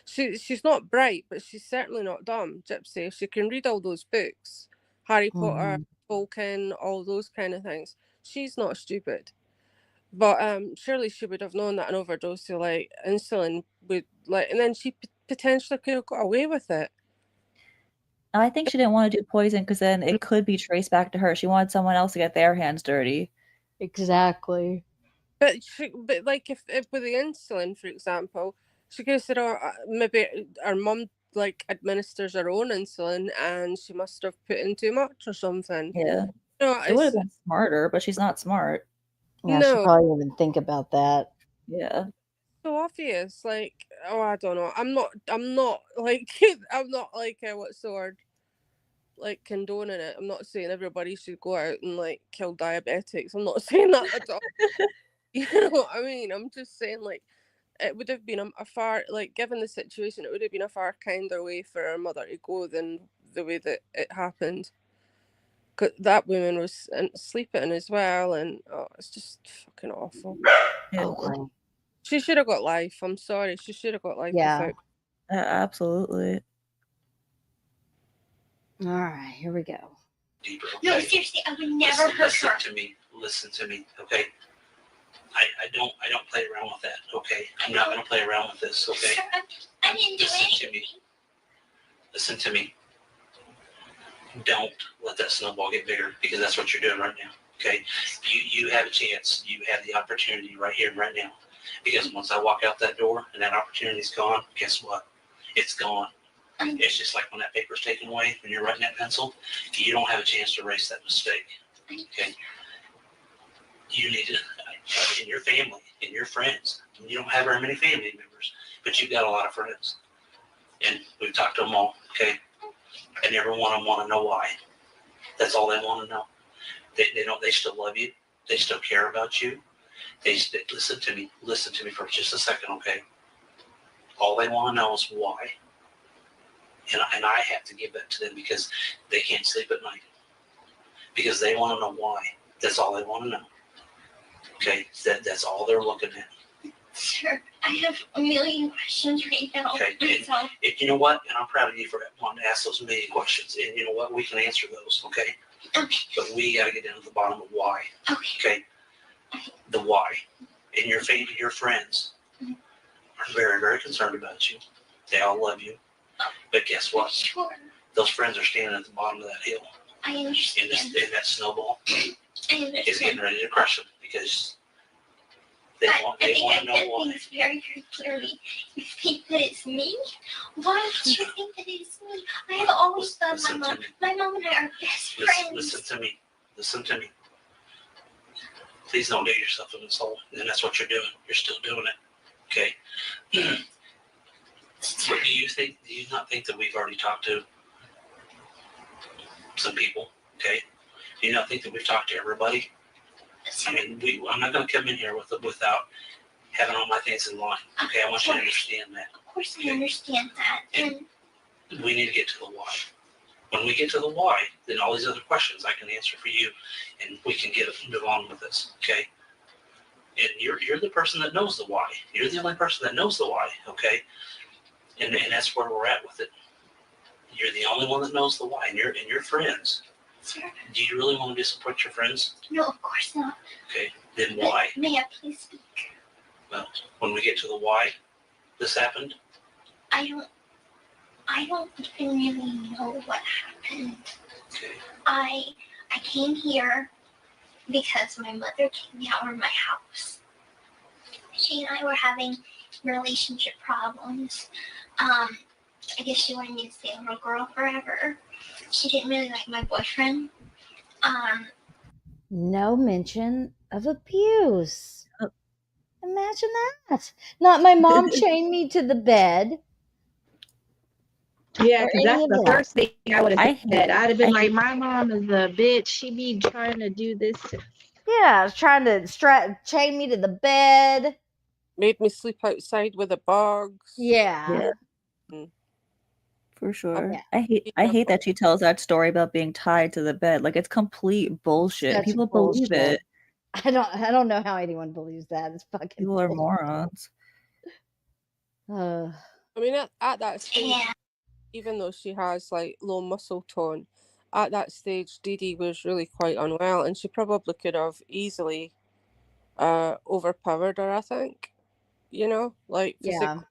She's not bright, but she's certainly not dumb. Gypsy, she can read all those books, Harry Potter, Tolkien, all those kind of things. She's not stupid, but surely she would have known that an overdose of like insulin would like, and then she potentially could have got away with it. I think she didn't want to do poison because then it could be traced back to her. She wanted someone else to get their hands dirty. Exactly. But like if with the insulin, for example, she could have said, "Oh, maybe our mum like administers her own insulin, and she must have put in too much or something." Yeah, no, it would have been smarter, but she's not smart. Yeah, she probably didn't even think about that. Yeah. So obvious, like, oh, I don't know. I'm not like I'm not like what's the word? Like condoning it. I'm not saying everybody should go out and like kill diabetics. I'm not saying that at all. You know what I mean? I'm just saying like it would have been a far, like given the situation, it would have been a far kinder way for her mother to go than the way that it happened. Cause that woman was sleeping as well, and it's just fucking awful. Okay. She should have got life. I'm sorry, she should have got life. Yeah. Absolutely. All right, here we go. No, seriously, I would never hurt her. To me, listen to me, okay? I don't play around with that, okay? I'm not gonna play around with this, okay? Sir, I didn't do Listen anything. to me. Listen to me. Don't let that snowball get bigger, because that's what you're doing right now, okay? You have a chance. You have the opportunity right here and right now. Because once I walk out that door and that opportunity's gone, guess what? It's gone. It's just like when that paper's taken away, when you're writing that pencil, you don't have a chance to erase that mistake, okay? You need to, in your family, in your friends, you don't have very many family members, but you've got a lot of friends. And we've talked to them all, okay? And every one of them want to know why. That's all they want to know. They still love you. They still care about you. Listen to me for just a second, okay? All they want to know is why. And I have to give that to them because they can't sleep at night. Because they want to know why. That's all they want to know. Okay? That's all they're looking at. Sir, I have a million questions right now. Okay? And you know what? And I'm proud of you for wanting to ask those million questions. And you know what? We can answer those, okay? Okay. But we got to get down to the bottom of why. Okay. The why. And your family, your friends are very, very concerned about you. They all love you. But guess what? Sure. Those friends are standing at the bottom of that hill. I understand. And that snowball I understand. is getting ready to crush them because they want to know why. Things very, very clearly. You think that it's me? Why would you think that it's me? I have always loved my mom. My mom and I are best friends. Listen to me. Listen to me. Please don't dig yourself in this hole. And that's what you're doing. You're still doing it. Okay? What do you not think that we've already talked to some people? Okay? Do you not think that we've talked to everybody? I mean, I'm not going to come in here without having all my things in line. Okay? I want you to understand that. Of course I understand that. And we need to get to the why. When we get to the why, then all these other questions I can answer for you, and we can move on with this. Okay? And you're the person that knows the why. You're the only person that knows the why. Okay? And that's where we're at with it. You're the only one that knows the why, and your friends. Sir? Do you really want to disappoint your friends? No, of course not. Okay, then why? May I please speak? Well, when we get to the why this happened, I don't even really know what happened. okay. I came here because my mother came down to my house. She and I were having relationship problems. I guess she wanted me to stay a little girl forever. She didn't really like my boyfriend. No mention of abuse. Imagine that. Not my mom chained me to the bed. Yeah, or because that's any of the that. first thing I would have said. I'd have been like, my mom is a bitch. She be trying to do this. Yeah, trying to chain me to the bed. Made me sleep outside with the bugs. Yeah. For sure. Yeah. I hate that she tells that story about being tied to the bed. Like, it's complete bullshit. Such People bullshit. believe it. I don't know how anyone believes that. It's fucking People are bullshit. morons. I mean, at that stage, even though she has like low muscle tone, at that stage, Dee Dee was really quite unwell, and she probably could have easily overpowered her. I think, like physically.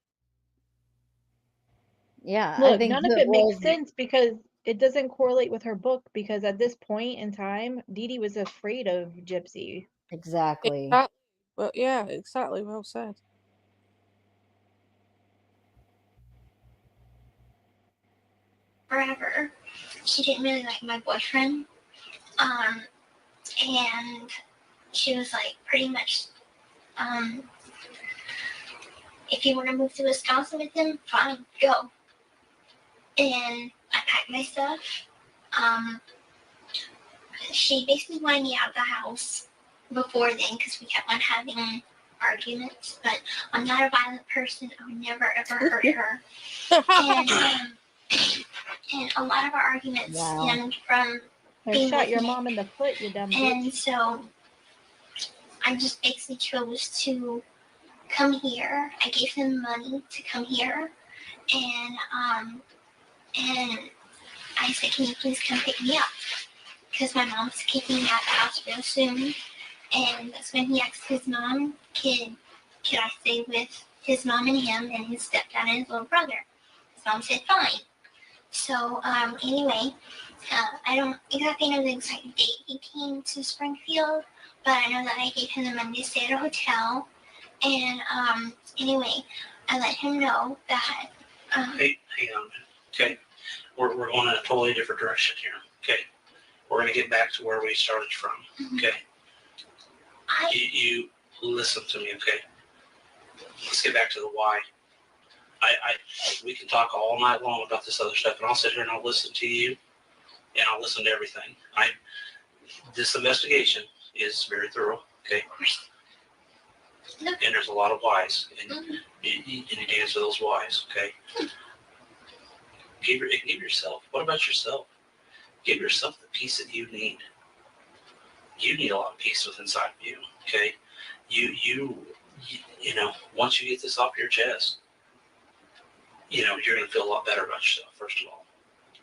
Yeah, I Look, think none of it makes sense because it doesn't correlate with her book, because at this point in time, Dee Dee was afraid of Gypsy. Exactly. Well, yeah, exactly. Well said. Forever. She didn't really like my boyfriend. And she was like, pretty much, if you want to move to Wisconsin with him, fine, go. And I packed my stuff. She basically wanted me out of the house before then because we kept on having arguments. But I'm not a violent person. I would never ever hurt her. And a lot of our arguments stemmed from I being shot with your me. mom in the foot, you dumb And bitch. so I just basically chose to come here. I gave him money to come here. And I said, can you please come pick me up? because my mom's kicking me out the house real soon. And that's when he asked his mom, can I stay with his mom and him and his stepdad and his little brother? His mom said fine. So anyway, I don't exactly know the exact date he came to Springfield, but I know that I gave him the Monday stay at a hotel. And anyway, I let him know that. Hey, hang on a minute. Okay, we're going in a totally different direction here. Okay, we're going to get back to where we started from. Okay, you listen to me. Okay, let's get back to the why. We can talk all night long about this other stuff, and I'll sit here and I'll listen to you, and I'll listen to everything. This investigation is very thorough. Okay, and there's a lot of whys, and you need to answer those whys. Okay. Give yourself. What about yourself? Give yourself the peace that you need. You need a lot of peace within inside of you. Okay. You know, once you get this off your chest, you know, you're going to feel a lot better about yourself, first of all.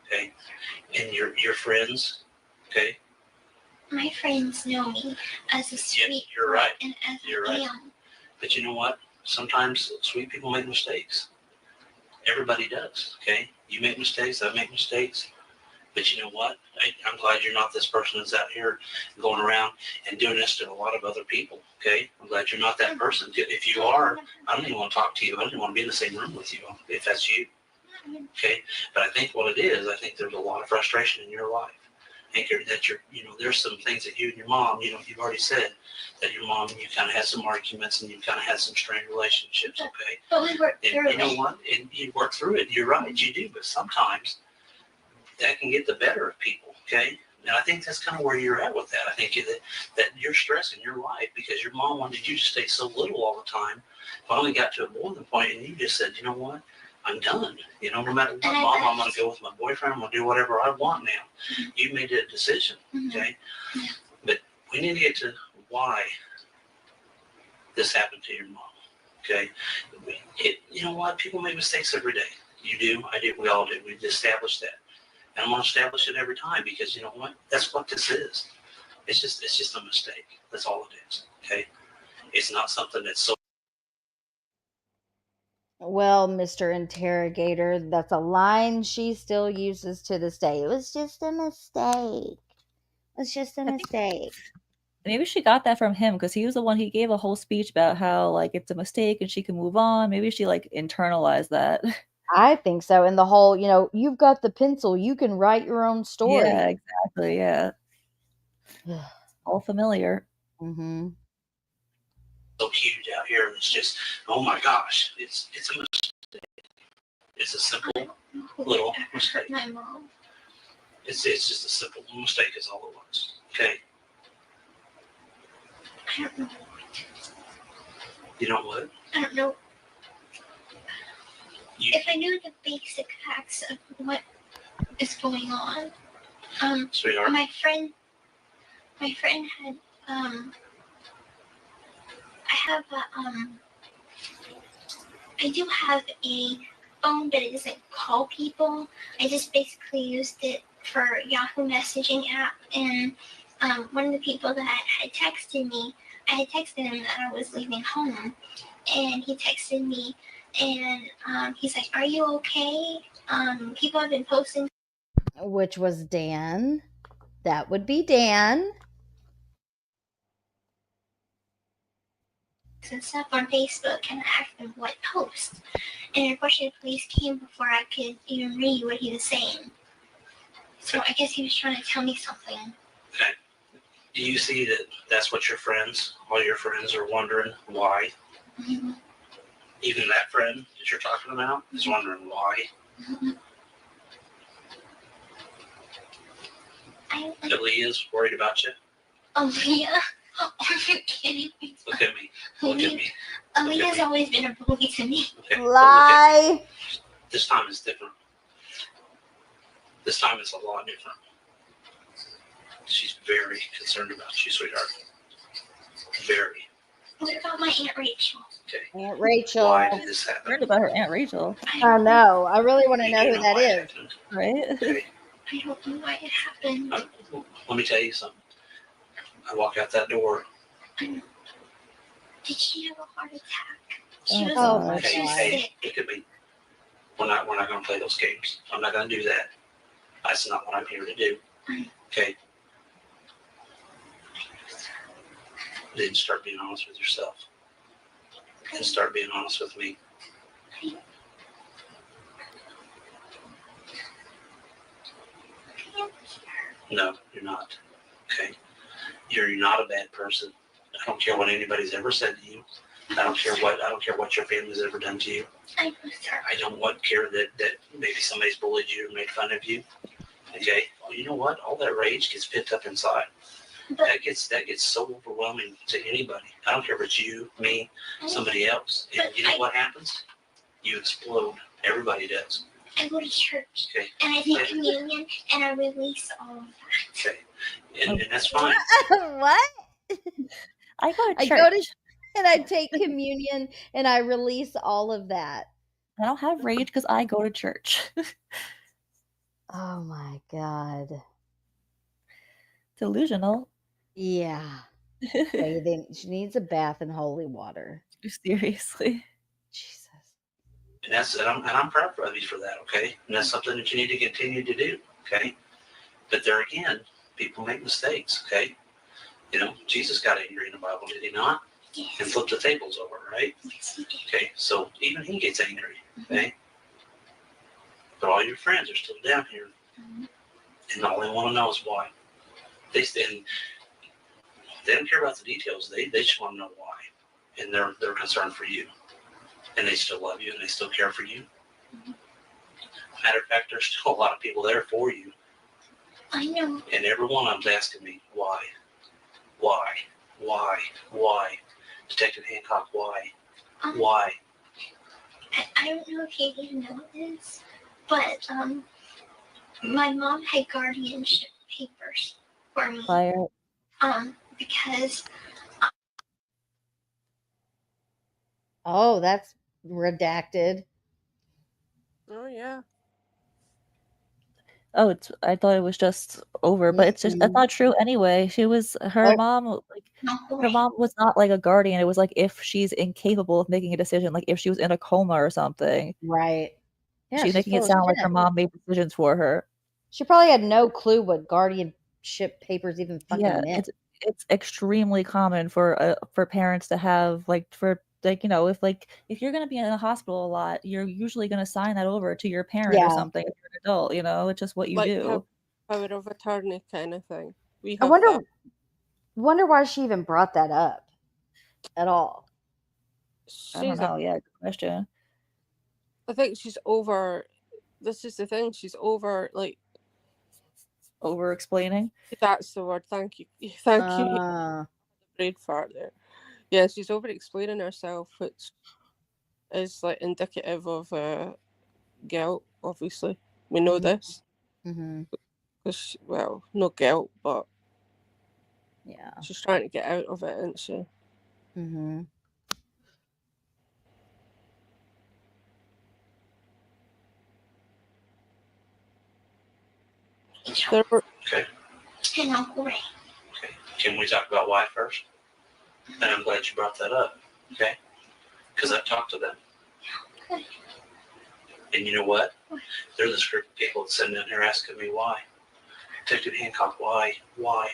Okay. And your friends, okay. My friends know me as a sweet you're right. And as you're I right. am. But you know what? Sometimes sweet people make mistakes. Everybody does, okay? You make mistakes, I make mistakes. But you know what? I'm glad you're not this person that's out here going around and doing this to a lot of other people, okay? I'm glad you're not that person. If you are, I don't even want to talk to you. I don't even want to be in the same room with you if that's you, okay? But I think what it is, I think there's a lot of frustration in your life. I think that you know, there's some things that you and your mom, you know, you've already said that your mom, you kind of had some arguments and you kind of had some strained relationships, okay? But we worked through it. You know what? And you work through it. You're right, you do. But sometimes that can get the better of people, okay? And I think that's kind of where you're at with that. I think that you're stressing your life because your mom wanted you to stay so little all the time. Finally got to a boiling point, and you just said, you know what? I'm done. You know, no matter what, Mom, I'm going to go with my boyfriend. I'm going to do whatever I want now. You made that decision, okay? But we need to get to why this happened to your mom, okay? You know what? People make mistakes every day. You do. I do. We all do. We've established that. And I'm going to establish it every time because you know what? That's what this is. It's just a mistake. That's all it is, okay? It's not something that's so. Well, Mr. Interrogator, that's a line she still uses to this day. It was just a mistake. It's just a mistake. Maybe she got that from him because he was the one, he gave a whole speech about how like it's a mistake and she can move on. Maybe she like internalized that. I think so. And the whole, you know, you've got the pencil, you can write your own story. Yeah, exactly. Yeah. All familiar. Mm-hmm. So huge out here, and it's just, oh my gosh, it's a mistake. It's a simple little mistake. My mom. It's just a simple mistake is all it was. Okay. I don't know. You know what? I don't know. If I knew the basic facts of what is going on, Sweetheart. my friend had I do have a phone, but it doesn't call people. I just basically used it for Yahoo messaging app, and one of the people that had texted me, I had texted him that I was leaving home, and he texted me, and he's like, "Are you okay? People have been posting," which was Dan. That would be Dan. and stuff on Facebook, and I asked him what post. And unfortunately, the police came before I could even read what he was saying. So I guess he was trying to tell me something. Okay. Do you see that that's what your friends, all your friends are wondering why? Mm-hmm. Even that friend that you're talking about is wondering why. Mm-hmm. Aaliyah's worried about you. Aaliyah? Are you kidding me? Look at me. Look at me. Aaliyah's always been a bully to me. Okay. Lie. This time is different. This time it's a lot different. She's very concerned about you, sweetheart. Very. What about my Aunt Rachel? Okay. Aunt Rachel. Why did this happen? I heard about her Aunt Rachel. I know. I really want to know who that is. Right? Okay. I don't know why it happened. Let me tell you something. I walk out that door. Did she have a heart attack? Oh, She was God. she was Hey, sick. it could be. We're not going to play those games. I'm not going to do that. That's not what I'm here to do. Okay? Then start being honest with yourself. And start being honest with me. No, you're not. Okay? You're not a bad person. I don't care what anybody's ever said to you. I don't care what your family's ever done to you. I was sorry. I don't care that maybe somebody's bullied you or made fun of you. Okay? Well, you know what? All that rage gets pent up inside. That gets so overwhelming to anybody. I don't care if it's you, me, somebody else. And you know what happens? You explode. Everybody does. I go to church. Okay. And I take communion and I release all of that. Okay. And that's fine. What? I go to I church. go to and I take communion and I release all of that. I don't have rage because I go to church. Oh my God. Delusional. Yeah. Bathing. She needs a bath in holy water. Seriously. Jesus. And I'm proud of you for that, okay? And that's something that you need to continue to do, okay? But there again, people make mistakes, okay? You know, Jesus got angry in the Bible, did he not? Yes. And flipped the tables over, right? Yes, he did. Okay, so even he gets angry, okay? But all your friends are still down here, and all they want to know is why. They don't care about the details. They just want to know why, and they're concerned for you, and they still love you and they still care for you. Matter of fact, there's still a lot of people there for you. I know. And every one of them's asking me why. Detective Hancock, why? Why? I don't know if you even know this, but my mom had guardianship papers for me. Fire. Because Oh, that's redacted. Oh yeah. Oh, I thought it was just over, but it's just that's not true anyway. Her mom was not like a guardian. It was like if she's incapable of making a decision, like if she was in a coma or something. Right. Yeah, she's making it full of sound like shit. her mom made decisions for her. She probably had no clue what guardianship papers even fucking Yeah, meant. it's extremely common for parents to have if you're gonna be in a hospital a lot, you're usually gonna sign that over to your parent or something if you're an adult. You know, it's just what you Like do. power of attorney kind of thing. We I have that. wonder why she even brought that up at all. I don't know. Yeah, good question. I think she's over. This is the thing. She's over over explaining. That's the word. Thank you. Thank you. The brain fart there. Yeah, she's over explaining herself, which is indicative of guilt. Obviously, we know this. Because no guilt, but yeah, she's trying to get out of it, isn't she? Okay. And Uncle Ray. Okay. Can we talk about why first? And I'm glad you brought that up. Okay. Because I've talked to them. Good. And you know what? They're this group of people that sitting down here asking me why. Detective Hancock, why? Why?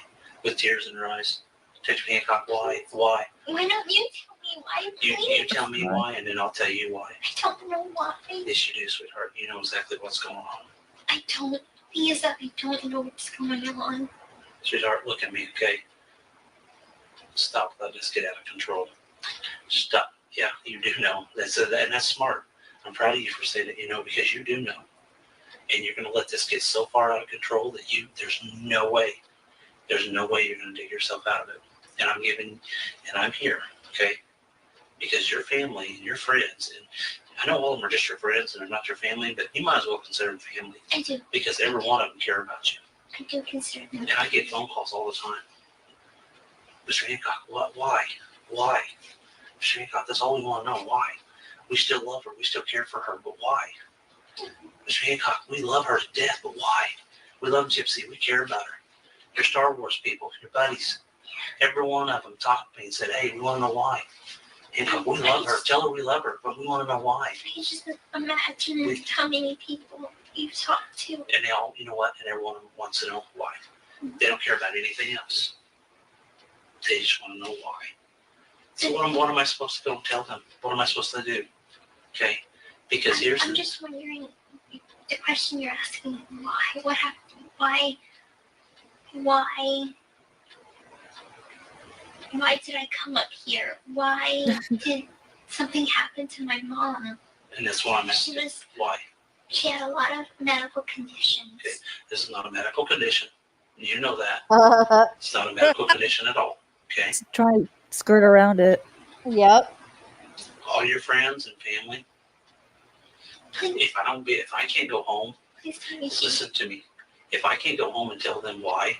With tears in their eyes. Detective Hancock, why? Why? Why don't you tell me why? You tell me why, and then I'll tell you why. I don't know why. Yes, you do, sweetheart. You know exactly what's going on. I don't. Because I don't know what's going on. Sweetheart, look at me, okay? Stop letting this get out of control. Stop. Yeah, you do know. And that's smart. I'm proud of you for saying that you know, because you do know. And you're going to let this get so far out of control that there's no way you're going to dig yourself out of it. And I'm here, okay? Because your family and your friends, and I know all of them are just your friends and they're not your family, but you might as well consider them family. I do. Because every one of them care about you. I do consider them. And I get phone calls all the time. Mr. Hancock, what? Why? Why? Mr. Hancock, that's all we want to know. Why? We still love her. We still care for her, but why? Mr. Hancock, we love her to death, but why? We love Gypsy. We care about her. Your Star Wars people, your buddies. Every one of them talked to me and said, hey, we want to know why. And we love her. Tell her we love her, but we want to know why. I just imagine how many people you've talked to. And they all, you know what? And everyone wants to know why. They don't care about anything else. They just want to know why. So what am I supposed to go and tell them? What am I supposed to do? Okay? Because I'm just wondering, the question you're asking, why? What happened? Why did I come up here? Why did something happen to my mom? And that's why I'm asking. Why? She had a lot of medical conditions. Okay. This is not a medical condition. You know that. It's not a medical condition at all. Okay? Try to skirt around it. Yep. All your friends and family. If I can't go home, listen to me. If I can't go home and tell them why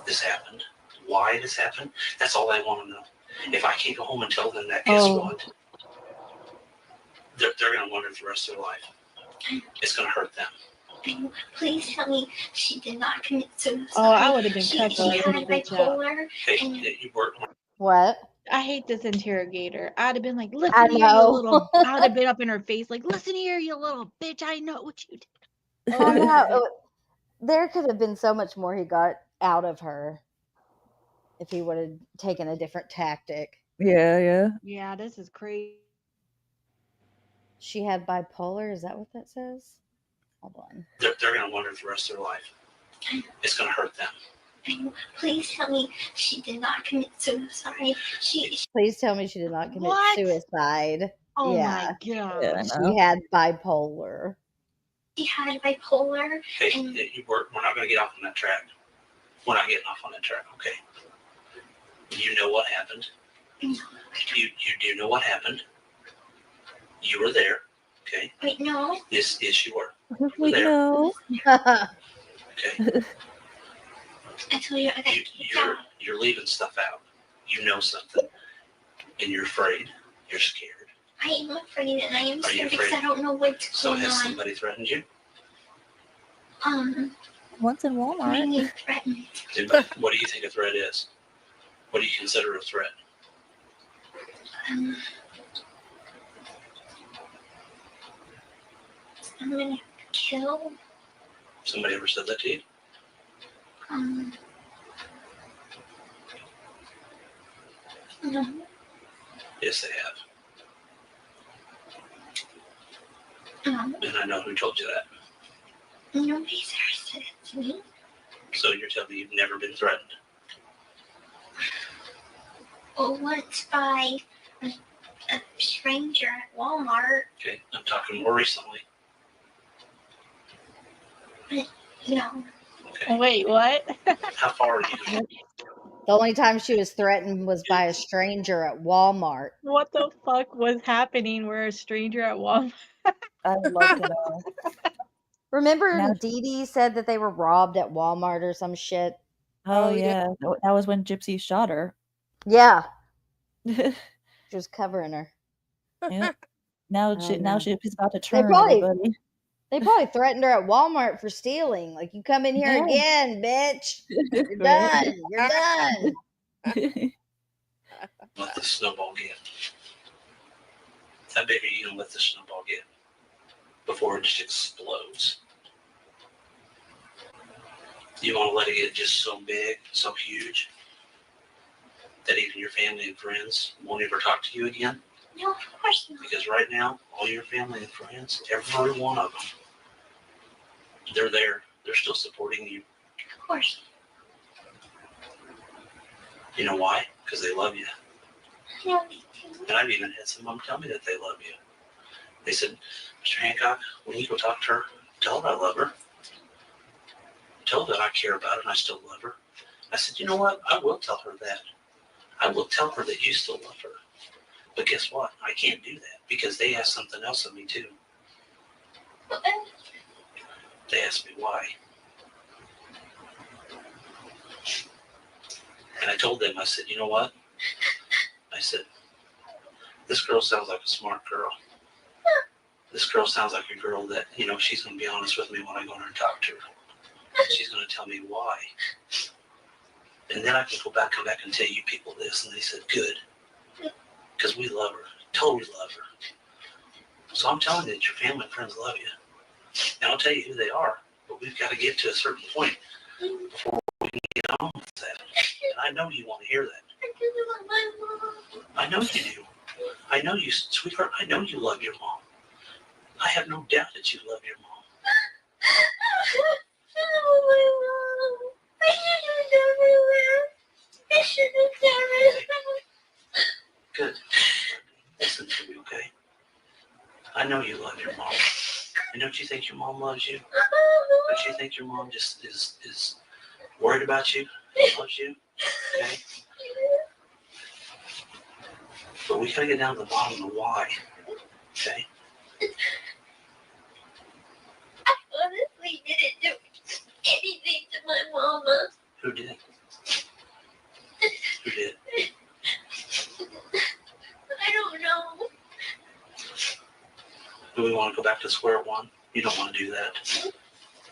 this happened, that's all they want to know. If I can't go home and tell them that, guess what? They're going to wonder the rest of their life. It's going to hurt them. Please tell me she did not commit suicide. Oh, I would have been cut She had bipolar. What? I hate this interrogator. I'd have been like, listen I here, you know. little. I'd have been up in her face like, listen here, you little bitch. I know what you did. I know. There could have been so much more he got out of her if he would have taken a different tactic. Yeah. Yeah, this is crazy. She had bipolar. Is that what that says? Hold on. They're going to wonder the rest of their life. It's going to hurt them. Please tell me she did not commit suicide. Please tell me she did not commit suicide. Oh yeah. my god. Yeah, She had bipolar. She had bipolar. Hey, we're not going to get off on that track. We're not getting off on that track, okay? You know what happened. No. You do know what happened. You were there, okay? Wait, no. Yes, you were. We know. Okay. I told you I got You're leaving stuff out. You know something. And you're afraid. You're scared. I am afraid, and I am Are you scared because afraid? I don't know what's So going has on. somebody threatened you? Once in What do you Walmart. mean threatened? What do you think a threat is? What do you consider a threat? I'm gonna kill. Somebody ever said that to you? No. Yes, they have. And I know who told you that. Nobody's ever said it to me. So you're telling me you've never been threatened? Well, once by a stranger at Walmart. Okay, I'm talking more recently. No. Okay. Wait, what? How far are you? The only time she was threatened was by a stranger at Walmart. What the fuck was happening? We're a stranger at Walmart. I would love to know. Remember Now- Dee Dee said that they were robbed at Walmart or some shit? Oh, yeah. That was when Gypsy shot her. Yeah. She was covering her. Yep. Now Oh, she's no. about to turn probably- everybody. They probably threatened her at Walmart for stealing. Like, you come in here Yeah. again, bitch. You're Right. done. You're done. Let the snowball get. That baby, you don't let the snowball get before it just explodes. You want to let it get just so big, so huge, that even your family and friends won't ever talk to you again? No, of course not. Because right now, all your family and friends, every one of them, they're there. They're still supporting you. Of course. You know why? Because they love you. I know they do. And I've even had some of them tell me that they love you. They said, Mr. Hancock, when you go talk to her, tell her I love her. Tell her that I care about her and I still love her. I said, you know what? I will tell her that. I will tell her that you still love her. But guess what? I can't do that because they asked something else of me too. They asked me why. And I told them, I said, you know what? I said, this girl sounds like a smart girl. This girl sounds like a girl that, she's going to be honest with me when I go in there and talk to her. She's going to tell me why. And then I can come back and tell you people this. And they said, good. Because we love her. Totally love her. So I'm telling you that your family and friends love you. And I'll tell you who they are. But we've got to get to a certain point before we can get on with that. And I know you want to hear that. I know you do. I know you, sweetheart, I know you love your mom. I have no doubt that you love your mom. Good. Listen to me, okay? I know you love your mom. And don't you think your mom loves you? Don't you think your mom just is worried about you? Loves you? Okay? But we gotta get down to the bottom of the why. Okay? I honestly didn't do anything to my mama. Who did? Who did? I don't know. Do we want to go back to square one? You don't want to do that.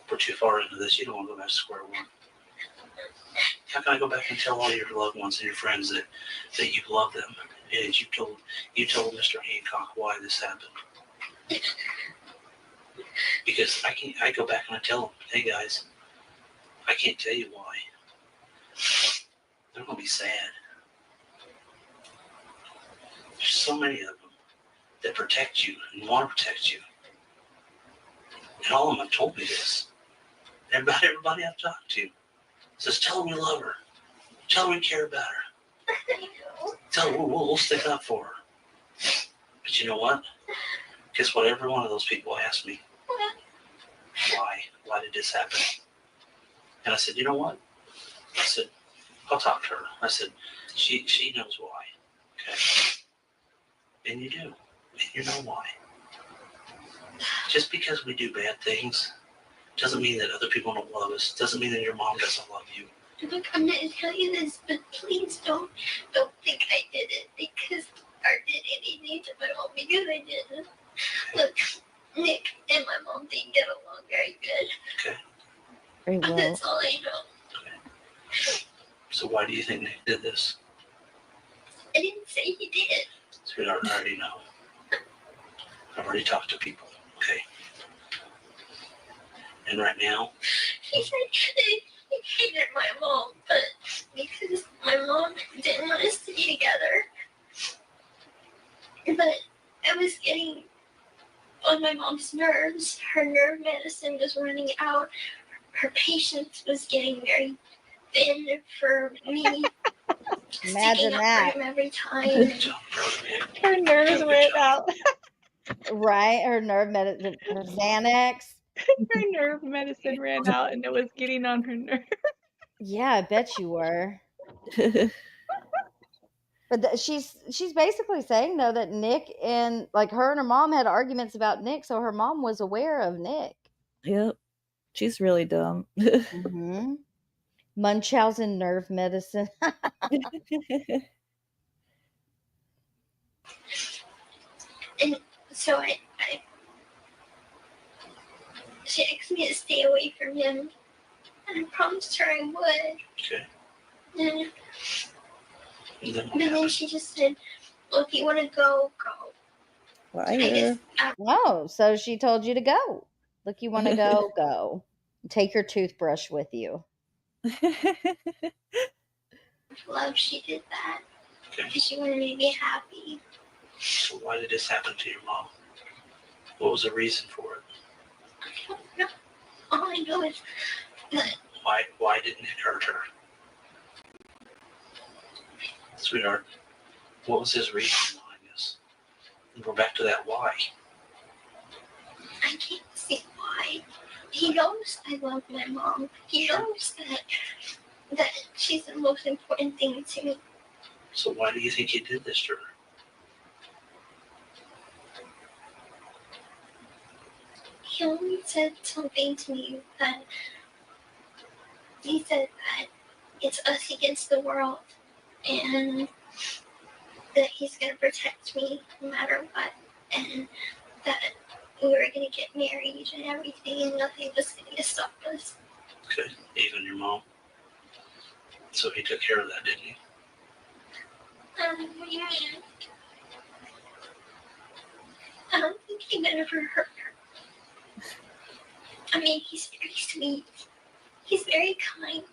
We're too far into this. You don't want to go back to square one. How can I go back and tell all your loved ones and your friends that you love them? And you told Mr. Hancock why this happened. Because I go back and I tell them, hey guys, I can't tell you why. They're gonna be sad. There's so many of them that protect you and want to protect you. And all of them have told me this. Everybody I've talked to says, tell them you love her. Tell them you care about her. Tell them we'll stick up for her. But you know what? Guess what? Every one of those people asked me, why? Why did this happen? And I said, you know what? I said, I'll talk to her. I said, she knows why. Okay? And you do. And you know why. Just because we do bad things doesn't mean that other people don't love us. Doesn't mean that your mom doesn't love you. Look, I'm going to tell you this, but please don't think I did it because I did anything to my mom because I didn't. Look, Nick and my mom didn't get along very good. Okay. Very well. That's all I know. Okay. So why do you think Nick did this? I didn't say he did. Sweetheart, I already know. I've already talked to people, okay? And right now, He said he hated my mom, but because my mom didn't want us to be together. But I was getting on my mom's nerves. Her nerve medicine was running out. Her patience was getting very thin for me. Imagine that. For him every time. Her nerves went out. Right? Her nerve medicine, her Xanax. Her nerve medicine ran out and it was getting on her nerves. Yeah, I bet you were. But she's basically saying though that Nick and like her and her mom had arguments about Nick, so her mom was aware of Nick. Yep. She's really dumb. Mm-hmm. Munchausen nerve medicine. And so she asked me to stay away from him, and I promised her I would. okay. And then she just said, well, if you want to go, go. Liar. Oh, so she told you to go. Look, you want to go, go. Take your toothbrush with you. Love, she did that. Because she wanted me to be happy. So why did this happen to your mom? What was the reason for it? I don't know. All I know is that Why didn't it hurt her? Sweetheart, what was his reason behind this? And we're back to that why. I can't see why. He knows I love my mom. He knows that she's the most important thing to me. So why do you think he did this to her? He only said something to me that he said that it's us against the world and that he's going to protect me no matter what, and that we were going to get married and everything and nothing was going to stop us. Okay, even your mom. So he took care of that, didn't he? What do you mean? I don't think he would ever hurt her. I mean, he's very sweet. He's very kind.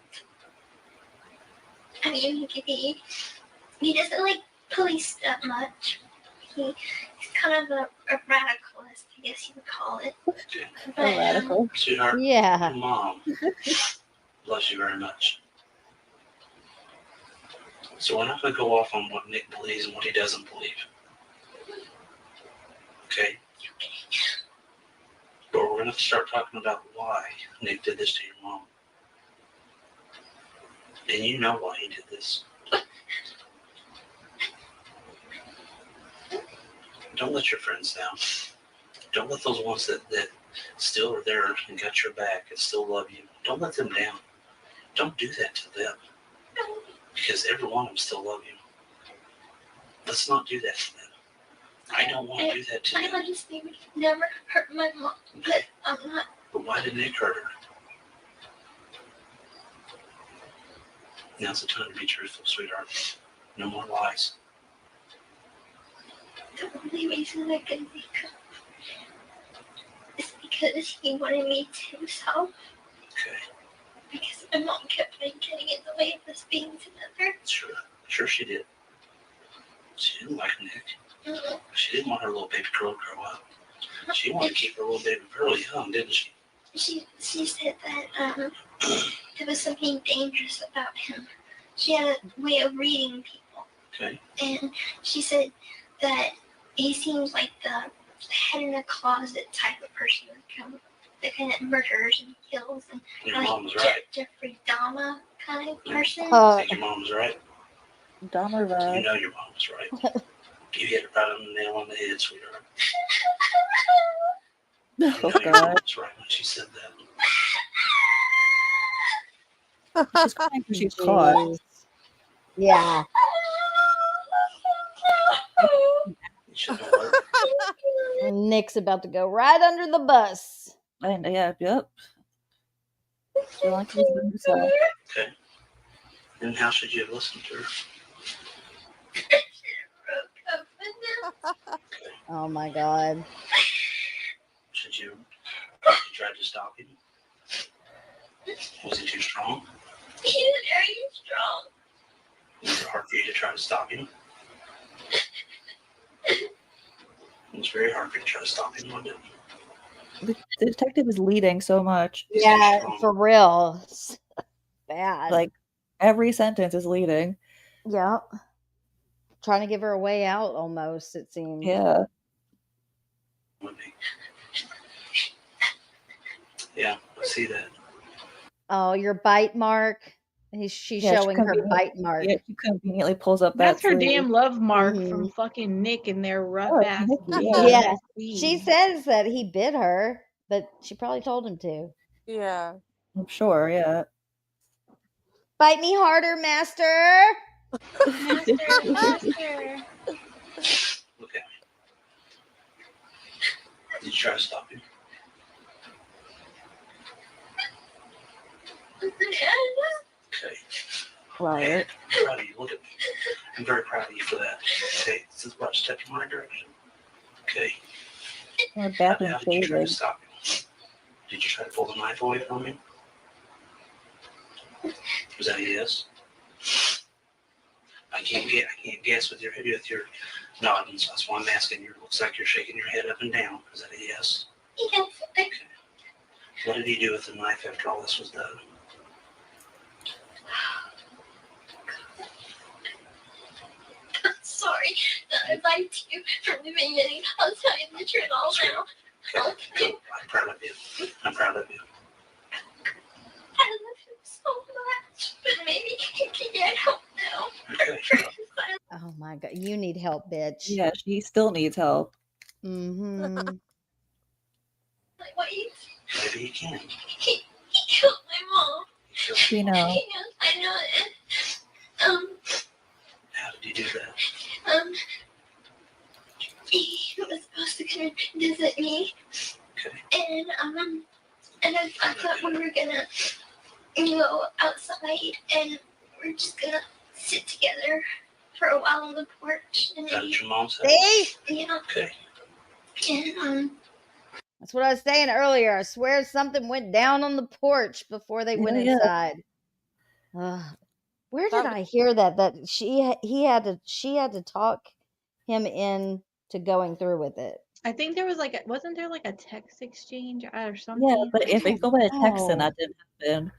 I mean, he doesn't like police that much. He's kind of a radicalist, I guess you would call it. But, radical. Sweetheart, Yeah. your mom loves you very much. So we're not going to go off on what Nick believes and what he doesn't believe. Okay? But we're going to start talking about why Nick did this to your mom. And you know why he did this. Don't let your friends down. Don't let those ones that still are there and got your back and still love you. Don't let them down. Don't do that to them. Because every one of them still love you. Let's not do that to them. I don't want to do that to them. I honestly would never hurt my mom, but I'm not. But why did Nick hurt her? Now's the time to be truthful, sweetheart. No more lies. The only reason I could make up is because he wanted me to, so. Okay. Because my mom kept on getting in the way of us being together. Sure she did. She didn't like Nick. Mm-hmm. She didn't want her little baby girl to grow up. She wanted to keep her little baby girl young, didn't she? She said that there was something dangerous about him. She had a way of reading people. Okay. And she said that he seems like the head in a closet type of person, the kind that murders and kills, and Your like mom was right. Jeffrey Dahmer kind of person. I think your mom was right. Dahmer vibe. You know your mom was right. You hit it right on the nail on the head, sweetheart. You know your mom was right when she said that. She's crying because she's caught. Yeah. Nick's about to go right under the bus. And yep. She likes to listen to herself. Okay. And how should you have listened to her? Oh my God. Should you try to stop him? Was he too strong? He was very strong. Was it hard for you to try to stop him? It was very hard for you to try to stop him, wasn't it? The detective is leading so much. Yeah, for real. It's bad. Like every sentence is leading. Yep. Trying to give her a way out almost, it seems. Yeah. Yeah, I see that. Oh, your bite mark. She's showing her bite mark. Yeah, she conveniently pulls up That's that her sleeve. damn love mark from fucking Nick and their rough ass. Yeah. She says that he bit her, but she probably told him to. Yeah. I'm sure, yeah. Bite me harder, master. Master. Look at me. Did you try to stop him? Okay. Right. I'm proud of you. Look at me. I'm very proud of you for that. Okay. This is about to step in my direction. Okay. We're How back in did you try to shaving. stop him? Did you try to pull the knife away from him? Was that a yes? I can't guess with your nodding, so that's why I'm asking you. It looks like you're shaking your head up and down. Is that a yes? Yes. Okay. What did he do with the knife after all this was done? I'm sorry that I lied to you from the beginning. I'll tell you the truth all now. Okay. I'm proud of you. I'm proud of you. I love him so much, but maybe he can get help now. Okay. Oh my God. You need help, bitch. Yeah, she still needs help. Mm-hmm. Like, wait. Maybe he can. He killed my mom. We know. I know it. How did he do that? He was supposed to come and visit me. Okay. And I thought we were gonna go outside and we're just gonna sit together for a while on the porch. And Is that at your mom's house? See? Yeah. Okay. And That's what I was saying earlier. I swear something went down on the porch before they went Yeah, yeah. inside. Ugh. Where did I hear that she had to talk him into going through with it? I think there was wasn't there like a text exchange or something? Yeah, but if it go by a text, then know. that didn't happen.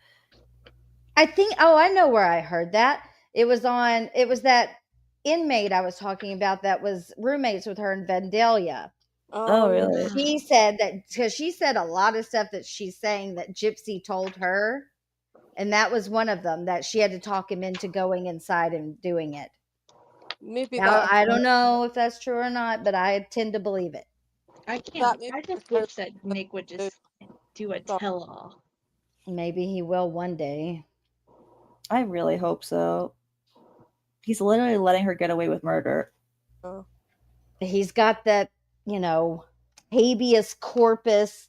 I think I know where I heard that. It was that inmate I was talking about that was roommates with her in Vandalia. Oh, really? She said that because she said a lot of stuff that she's saying that Gypsy told her, and that was one of them, that she had to talk him into going inside and doing it. Maybe Now, that. I don't know if that's true or not, but I tend to believe it. I can't. I just wish that Nick would just do a tell-all. Maybe he will one day. I really hope so. He's literally letting her get away with murder. He's got that, habeas corpus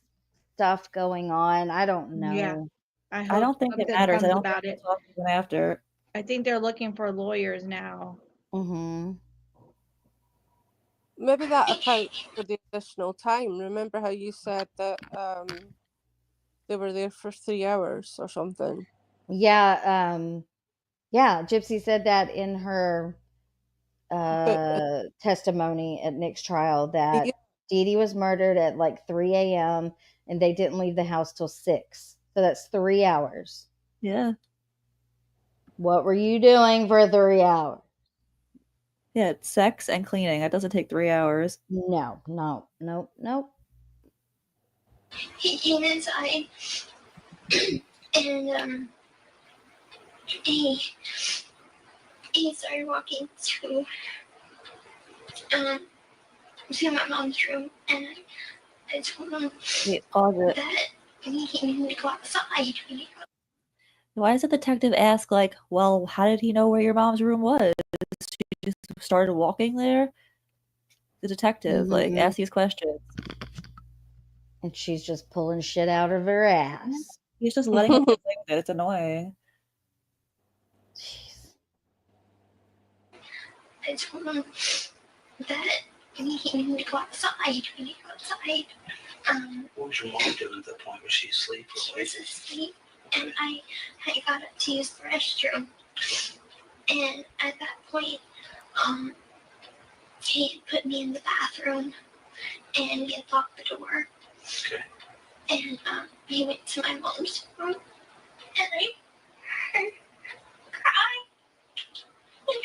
stuff going on. I don't know. Yeah. I I don't think it something matters. I comes don't about think it. they'll talk to him after. I think they're looking for lawyers now. Mm-hmm. Maybe that accounts for the additional time. Remember how you said that they were there for 3 hours or something? Yeah, Gypsy said that in her testimony at Nick's trial that Dee Dee was murdered at like 3 a.m. and they didn't leave the house till 6. So that's 3 hours. Yeah. What were you doing for 3 hours? Yeah, it's sex and cleaning. That doesn't take 3 hours. No. he came inside and he started walking to my mom's room, and I told him Wait, pause it. that he needed to go outside. Why does the detective ask, like, well, how did he know where your mom's room was? She just started walking there? The detective, Mhm. ask these questions. And she's just pulling shit out of her ass. He's just letting her think that it's annoying. I told him that he needed to go outside. What was your mom doing at that point? Was she asleep? She was asleep, and I got up to use the restroom. And at that point, he put me in the bathroom, and he had locked the door. Okay. And he went to my mom's room, and I heard her cry. And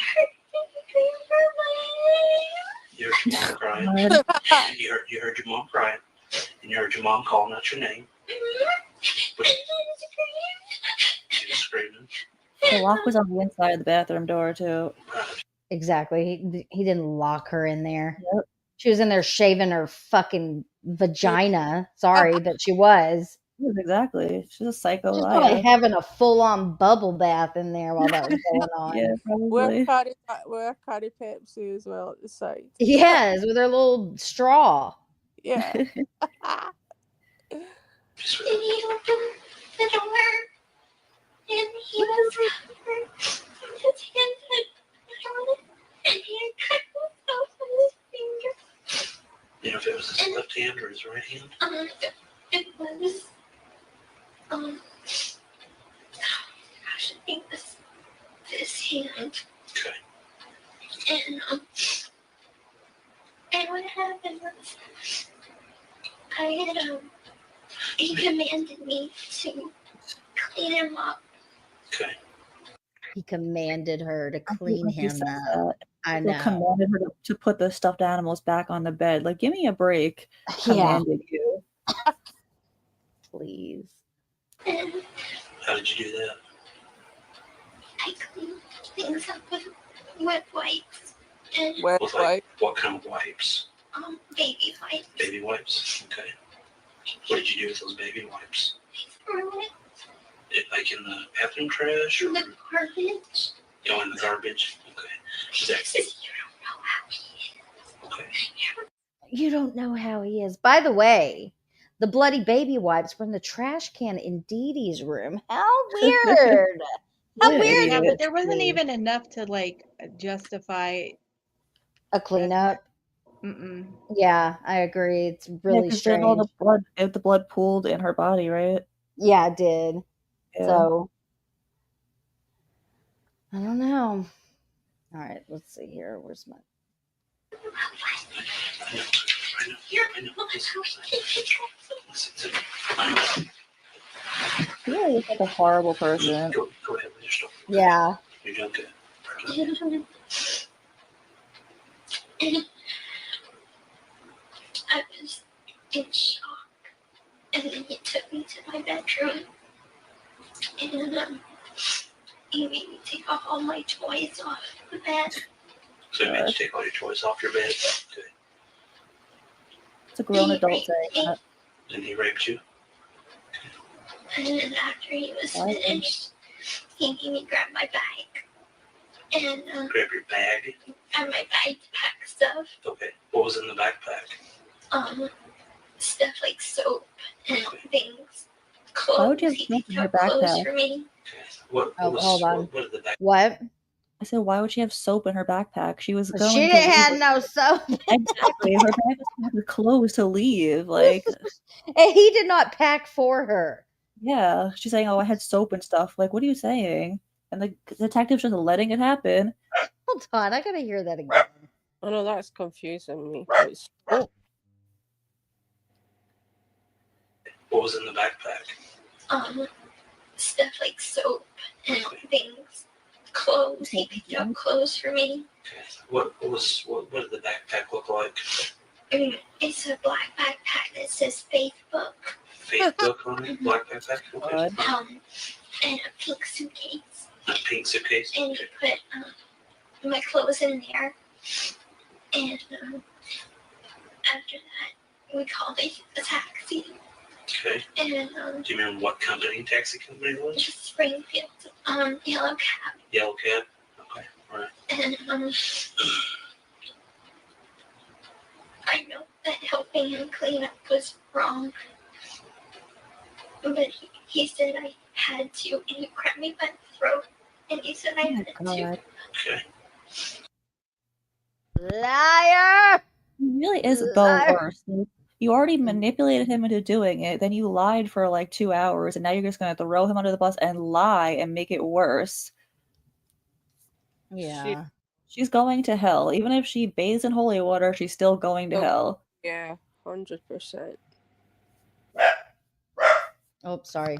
You heard your mom crying. You heard your mom crying. And you heard your mom calling out your name. But she was screaming. The lock was on the inside of the bathroom door, too. Exactly. He didn't lock her in there. Yep. She was in there shaving her fucking vagina. Sorry, but she was. Exactly. She's a psycho. She was probably having a full-on bubble bath in there while that was going on. Yeah, probably. Wear Cardi Pepsi as well at the side. Yes, with her little straw. Yeah. and he opened the door, and he was his hand had on it, and he had cut himself with his finger. You know if it was his left hand or his right hand? It was gosh, I think this hand. Okay. And what happened was he commanded me to clean him up. Okay. He commanded her to clean him up. I He know. commanded her to put the stuffed animals back on the bed. Like, give me a break. Commanded you. Please. How did you do that? I cleaned things up with wet wipes. And What kind of wipes? baby wipes. Baby wipes? Okay. What did you do with those baby wipes? Threw it Like in the bathroom trash? Or, in the garbage. in the garbage? Okay. You don't know how he is. By the way, The bloody baby wipes from the trash can in Dee Dee's room. How weird. How weird. Yeah, but there wasn't even enough to like justify a cleanup. Mm-mm. Yeah, I agree. It's really because strange. then all the blood pooled in her body, right? Yeah, it did. Yeah. So I don't know. All right, let's see here. Where's my He really looks like a horrible person. Go ahead with your story. Yeah. You're doing good. I was in shock, and then he took me to my bedroom, and he made me take off all my toys off the bed. So you made you take all your toys off your bed? Okay. It's a grown adult saying that. And he raped you? And then after he was finished, he made me grab my bag. And Grab your bag? and my bag to pack stuff. Okay. What was in the backpack? Stuff like soap and things. Clothes. Why would you have He soap in picked your up clothes backpack? for me. What was, hold on. What did the back? What? I said, why would she have soap in her backpack? She was going. She to didn't leave have with- no soap. Exactly. Her bag was packed with clothes to leave. Like, And he did not pack for her. yeah. She's saying, "Oh, I had soap and stuff." Like, what are you saying? And the detective's just letting it happen. Hold on, I gotta hear that again. Oh no, that's confusing me. What was in the backpack? Stuff like soap and things. Clothes. He picked up clothes for me. What did the backpack look like? It's a black backpack that says Faith Book. Faith book on it? Black backpack? Okay. And a pink suitcase. A pink suitcase? And he put my clothes in there. And after that, we called a taxi. Okay. And Do you remember what taxi company it was? Springfield, yellow cab. Yellow cab? Okay, alright. And I know that helping him clean up was wrong. But he said I had to, and he grabbed me by the throat, and he said I had to. Okay. Liar! He really is the worst. Like, you already manipulated him into doing it, then you lied for like 2 hours, and now you're just gonna throw him under the bus and lie and make it worse. Yeah. She's going to hell. Even if she bathes in holy water, she's still going to hell. Yeah, 100%. Oh, sorry.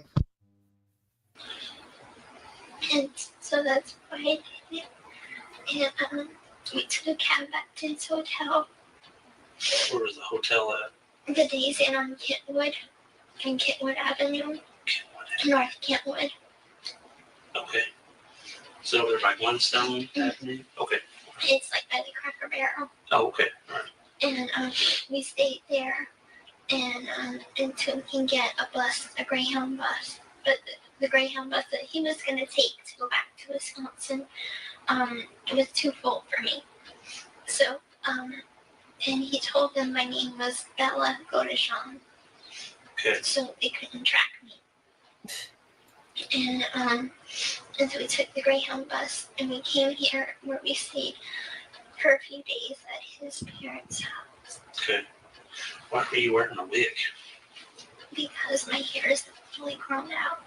And so that's why I did it. And we took a cab back to his hotel. Where was the hotel at? The Days Inn on Kentwood Avenue. North Kentwood. Okay. So over there by Glenstone Avenue? Okay. It's like by the Cracker Barrel. Oh, okay. Alright. And we stayed there and until we can get a Greyhound bus. But the Greyhound bus that he was going to take to go back to Wisconsin it was too full for me. So, and he told them my name was Bella Godeshan. Okay. So they couldn't track me. And so we took the Greyhound bus and we came here where we stayed for a few days at his parents' house. Okay. Why were you wearing a wig? Because my hair is fully grown out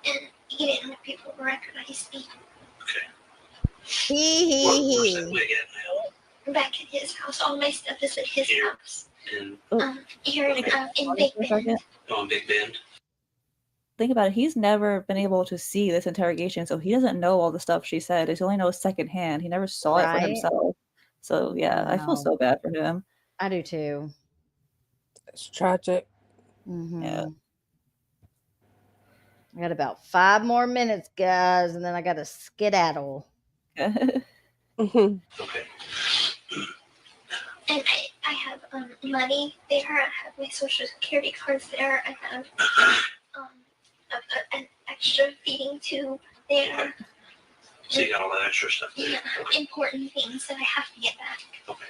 and he didn't want people to recognize me. Okay. Where's that wig at now? Back at his house. All my stuff is at his house. In Here in Big Bend. Oh, in Big Bend? Think about it. He's never been able to see this interrogation, so he doesn't know all the stuff she said. He only knows secondhand. He never saw it for Right. himself. So yeah, I feel Wow. so bad for him. I do too. It's tragic. Yeah. I got about 5 more minutes, guys, and then I got to skedaddle. Okay. And I have money there. I have my social security cards there. I have an extra feeding tube there. So you got all that extra stuff there? Yeah, important things that I have to get back. Okay.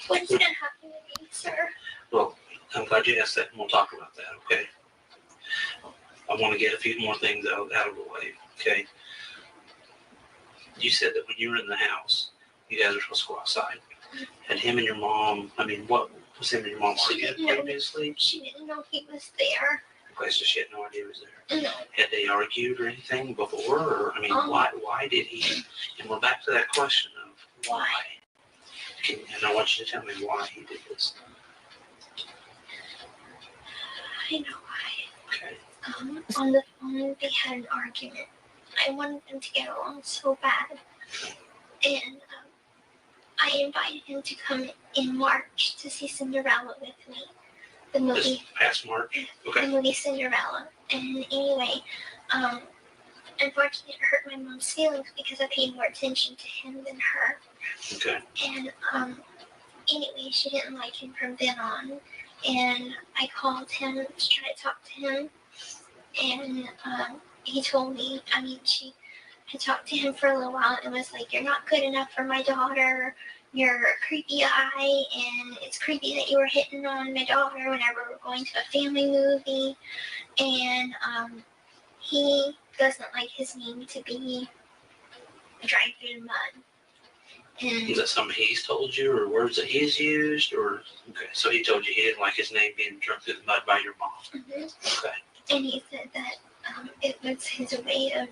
What's going to happen to me, sir? Well, I'm glad you asked that, and we'll talk about that, okay? I want to get a few more things out of the way, okay? You said that when you were in the house, you guys were supposed to go outside. Had him and your mom, I mean, what was him and your mom arguing previously? She didn't know he was there. Okay, so she had no idea he was there. No. Had they argued or anything before? Or, I mean, why did he? And we're back to that question of why. And I want you to tell me why he did this. I know why. Okay. On the phone, they had an argument. I wanted them to get along so bad. And I invited him to come in March to see Cinderella with me. The movie. This past March? Okay. The movie Cinderella. And anyway, unfortunately it hurt my mom's feelings because I paid more attention to him than her. Okay. And anyway, she didn't like him from then on. And I called him to try to talk to him. And he told me, she had talked to him for a little while and was like, "You're not good enough for my daughter. You're a creepy eye, and it's creepy that you were hitting on my daughter whenever we're going to a family movie." And he doesn't like his name to be dragged through the mud. And Is that something he's told you, or words that he's used, or okay? So he told you he didn't like his name being dragged through the mud by your mom. Okay. And he said that it was his way of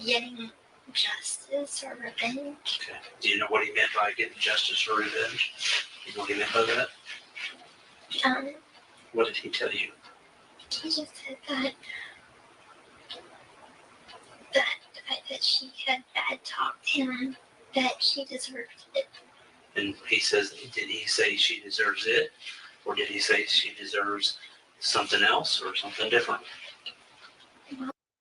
getting justice or revenge. Okay. Do you know what he meant by getting justice or revenge? You know what he meant by that? What did he tell you? He just said that she had bad talked him, that she deserved it. And he says, did he say she deserves it, or did he say she deserves something else or something different?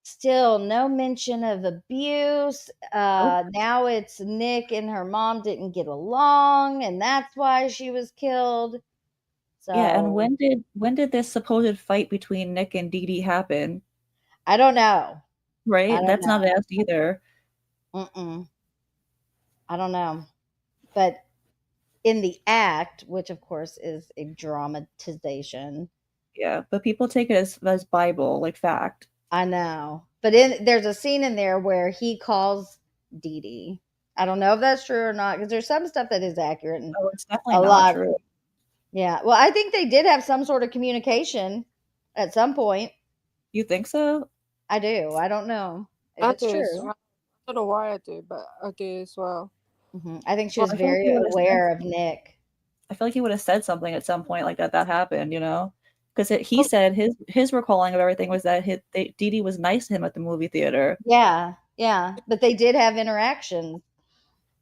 Still no mention of abuse. Now it's Nick and her mom didn't get along, and that's why she was killed. So Yeah, and when did this supposed fight between Nick and Dee Dee happen? I don't know. Right? That's not asked either. I don't know. But in the act, which of course is a dramatization. Yeah, but people take it as Bible, like fact. I know. But there's a scene in there where he calls Dee Dee. I don't know if that's true or not, because there's some stuff that is accurate. And it's definitely not true. Yeah. Well, I think they did have some sort of communication at some point. You think so? I do. I don't know if I it's do. true. I don't know why I do, but I do as well. I think she Well, was I feel like very he would've aware said- of Nick. I feel like he would have said something at some point like that happened, you know? Because he said his recalling of everything was that Dee Dee was nice to him at the movie theater. Yeah, yeah. But they did have interactions.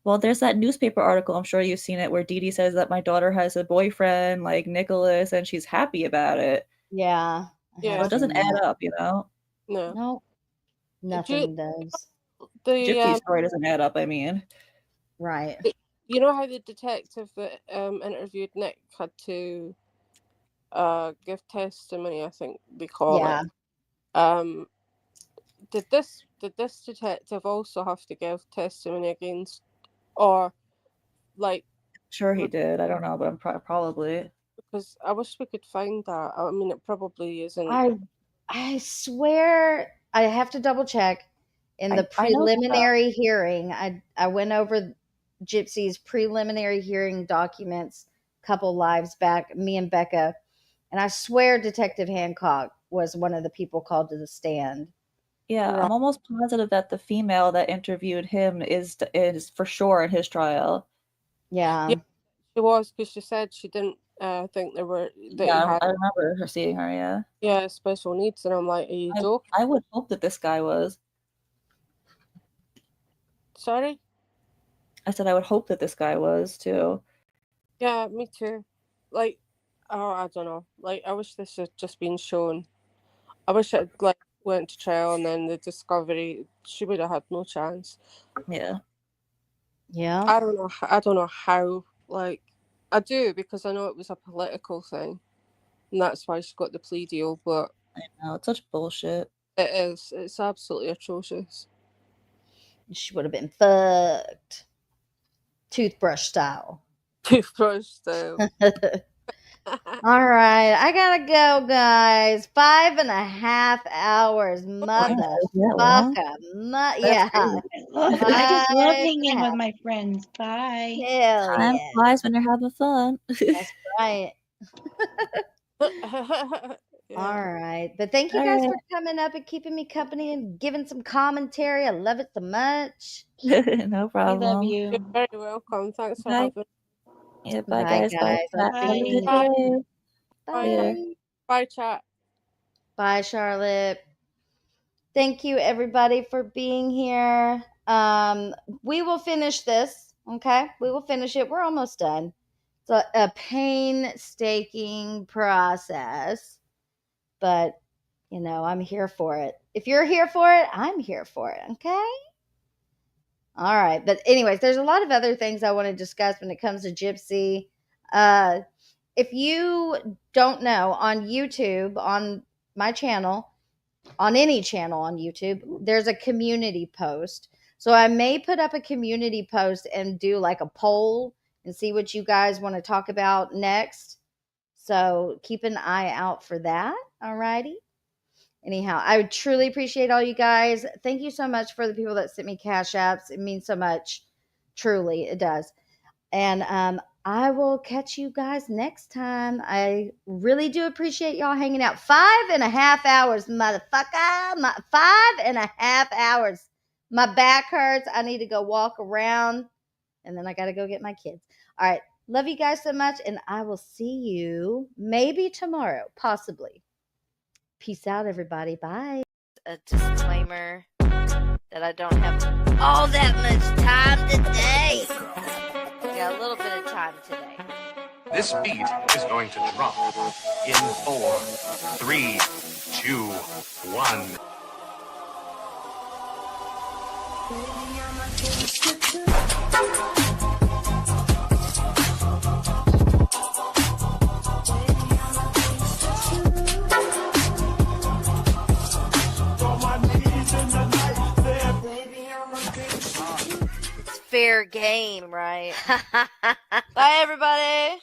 Well, there's that newspaper article, I'm sure you've seen it, where Dee Dee says that my daughter has a boyfriend, like Nicholas, and she's happy about it. Yeah. So it doesn't add up, you know? No. Nope. Nothing does. Gypsy's story doesn't add up, I mean. Right. You know how the detective that interviewed Nick had to give testimony, I think they call it. Did this detective also have to give testimony against, or like? Sure he did. I don't know, but I'm probably. Because I wish we could find that. I mean, it probably isn't. I swear I have to double check. In the preliminary hearing, I went over Gypsy's preliminary hearing documents a couple lives back, me and Becca, and I swear Detective Hancock was one of the people called to the stand. Yeah, I'm almost positive that the female that interviewed him is for sure in his trial. Yeah. She was, because she said she didn't think there were. Yeah, I remember her seeing her. Yeah. Yeah, special needs, and I'm like, are you joking? I would hope that this guy was. Sorry? I said I would hope that this guy was too. Yeah, me too. Like, I don't know. Like, I wish this had just been shown. I wish it went to trial and then the discovery. She would have had no chance. Yeah. Yeah. I don't know how. Like, I do, because I know it was a political thing, and that's why she got the plea deal. But I know, it's such bullshit. It is. It's absolutely atrocious. She would have been fucked. Toothbrush style. Toothbrush style. All right, I gotta go, guys. 5.5 hours, motherfucker. Yeah. I just love hanging 5.5. with my friends. Bye. Hell Time yeah. flies when you're having fun. That's right. All right. But thank you All guys right. for coming up and keeping me company and giving some commentary. I love it so much. No problem. You're very welcome. Thanks for Bye. having Yeah, bye, Bye, guys. Bye, guys. chat. I'll Have a see good you. Bye. day. Bye. Bye, chat. Bye, Charlotte. Thank you, everybody, for being here. We will finish this, okay? We will finish it. We're almost done. It's a painstaking process, but, you know, I'm here for it. If you're here for it, I'm here for it, okay? All right. But anyways, there's a lot of other things I want to discuss when it comes to Gypsy. If you don't know, on YouTube, on my channel, on any channel on YouTube, there's a community post. So I may put up a community post and do like a poll and see what you guys want to talk about next. So keep an eye out for that. All righty. Anyhow, I would truly appreciate all you guys. Thank you so much for the people that sent me cash apps. It means so much. Truly, it does. And I will catch you guys next time. I really do appreciate y'all hanging out. 5.5 hours, motherfucker. 5.5 hours. My back hurts. I need to go walk around. And then I got to go get my kids. All right. Love you guys so much. And I will see you maybe tomorrow, possibly. Peace out, everybody. Bye. A disclaimer that I don't have all that much time today. Got a little bit of time today. This beat is going to drop in 4, 3, 2, 1. It's fair game, right? Bye, everybody.